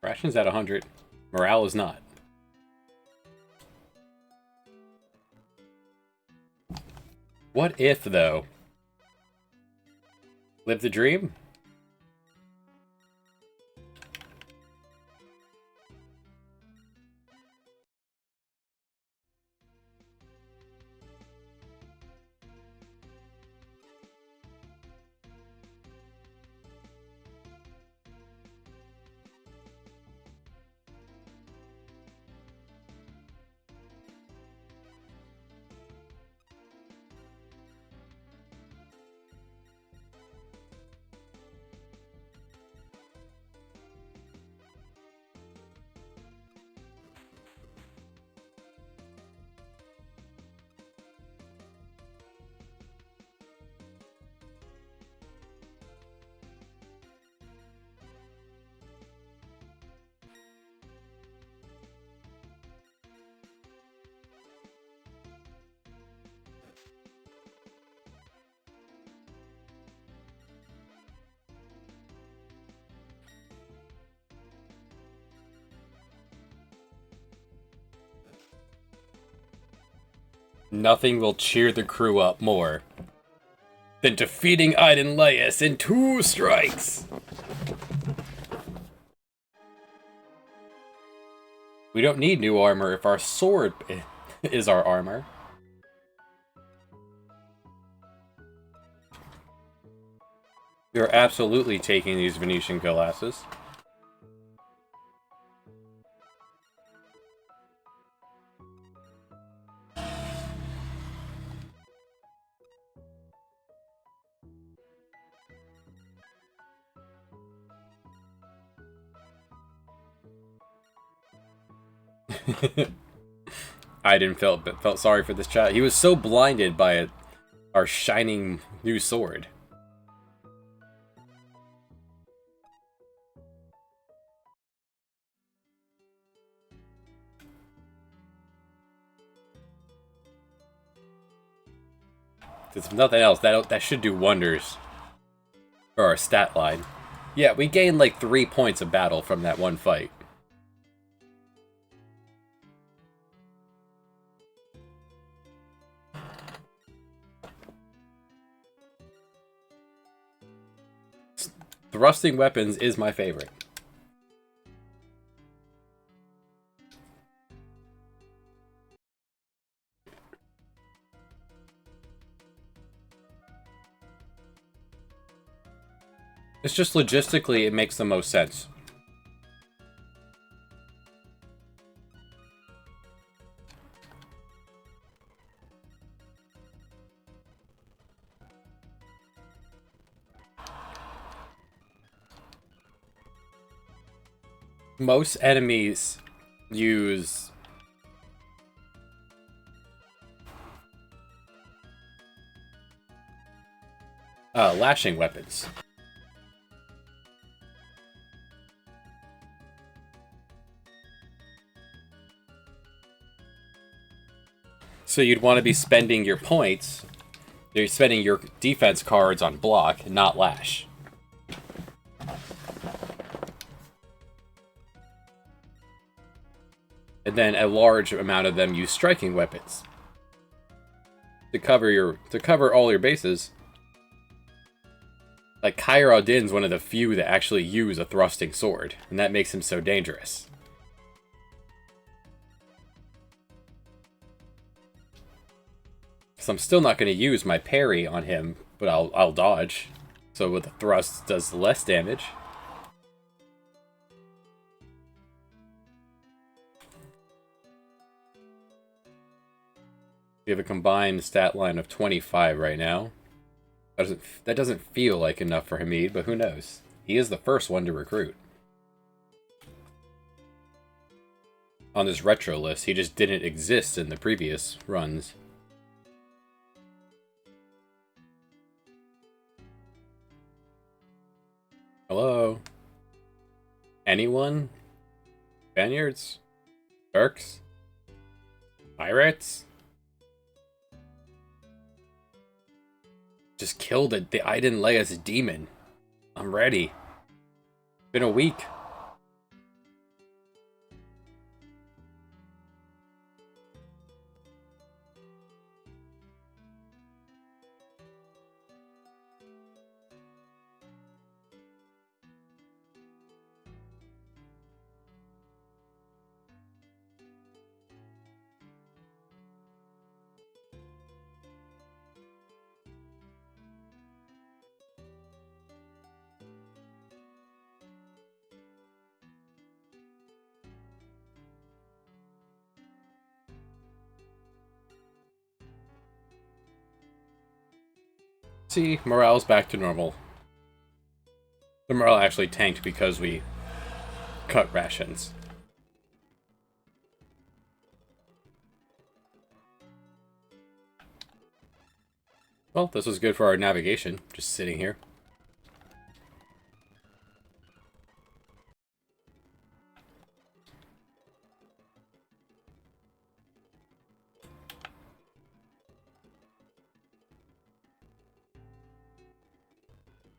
Ration's at 100. Morale is not. What if, though? Live the dream? Nothing will cheer the crew up more than defeating Iden Laius in 2 strikes! We don't need new armor if our sword is our armor. We are absolutely taking these Venetian Colossus. I didn't felt sorry for this child. He was so blinded by our shining new sword. If nothing else, that should do wonders for our stat line. Yeah, we gained like 3 points of battle from that one fight. Thrusting weapons is my favorite. It's just logistically, it makes the most sense. Most enemies use lashing weapons. So you'd want to be spending your points You're spending your defense cards on block, not lash. And then a large amount of them use striking weapons to cover all your bases. Like Kaira Din's one of the few that actually use a thrusting sword, and that makes him so dangerous. So I'm still not going to use my parry on him, but I'll dodge. So with the thrust does less damage. We have a combined stat line of 25 right now. That doesn't feel like enough for Hamid, but who knows? He is the first one to recruit. On this retro list, he just didn't exist in the previous runs. Hello? Anyone? Spaniards? Turks? Pirates? Just killed the Iden Leia's demon. I'm ready. Been a week. See, morale's back to normal. The morale actually tanked because we cut rations. Well, this was good for our navigation, just sitting here.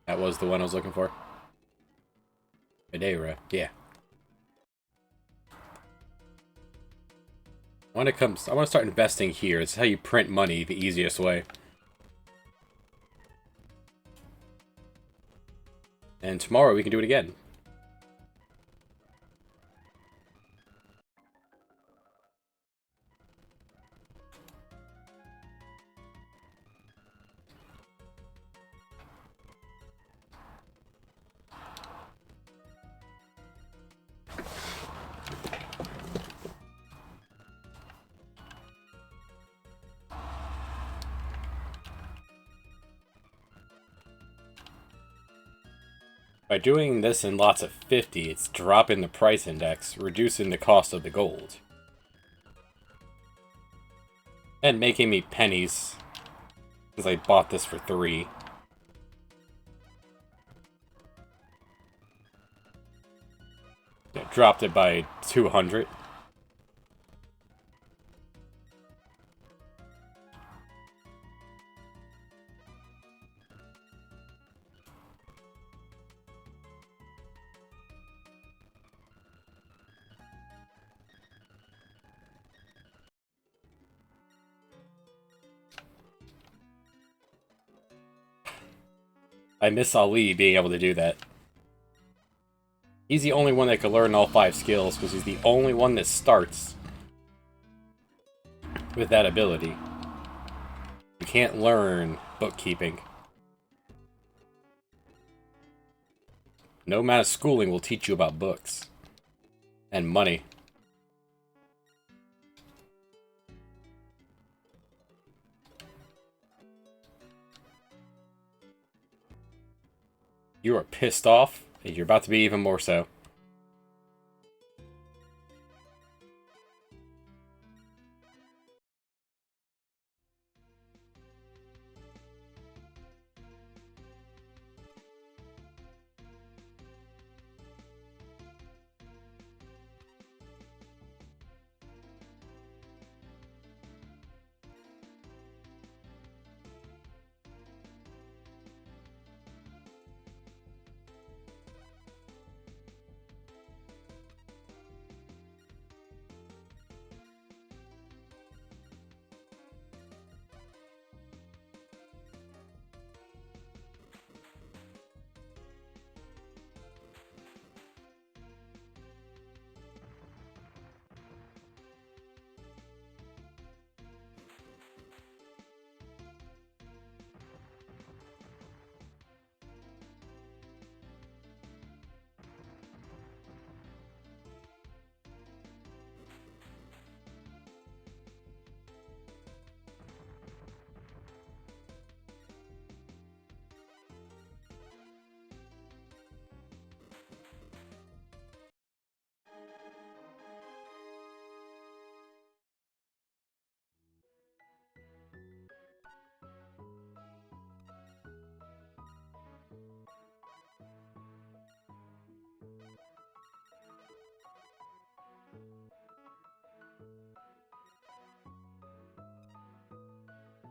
That was the one I was looking for. Madeira, yeah. I want to start investing here. It's how you print money the easiest way. And tomorrow we can do it again. By doing this in lots of 50, it's dropping the price index, reducing the cost of the gold. And making me pennies, because I bought this for 3. Yeah, dropped it by 200. I miss Ali being able to do that. He's the only one that can learn all 5 skills, because he's the only one that starts with that ability. You can't learn bookkeeping. No amount of schooling will teach you about books. And money. You are pissed off, and you're about to be even more so.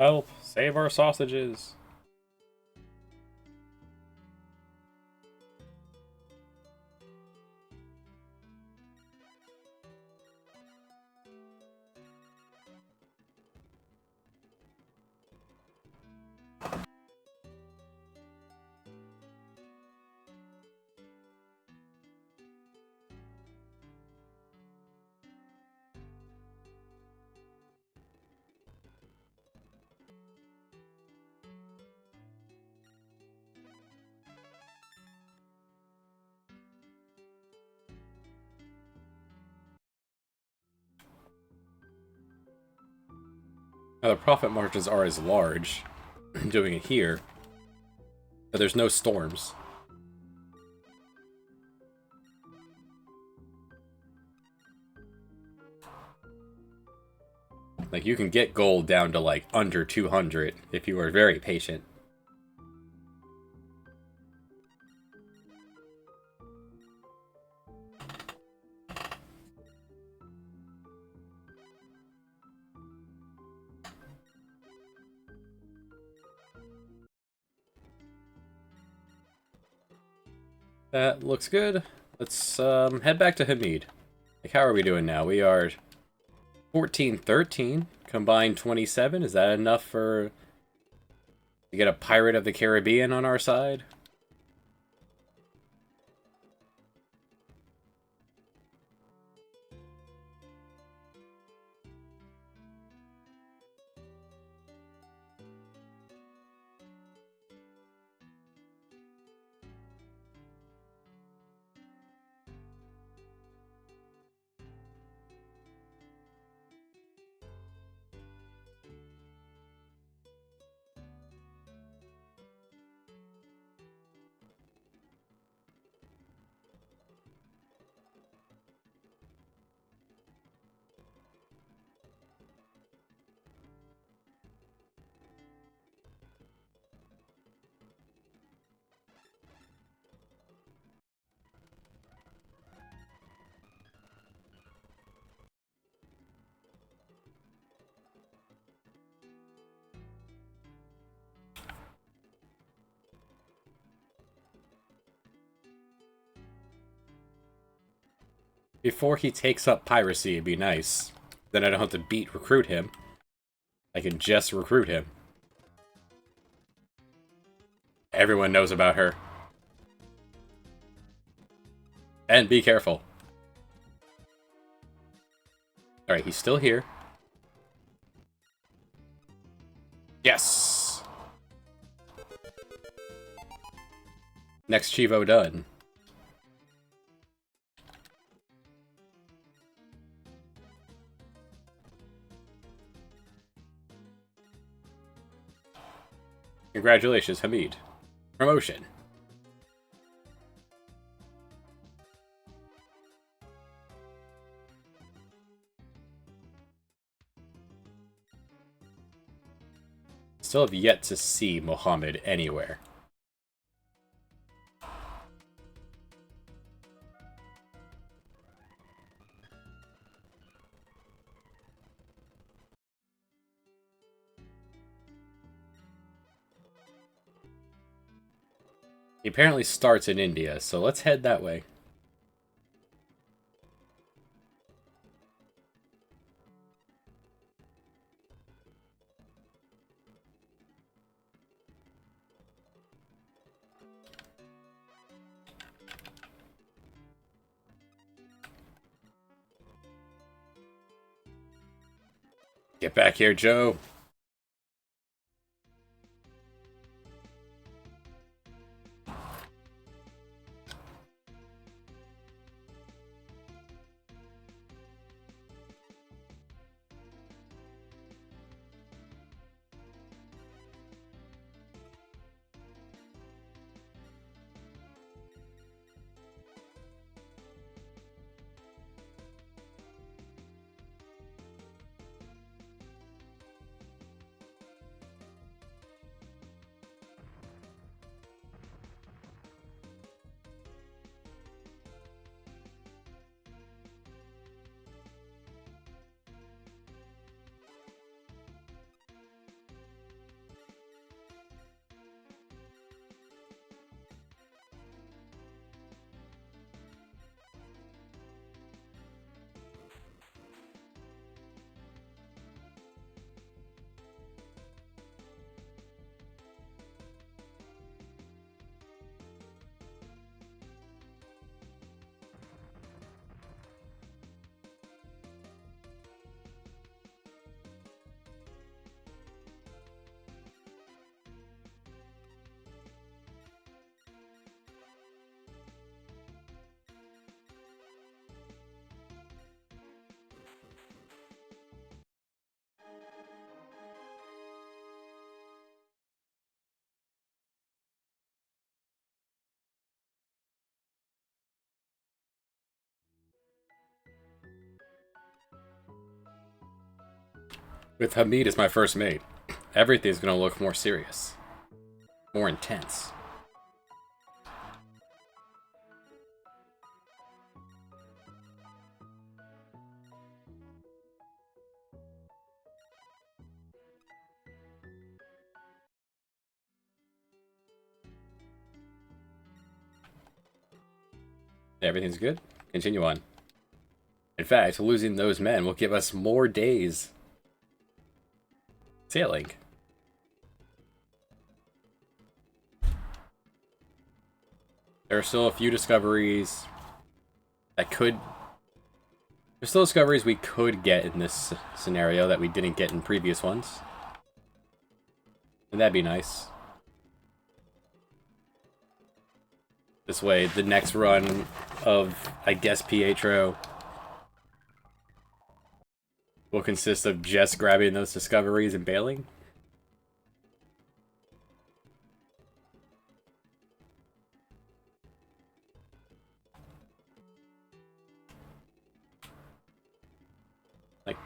Help! Save our sausages! Now the profit margins are as large, doing it here, but there's no storms. Like, you can get gold down to, like, under 200 if you are very patient. That looks good. Let's head back to Hamid. Like, how are we doing now? We are 14-13, combined 27. Is that enough to get a Pirate of the Caribbean on our side? Before he takes up piracy, it'd be nice. Then I don't have to recruit him. I can just recruit him. Everyone knows about her. And be careful. Alright, he's still here. Yes! Next Chivo done. Congratulations, Hamid. Promotion. Still have yet to see Mohammed anywhere. He apparently starts in India, so let's head that way. Get back here, Joe. With Hamid as my first mate, everything's gonna look more serious. More intense. Everything's good? Continue on. In fact, losing those men will give us more days sailing. There are still a few discoveries that could... There's still discoveries we could get in this scenario that we didn't get in previous ones. And that'd be nice. This way, the next run of, I guess, Pietro will consist of just grabbing those discoveries and bailing. Like,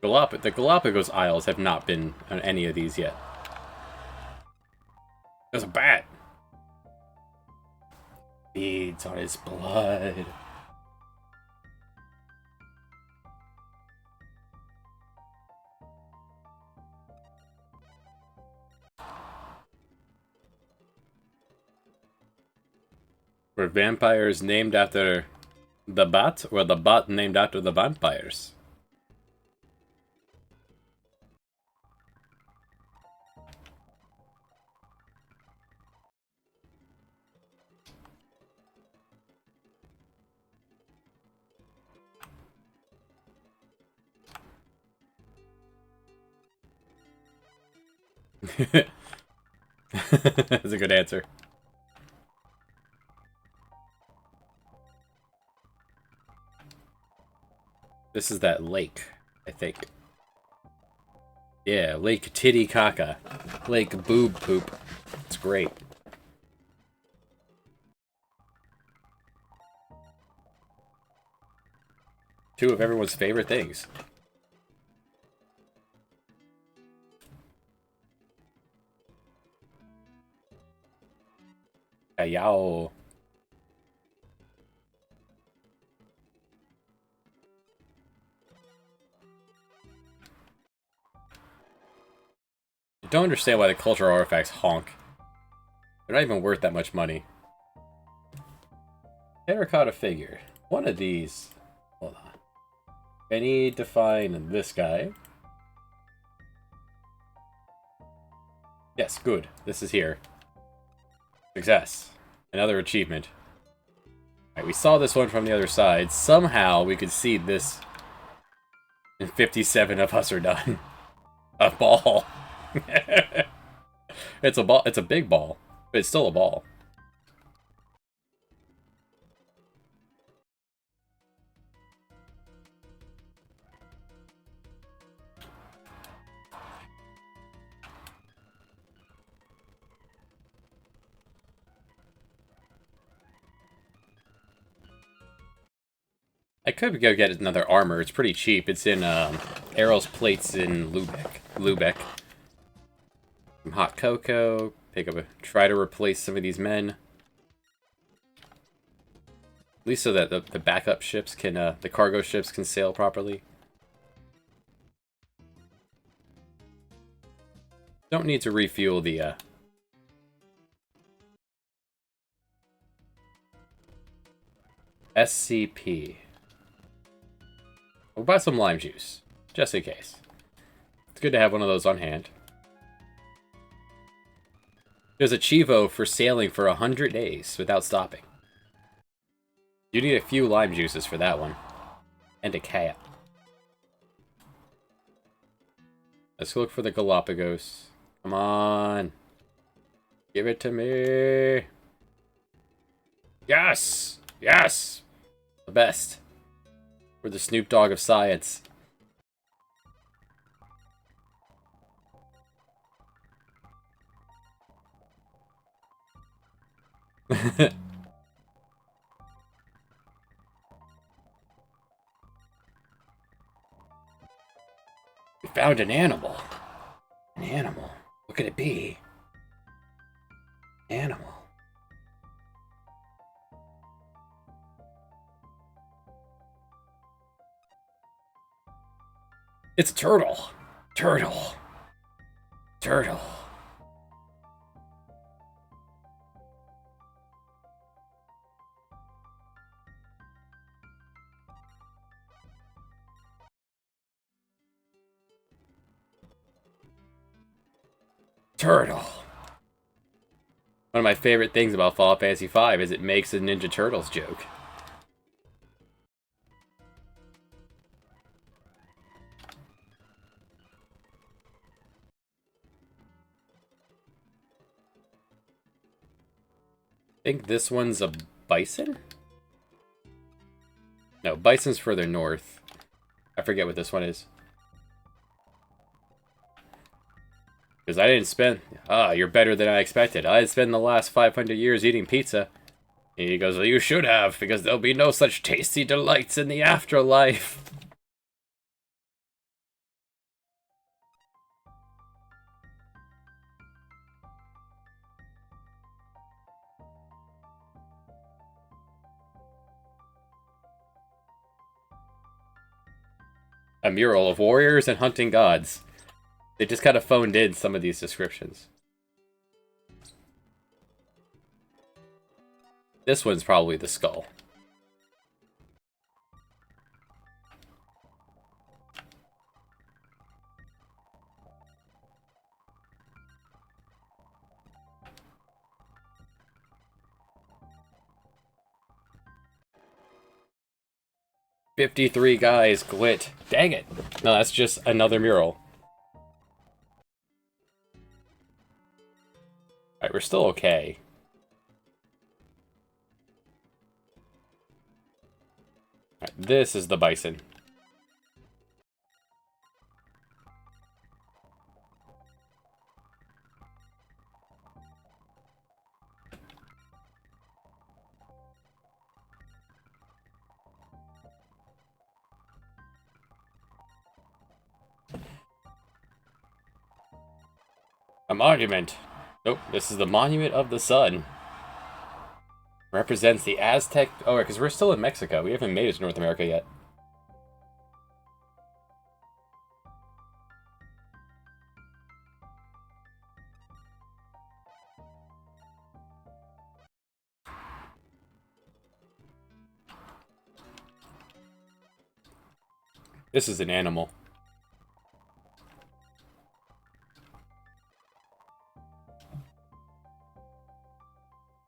the Galapagos Isles have not been on any of these yet. There's a bat! Feeds on his blood. Were vampires named after the bat, or the bat named after the vampires? That's a good answer. This is that lake, I think. Yeah, Lake Titicaca. Lake Boob Poop. It's great. Two of everyone's favorite things. Ayao. I don't understand why the cultural artifacts honk. They're not even worth that much money. Terracotta figure. One of these. Hold on. I need to find this guy. Yes, good. This is here. Success. Another achievement. Alright, we saw this one from the other side. Somehow we could see this. And 57 of us are done. A ball. It's a ball. It's a big ball. But it's still a ball. I could go get another armor. It's pretty cheap. It's in Errol's Plates in Lubeck. Some hot cocoa. Try to replace some of these men. At least so that the backup ships can, the cargo ships can sail properly. Don't need to refuel the, SCP. We'll buy some lime juice, just in case. It's good to have one of those on hand. There's a Chivo for sailing for 100 days without stopping. You need a few lime juices for that one. And a cat. Let's look for the Galapagos. Come on. Give it to me. Yes! Yes! The best. We're the Snoop Dogg of science. We found an animal. An animal. What could it be? Animal. It's a turtle. Turtle. Turtle. Turtle. One of my favorite things about Final Fantasy V is it makes a Ninja Turtles joke. I think this one's a bison? No, bison's further north. I forget what this one is. Because I didn't spend... Ah, you're better than I expected. I didn't spend the last 500 years eating pizza. And he goes, well, you should have, because there'll be no such tasty delights in the afterlife. A mural of warriors and hunting gods. They just kind of phoned in some of these descriptions. This one's probably the skull. "53 guys quit." Dang it. No, that's just another mural. Alright, we're still okay. Alright, this is the bison. A monument. Nope, this is the Monument of the Sun. Represents the Aztec... Oh, because we're still in Mexico. We haven't made it to North America yet. This is an animal.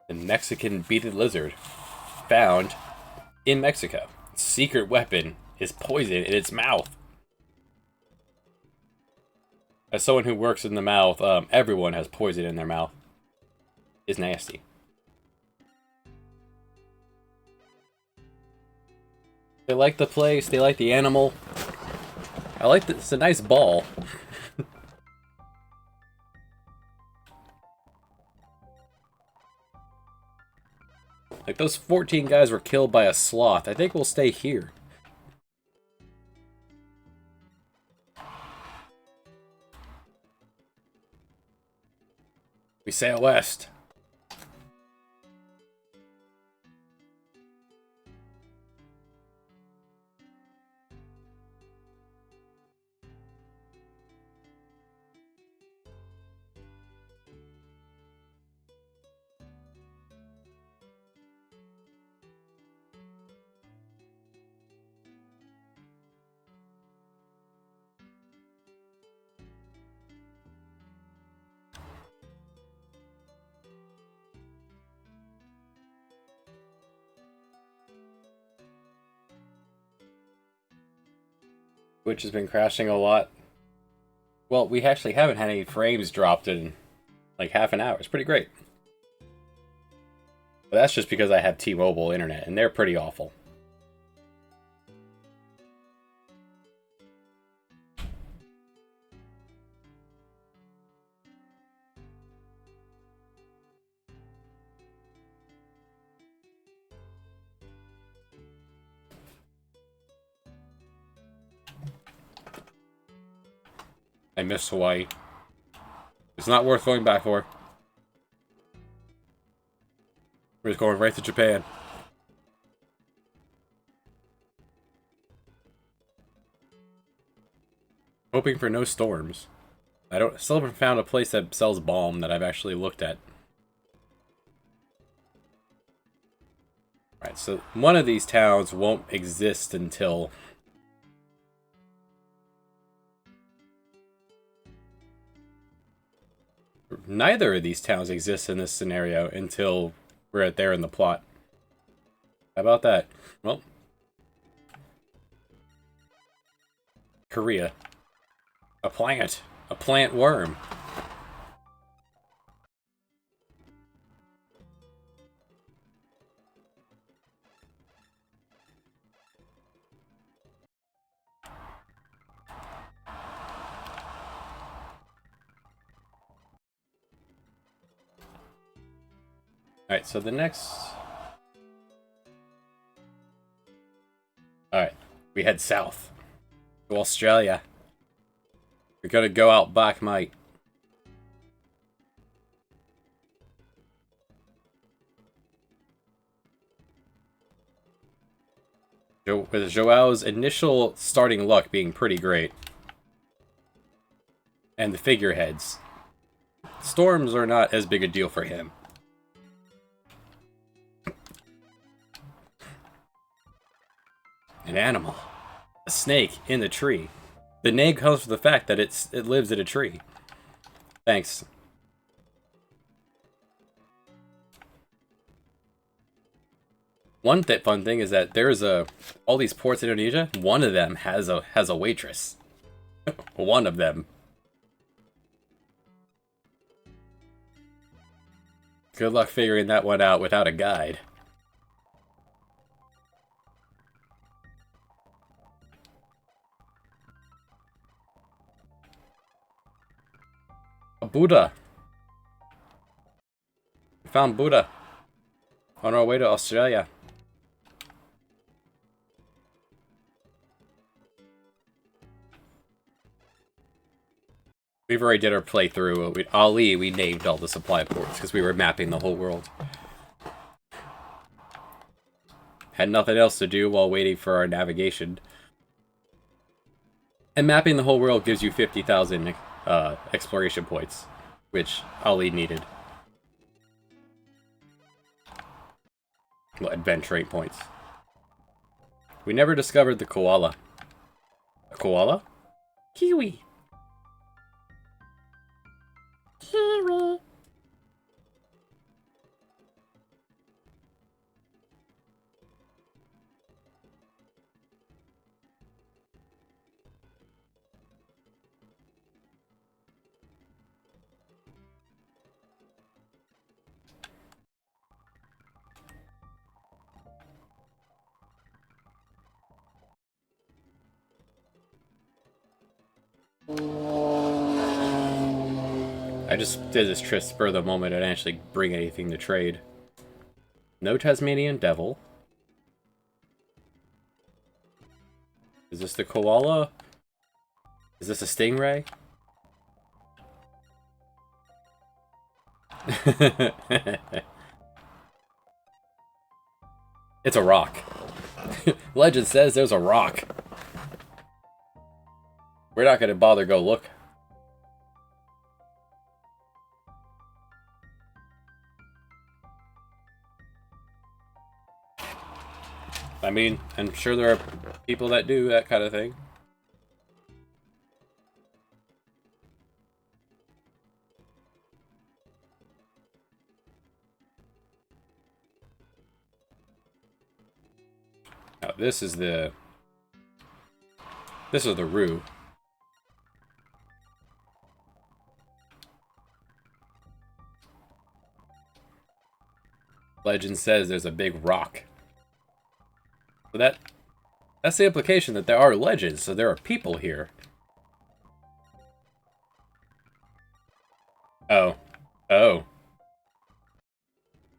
The Mexican beaded lizard. Found in Mexico. Secret weapon is poison in its mouth. As someone who works in the mouth, everyone has poison in their mouth. It's nasty. They like the place, they like the animal. I like that it's a nice ball. Like, those 14 guys were killed by a sloth. I think we'll stay here. We sail west. Which has been crashing a lot. Well, we actually haven't had any frames dropped in like half an hour. It's pretty great. But that's just because I have T-Mobile internet, and they're pretty awful. I miss Hawaii. It's not worth going back for. We're just going right to Japan. Hoping for no storms. Still haven't found a place that sells balm that I've actually looked at. Alright, so one of these towns won't exist until... Neither of these towns exist in this scenario until we're there in the plot. How about that? Well... Korea. A plant. A plant worm. Alright, so the next... Alright, we head south. To Australia. We're gonna go out back, mate. With Joao's initial starting luck being pretty great. And the figureheads. Storms are not as big a deal for him. An animal. A snake in the tree. The name comes from the fact that it lives in a tree. Thanks. One fun thing is that there's all these ports in Indonesia. One of them has a waitress. One of them. Good luck figuring that one out without a guide. A Buddha. We found Buddha. On our way to Australia. We've already did our playthrough. With Ali, we named all the supply ports because we were mapping the whole world. Had nothing else to do while waiting for our navigation. And mapping the whole world gives you 50,000 exploration points, which Ali needed. Well, adventuring points. We never discovered the koala. A koala? Kiwi. Kiwi. I just did this trip spur of the moment. I didn't actually bring anything to trade. No Tasmanian devil. Is this the koala? Is this a stingray? It's a rock. Legend says there's a rock. We're not gonna bother go look. I mean, I'm sure there are people that do that kind of thing. Now, this is the roux. Legend says there's a big rock. So that's the implication that there are legends, so there are people here. Oh. Oh.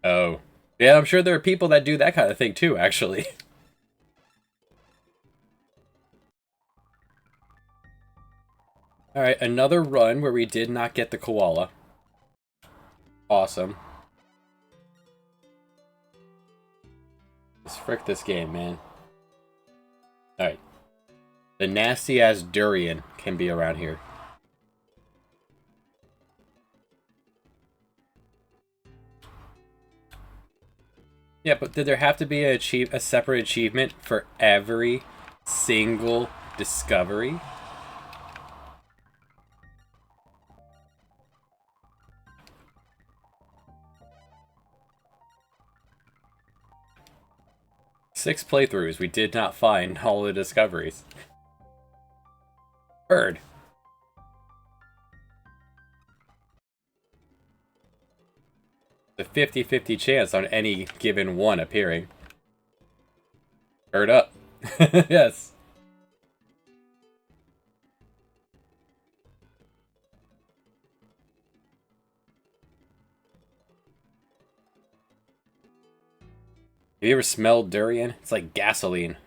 Oh. Yeah, I'm sure there are people that do that kind of thing too, actually. Alright, another run where we did not get the koala. Awesome. Let's frick this game, man. Alright. The nasty-ass durian can be around here. Yeah, but did there have to be a separate achievement for every single discovery? Six playthroughs, we did not find all the discoveries. Bird. The 50-50 chance on any given one appearing. Bird up. Yes. Have you ever smelled durian? It's like gasoline.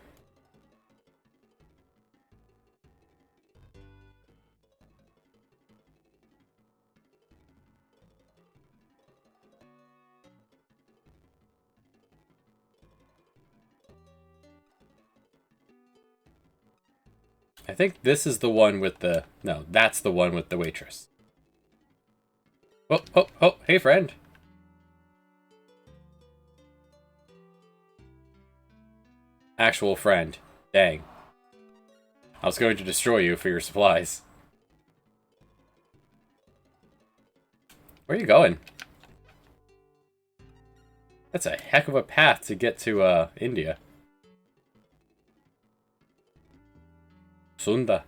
I think this is the one with the... No, that's the one with the waitress. Oh, oh, oh, hey friend. Actual friend. Dang. I was going to destroy you for your supplies. Where are you going? That's a heck of a path to get to, India. Sunda.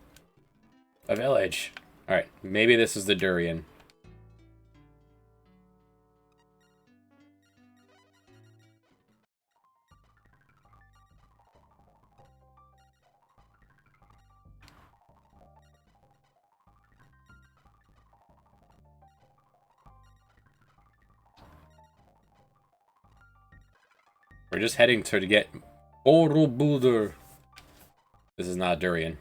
A village. Alright, maybe this is the durian. We're just heading to get Borobudur. This is not durian.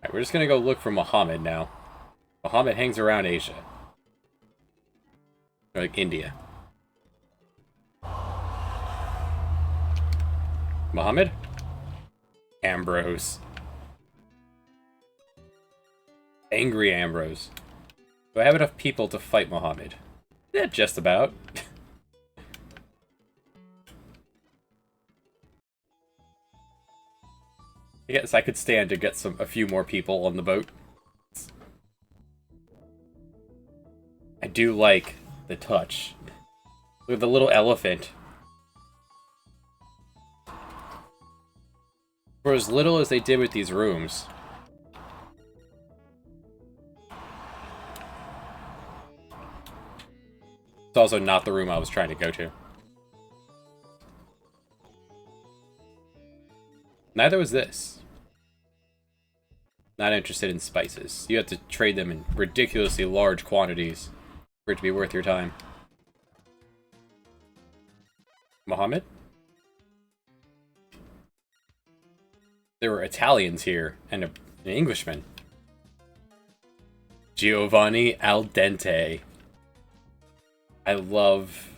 Alright, we're just gonna go look for Muhammad now. Muhammad hangs around Asia. Or like India. Muhammad? Ambrose. Angry Ambrose. Do I have enough people to fight Muhammad? Yeah, just about. I guess I could stand to get a few more people on the boat. I do like the touch. Look at the little elephant. For as little as they did with these rooms. It's also not the room I was trying to go to. Neither was this. Not interested in spices. You have to trade them in ridiculously large quantities for it to be worth your time. Mohammed? There were Italians here, and an Englishman. Giovanni al dente. I love...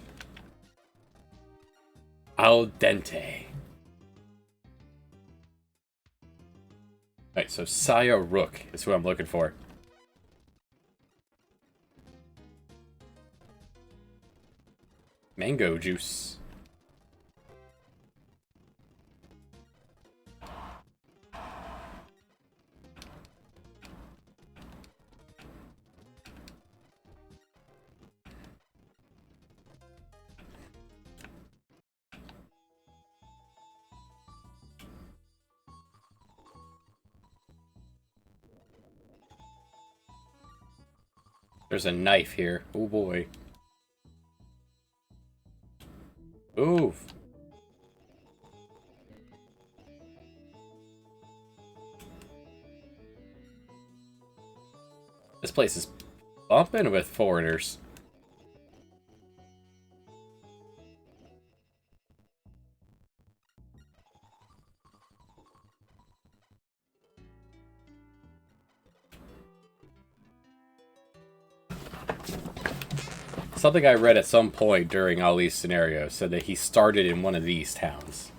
al dente. Alright, so Saya Rook is who I'm looking for. Mango juice. There's a knife here. Oh boy. Ooh. This place is bumping with foreigners. Something I read at some point during Ali's scenario said that he started in one of these towns.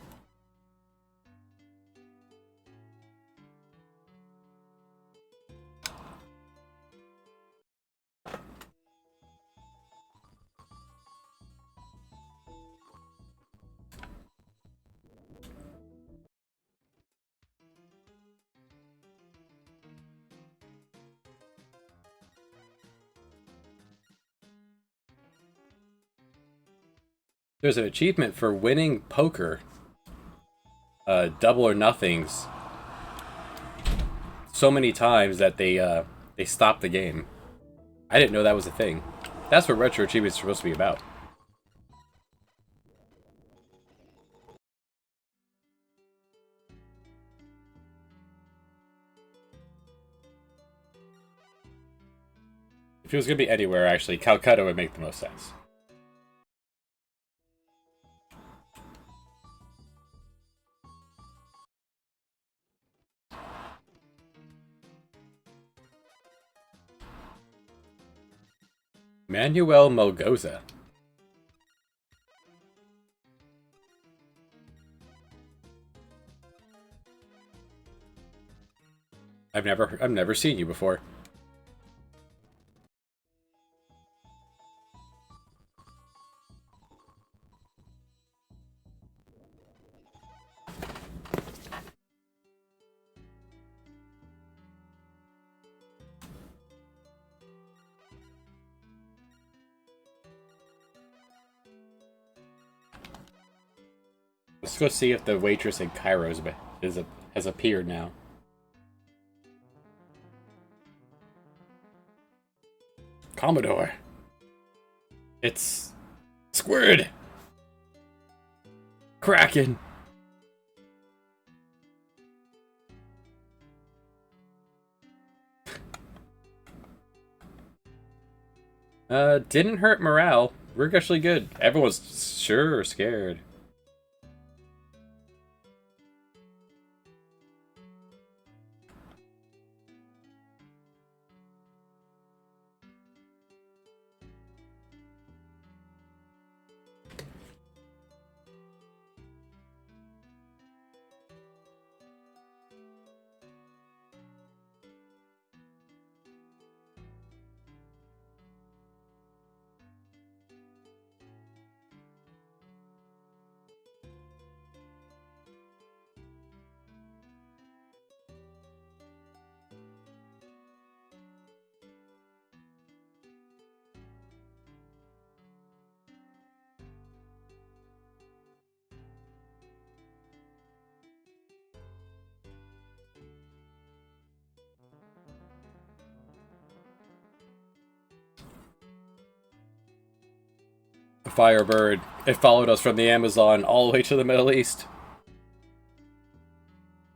There's an achievement for winning poker. Double or nothings. So many times that they stop the game. I didn't know that was a thing. That's what Retro Achievements are supposed to be about. If it was going to be anywhere, actually, Calcutta would make the most sense. Manuel Melgoza. I've never seen you before. Let's go see if the waitress in Cairo has appeared now. Commodore. It's Squid. Kraken. Didn't hurt morale. We're actually good. Everyone's sure scared. The Firebird. It followed us from the Amazon all the way to the Middle East.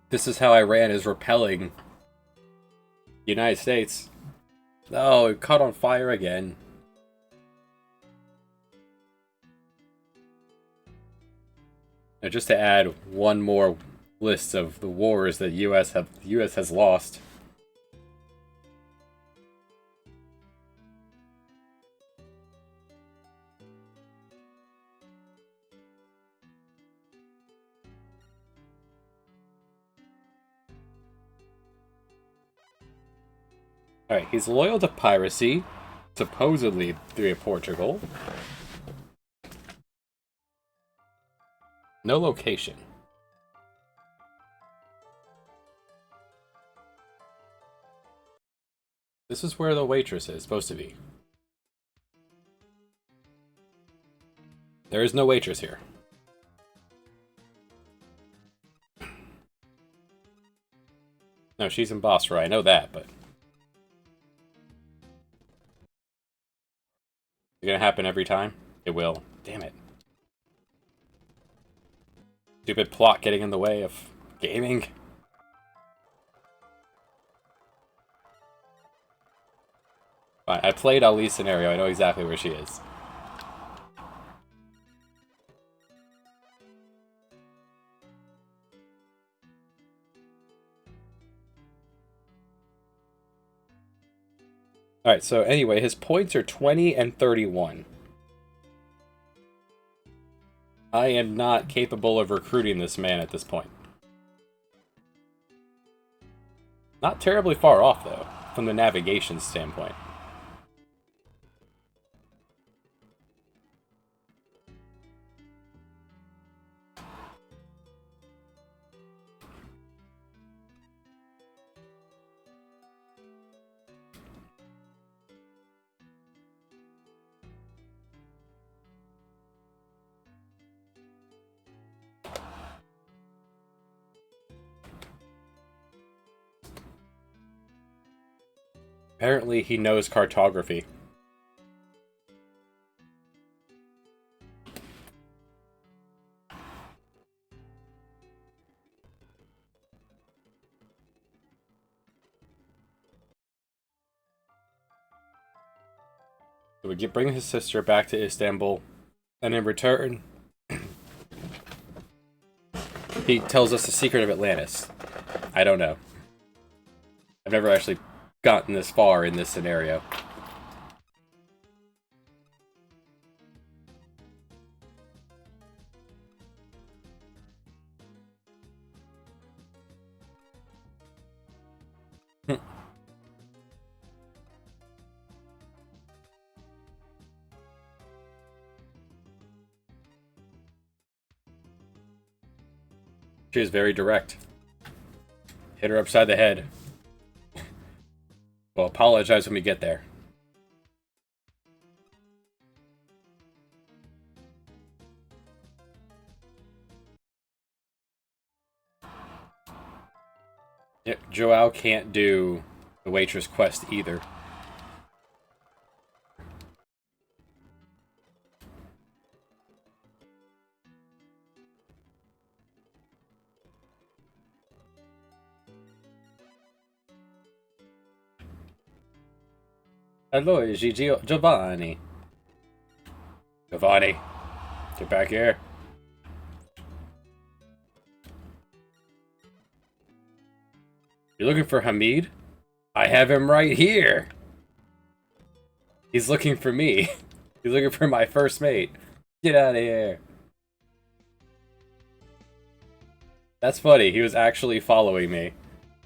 This is how Iran is repelling the United States. Oh, it caught on fire again. Now, just to add one more list of the wars that the US has lost. Alright, he's loyal to piracy, supposedly through Portugal. No location. This is where the waitress is supposed to be. There is no waitress here. No, she's in Basra, I know that, but... Is it gonna happen every time? It will. Damn it. Stupid plot getting in the way of gaming. fine. I played Ali's scenario. I know exactly where she is. Alright, so anyway, his points are 20 and 31. I am not capable of recruiting this man at this point. Not terribly far off, though, from the navigation standpoint. Apparently, he knows cartography. So we bring his sister back to Istanbul, and in return, he tells us the secret of Atlantis. I don't know. I've never actually gotten this far in this scenario. She is very direct. Hit her upside the head. Well, apologize when we get there. Yep, Joao can't do the waitress quest either. Hello, Giovanni. Giovanni, get back here. You're looking for Hamid? I have him right here. He's looking for me. He's looking for my first mate. Get out of here. That's funny. He was actually following me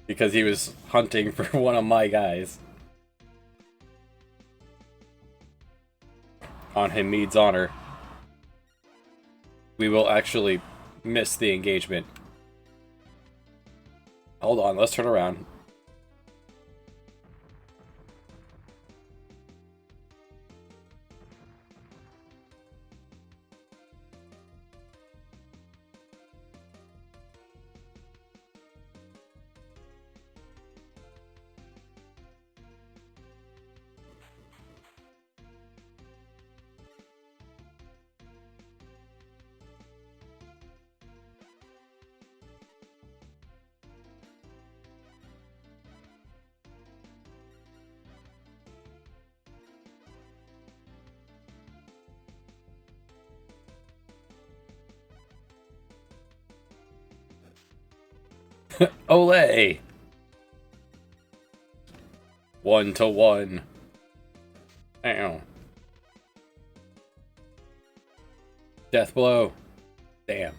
because he was hunting for one of my guys. On Hamid's honor, we will actually miss the engagement. Hold on, let's turn around. Olay! 1-to-1. Ow. Death blow. Damn.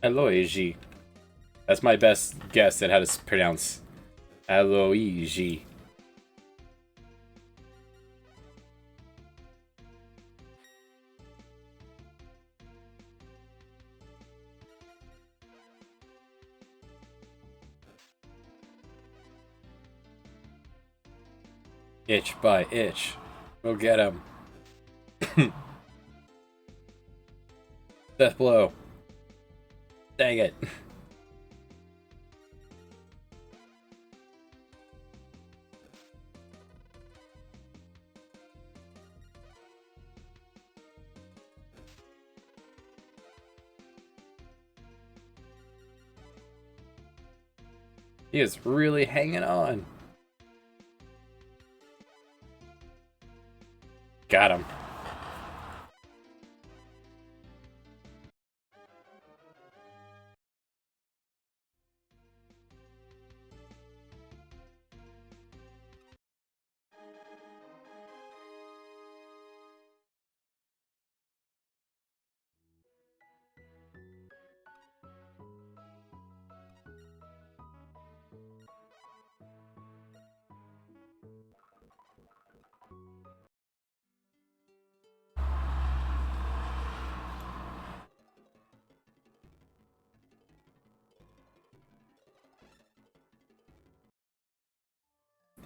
Aloysi. That's my best guess at how to pronounce Aloysi. Itch by itch. We'll get him. Death blow. Dang it. He is really hanging on. Got him.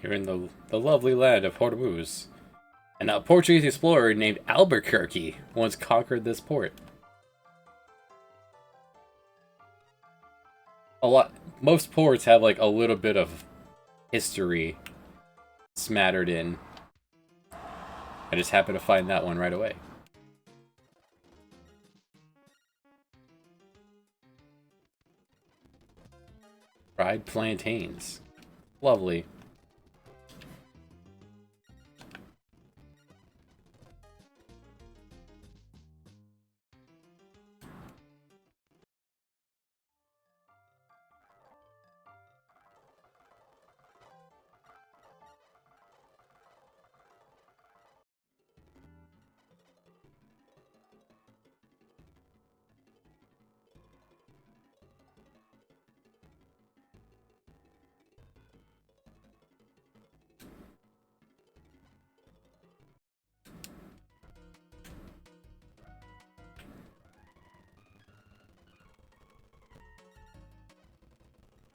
You're in the lovely land of Hormuz. And a Portuguese explorer named Albuquerque once conquered this port. Most ports have like a little bit of history smattered in. I just happened to find that one right away. Fried plantains. Lovely.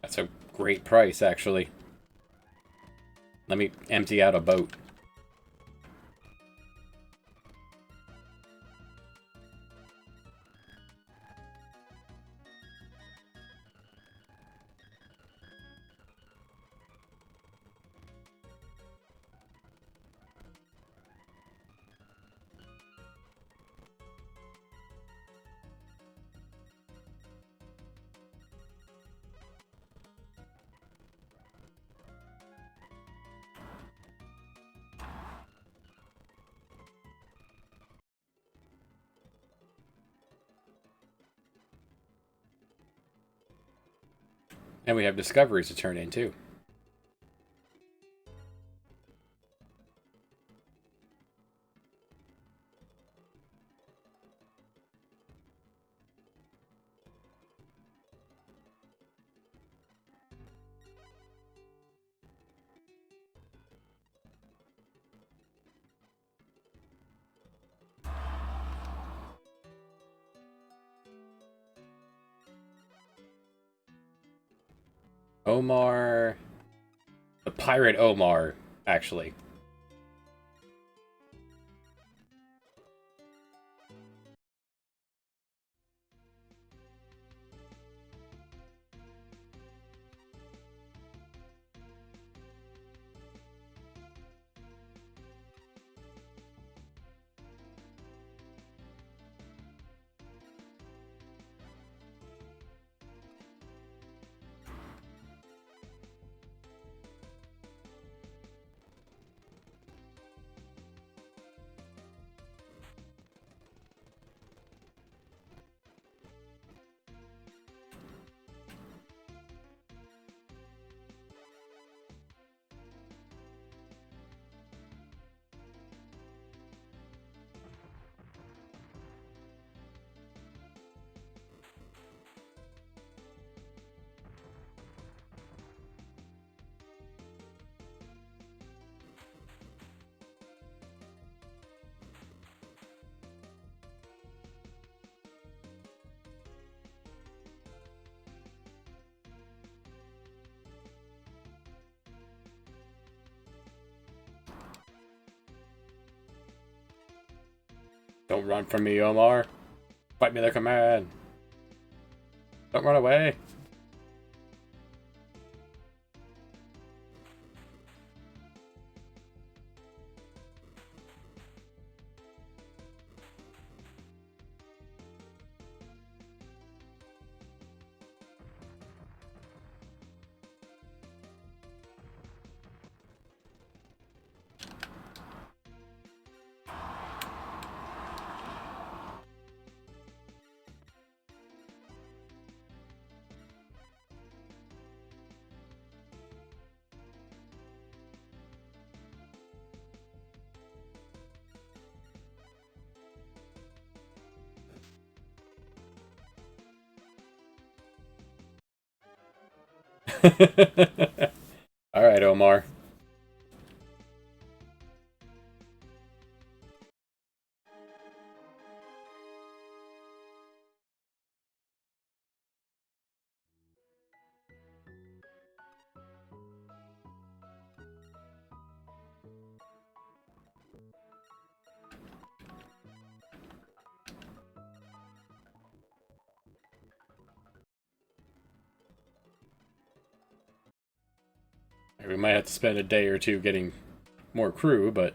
That's a great price, actually. Let me empty out a boat. And we have discoveries to turn in, too. Omar... The pirate Omar, actually. Don't run from me, Omar. Fight me like a man. Don't run away. All right, Omar. We might have to spend a day or two getting more crew, but...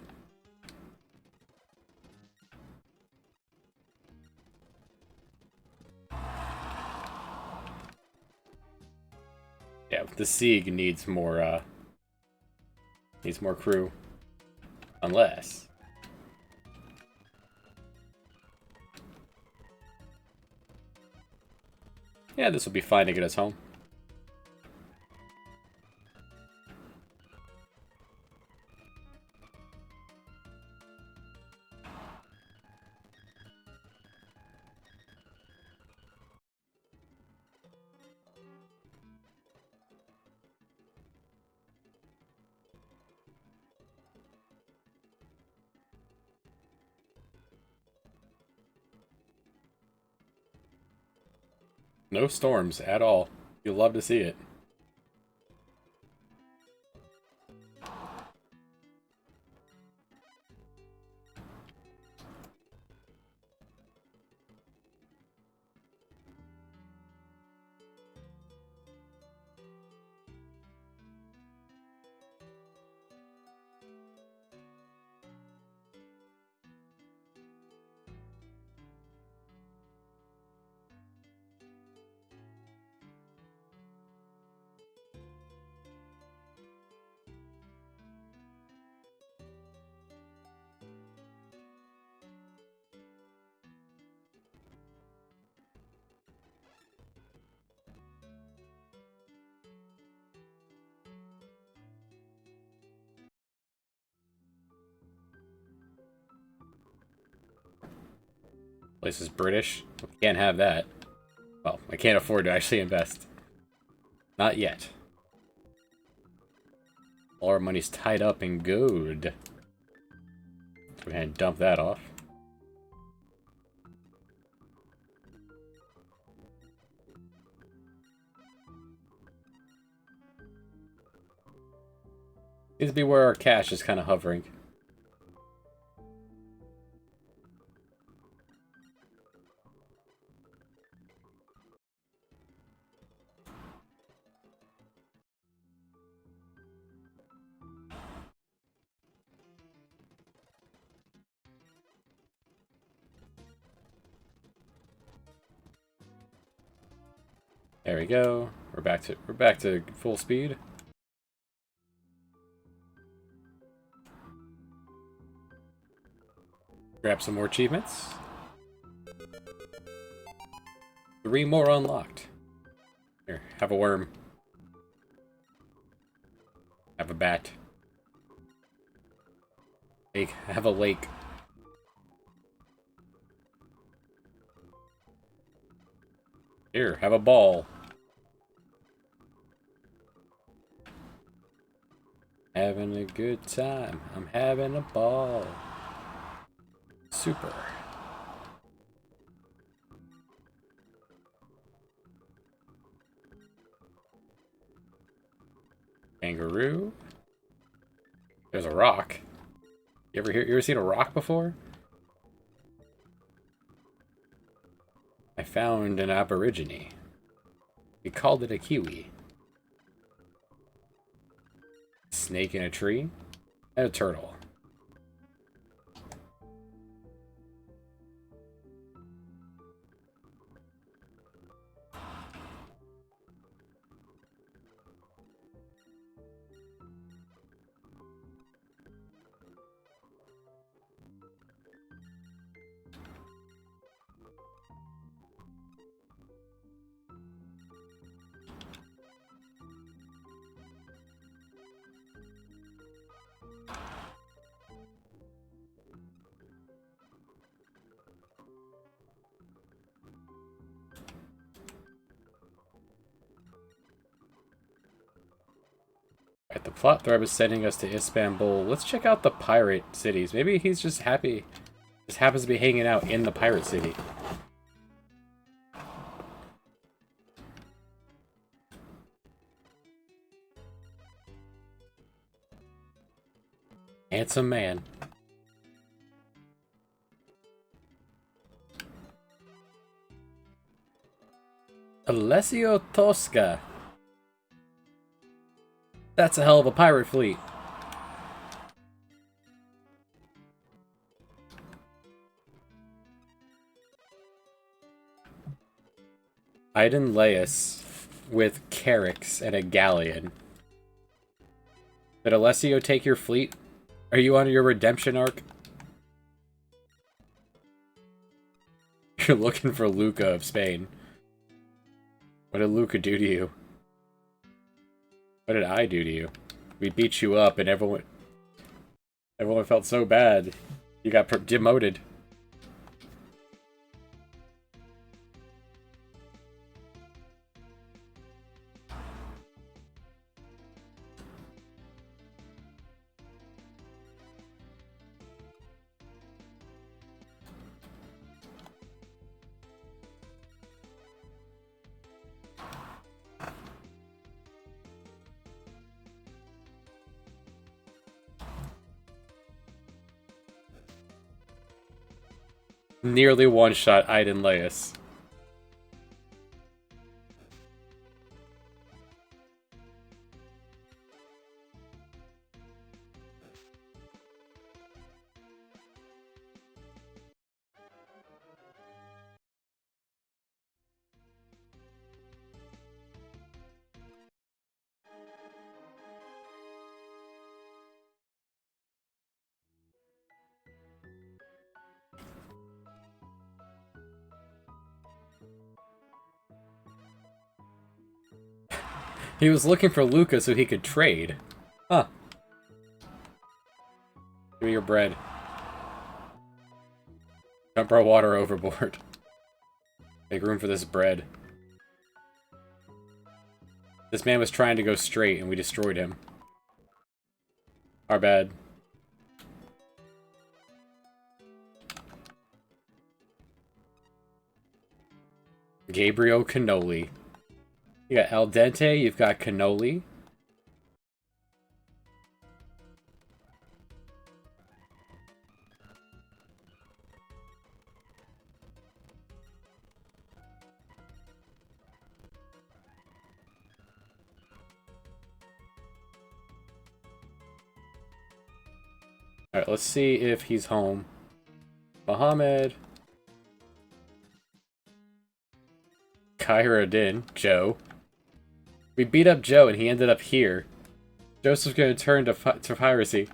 yeah, the Sieg needs more crew. Unless... yeah, this will be fine to get us home. No storms at all. You'll love to see it. Place is British. Can't have that. Well, I can't afford to actually invest. Not yet. All our money's tied up in gold. So we're gonna dump that off. Seems to be where our cash is kind of hovering. There we go. We're back to full speed. Grab some more achievements. 3 more unlocked. Here, have a worm. Have a bat. Lake. Have a lake. Here, have a ball. Having a good time. I'm having a ball. Super. Kangaroo. There's a rock. You ever seen a rock before? found an aborigine. We called it a kiwi. Snake in a tree, and a turtle. Right, the plot thread is sending us to Istanbul. Let's check out the pirate cities. Maybe he's just happy. Just happens to be hanging out in the pirate city. Handsome man. Alessio Tosca. That's a hell of a pirate fleet. Iden Laius with Carracks and a galleon. Did Alessio take your fleet? Are you on your redemption arc? You're looking for Luca of Spain. What did Luca do to you? What did I do to you? We beat you up and everyone felt so bad. You got demoted. Nearly one-shot Iden Laius. He was looking for Luca so he could trade. Huh. Give me your bread. Dump our water overboard. Make room for this bread. This man was trying to go straight and we destroyed him. Our bad. Gabriel Cannoli. You got al dente, you've got cannoli. Alright, let's see if he's home. Mohammed. Kyra Din, Joe. We beat up Joe and he ended up here. Joseph's gonna turn to piracy.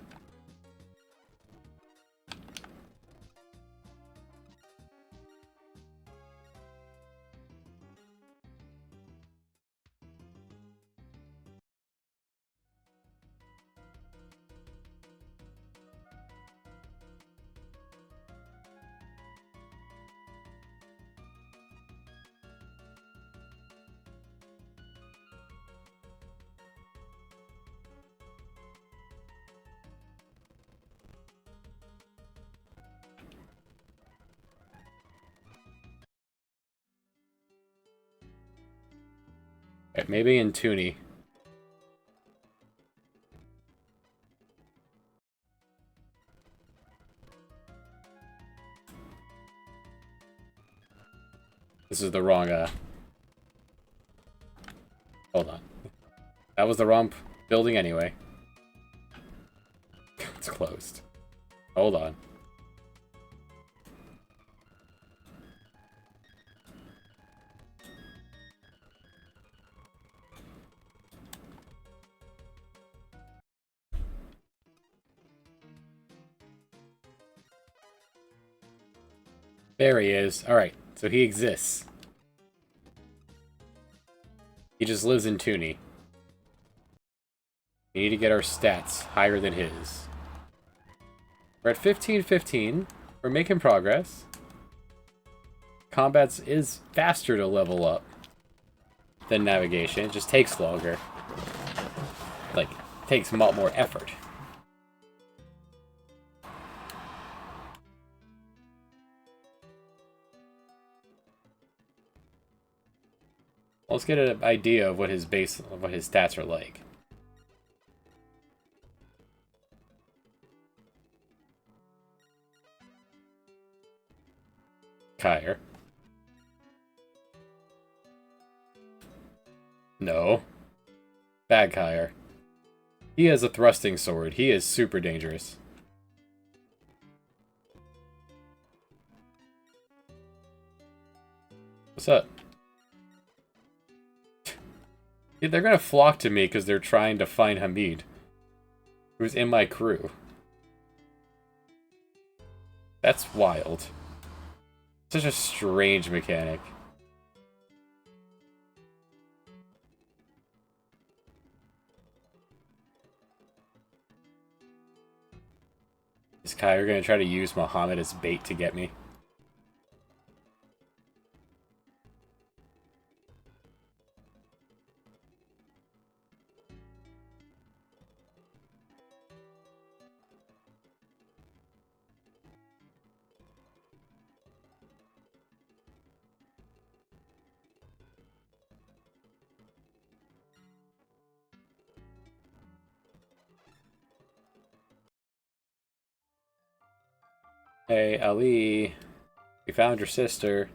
Right, maybe in Toonie. This is the wrong, hold on. That was the wrong building anyway. It's closed. Hold on. There he is. Alright, so he exists. He just lives in Tooney. We need to get our stats higher than his. We're at 15-15. We're making progress. Combats is faster to level up than navigation. It just takes longer. Like, it takes a lot more effort. Let's get an idea of what his stats are like. Kyre. No. Bad Kyre. He has a thrusting sword. He is super dangerous. What's up? Yeah, they're gonna flock to me because they're trying to find Hamid, who's in my crew. That's wild. Such a strange mechanic. Is Kyre gonna try to use Muhammad as bait to get me? Hey, Ali. We found your sister.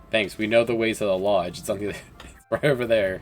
Thanks, we know the ways of the lodge. It's something right over there.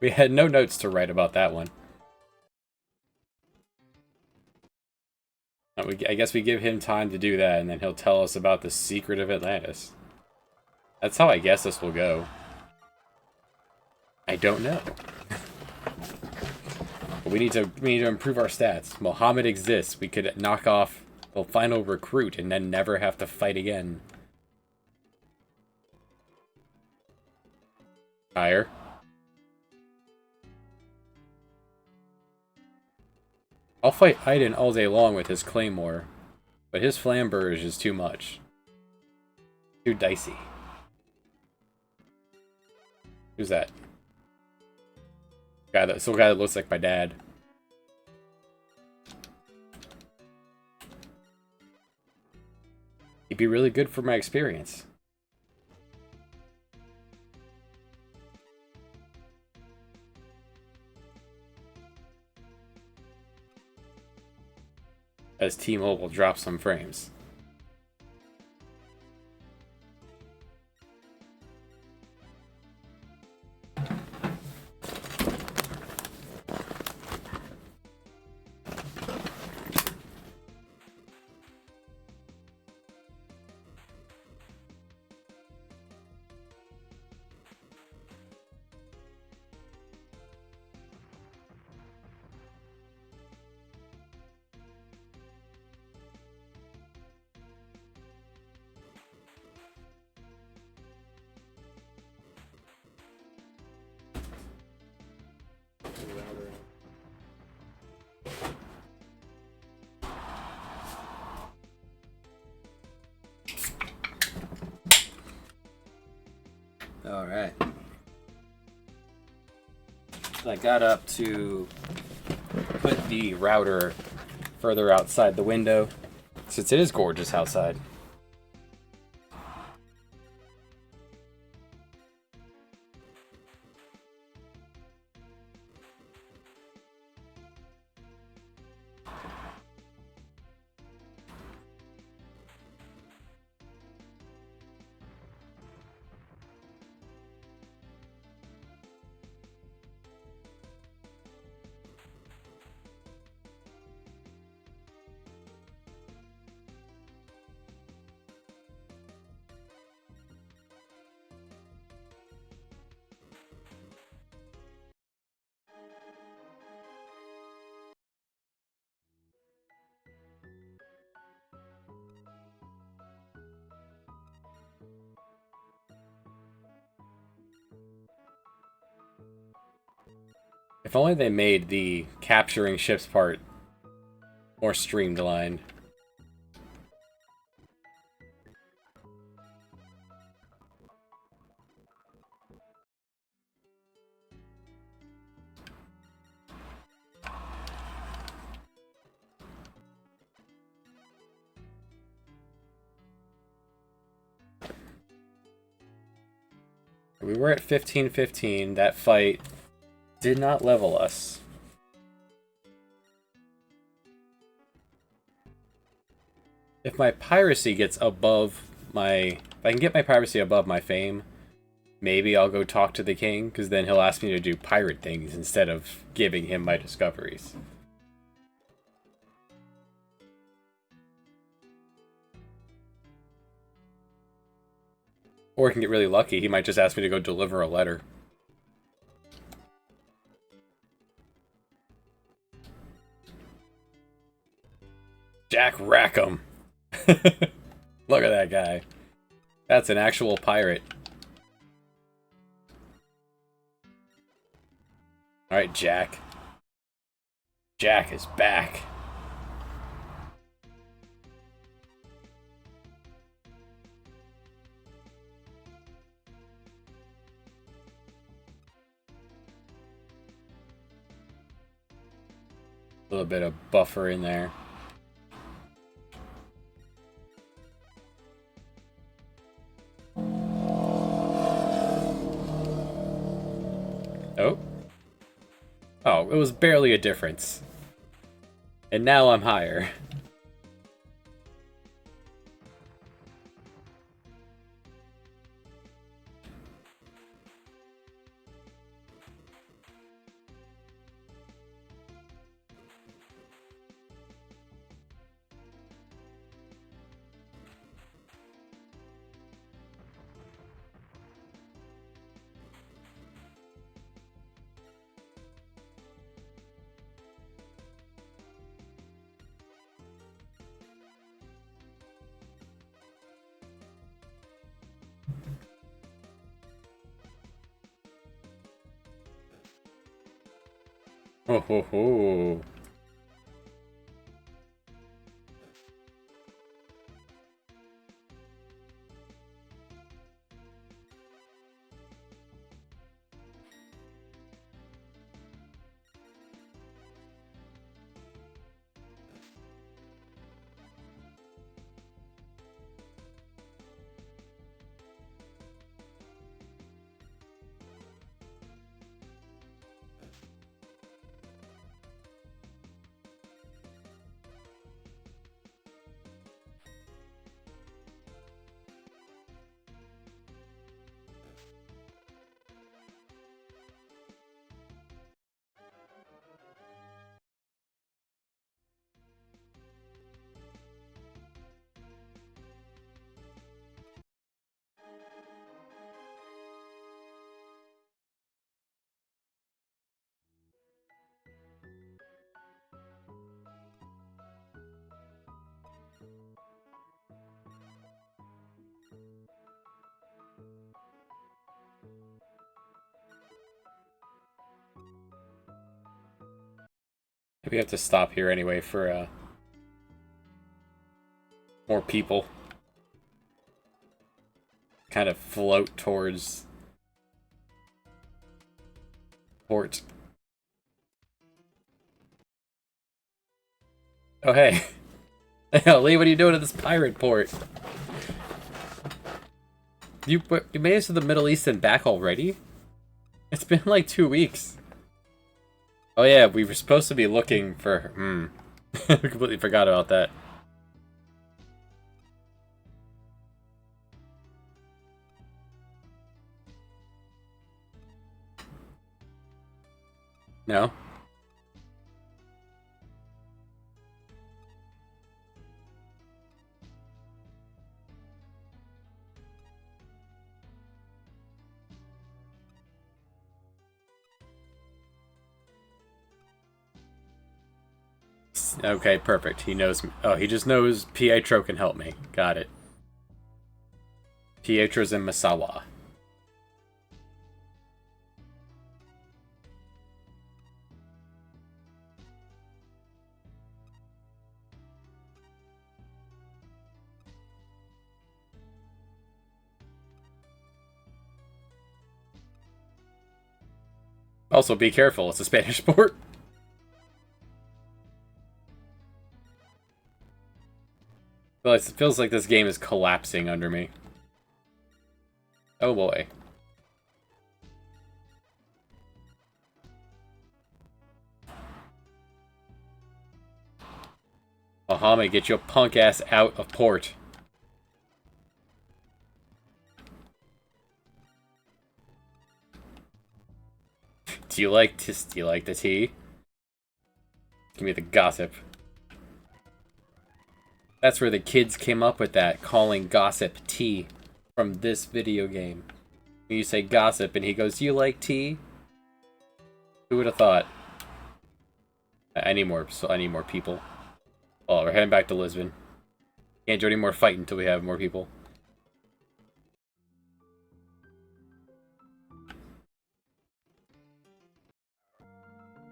We had no notes to write about that one. I guess we give him time to do that, and then he'll tell us about the secret of Atlantis. That's how I guess this will go. I don't know. But we need to improve our stats. Mohammed exists. We could knock off the final recruit and then never have to fight again. Higher. I'll fight Aiden all day long with his claymore, but his flamber is just too much. Too dicey. Who's that? Guy that looks like my dad. He'd be really good for my experience. As T-Mobile drops some frames. All right. I got up to put the router further outside the window, since it is gorgeous outside. If only they made the capturing ships part more streamlined. We were at 15-15. That fight did not level us. If my piracy gets above my... If I can get my piracy above my fame, maybe I'll go talk to the king, because then he'll ask me to do pirate things instead of giving him my discoveries. Or I can get really lucky. He might just ask me to go deliver a letter. Jack Rackham. Look at that guy. That's an actual pirate. Alright, Jack. Jack is back. A little bit of buffer in there. Oh. Oh, it was barely a difference. And now I'm higher. Ho ho ho. Maybe I have to stop here anyway for more people. Kind of float towards port. Oh hey. Lee, what are you doing at this pirate port? You made it to the Middle East and back already? It's been like 2 weeks. Oh yeah, we were supposed to be looking for... I completely forgot about that. No? Okay, perfect. He knows me. Oh, he just knows Pietro can help me. Got it. Pietro's in Masawa. Also, be careful. It's a Spanish port. It feels like this game is collapsing under me. Oh boy. Muhammad, get your punk ass out of port. Do you like the tea? Give me the gossip. That's where the kids came up with that, calling gossip tea from this video game. You say gossip and he goes, "Do you like tea?" Who would have thought? I need more people. Oh, we're heading back to Lisbon. Can't do any more fighting until we have more people.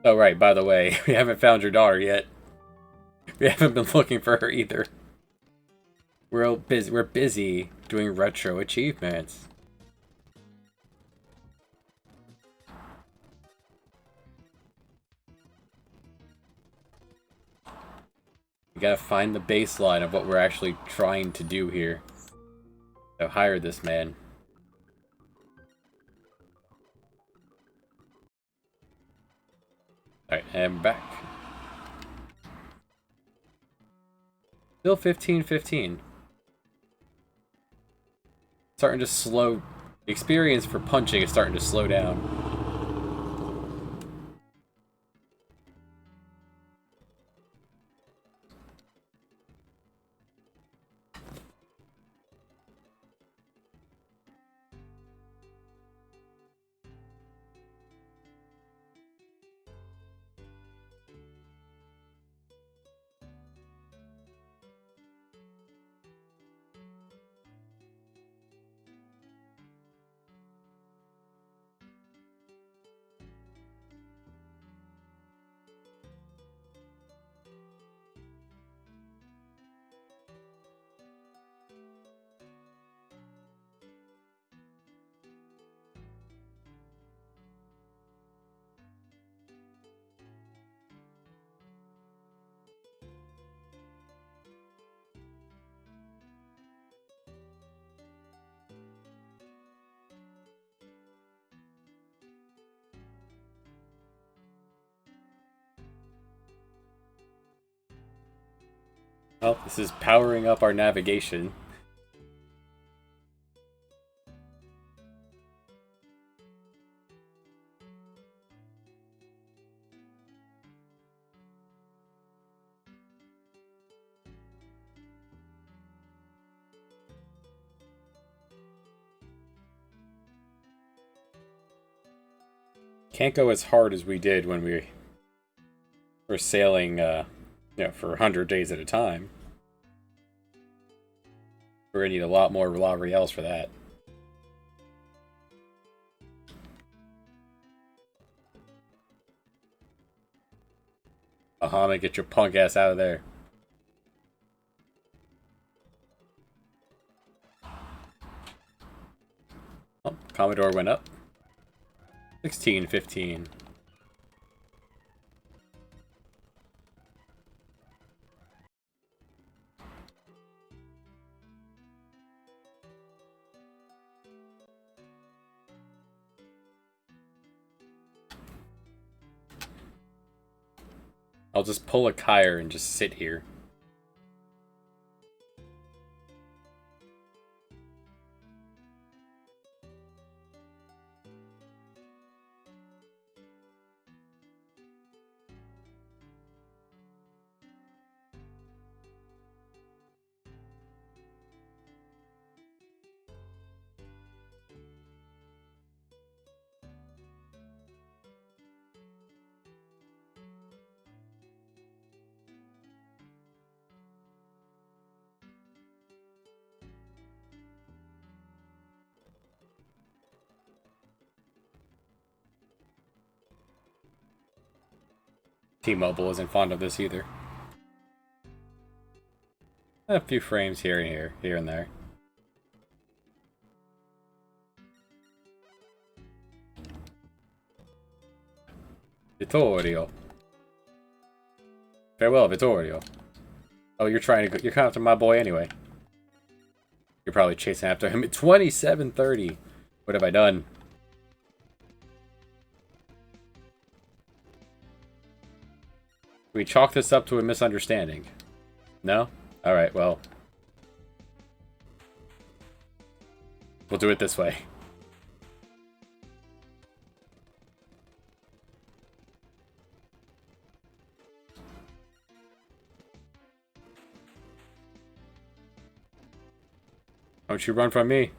Oh right, by the way, we haven't found your daughter yet. We haven't been looking for her either. We're busy doing retro achievements. We gotta find the baseline of what we're actually trying to do here. So hire this man. Alright, and back. Still 15-15. Starting to slow. The experience for punching is starting to slow down. Well, this is powering up our navigation. Can't go as hard as we did when we were sailing, for 100 days at a time. We're gonna need a lot more La Reals for that. Bahama, get your punk ass out of there. Oh, Commodore went up. 16-15. I'll just pull a Kyre and just sit here. T-Mobile isn't fond of this either. A few frames here and there. Vittorio. Farewell, Vittorio. Oh, you're trying to go. You're coming after my boy anyway. You're probably chasing after him at 27:30. What have I done? We chalk this up to a misunderstanding. No? Alright, well. We'll do it this way. Don't you run from me.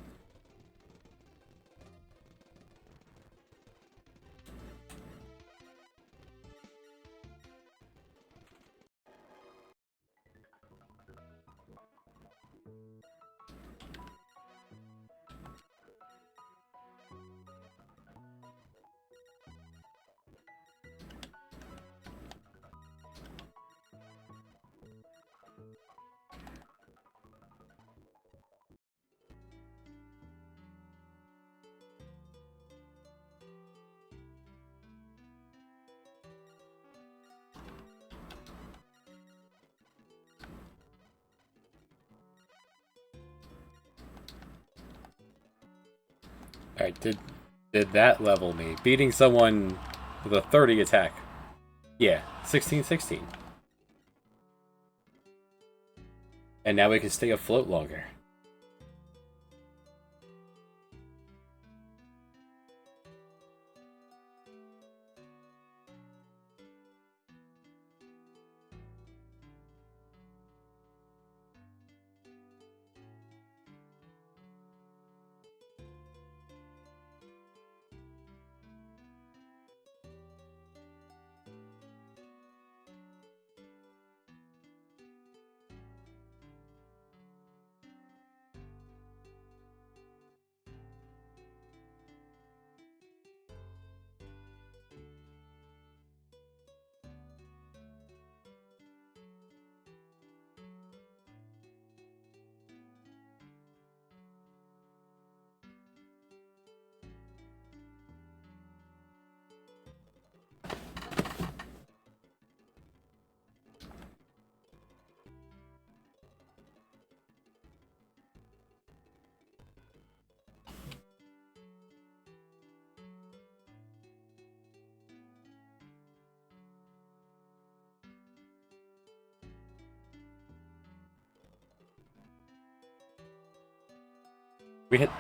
Alright, did that level me? Beating someone with a 30 attack. Yeah, 16-16. And now we can stay afloat longer.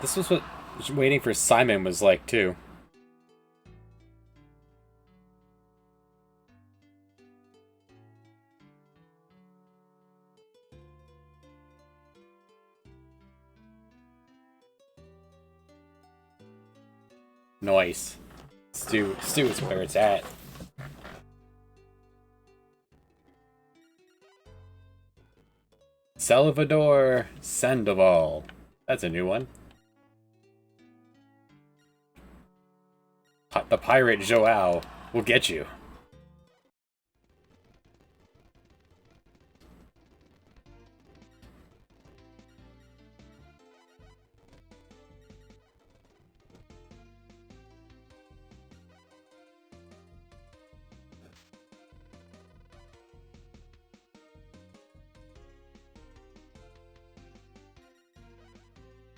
This was what waiting for Simon was like too. Nice. Stew is where it's at. Salvador Sandoval. That's a new one. The pirate Joao will get you.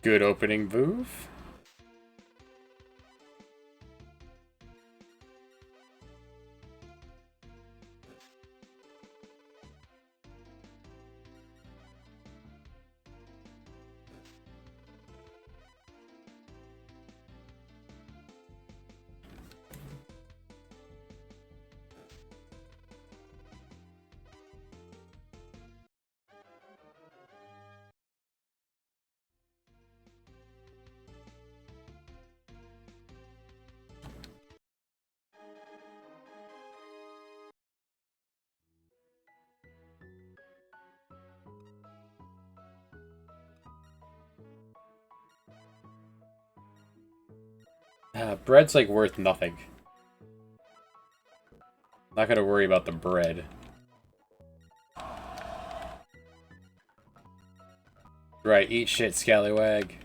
Good opening move. Bread's like worth nothing. Not gonna worry about the bread. Right, eat shit, scallywag.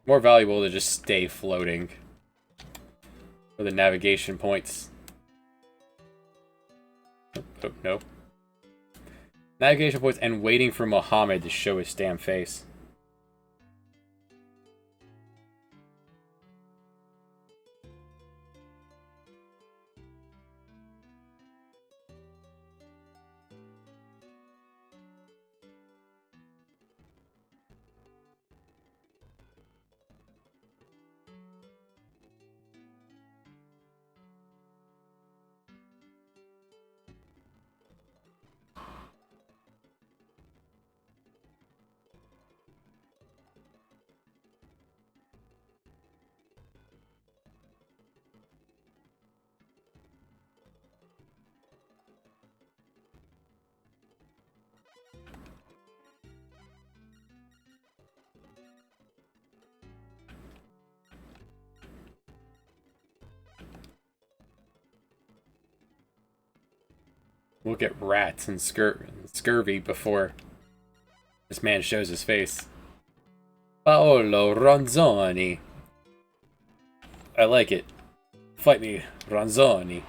More valuable to just stay floating. For the navigation points. Oh, nope. Navigation points and waiting for Muhammad to show his damn face. We'll get rats and scurvy before this man shows his face. Paolo Ronzoni. I like it. Fight me, Ronzoni.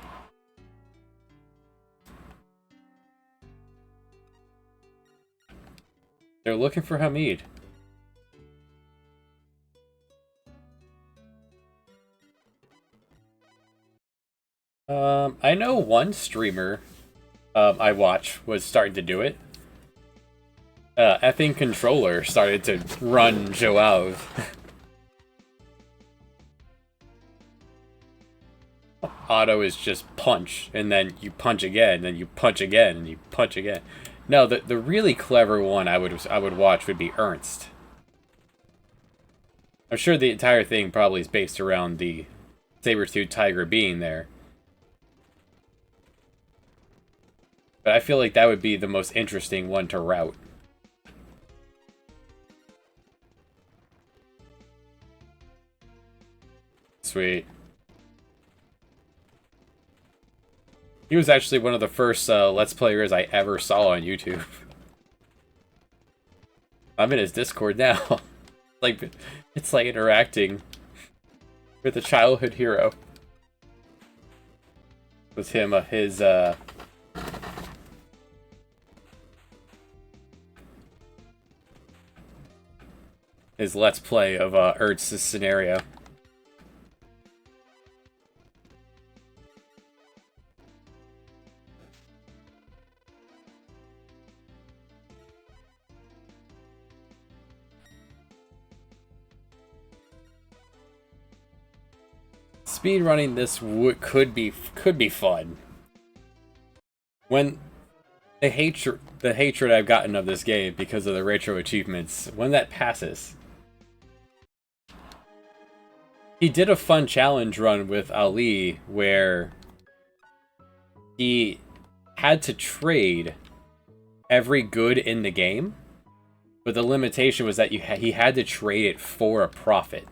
They're looking for Hamid. I know one streamer I watch was starting to do it. Effing controller started to run Joao. Auto is just punch, and then you punch again, and then you punch again, and you punch again. No, the really clever one I would watch would be Ernst. I'm sure the entire thing probably is based around the saber-tooth tiger being there. But I feel like that would be the most interesting one to route. Sweet. He was actually one of the first Let's Players I ever saw on YouTube. I'm in his Discord now. It's like interacting with a childhood hero. With him, his Let's Play of Ernst's scenario. Speedrunning this could be fun. When the hatred I've gotten of this game because of the retro achievements, when that passes. He did a fun challenge run with Ali where he had to trade every good in the game, but the limitation was that he had to trade it for a profit.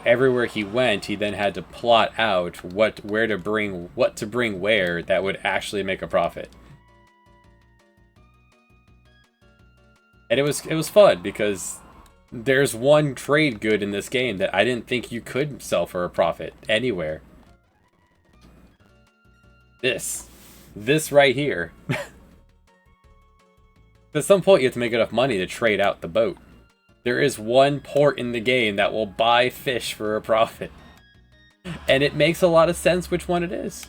Everywhere he went, he then had to plot out what to bring where that would actually make a profit. And it was fun because There's one trade good in this game that I didn't think you could sell for a profit anywhere. This right here. At some point you have to make enough money to trade out the boat. There is one port in the game that will buy fish for a profit. And it makes a lot of sense which one it is.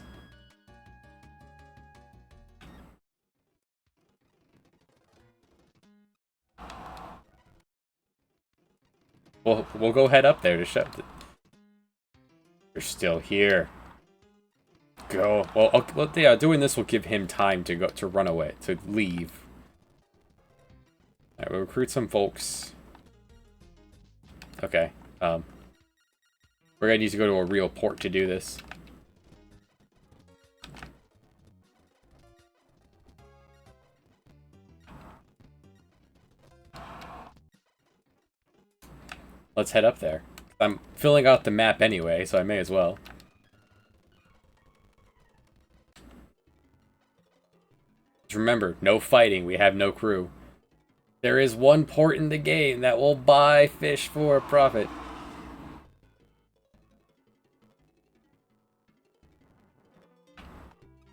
We'll go head up there to show it. You're still here. Go. Well, yeah, doing this will give him time to run away, to leave. Alright, we'll recruit some folks. Okay. We're gonna need to go to a real port to do this. Let's head up there. I'm filling out the map anyway, so I may as well. Just remember, no fighting, we have no crew. There is one port in the game that will buy fish for a profit.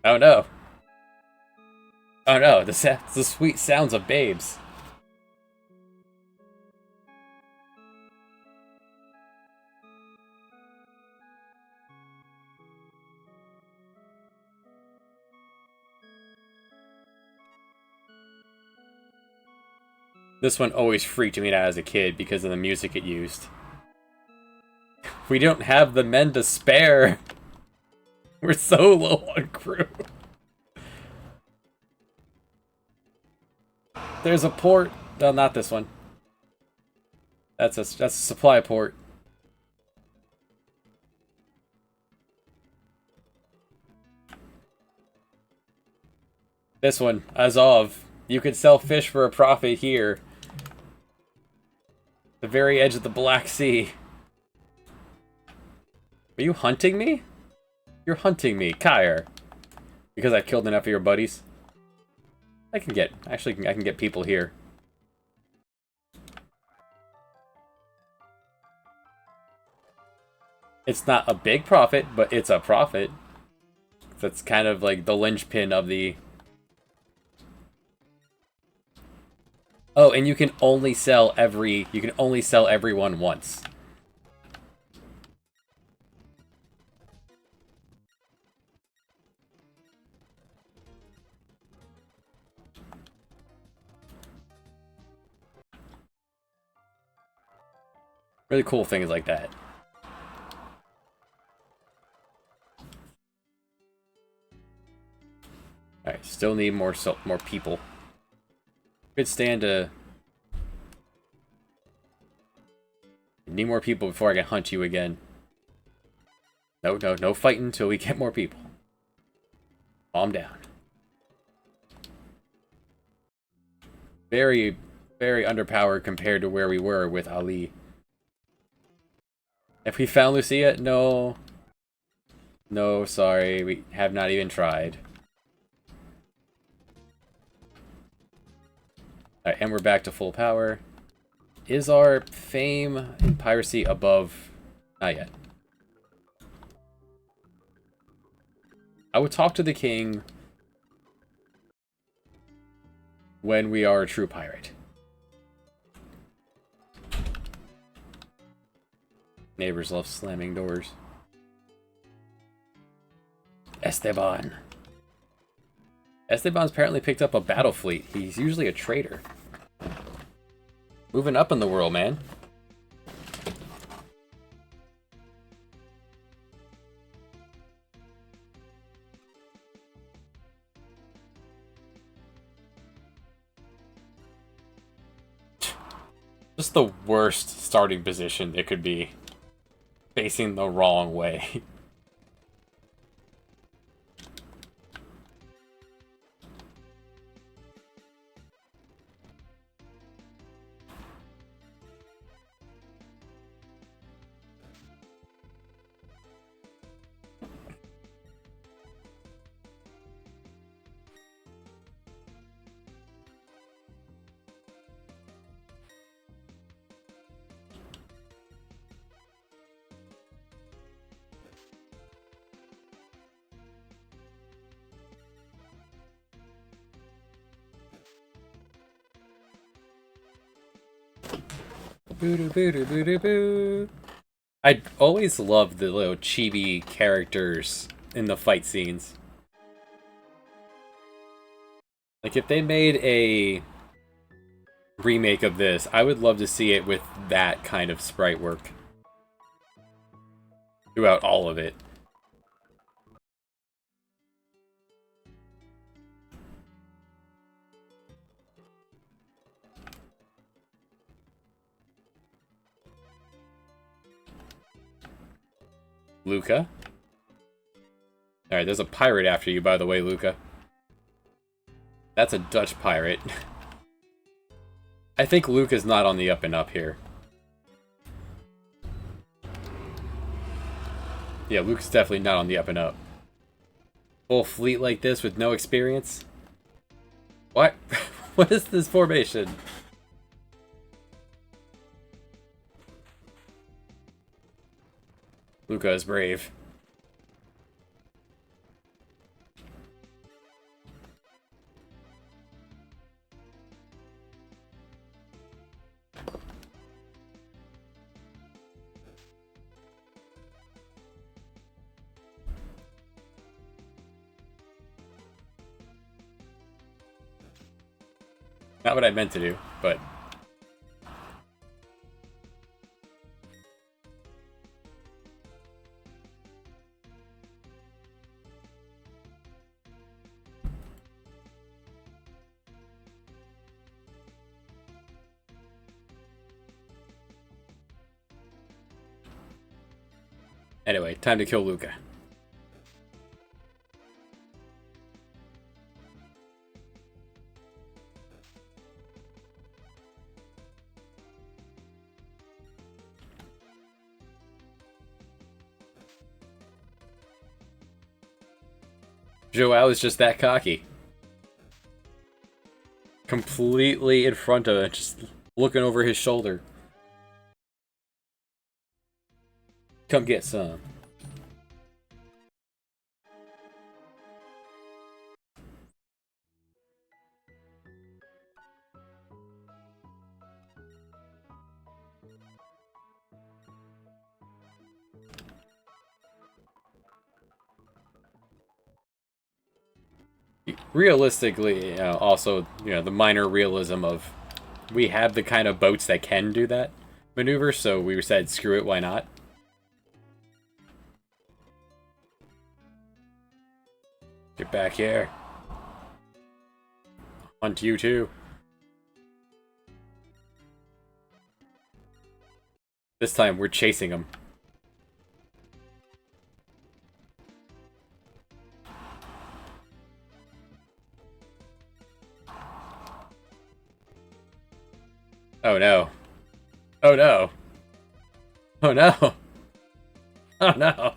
Oh no. Oh no, the sweet sounds of babes. This one always freaked me out as a kid because of the music it used. We don't have the men to spare. We're so low on crew. There's a port. No, not this one. That's a supply port. This one, Azov. You could sell fish for a profit here. The very edge of the Black Sea. Are you hunting me? You're hunting me, Kyre. Because I killed enough of your buddies. I can get people here. It's not a big profit, but it's a profit. That's kind of like the linchpin of the... Oh, and you can only sell everyone once. Really cool things like that. Alright, still need more people. Could stand to... Need more people before I can hunt you again. No fighting until we get more people. Calm down. Very, very underpowered compared to where we were with Ali. Have we found Lucia? No. No, sorry. We have not even tried. Alright, and we're back to full power. Is our fame in piracy above? Not yet. I would talk to the king when we are a true pirate. Neighbors love slamming doors. Esteban. Esteban's apparently picked up a battle fleet. He's usually a trader. Moving up in the world, man. Just the worst starting position it could be. Facing the wrong way. I always loved the little chibi characters in the fight scenes. Like, if they made a remake of this, I would love to see it with that kind of sprite work throughout all of it. Luca? Alright, there's a pirate after you, by the way, Luca. That's a Dutch pirate. I think Luca's not on the up and up here. Yeah, Luca's definitely not on the up and up. Full fleet like this with no experience? What? What is this formation? Luca is brave. Not what I meant to do, but... Anyway, time to kill Luca. Joao is just that cocky. Completely in front of it, just looking over his shoulder. Come get some. Realistically, also, the minor realism of we have the kind of boats that can do that maneuver, so we said, screw it, why not? Get back here. Hunt you too. This time we're chasing him. Oh no. Oh no. Oh no. Oh no.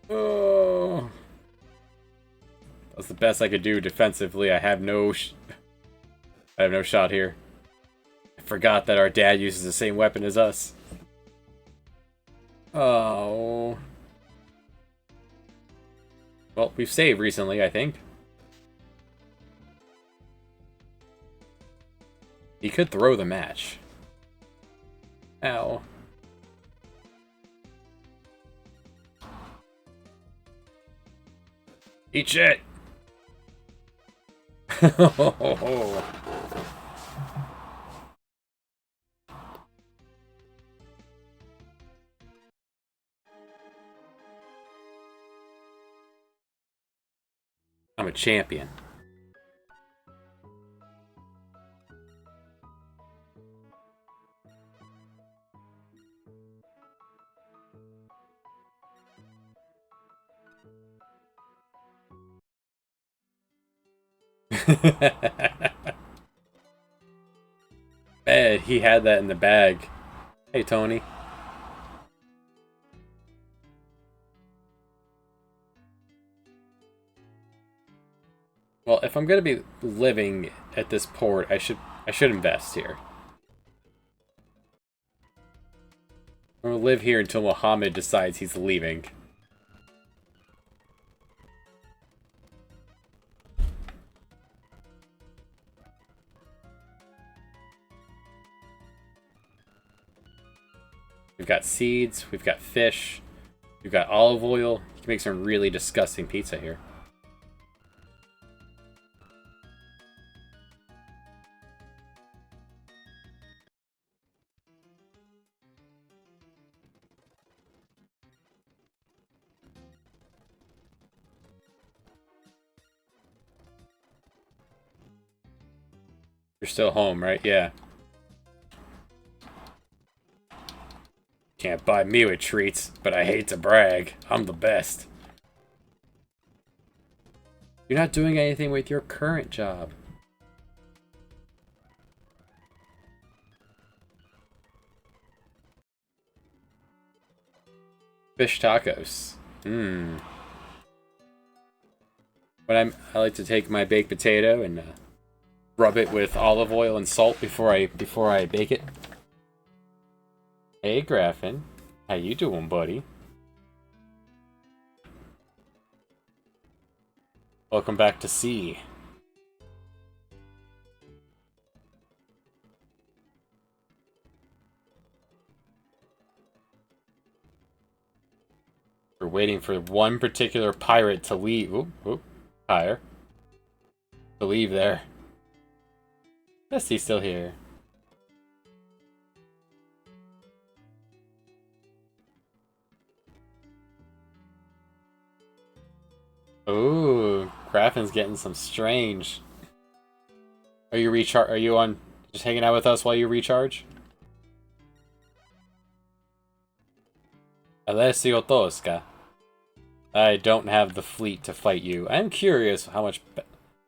Oh. That's the best I could do defensively. I have no shot here. I forgot that our dad uses the same weapon as us. Oh. Well, we've saved recently, I think. He could throw the match. Ow. Eat shit! I'm a champion. Man, he had that in the bag. Hey, Tony. Well, if I'm gonna be living at this port, I should invest here. I'm gonna live here until Muhammad decides he's leaving. We've got seeds, we've got fish, we've got olive oil. You can make some really disgusting pizza here. You're still home, right? Yeah. Can't buy me with treats, but I hate to brag. I'm the best. You're not doing anything with your current job. Fish tacos. Mmm. But I like to take my baked potato and rub it with olive oil and salt before I bake it. Hey, Graffin. How you doing, buddy? Welcome back to sea. We're waiting for one particular pirate to leave. Oop, oop. Higher. To leave there. Yes, he's still here. Ooh, Graffin's getting some strange. Are you on just hanging out with us while you recharge? Alessio Tosca. I don't have the fleet to fight you. I'm curious how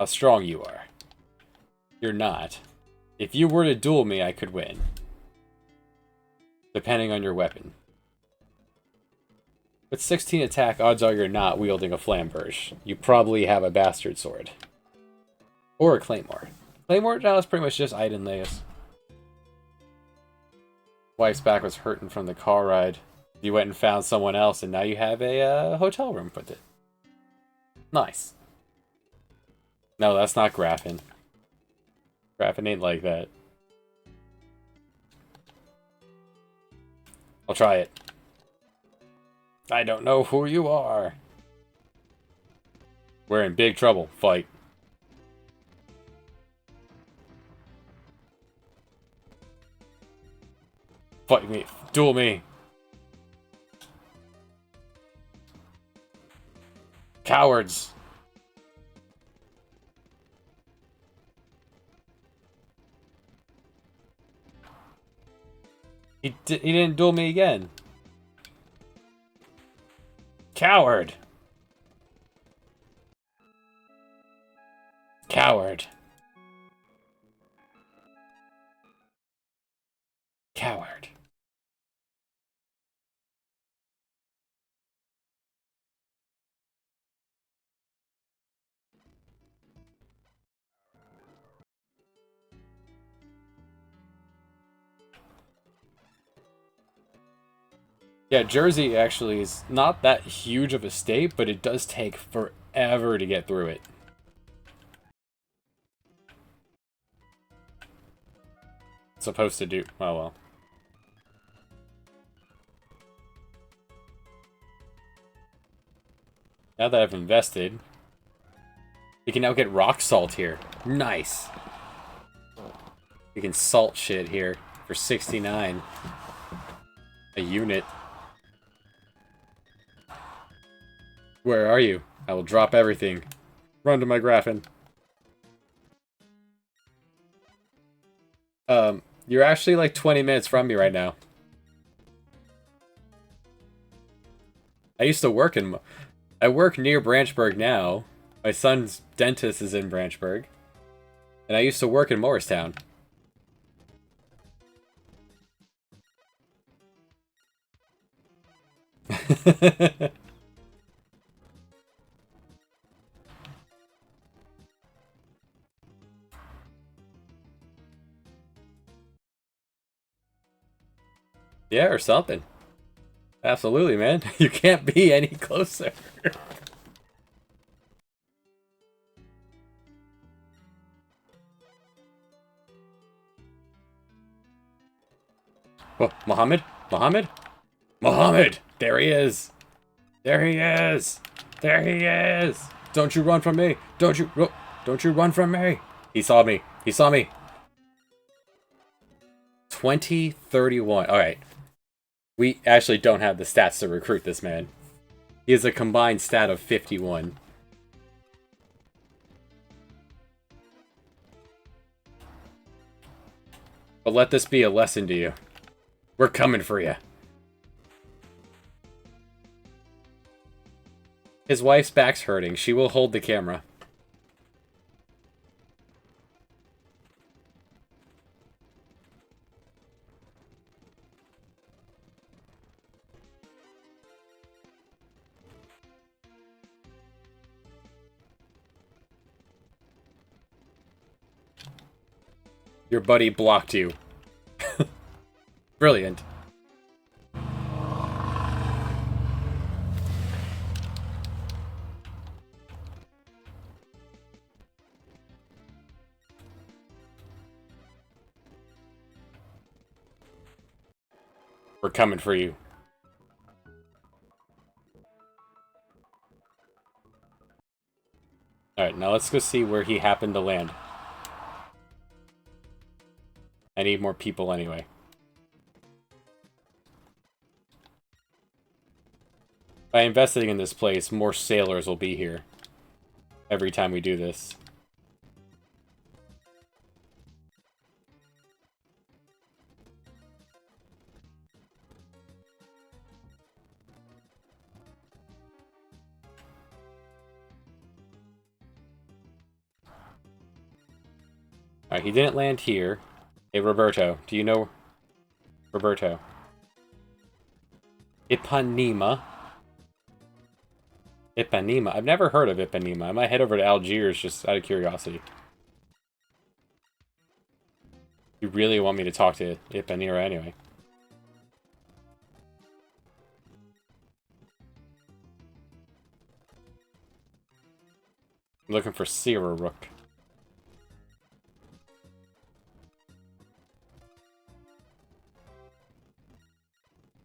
strong you are. You're not. If you were to duel me, I could win. Depending on your weapon. With 16 attack, odds are you're not wielding a flamberge. You probably have a bastard sword. Or a claymore. Claymore now is pretty much just Idenlaeus. Wife's back was hurting from the car ride. You went and found someone else, and now you have a hotel room with it. Nice. No, that's not Graffin. Graffin ain't like that. I'll try it. I don't know who you are. We're in big trouble. Fight. Fight me. Duel me. Cowards. He didn't duel me again. Coward. Coward. Coward. Yeah, Jersey actually is not that huge of a state, but it does take forever to get through it. It's supposed to do. Oh well. Now that I've invested, we can now get rock salt here. Nice. We can salt shit here for 69 a unit. Where are you? I will drop everything. Run to my Graffin. You're actually like 20 minutes from me right now. I work near Branchburg now. My son's dentist is in Branchburg. And I used to work in Morristown. Yeah, or something. Absolutely, man. You can't be any closer. Oh, Mohammed? Mohammed? Mohammed! There he is! There he is! There he is! Don't you run from me! Don't you run from me! He saw me. He saw me. 2031. Alright. We actually don't have the stats to recruit this man. He has a combined stat of 51. But let this be a lesson to you. We're coming for you. His wife's back's hurting. She will hold the camera. Your buddy blocked you. Brilliant. We're coming for you. Alright, now let's go see where he happened to land. I need more people anyway. By investing in this place, more sailors will be here. Every time we do this. Alright, he didn't land here. Hey, Roberto, do you know... Roberto. Ipanema. Ipanema. I've never heard of Ipanema. I might head over to Algiers just out of curiosity. You really want me to talk to Ipanema anyway. I'm looking for Sierra Rook.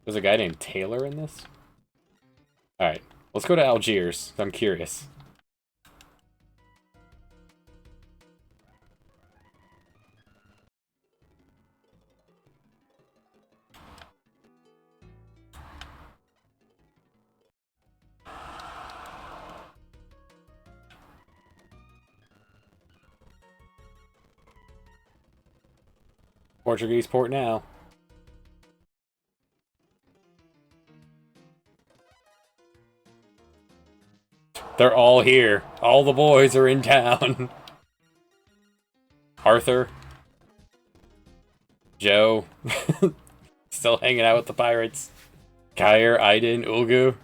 There's a guy named Taylor in this? Alright, let's go to Algiers. I'm curious. Portuguese port now. They're all here. All the boys are in town. Arthur. Joe. Still hanging out with the pirates. Kair, Aiden, Ulgu.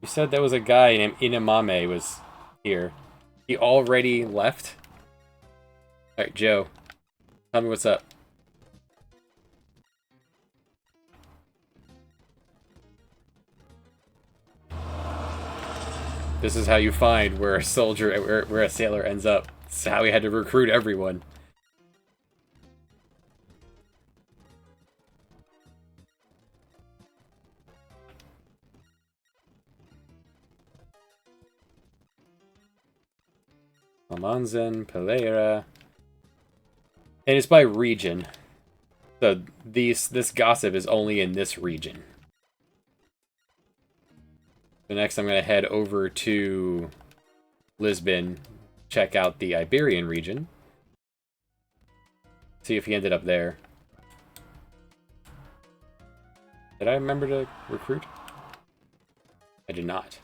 You said there was a guy named Inamame was here. He already left? Alright, Joe. Tell me what's up. This is how you find where a soldier, where a sailor ends up. This is how we had to recruit everyone. Almanzan, Pereira. And it's by region. So this gossip is only in this region. So next I'm going to head over to Lisbon, check out the Iberian region. See if he ended up there. Did I remember to recruit? I did not.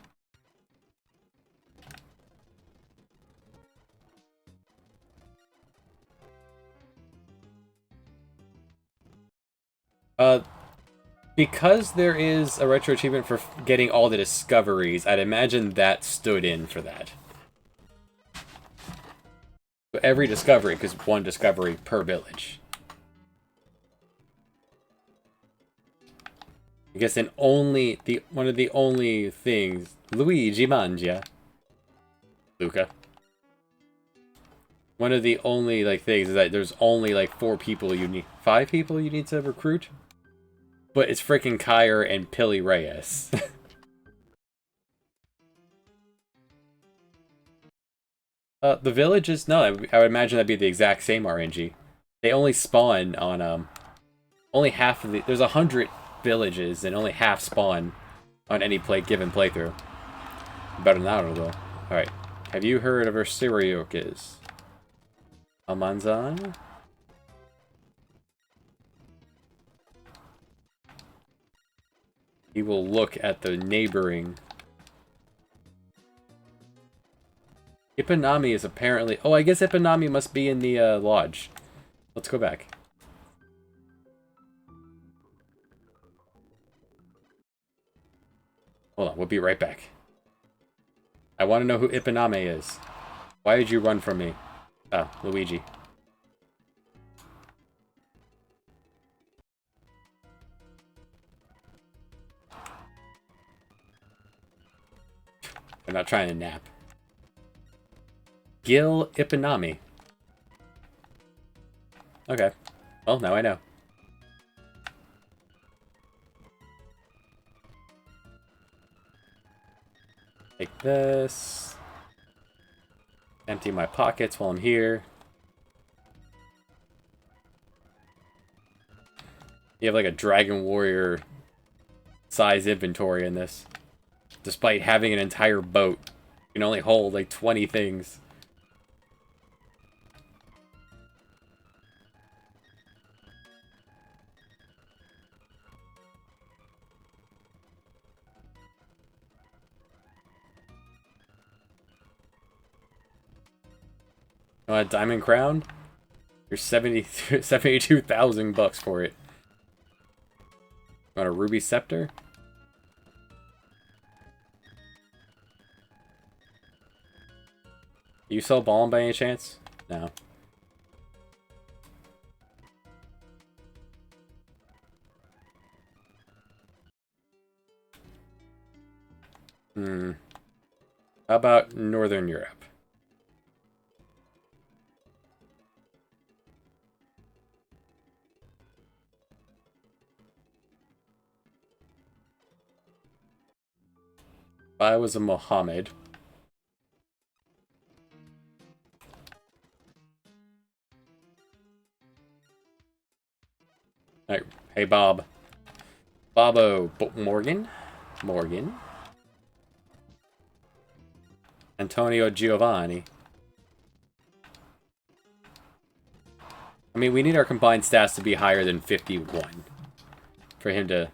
Because there is a retro achievement for getting all the discoveries, I'd imagine that stood in for that. So every discovery, because one discovery per village. I guess one of the only things, Luigi Mangia. Luca. One of the only, like, things is that there's only, like, 5 people you need to recruit. But it's freaking Kyre and Pili Reyes. The villages, no, I would imagine that'd be the exact same RNG. They only spawn on, only half of the, there's 100 villages and only half spawn on any given playthrough. Better than that, though. Alright. Have you heard of Ursiriokas? Almanzan? He will look at the neighboring... Ipanami is apparently... Oh, I guess Ipanami must be in the lodge. Let's go back. Hold on, we'll be right back. I want to know who Ipaname is. Why did you run from me? Oh, Luigi. I'm not trying to nap. Gil Ipanami. Okay. Well, now I know. Take this. Empty my pockets while I'm here. You have like a Dragon Warrior size inventory in this. Despite having an entire boat. You can only hold like 20 things. You want a diamond crown? You're 72,000 bucks for it. You want a ruby scepter? Do you sell balm by any chance? No. How about Northern Europe? If I was a Mohammed... Hey, Bob. Bobo Morgan? Morgan? Antonio Giovanni. I mean, we need our combined stats to be higher than 51. For him to...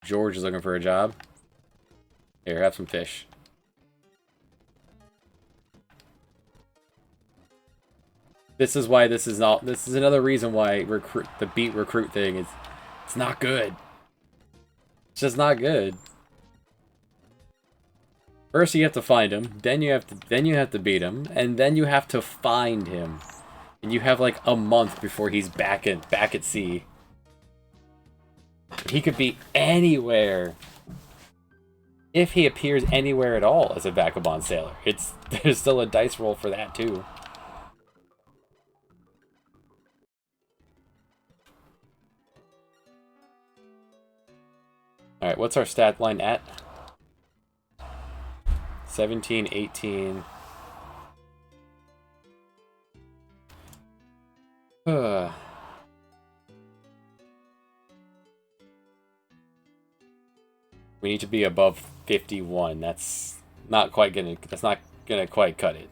George is looking for a job. Here, have some fish. This is why this is not... This is another reason why the beat recruit thing is... It's not good. It's just not good. First you have to find him, then you have to beat him, and then you have to find him. And you have like a month before he's back at sea. He could be anywhere. If he appears anywhere at all as a vagabond sailor. There's still a dice roll for that too. Alright, what's our stat line at? 17, 18. We need to be above 51. That's not gonna quite cut it.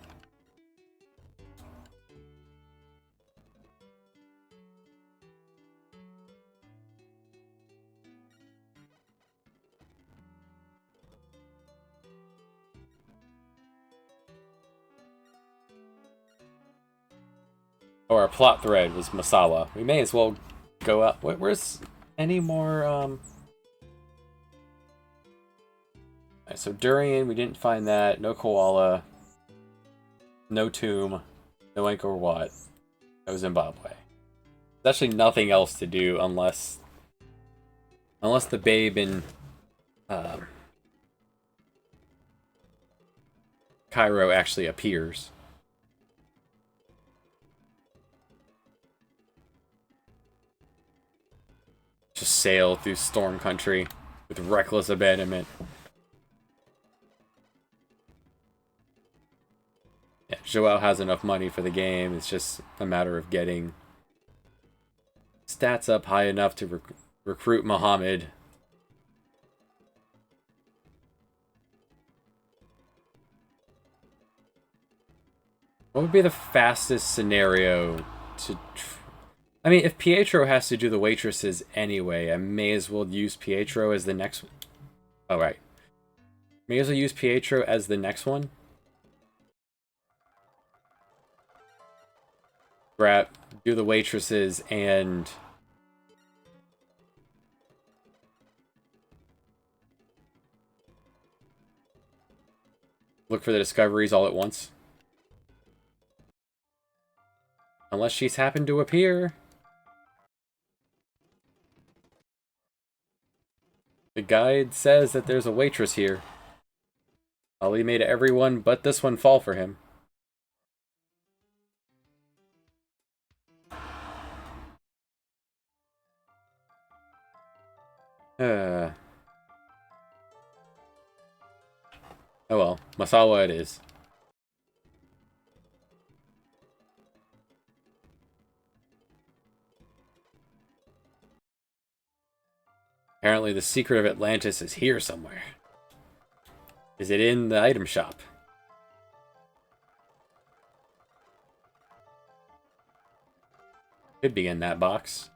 Oh, our plot thread was Masawa. We may as well go up. Where's any more, Alright, so Durian, we didn't find that. No Koala. No Tomb. No Angkor Wat. No Zimbabwe. There's actually nothing else to do unless the babe in Cairo actually appears. Just sail through storm country with reckless abandonment. Yeah, Joao has enough money for the game. It's just a matter of getting stats up high enough to recruit Muhammad. What would be the fastest scenario to... I mean, if Pietro has to do the waitresses anyway, I may as well use Pietro as the next... Oh, right. May as well use Pietro as the next one. Grab, do the waitresses, and... look for the discoveries all at once. Unless she's happened to appear. The guide says that there's a waitress here. Ali made everyone but this one fall for him. Oh well, Masawa it is. Apparently the secret of Atlantis is here somewhere. Is it in the item shop? Could be in that box.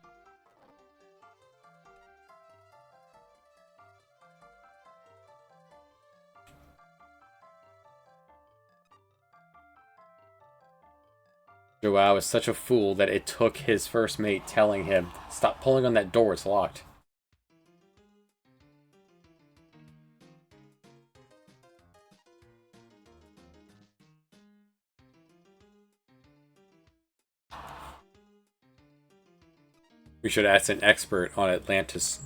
Joao is such a fool that it took his first mate telling him, "Stop pulling on that door, it's locked." We should ask an expert on Atlantis.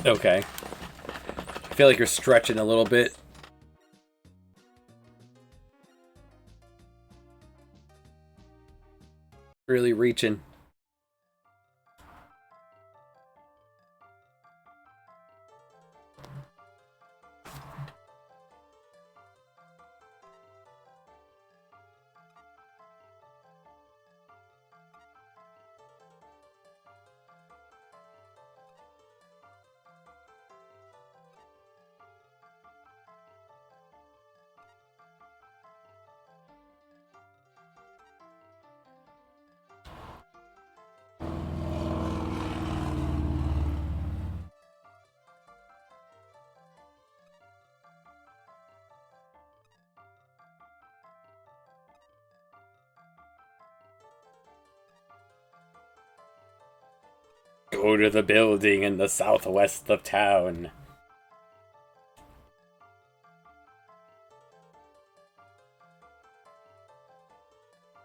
Okay. I feel like you're stretching a little bit. Really reaching. Go to the building in the southwest of town.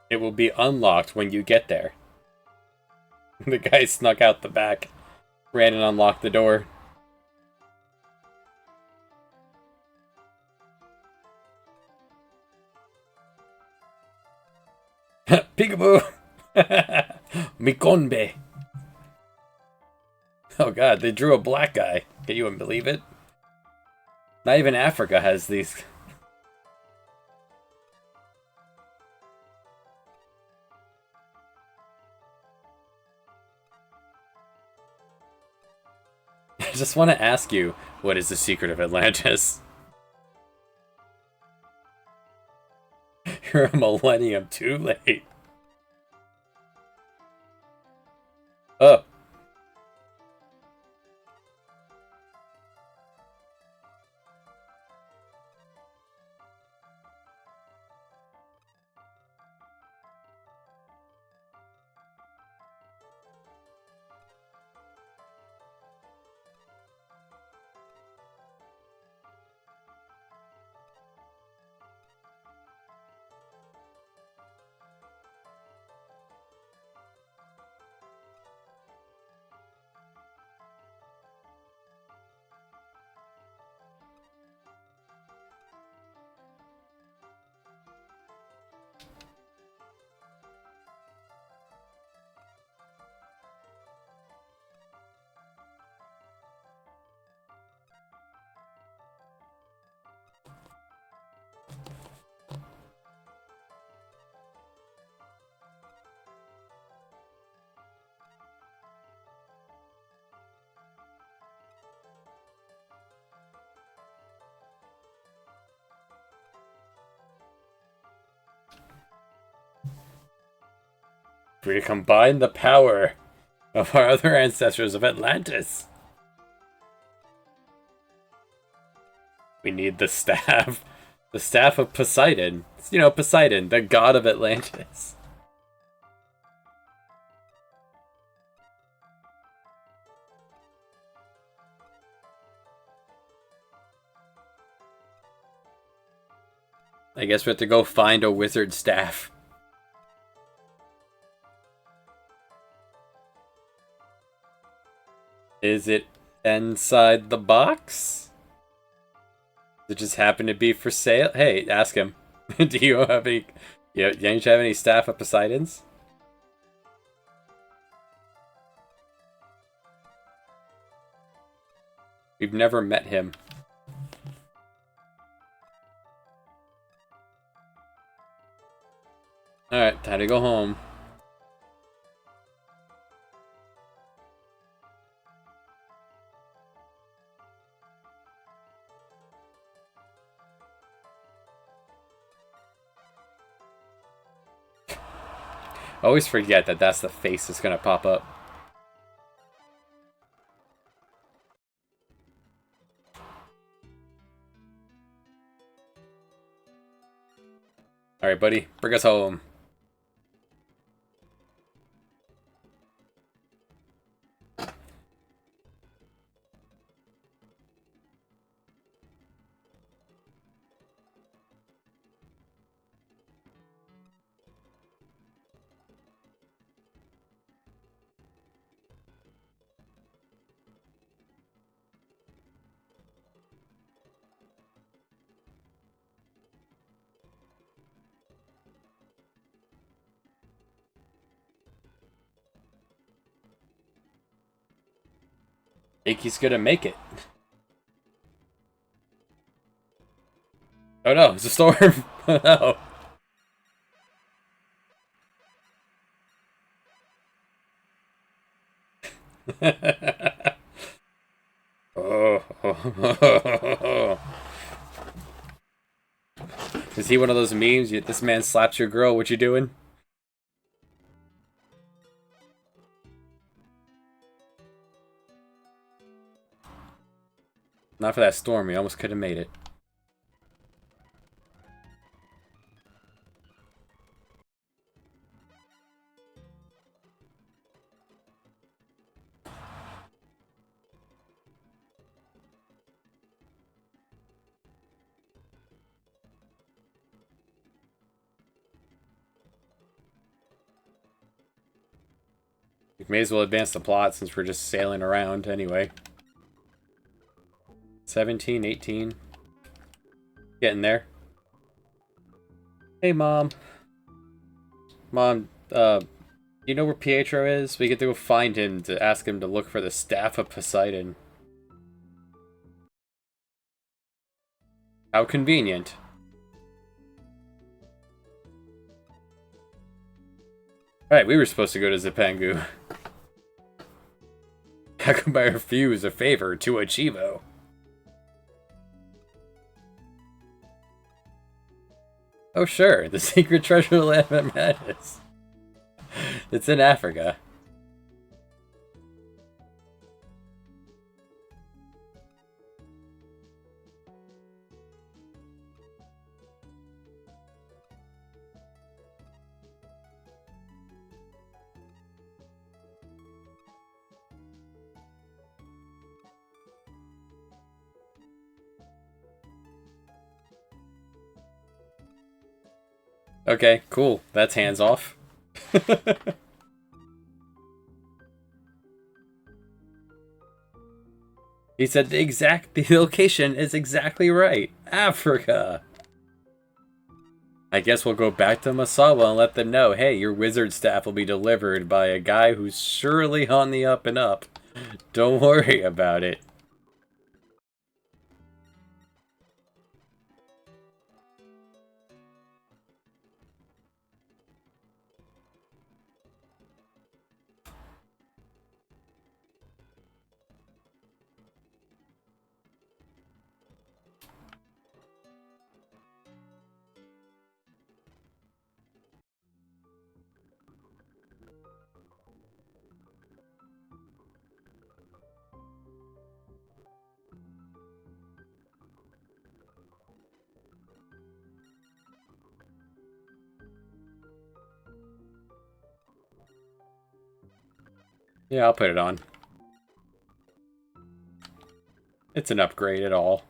It will be unlocked when you get there. The guy snuck out the back, ran and unlocked the door. Peekaboo! Mikonbe! Oh god, they drew a black guy. Can you even believe it? Not even Africa has these. I just want to ask you, what is the secret of Atlantis? You're a millennium too late. Oh. We combine the power of our other ancestors of Atlantis. We need the staff. The staff of Poseidon. You know, Poseidon, the god of Atlantis. I guess we have to go find a wizard staff. Is it inside the box? Does it just happen to be for sale? Hey, ask him. Do you have any... Don't you have any staff of Poseidon's? We've never met him. Alright, time to go home. I always forget that that's the face that's gonna pop up. Alright, buddy, bring us home. Think he's gonna make it. Oh no, it's a storm! Oh no! Oh. Is he one of those memes? This man slaps your girl, what you doing? Not for that storm, he almost could have made it. We may as well advance the plot since we're just sailing around anyway. 17, 18. Getting there. Hey, Mom. Mom, you know where Pietro is? We get to go find him to ask him to look for the Staff of Poseidon. How convenient. Right, we were supposed to go to Zipangu. How come I refuse a favor to a Chivo? Oh sure, the secret treasure land of madness. It's in Africa. Okay, cool. That's hands off. He said the location is exactly right. Africa. I guess we'll go back to Masawa and let them know, hey, your wizard staff will be delivered by a guy who's surely on the up and up. Don't worry about it. Yeah, I'll put it on. It's an upgrade at all.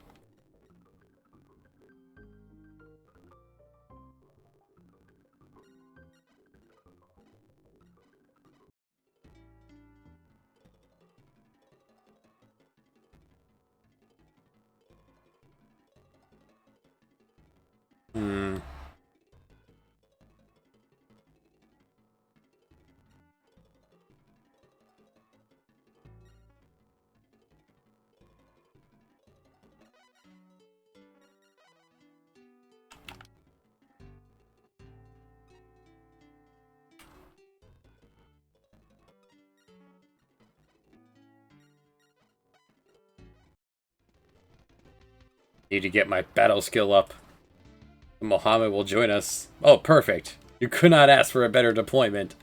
Hmm. Need to get my battle skill up. Mohammed will join us. Oh, perfect. You could not ask for a better deployment.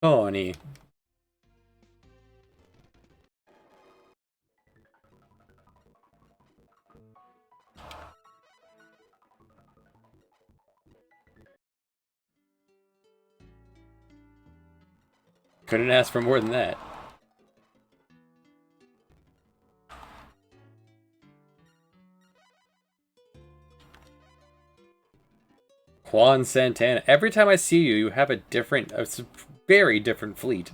Oh, honey. Couldn't ask for more than that. Juan Santana. Every time I see you, you have a very different fleet.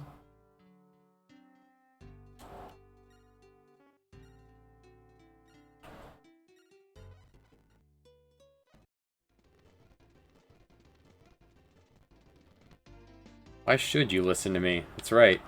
Why should you listen to me? That's right.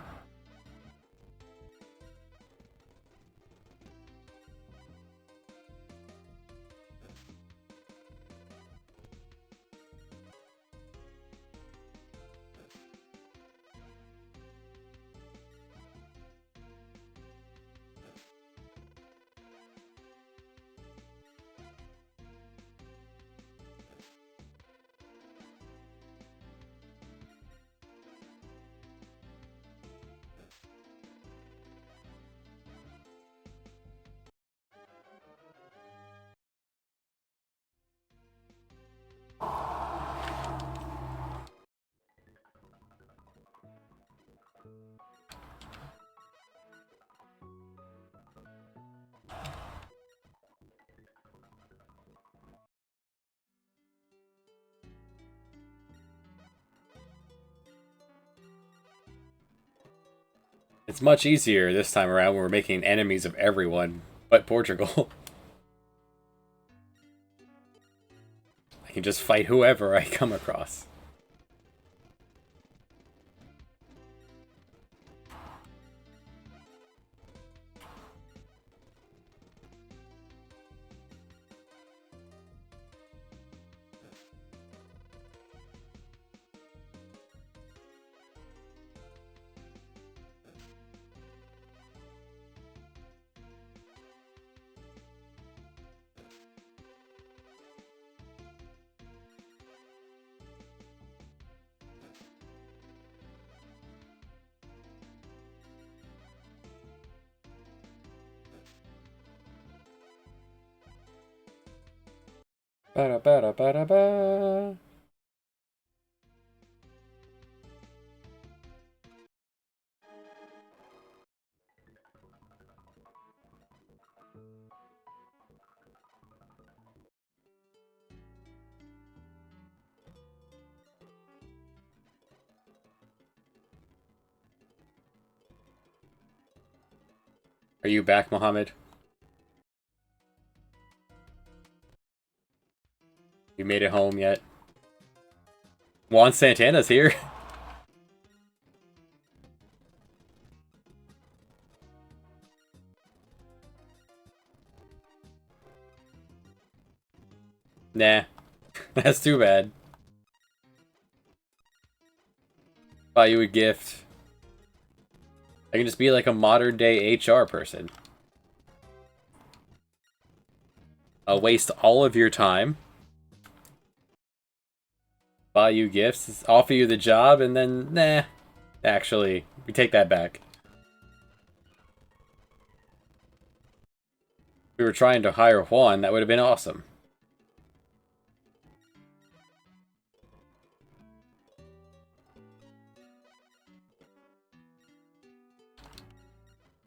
It's much easier this time around when we're making enemies of everyone but Portugal. I can just fight whoever I come across. Ba-da-ba-da-ba-da-ba. Are you back, Mohammed? You made it home yet? Juan Santana's here. Nah. That's too bad. Buy you a gift. I can just be like a modern day HR person. I'll waste all of your time. Buy you gifts, offer you the job, and then, nah. Actually, we take that back. If we were trying to hire Juan, that would have been awesome.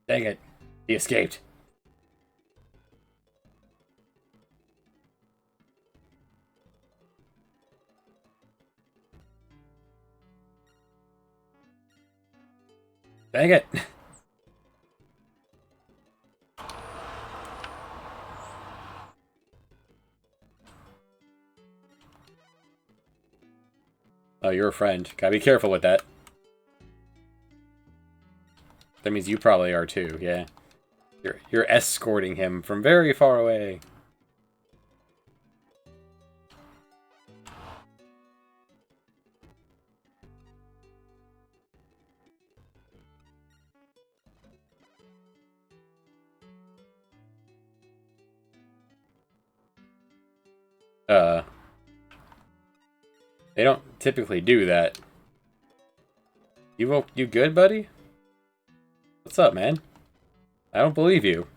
Dang it. He escaped. Dang it. Oh, you're a friend. Gotta be careful with that. That means you probably are too, yeah. You're escorting him from very far away. They don't typically do that. You good, buddy? What's up, man? I don't believe you.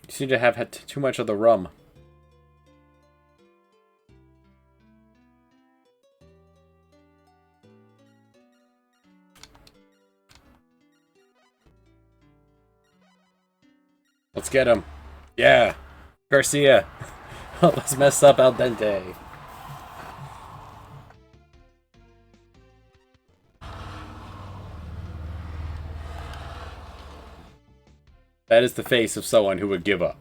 You seem to have had too much of the rum. Let's get him. Yeah. Garcia. Let's mess up al dente. That is the face of someone who would give up.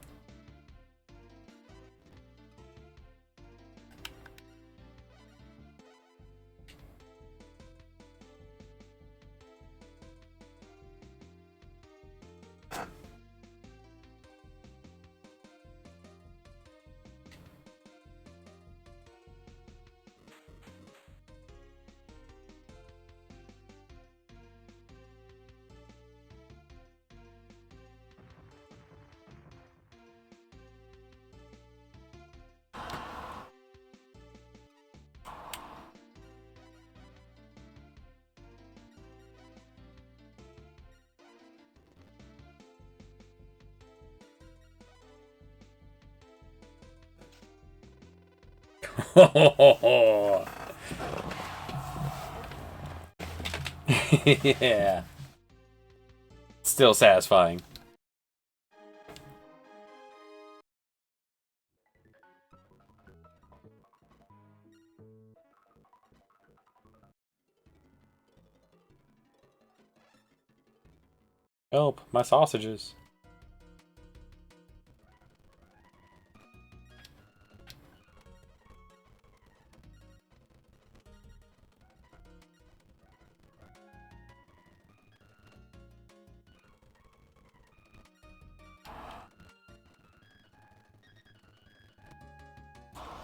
Yeah. Still satisfying. Help, my sausages.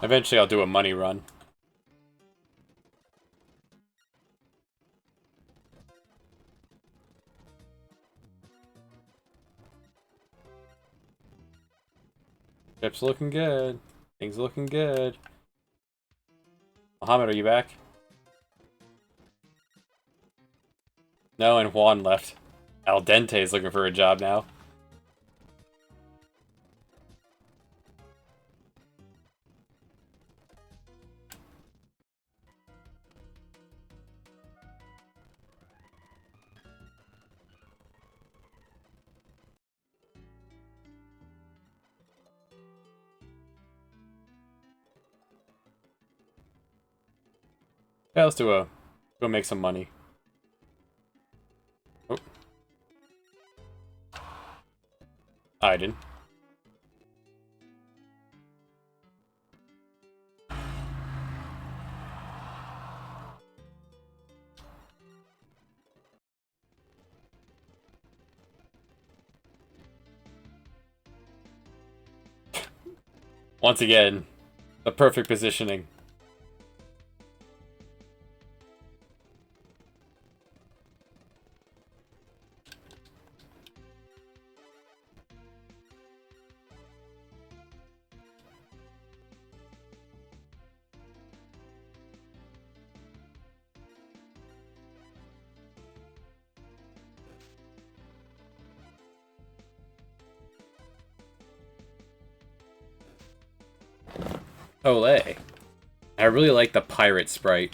Eventually I'll do a money run. Ship's looking good. Things looking good. Mohammed, are you back? No, and Juan left. Al dente's looking for a job now. Yeah, let's go make some money. Oh. I didn't. Once again, the perfect positioning. Olay. I really like the pirate sprite.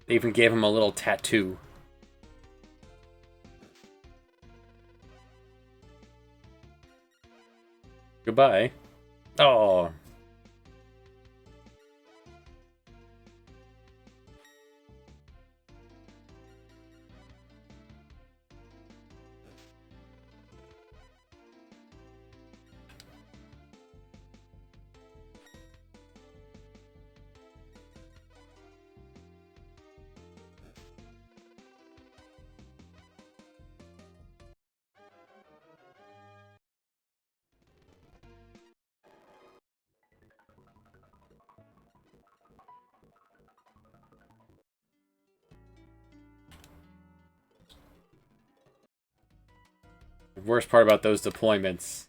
They even gave him a little tattoo. Goodbye. Oh. The worst part about those deployments,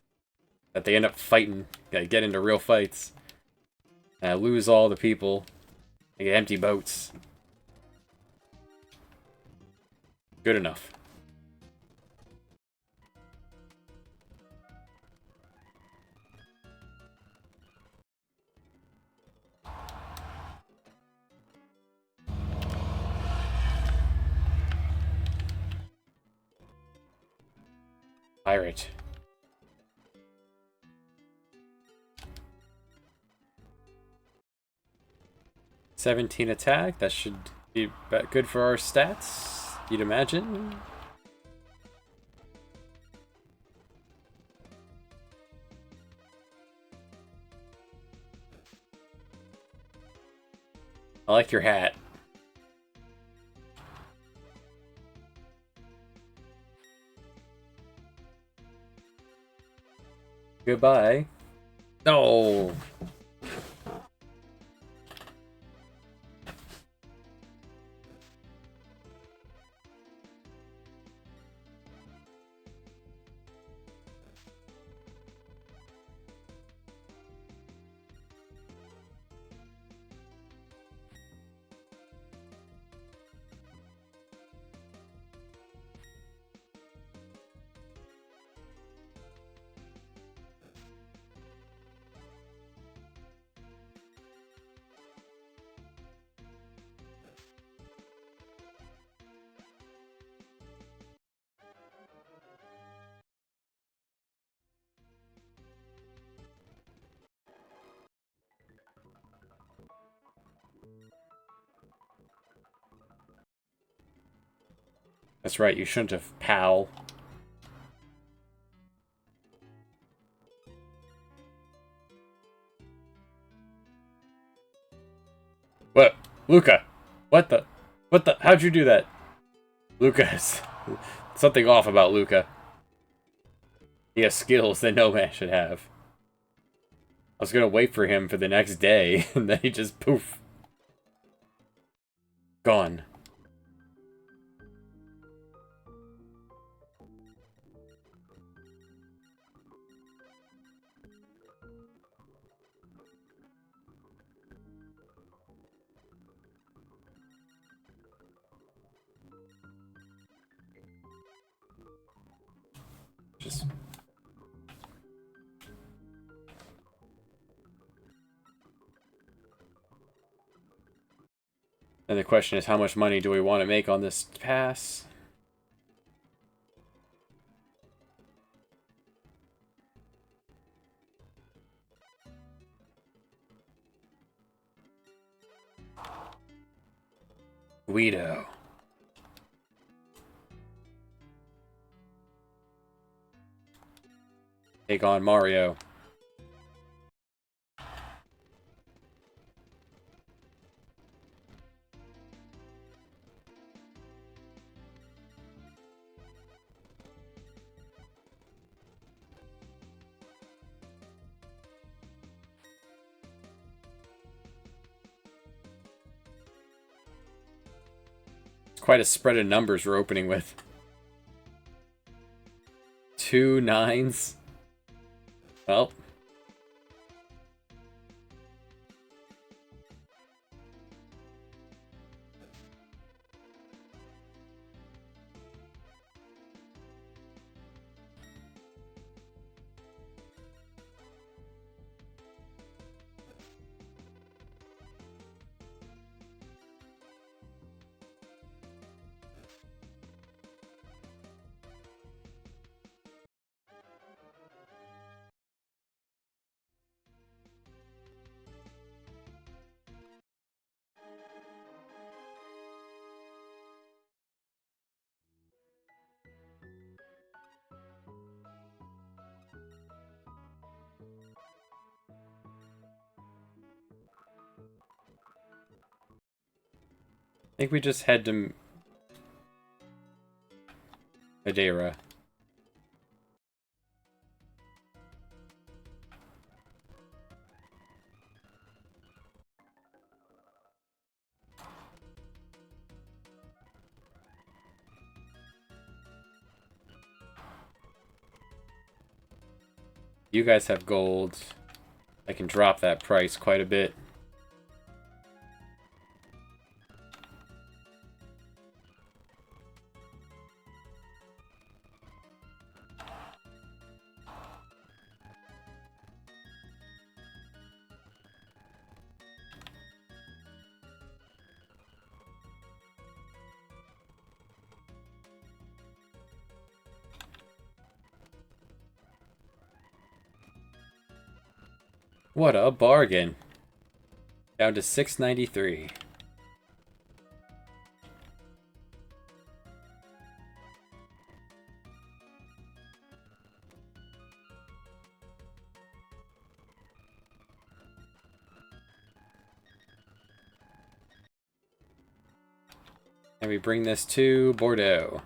that they end up fighting, get into real fights, and lose all the people, they get empty boats. Good enough. Pirate. "17 attack, that should be good for our stats, you'd imagine." I like your hat. Goodbye. No. That's right, you shouldn't have, pal. What? Luca! What the? What the? How'd you do that? Lucas. Something off about Luca. He has skills that no man should have. I was gonna wait for him for the next day, and then he just poof. Gone. Just... And the question is, how much money do we want to make on this pass? Guido. Take on Mario. It's quite a spread of numbers we're opening with. 2 9s. Well. think we just head to Madeira. You guys have gold. I can drop that price quite a bit. What a bargain. Down to 693. And we bring this to Bordeaux.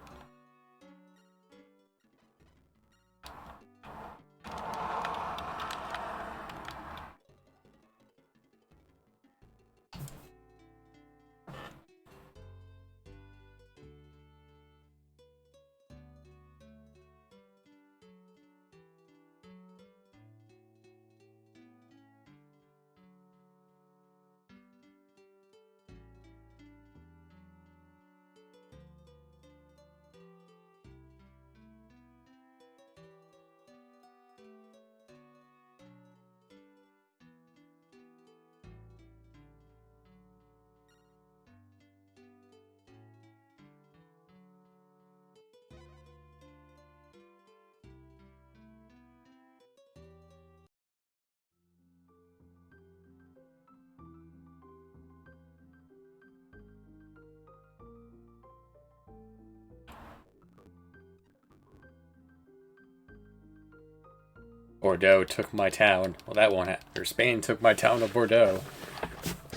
Bordeaux took my town. Well, that won't happen. Or Spain took my town of Bordeaux.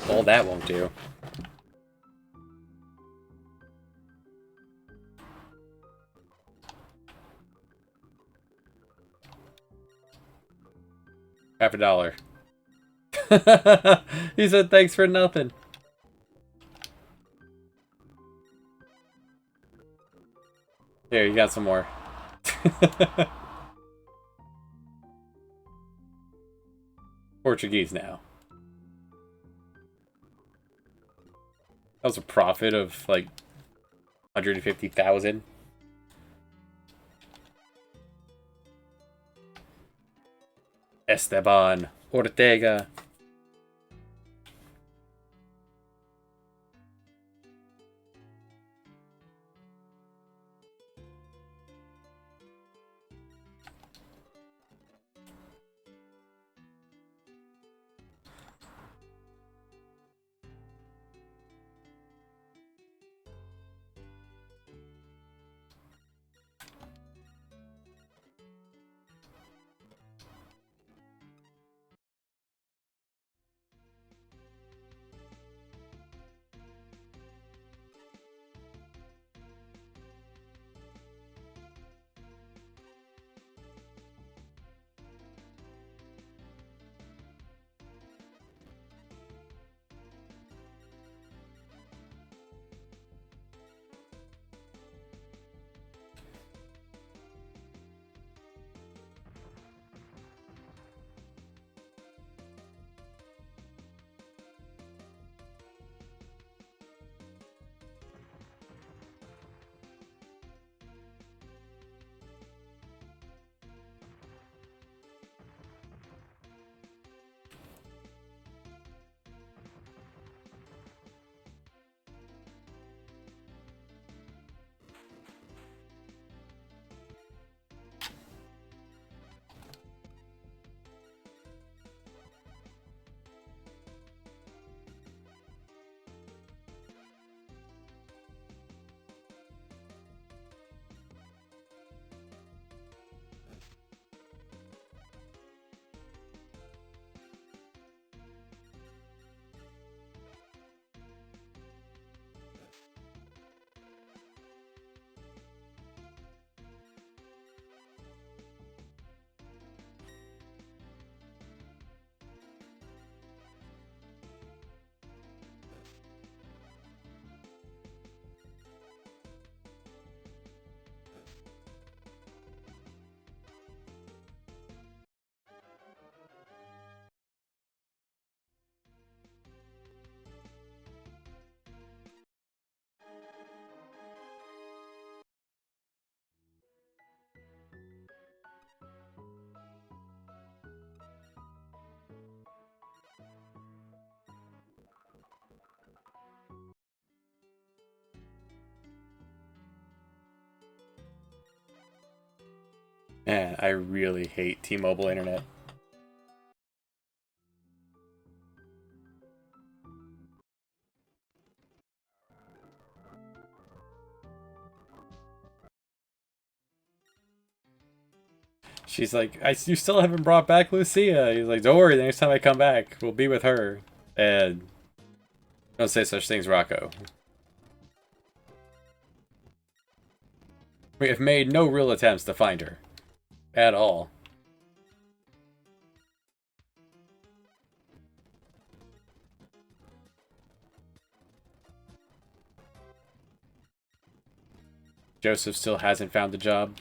Well, that won't do. $50. He said thanks for nothing. There, you got some more. Portuguese now. That was a profit of like 150,000. Esteban Ortega. Man, I really hate T-Mobile internet. She's like, you still haven't brought back Lucia. He's like, don't worry, the next time I come back, we'll be with her. And don't say such things, Rocco. We have made no real attempts to find her. At all. Joseph still hasn't found a job.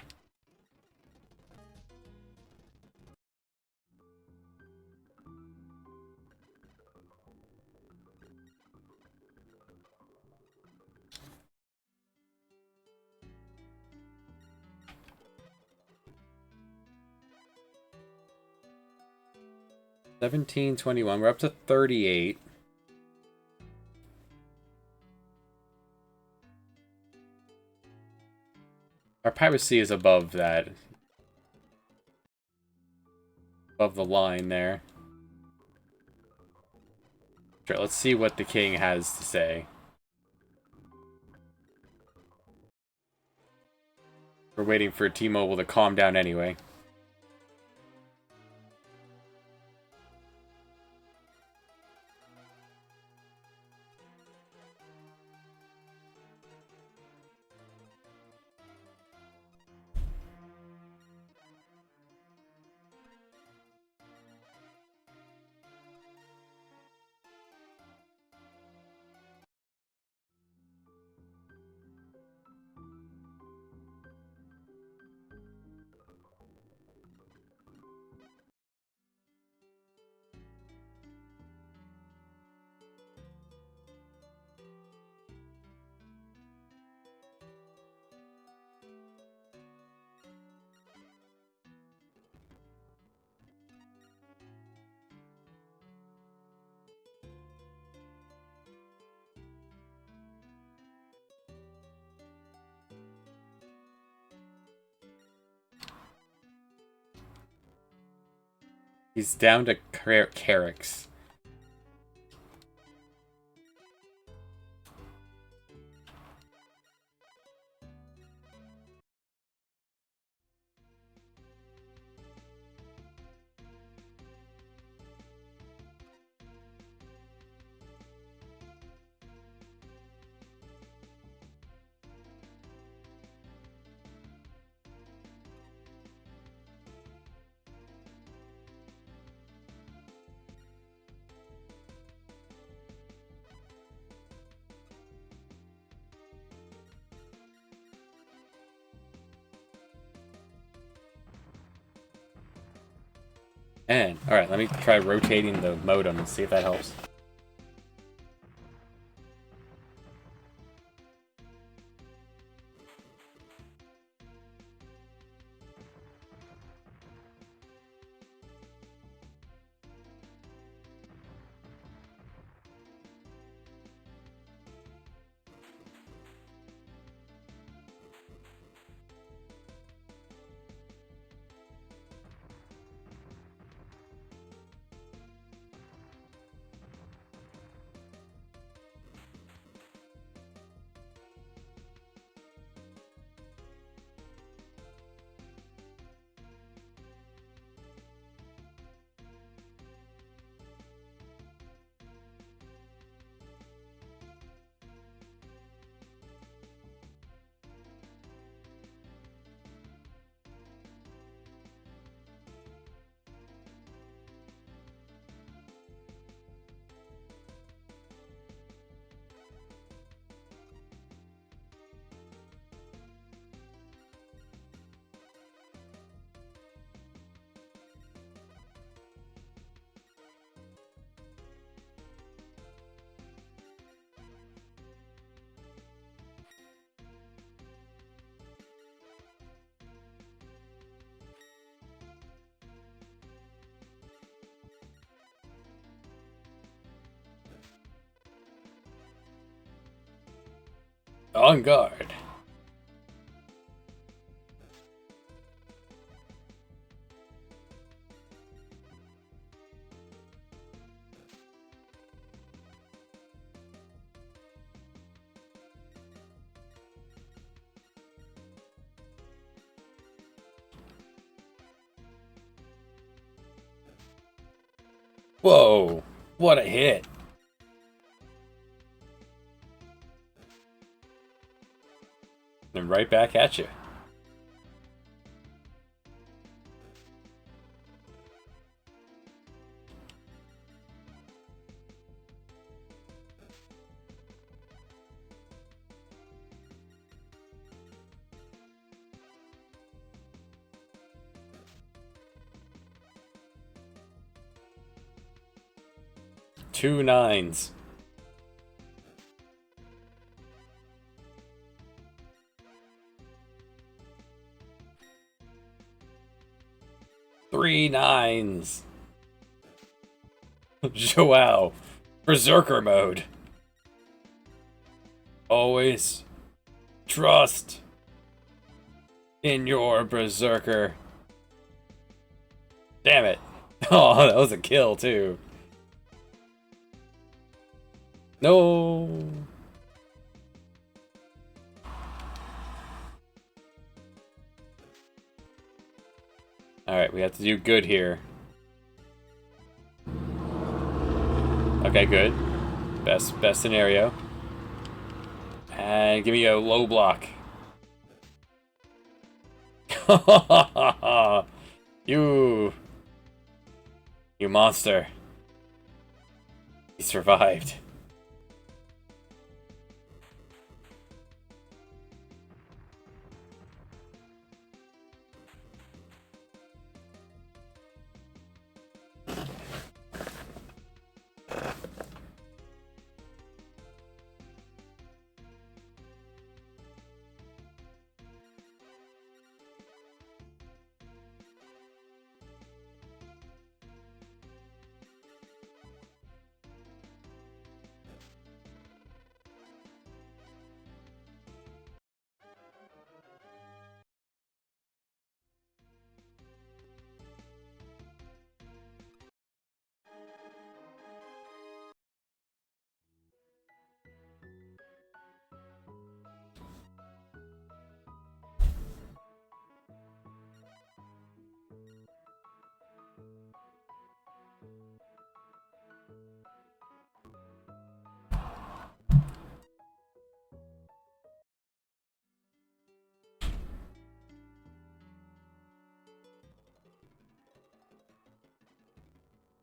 $17.21. We're up to 38. Our piracy is above that. Above the line there. Sure, let's see what the king has to say. We're waiting for T-Mobile to calm down anyway. He's down to Carrick's. And, alright, let me try rotating the modem and see if that helps. On guard. Whoa! What a hit! And right back at you. Two nines. Three nines. Joao. Berserker mode. Always trust in your berserker. Damn it. Oh, that was a kill too. No. Alright, we have to do good here. Okay, good. Best scenario. And give me a low block. You monster. He survived.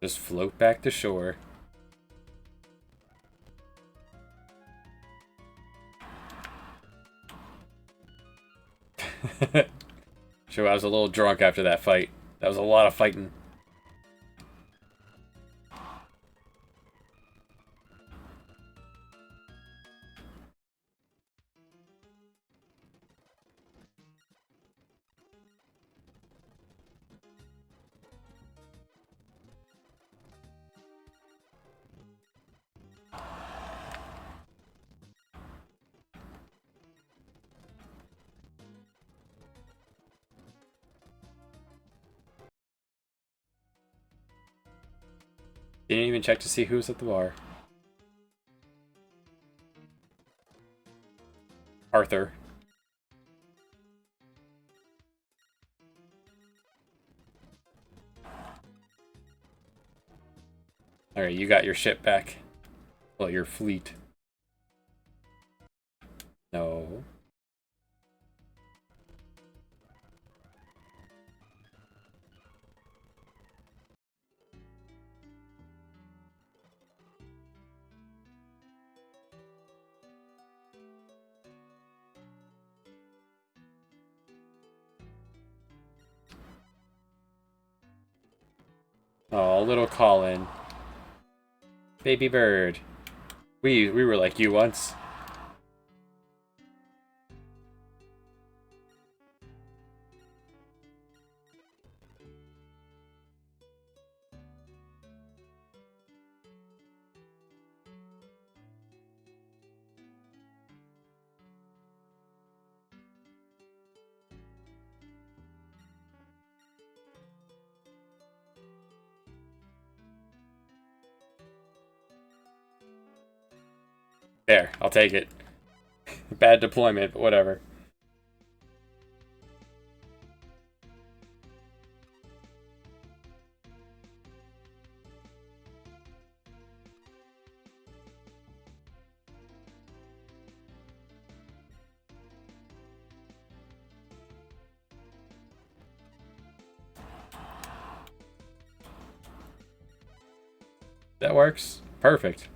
Just float back to shore. Sure, I was a little drunk after that fight. That was a lot of fighting. Didn't even check to see who was at the bar. Arthur. Alright, you got your ship back. Well, your fleet. No. Oh, little Colin. Baby bird. We were like you once. There, I'll take it. Bad deployment, but whatever. That works. Perfect.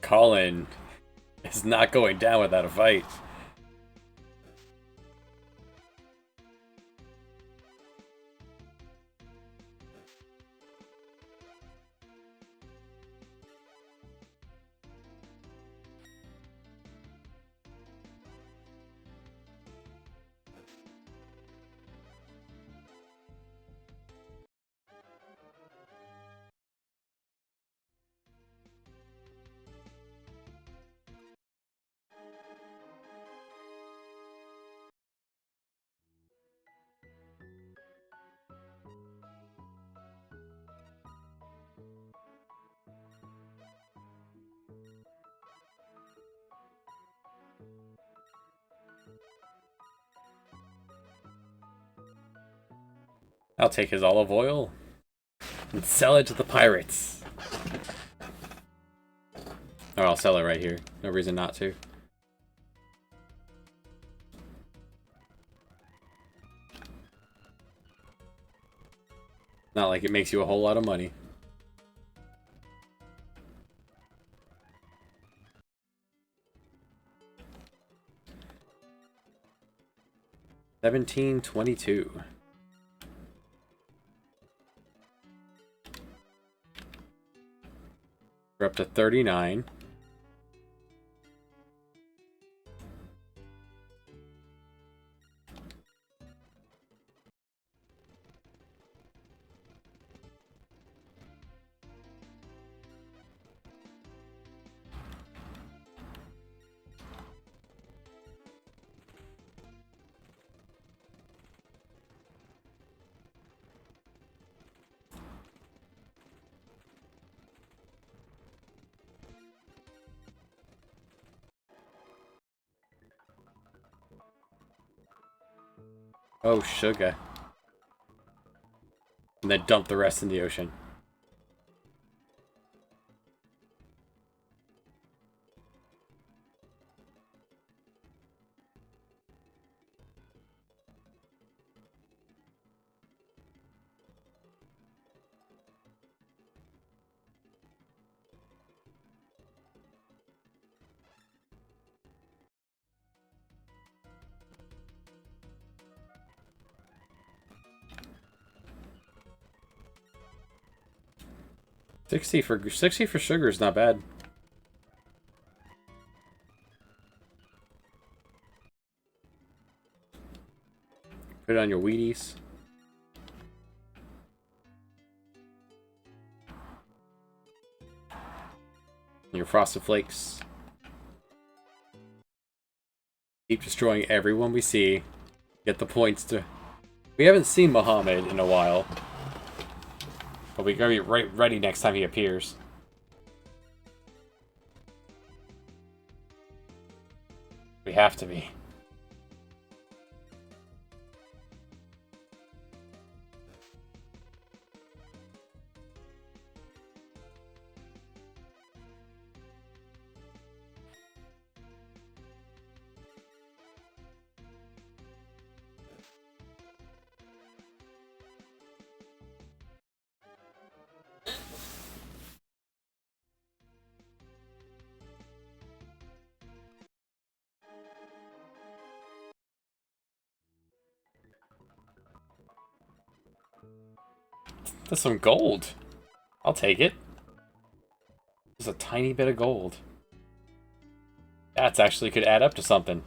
Colin is not going down without a fight. I'll take his olive oil and sell it to the pirates. Or I'll sell it right here. No reason not to. Not like it makes you a whole lot of money. $17.22. We're up to 39. Oh, sugar. And then dump the rest in the ocean. $60 for sugar is not bad. Put it on your Wheaties. Your Frosted Flakes. Keep destroying everyone we see. Get the points to... We haven't seen Muhammad in a while. But we gotta be ready next time he appears. We have to be. That's some gold. I'll take it. Just a tiny bit of gold. That's actually could add up to something.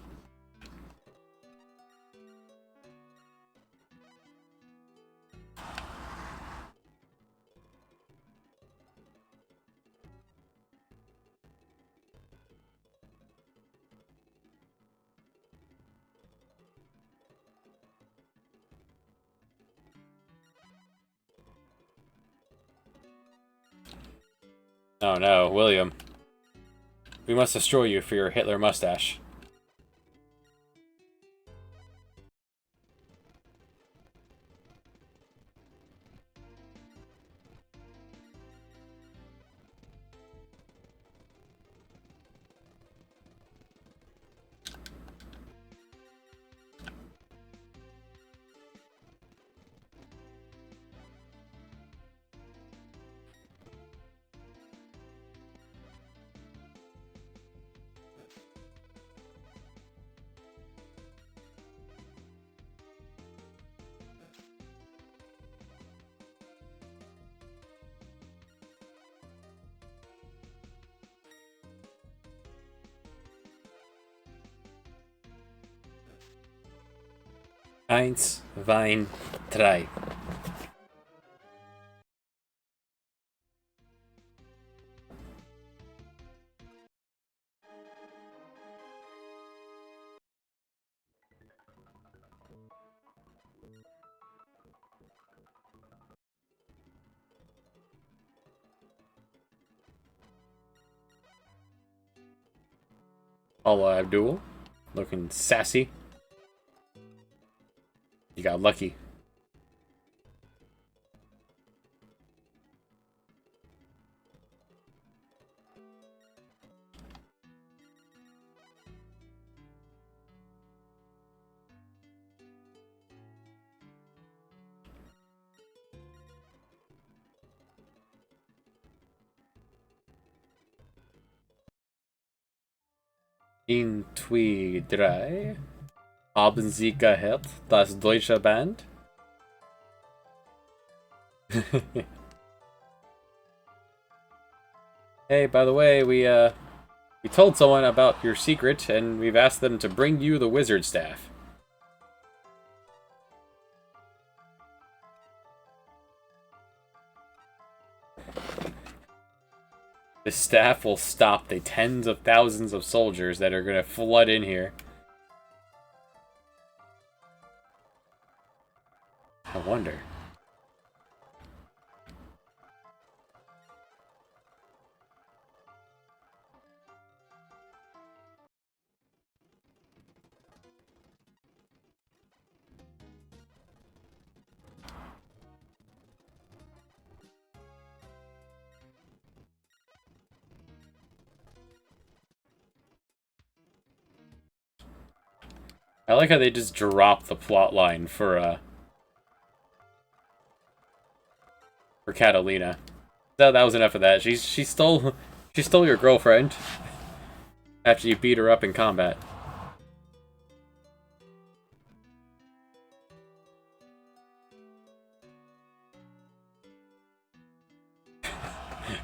Oh no, William. We must destroy you for your Hitler mustache. Eins, Wein, drei. Paula Abdul, looking sassy. You got lucky. In twee, drei. Haben Sie gehört, das deutsche Band? Hey, by the way, we told someone about your secret, and we've asked them to bring you the wizard staff. The staff will stop the tens of thousands of soldiers that are gonna flood in here. I wonder. I like how they just dropped the plot line for Catalina. That was enough of that. She stole your girlfriend after you beat her up in combat.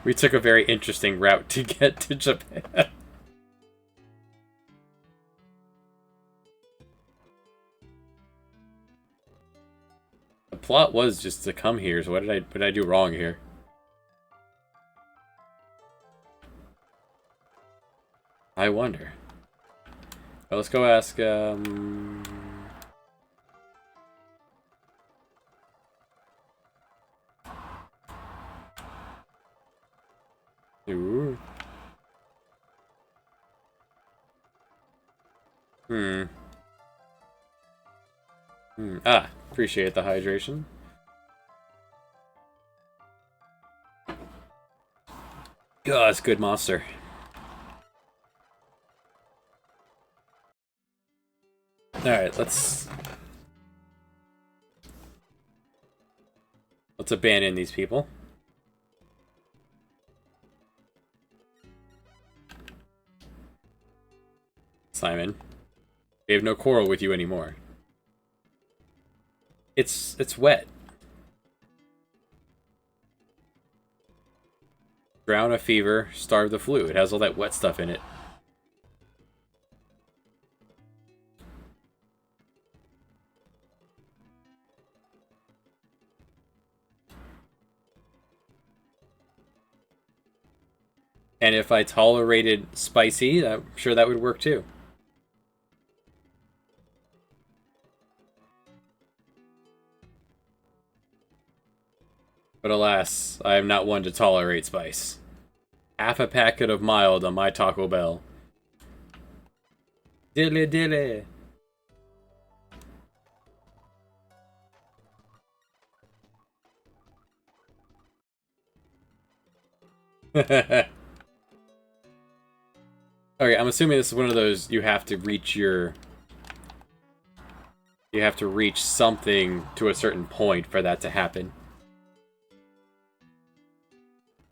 We took a very interesting route to get to Japan. The plot was just to come here, so what did I do wrong here? I wonder. Well, let's go ask, Ooh. Ah, appreciate the hydration. God, it's a good monster. Alright, let's abandon these people. Simon, we have no quarrel with you anymore. It's wet. Drown a fever, starve the flu. It has all that wet stuff in it. And if I tolerated spicy, I'm sure that would work too. But alas, I am not one to tolerate spice. Half a packet of mild on my Taco Bell. Dilly dilly. Okay, I'm assuming this is one of those you have to reach your... You have to reach something to a certain point for that to happen.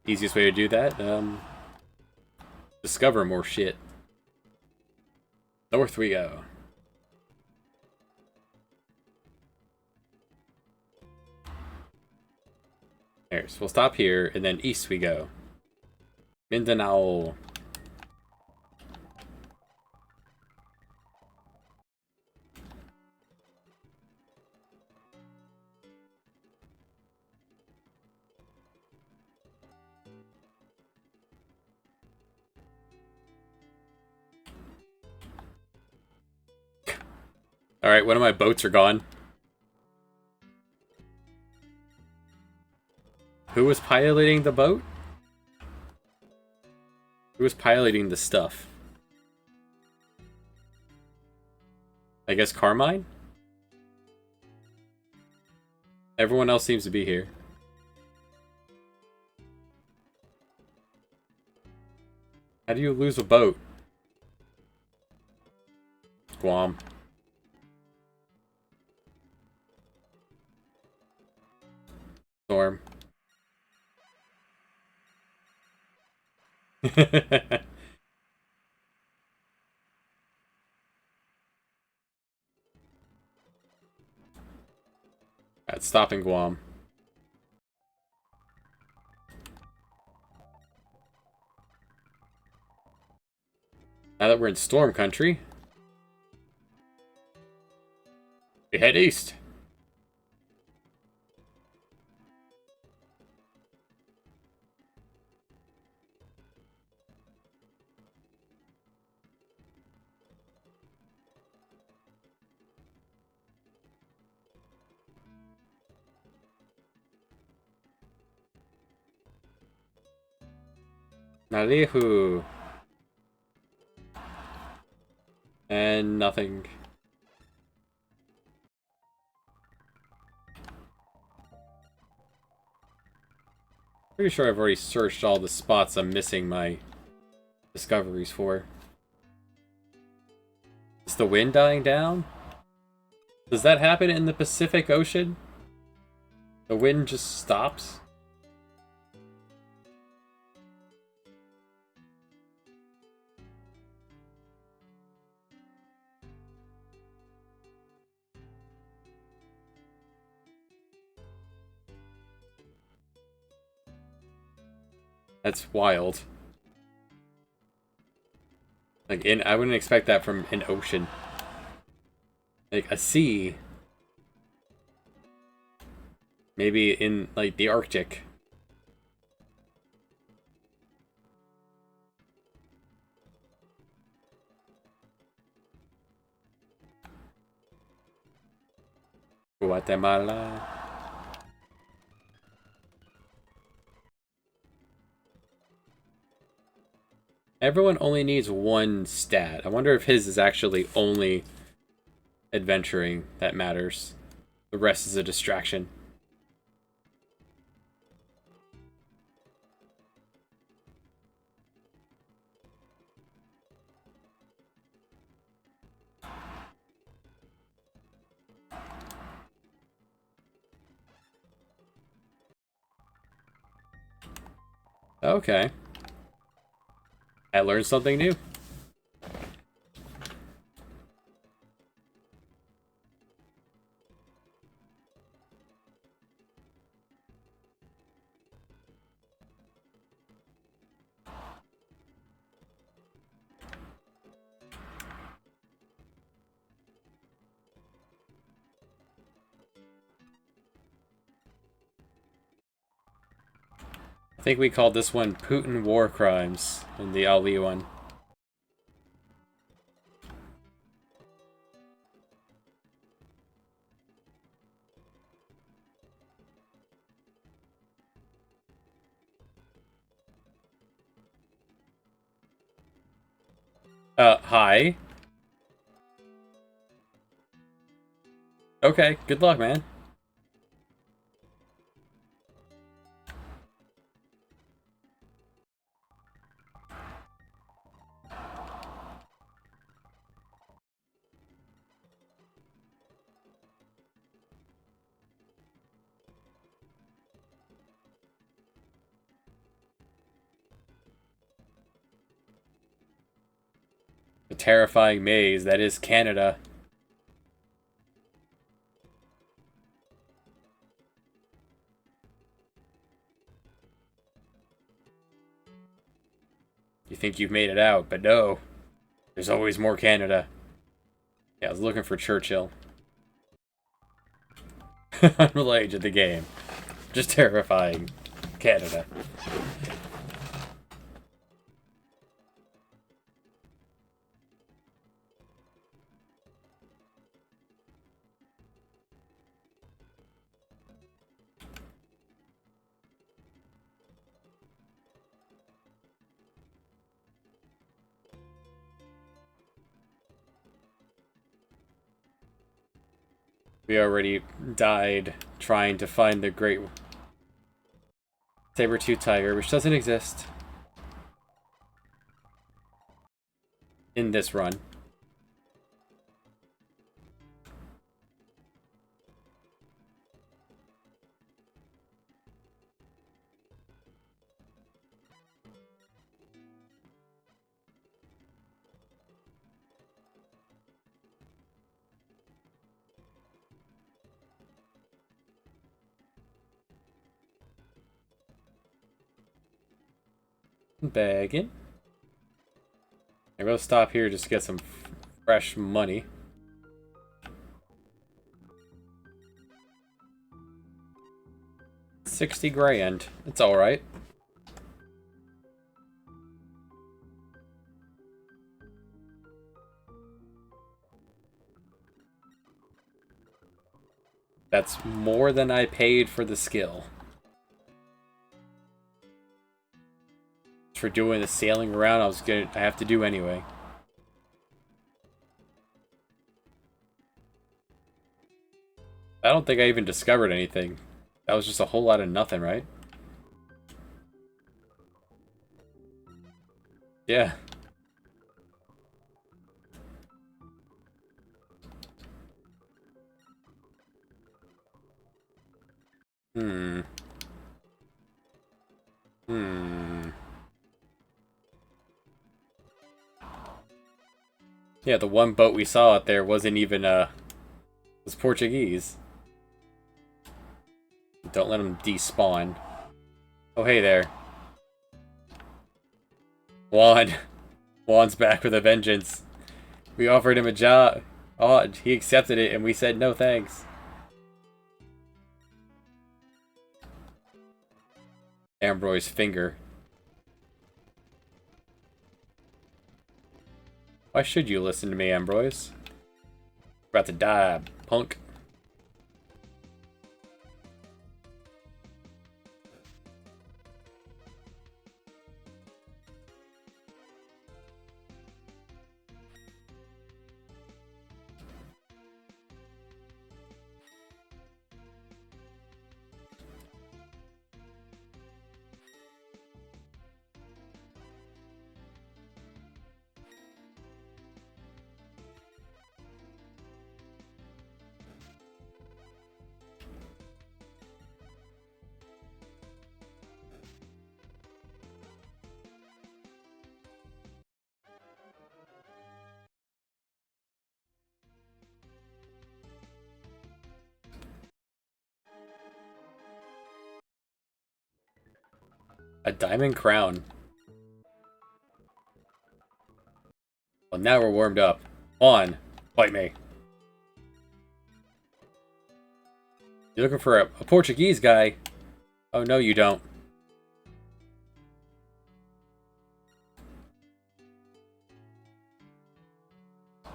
Easiest way to do that, discover more shit. North we go. There, so we'll stop here, and then east we go. Mindanao. Alright, one of my boats are gone. Who was piloting the boat? Who was piloting the stuff? I guess Carmine? Everyone else seems to be here. How do you lose a boat? Guam. Storm. Alright, stopping Guam. Now that we're in storm country, we head east. Nalihu. And nothing. Pretty sure I've already searched all the spots I'm missing my discoveries for. Is the wind dying down? Does that happen in the Pacific Ocean? The wind just stops? That's wild. Like, I wouldn't expect that from an ocean. Like, a sea. Maybe in, like, the Arctic. Guatemala. Everyone only needs one stat. I wonder if his is actually only adventuring that matters. The rest is a distraction. Okay. I learned something new. I think we called this one Putin War Crimes in the Ali one. Hi. Okay, good luck, man. The terrifying maze that is Canada. You think you've made it out, but no. There's always more Canada. Yeah, I was looking for Churchill. Unrelated to the game. Just terrifying Canada. We already died trying to find the great saber-tooth tiger, which doesn't exist in this run. Bagging. I'm gonna stop here just to get some fresh money. $60 grand. It's alright. That's more than I paid for the skill. For doing the sailing around, I have to do anyway. I don't think I even discovered anything. That was just a whole lot of nothing, right? Yeah. Hmm. Hmm. Yeah, the one boat we saw out there wasn't even, was Portuguese. Don't let them despawn. Oh, hey there. Juan. Juan's back with a vengeance. We offered him a job. Oh, he accepted it, and we said no thanks. Ambroy's finger. Why should you listen to me, Ambroise? About to die, punk. A diamond crown. Well, now we're warmed up. On. Fight me. You're looking for a Portuguese guy? Oh, no, you don't. It'd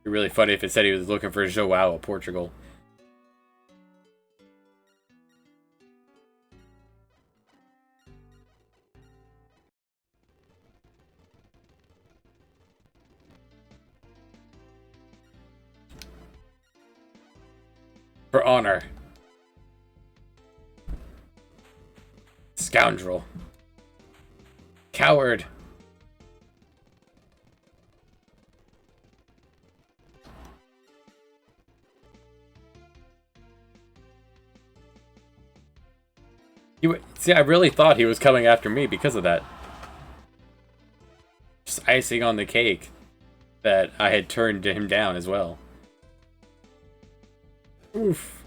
be really funny if it said he was looking for Joao of Portugal. For honor. Scoundrel. Coward. See, I really thought he was coming after me because of that. Just icing on the cake that I had turned him down as well. Oof.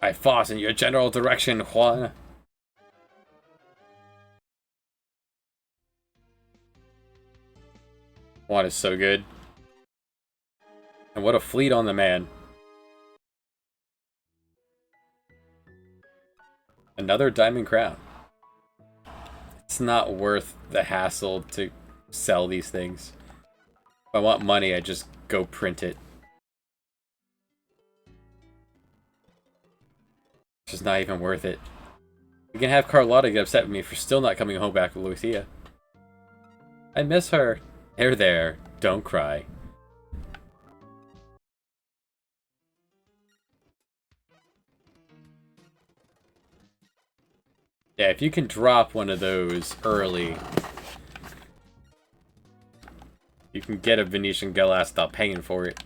I fought in your general direction, Juan. Juan is so good. And what a fleet on the man. Another diamond crown. It's not worth the hassle to sell these things. If I want money, I just go print it. It's just not even worth it. You can have Carlotta get upset with me for still not coming home back with Lucia. I miss her. There. Don't cry. Yeah, if you can drop one of those early, you can get a Venetian Gallas without paying for it.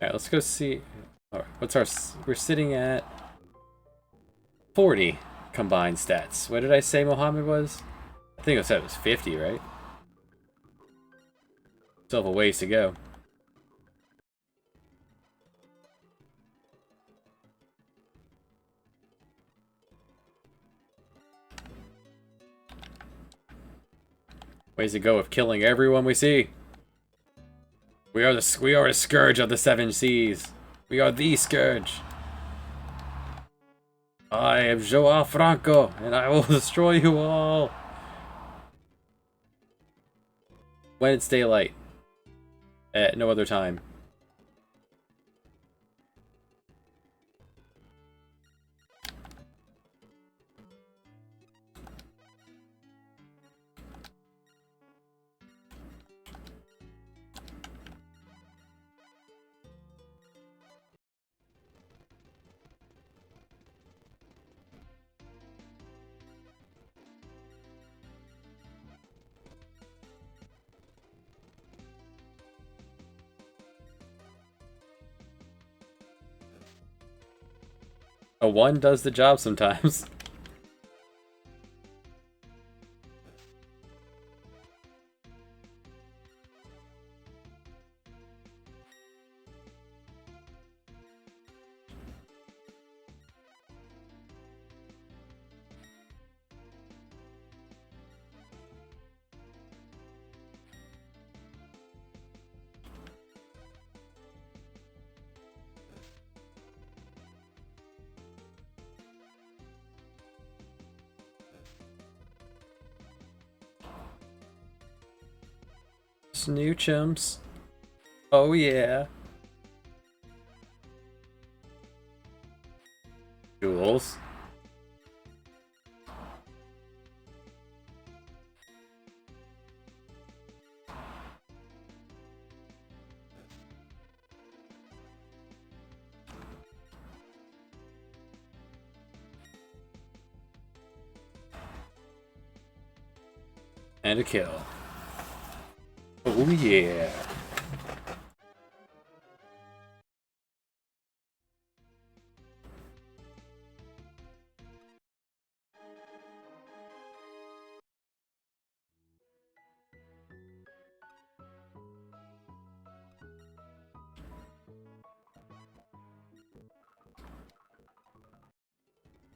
Alright, let's go see. What's our... We're sitting at 40 combined stats. What did I say Mohammed was? I think I said it was 50, right? Still have a ways to go. Ways to go of killing everyone we see. We are a scourge of the 7 seas. We are the scourge. I am Joao Franco, and I will destroy you all. When it's daylight. At no other time. A 1 does the job sometimes. New chums. Oh yeah. Jewels. And a kill. Oh yeah.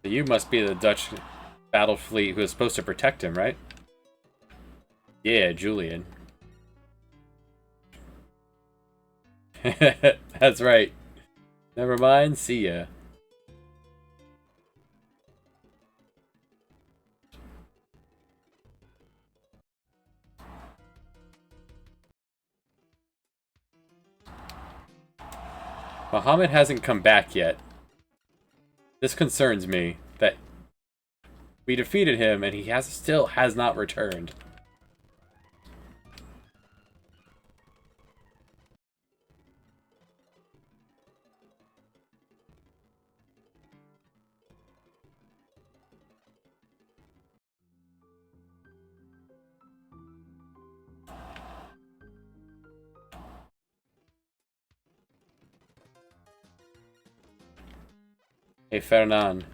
You must be the Dutch battle fleet who is supposed to protect him, right? Yeah, Julian. That's right. Never mind, see ya. Muhammad hasn't come back yet. This concerns me that we defeated him and he still has not returned. Hey, Fernan.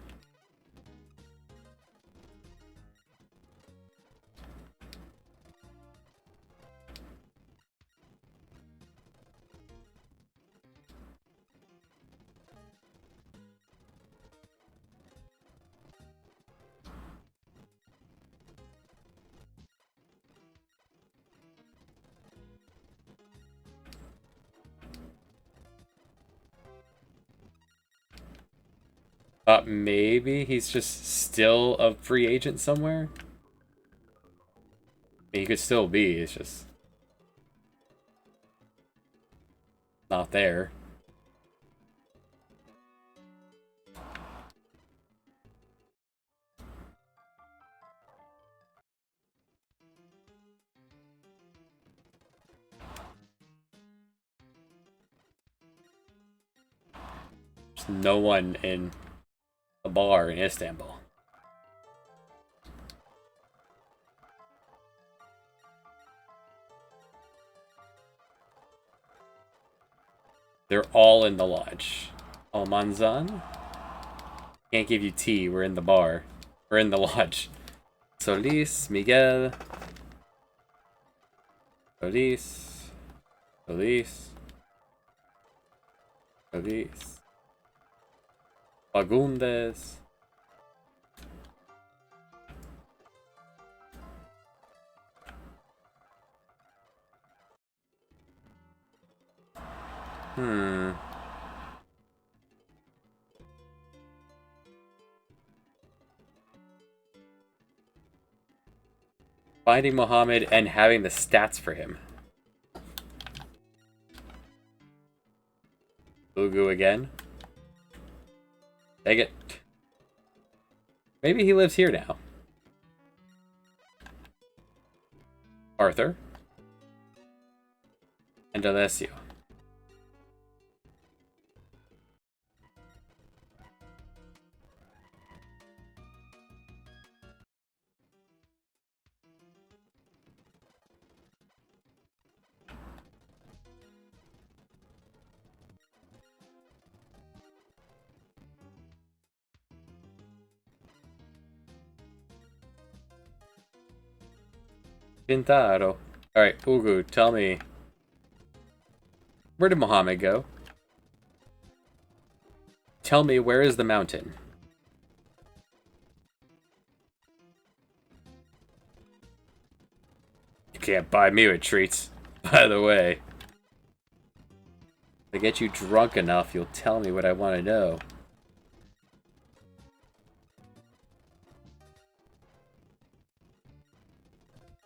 Thought maybe he's just still a free agent somewhere. He could still be, it's just not there. There's no one in a bar in Istanbul. They're all in the lodge. Almanzan? Can't give you tea, we're in the bar. We're in the lodge. Solis, Miguel. Solis. Solis. Solis. Fagundes. Finding Muhammad and having the stats for him. Ugu again. Take it. Maybe he lives here now. Arthur. And Alessio. Pintaro. Alright, Ugu, tell me. Where did Muhammad go? Tell me, where is the mountain? You can't buy me with treats, by the way. If I get you drunk enough, you'll tell me what I want to know.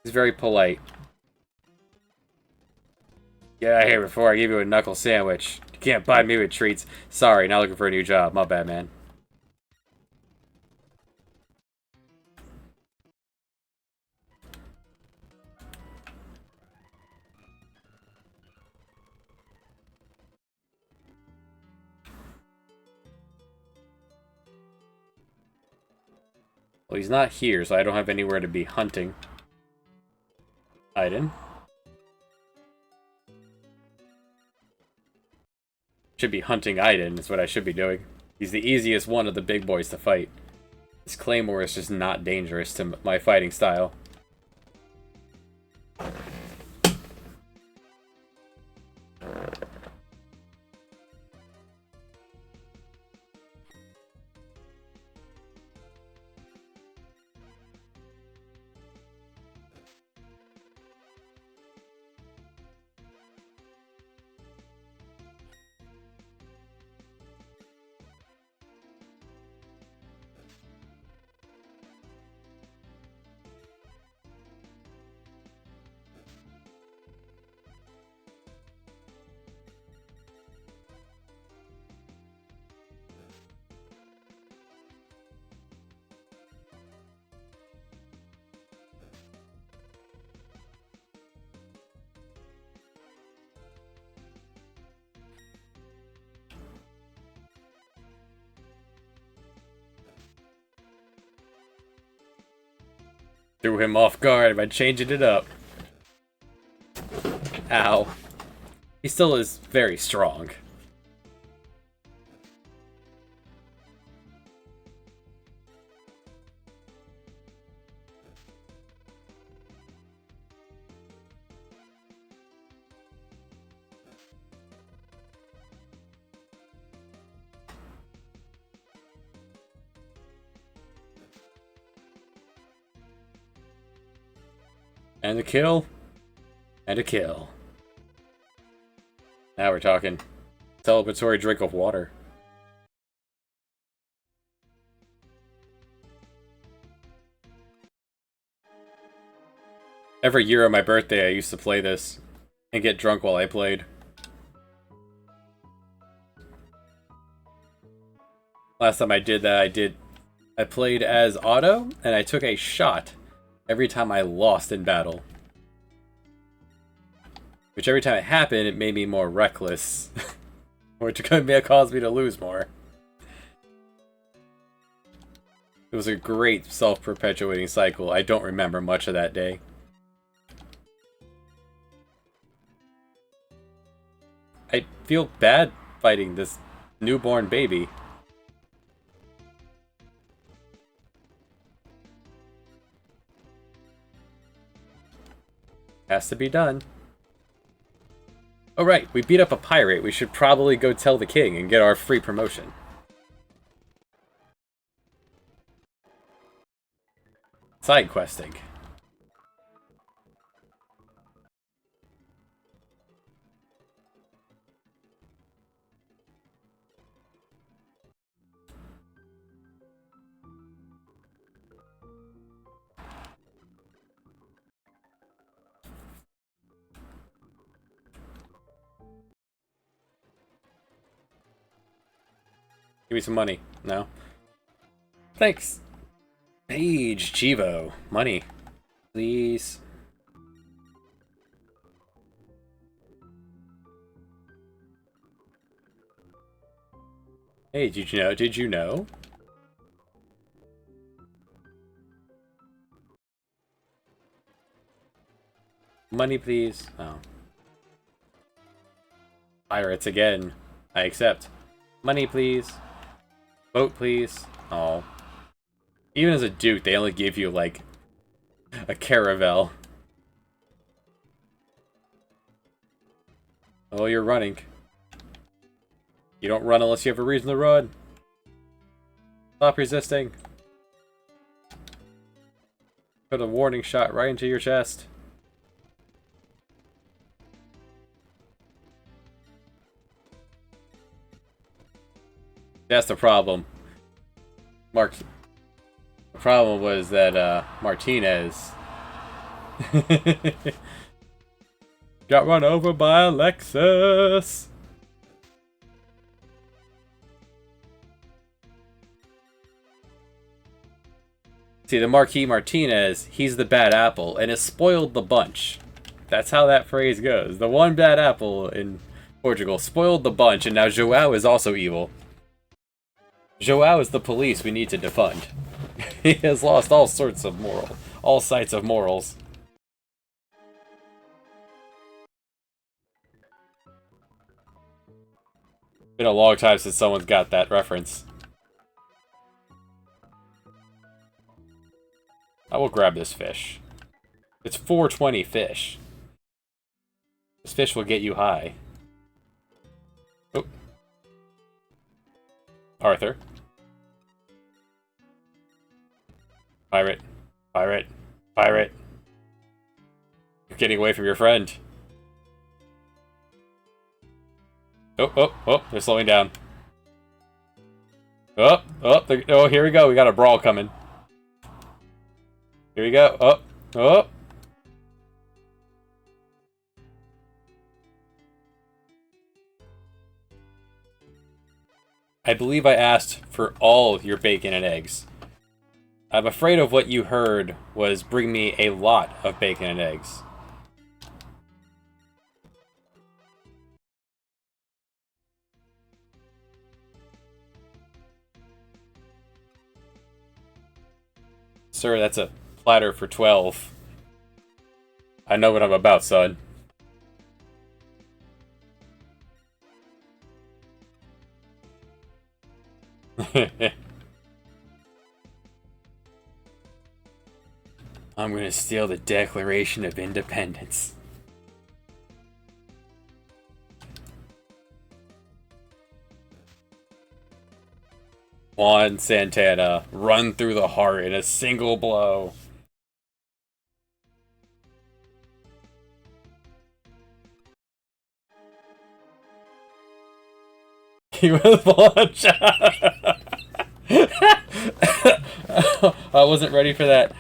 He's very polite. Get out of here before I give you a knuckle sandwich. You can't buy me with treats. Sorry, not looking for a new job. My bad, man. Well, he's not here, so I don't have anywhere to be hunting. Aiden. Should be hunting Aiden, is what I should be doing. He's the easiest one of the big boys to fight. This Claymore is just not dangerous to my fighting style. Threw him off guard by changing it up. Ow. He still is very strong. And a kill. And a kill. Now we're talking. Celebratory drink of water. Every year on my birthday I used to play this and get drunk while I played. Last time I did that, I played as Otto, and I took a shot every time I lost in battle. Which every time it happened, it made me more reckless. Which caused me to lose more. It was a great self-perpetuating cycle. I don't remember much of that day. I feel bad fighting this newborn baby. Has to be done. Oh right, we beat up a pirate. We should probably go tell the king and get our free promotion. Side questing. Give me some money. No? Thanks. Page Chivo. Money. Please. Hey, did you know? Did you know? Money, please. Oh. Pirates again. I accept. Money, please. Vote, please. Oh. Even as a duke, they only give you, like, a caravel. Oh, you're running. You don't run unless you have a reason to run. Stop resisting. Put a warning shot right into your chest. That's the problem. The problem was that Martinez got run over by a Lexus. See, the Marquis Martinez, he's the bad apple, and it spoiled the bunch. That's how that phrase goes. The one bad apple in Portugal spoiled the bunch, and now Joao is also evil. Joao is the police we need to defund. He has lost all sights of morals. Been a long time since someone's got that reference. I will grab this fish. It's 420 fish. This fish will get you high. Oh. Arthur. Pirate. Pirate. Pirate. You're getting away from your friend. Oh, they're slowing down. Oh, here we go. We got a brawl coming. Here we go. Oh. I believe I asked for all your bacon and eggs. I'm afraid of what you heard was bring me a lot of bacon and eggs. Sir, that's a Platter for 12. I know what I'm about, son. I'm gonna steal the Declaration of Independence. Juan Santana, run through the heart in a single blow. He was launched. I wasn't ready for that.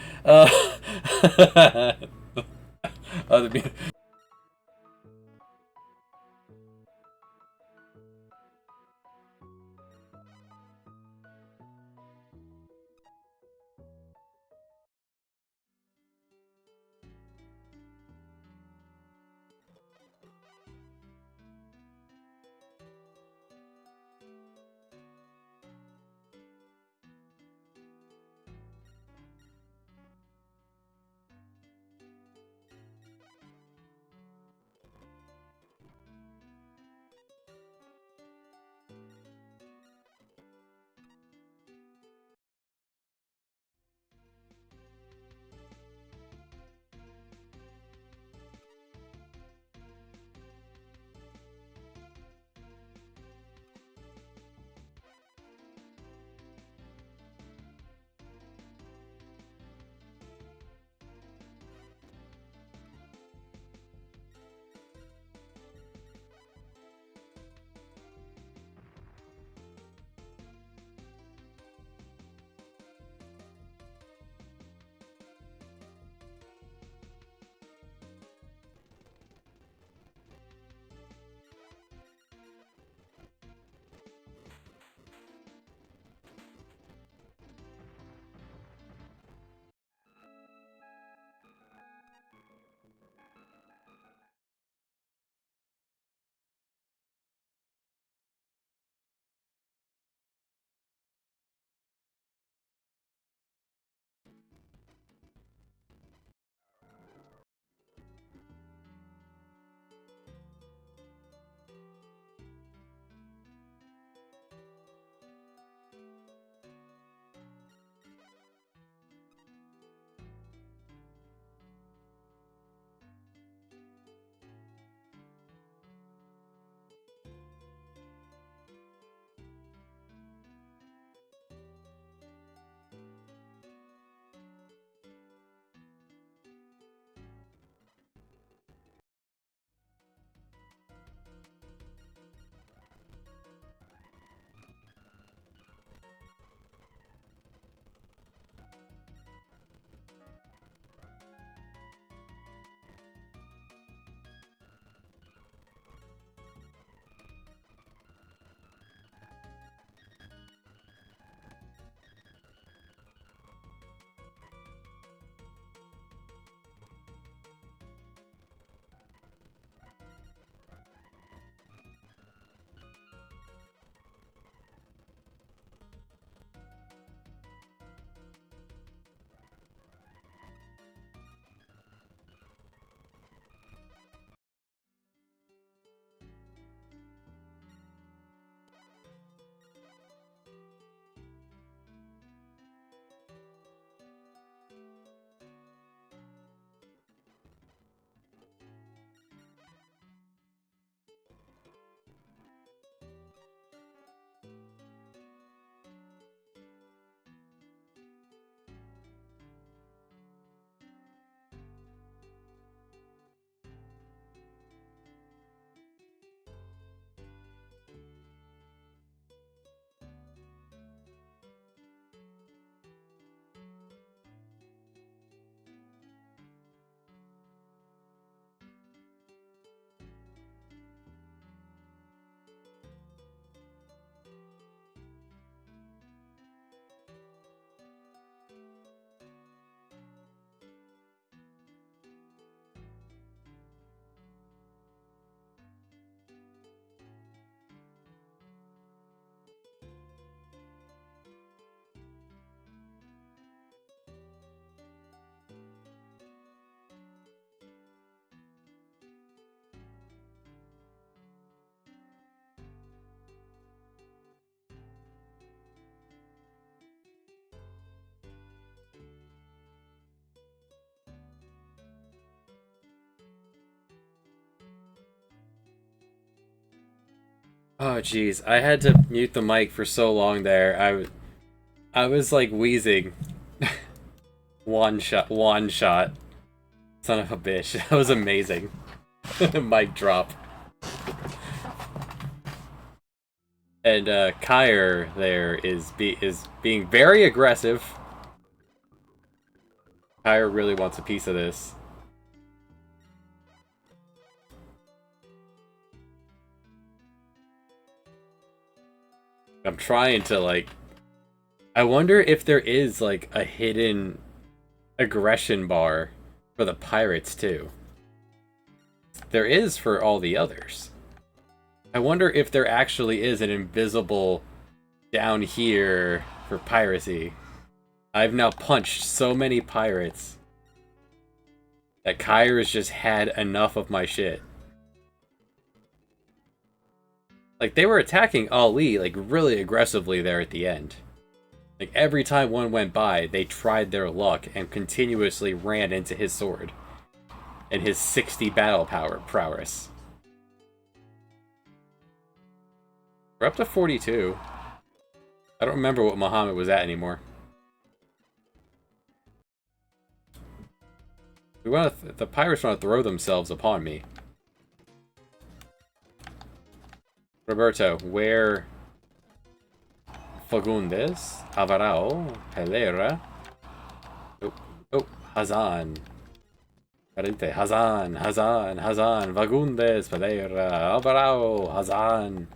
Oh jeez, I had to mute the mic for so long there. I was like wheezing. One shot, one shot. Son of a bitch. That was amazing. Mic drop. And Kyre there is being very aggressive. Kyre really wants a piece of this. I'm trying to like I wonder if there is like a hidden aggression bar for the pirates too. There is for all the others. I wonder if there actually is an invisible down here for piracy. I've now punched so many pirates that Kyre has just had enough of my shit. Like, they were attacking Ali, like, really aggressively there at the end. Like, every time one went by, they tried their luck and continuously ran into his sword. And his 60 battle prowess. We're up to 42. I don't remember what Muhammad was at anymore. The pirates want to throw themselves upon me. Roberto, where Fagundes, Avarao, Helera, oh, Hazan. Hazan, Fagundes, Pereira, Alvarao, Hazan.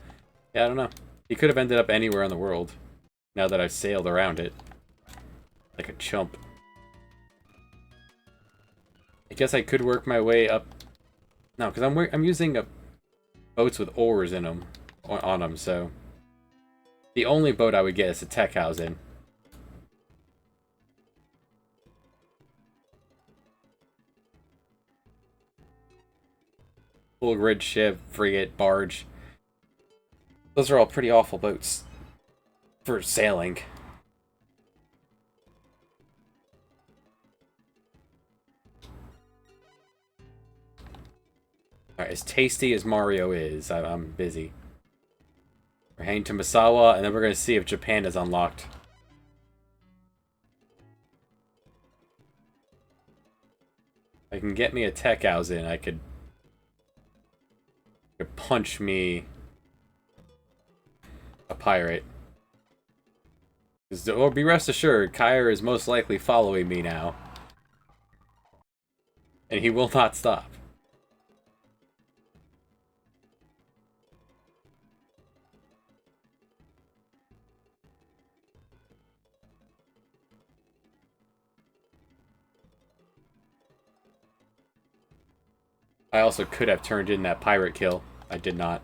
Yeah, I don't know. He could have ended up anywhere in the world, now that I've sailed around it. Like a chump. I guess I could work my way up. No, because I'm using boats with oars in them, on them, so... The only boat I would get is a tech house in. Full grid ship, frigate, barge. Those are all pretty awful boats for sailing. Alright, as tasty as Mario is, I'm busy. We're heading to Misawa, and then we're going to see if Japan is unlocked. If I can get me a tech house in, I could punch me a pirate. Or be rest assured, Kyre is most likely following me now. And he will not stop. I also could have turned in that pirate kill. I did not.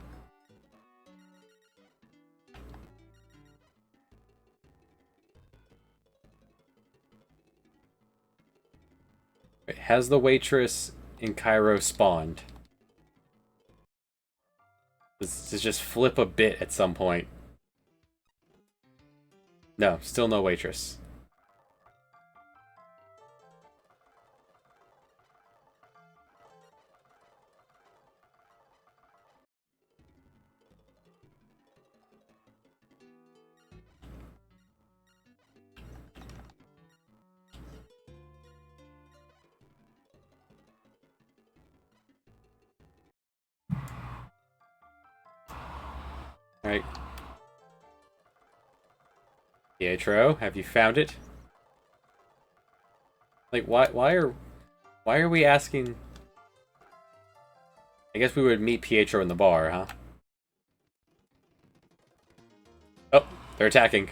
Wait, has the waitress in Cairo spawned? Does just flip a bit at some point? No, still no waitress. Right. Pietro, have you found it? Like, why are we asking? I guess we would meet Pietro in the bar, huh? Oh, they're attacking.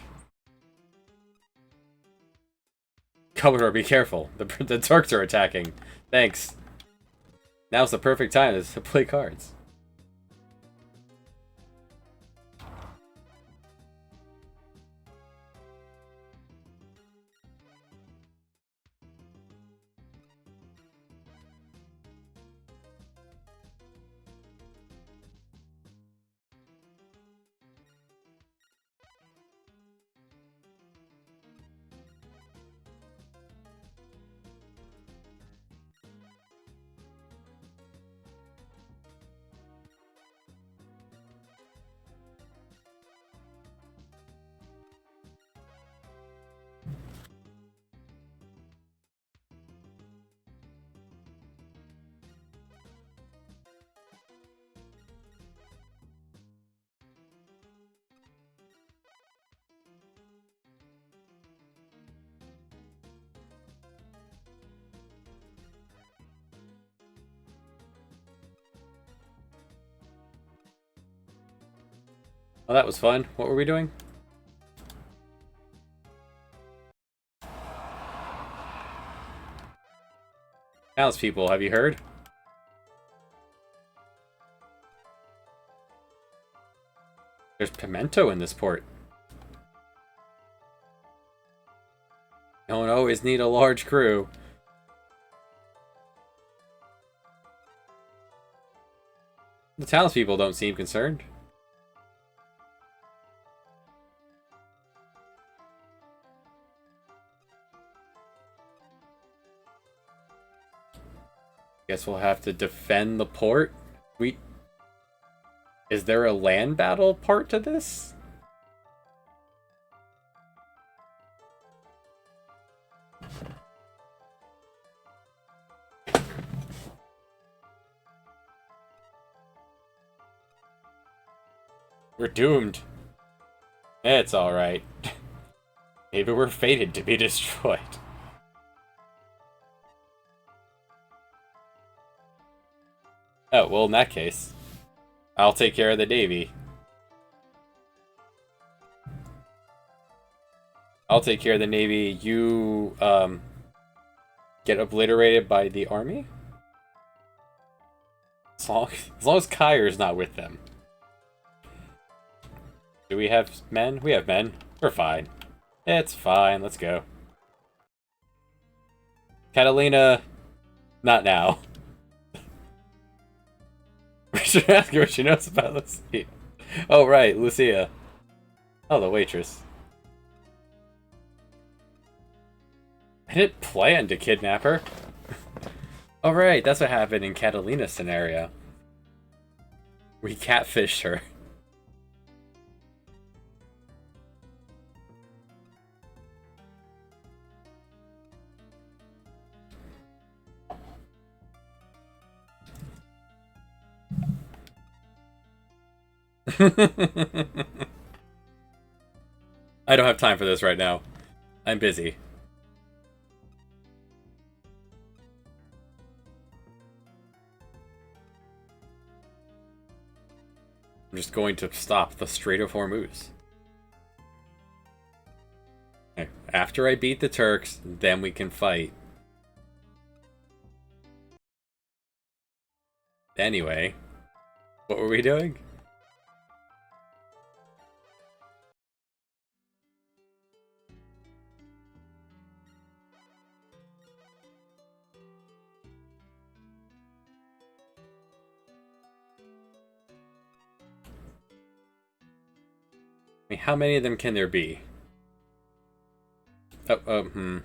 Commodore, be careful. The Turks are attacking. Thanks. Now's the perfect time to play cards. Well, that was fun. What were we doing? Townspeople, have you heard? There's pimento in this port. Don't always need a large crew. The townspeople don't seem concerned. Guess we'll have to defend the port. Is there a land battle part to this? We're doomed. It's alright. Maybe we're fated to be destroyed. Oh, well, in that case, I'll take care of the Navy. I'll take care of the Navy. You, get obliterated by the army? As long as Kyr's not with them. Do we have men? We have men. We're fine. It's fine. Let's go. Catalina, not now. We should ask her what she knows about Lucia. Oh, right, Lucia. Oh, the waitress. I didn't plan to kidnap her. Oh, right, that's what happened in Catalina's scenario. We catfished her. I don't have time for this right now. I'm busy. I'm just going to stop the Strait of Hormuz. Okay. After I beat the Turks, then we can fight. Anyway, what were we doing? I mean, how many of them can there be? Alright,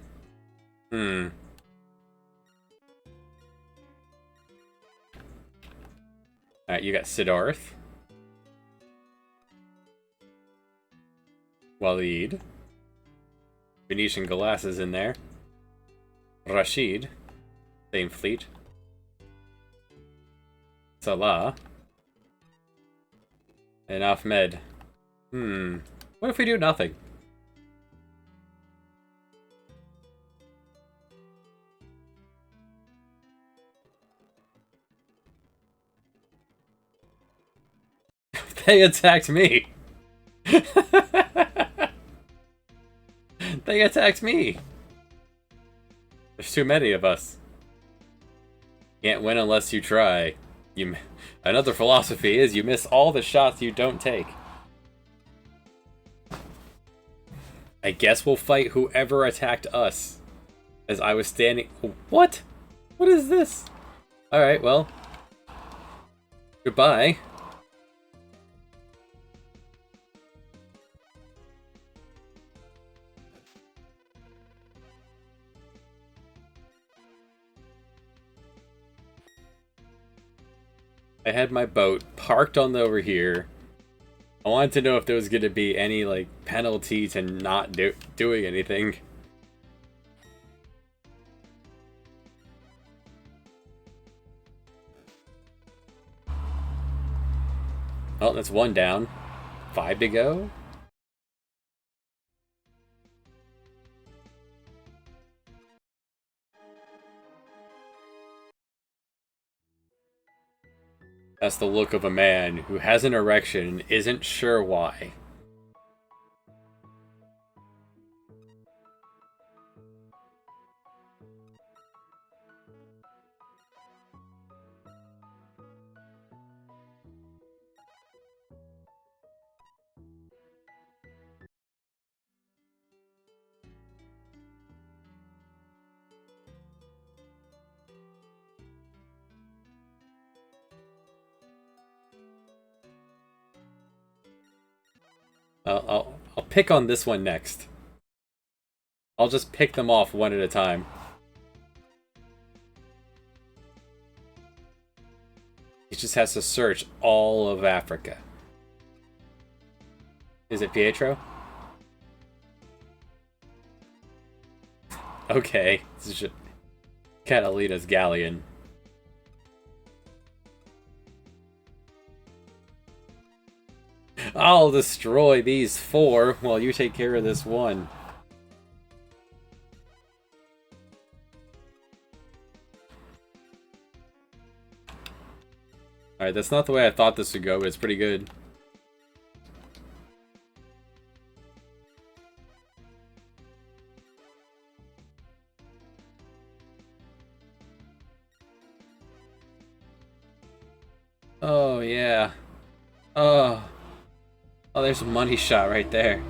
you got Siddharth. Walid. Venetian Galas is in there. Rashid. Same fleet. Salah. And Ahmed. What if we do nothing? They attacked me! They attacked me! There's too many of us. Can't win unless you try. Another philosophy is you miss all the shots you don't take. I guess we'll fight whoever attacked us. As I was standing... What? What is this? Alright, well. Goodbye. I had my boat parked on over here. I wanted to know if there was going to be any, like, penalty to not doing anything. Oh, that's one down. 5 to go? That's the look of a man who has an erection and isn't sure why. I'll pick on this one next. I'll just pick them off one at a time. He just has to search all of Africa. Is it Pietro? Okay. This is just Catalina's galleon. I'll destroy these 4 while you take care of this one. Alright, that's not the way I thought this would go, but it's pretty good. Oh, yeah. Oh. Oh, there's a money shot right there.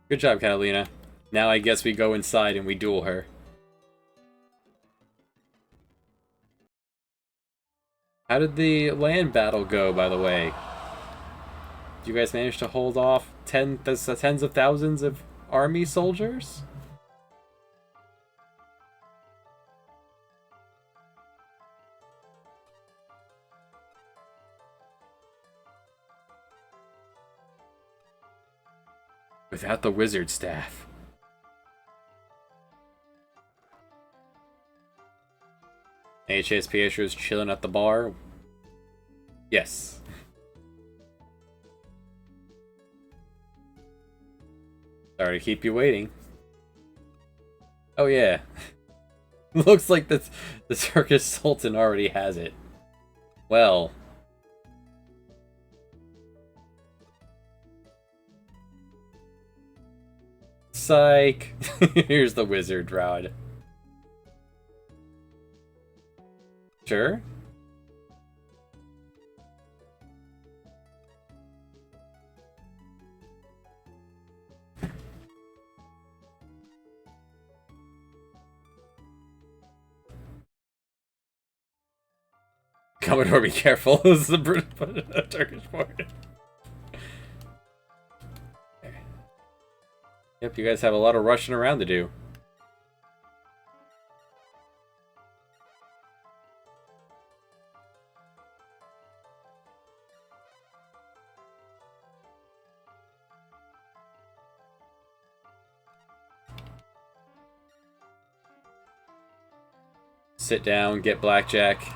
Good job, Catalina. Now I guess we go inside and we duel her. How did the land battle go, by the way? Did you guys manage to hold off tens of thousands of army soldiers? Without the wizard staff. HS Pietro's chilling at the bar. Yes. Sorry to keep you waiting. Oh yeah. Looks like the Turkish Sultan already has it. Well. Psych. Here's the wizard rod. Sure. Commodore, be careful. This is the Turkish port. Yep, you guys have a lot of rushing around to do. Sit down, get blackjack.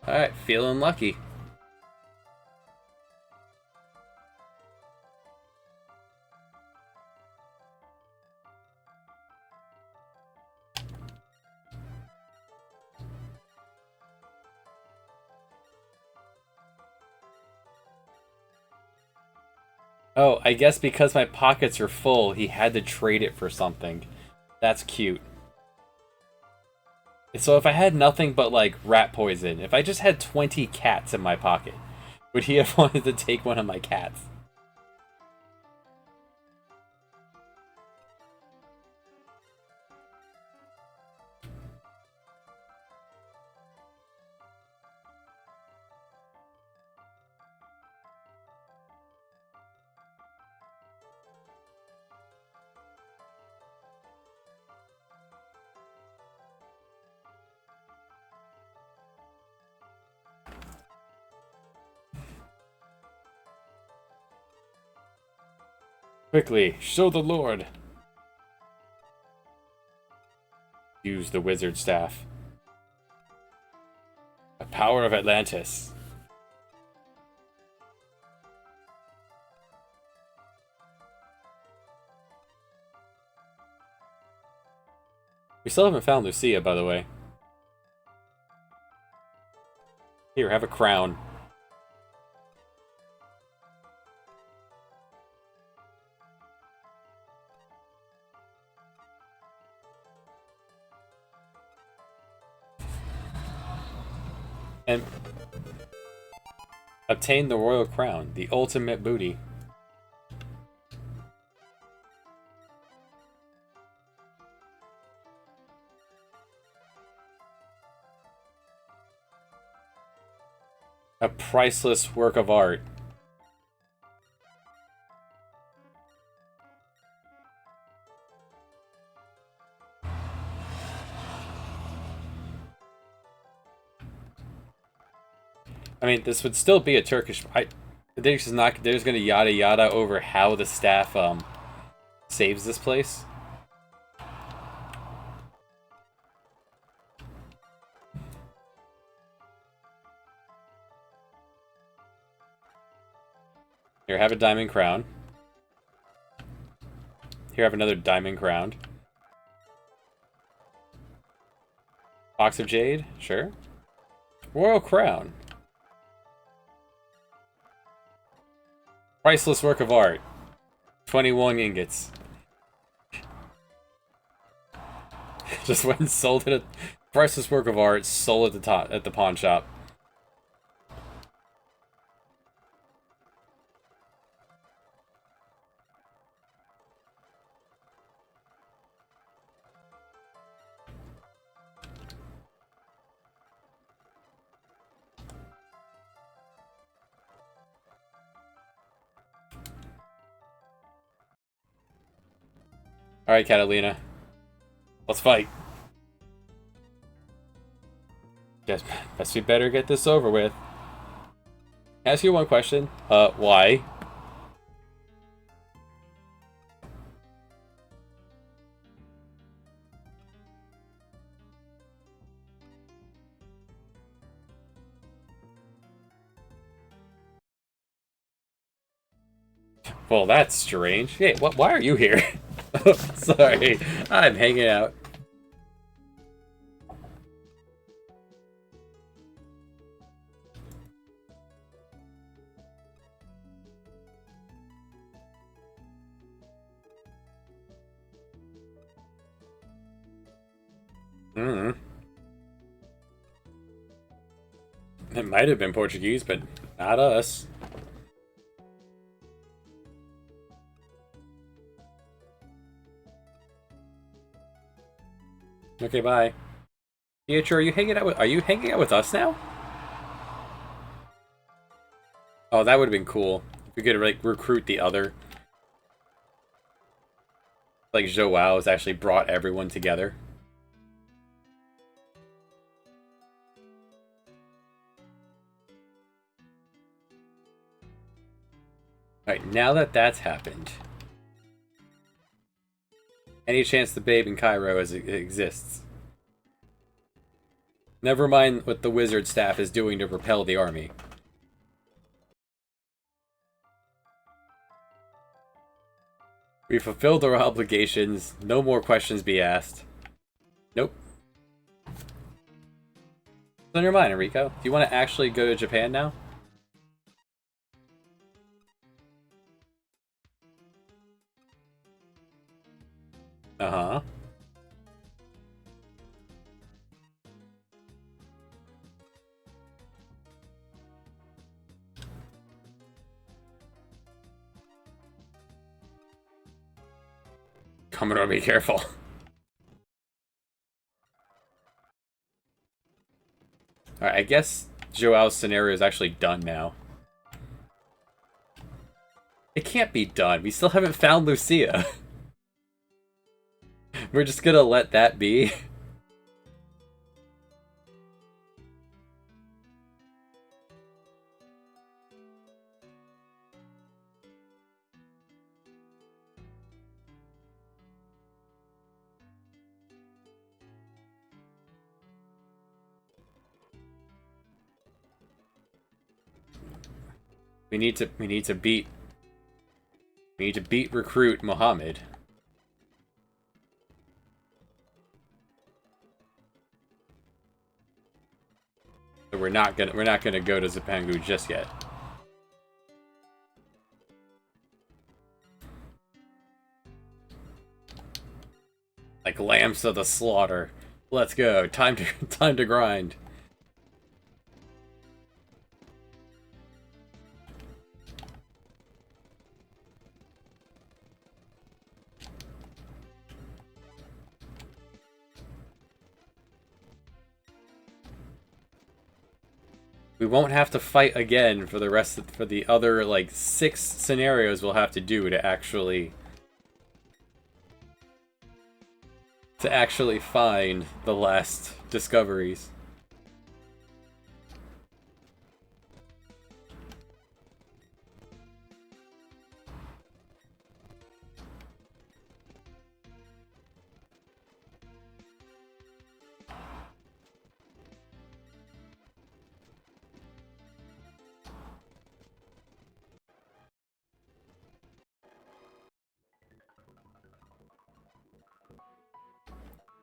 Alright, feeling lucky. Oh, I guess because my pockets are full, he had to trade it for something. That's cute. So if I had nothing but, like, rat poison, if I just had 20 cats in my pocket, would he have wanted to take one of my cats? Quickly, show the Lord. Use the wizard staff. The power of Atlantis. We still haven't found Lucia, by the way. Here, have a crown. And obtain the royal crown, the ultimate booty. A priceless work of art. I mean, this would still be a Turkish. They're just not. They're just gonna yada yada over how the staff saves this place. Here, have a diamond crown. Here, have another diamond crown. Box of jade, sure. Royal crown. Priceless work of art. 21 ingots. Just went and sold it. Priceless work of art sold at the top at the pawn shop. Alright, Catalina. Let's fight. Guess we better get this over with. Can I ask you one question? Why? Well, that's strange. Hey, why are you here? Oh, sorry, I'm hanging out. It might have been Portuguese, but not us. Okay, bye. Pietro, are you hanging out with us now? Oh, that would have been cool. If we could like recruit the other. Like Joao has actually brought everyone together. Alright, now that that's happened. Any chance the babe in Cairo exists? Never mind what the wizard staff is doing to propel the army. We fulfilled our obligations. No more questions be asked. Nope. What's on your mind, Enrico? Do you want to actually go to Japan now? Uh-huh. Commodore, be careful. Alright, I guess Joao's scenario is actually done now. It can't be done. We still haven't found Lucia. We're just gonna let that be. We need to beat recruit Mohammed. So we're not gonna go to Zipangu just yet. Like lambs to the slaughter. Let's go. Time to grind. We won't have to fight again for the other like 6 scenarios we'll have to do to actually find the last discoveries.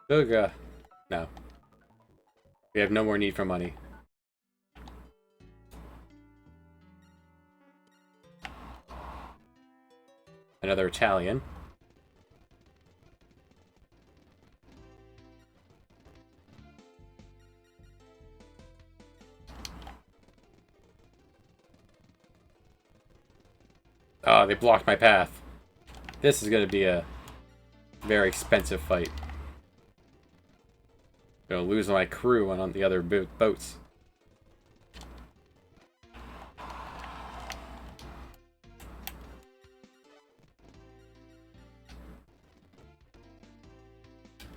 Suga. No. We have no more need for money. Another Italian. Oh, they blocked my path. This is going to be a very expensive fight. Gonna lose my crew on the other boats.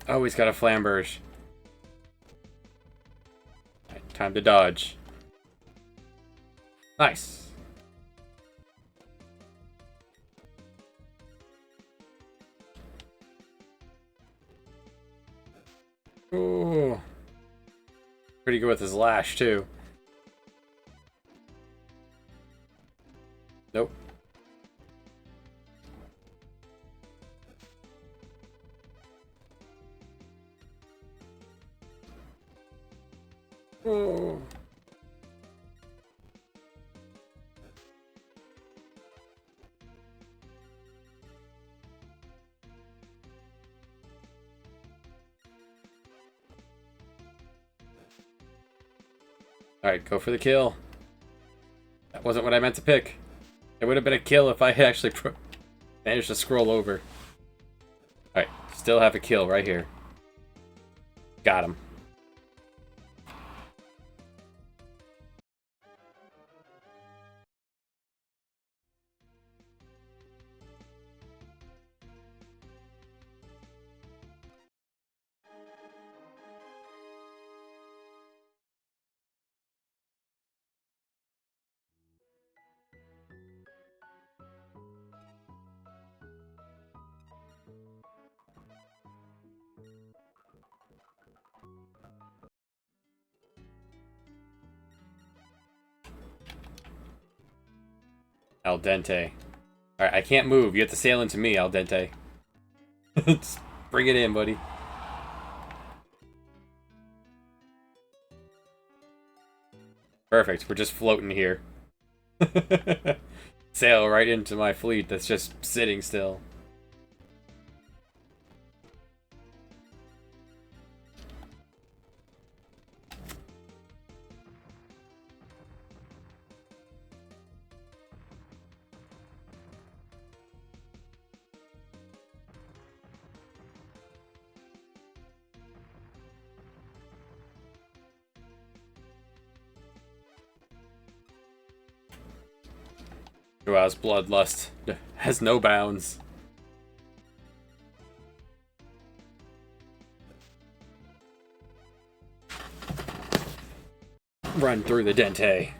Oh, he's got a flamberge. Right, time to dodge. Nice. Ooh. Pretty good with his lash, too. Nope. Oh. Alright, go for the kill. That wasn't what I meant to pick. It would have been a kill if I had actually managed to scroll over. Alright, still have a kill right here. Got him. Al dente. Alright, I can't move. You have to sail into me, Al dente. Just bring it in, buddy. Perfect. We're just floating here. Sail right into my fleet that's just sitting still. Joao's bloodlust has no bounds. Run through the dente.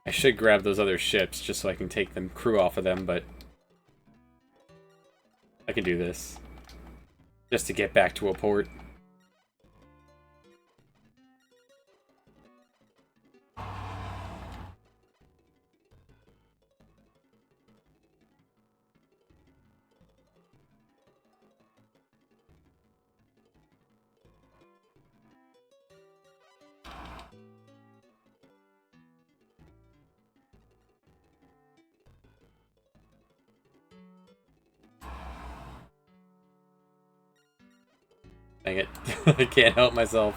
I should grab those other ships just so I can take them crew off of them, but I can do this. Just to get back to a port. Dang it. I can't help myself.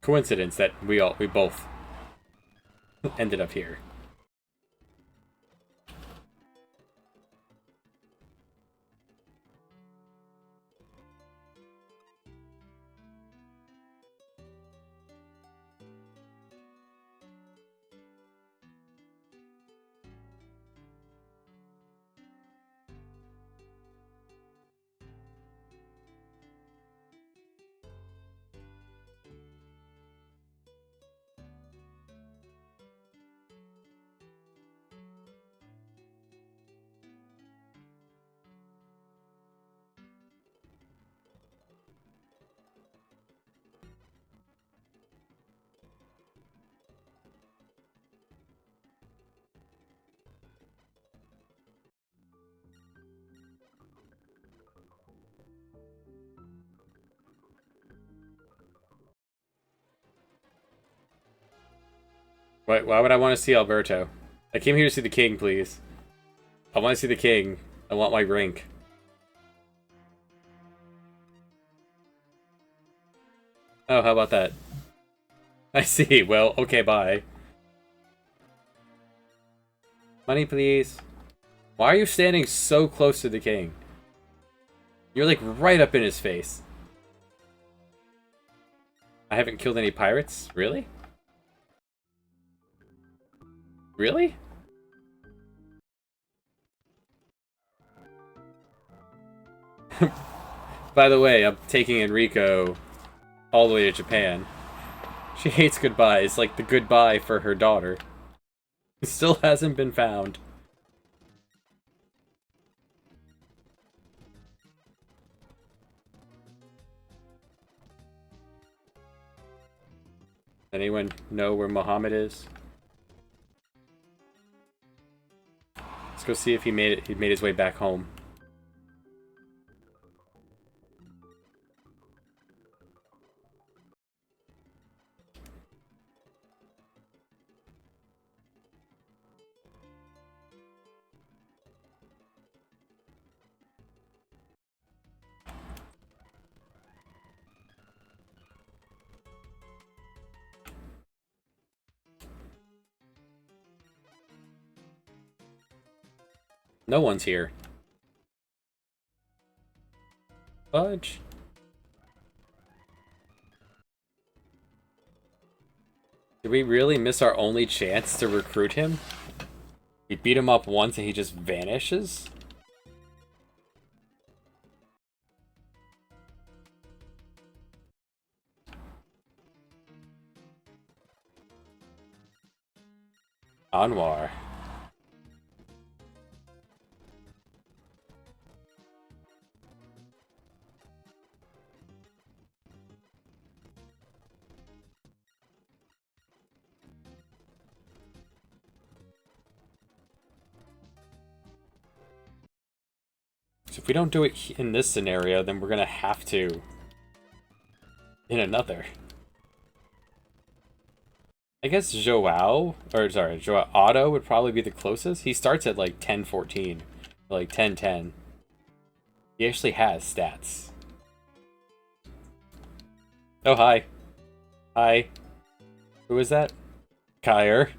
Coincidence that we both ended up here. Why would I want to see Alberto? I came here to see the king, please. I want to see the king. I want my rank. Oh, how about that? I see. Well, okay, bye. Money, please. Why are you standing so close to the king? You're like right up in his face. I haven't killed any pirates? Really? Really? By the way, I'm taking Enrico all the way to Japan. She hates goodbyes, like the goodbye for her daughter. It still hasn't been found. Anyone know where Muhammad is? Let's go see if he made it. He made his way back home. No one's here. Fudge. Did we really miss our only chance to recruit him? We beat him up once and he just vanishes? Anwar. So if we don't do it in this scenario, then we're gonna have to in another. I guess Joao Otto would probably be the closest. He starts at like 10-14, like 10-10. He actually has stats. Oh, hi. Hi. Who is that? Kyre.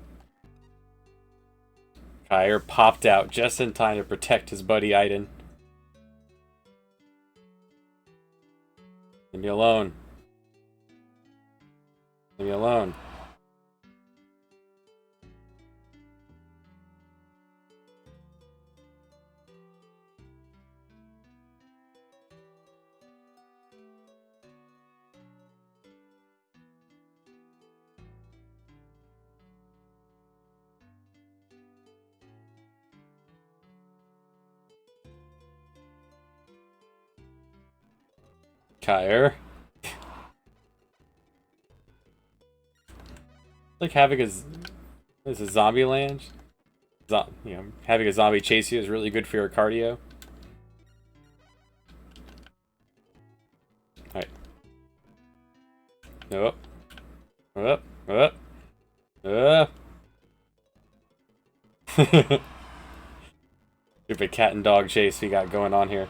Kyre popped out just in time to protect his buddy Aiden. Leave me alone. Leave me alone. Kyre. Like having a... This is zombie land. Having a zombie chase you is really good for your cardio. Alright. Up. Up. Up. Stupid cat and dog chase we got going on here.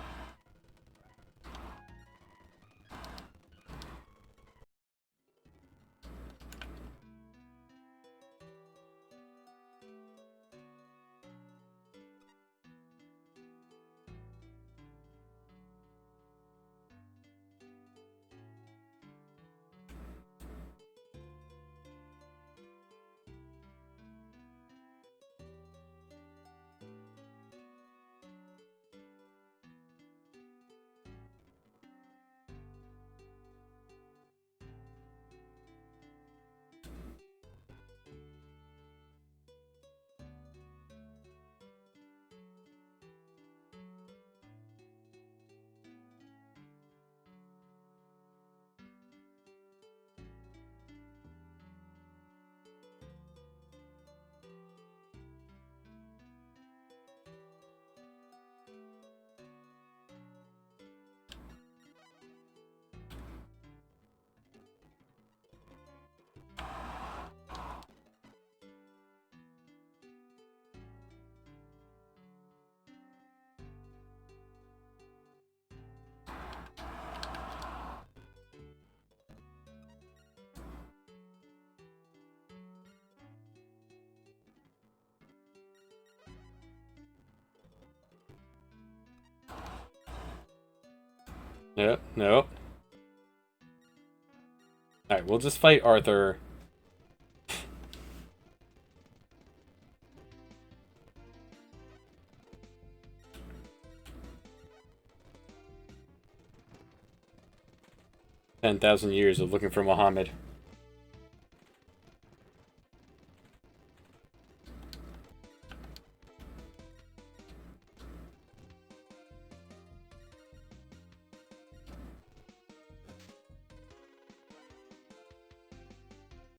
Yep, nope. Alright, we'll just fight Arthur. "10,000 years of looking for Muhammad."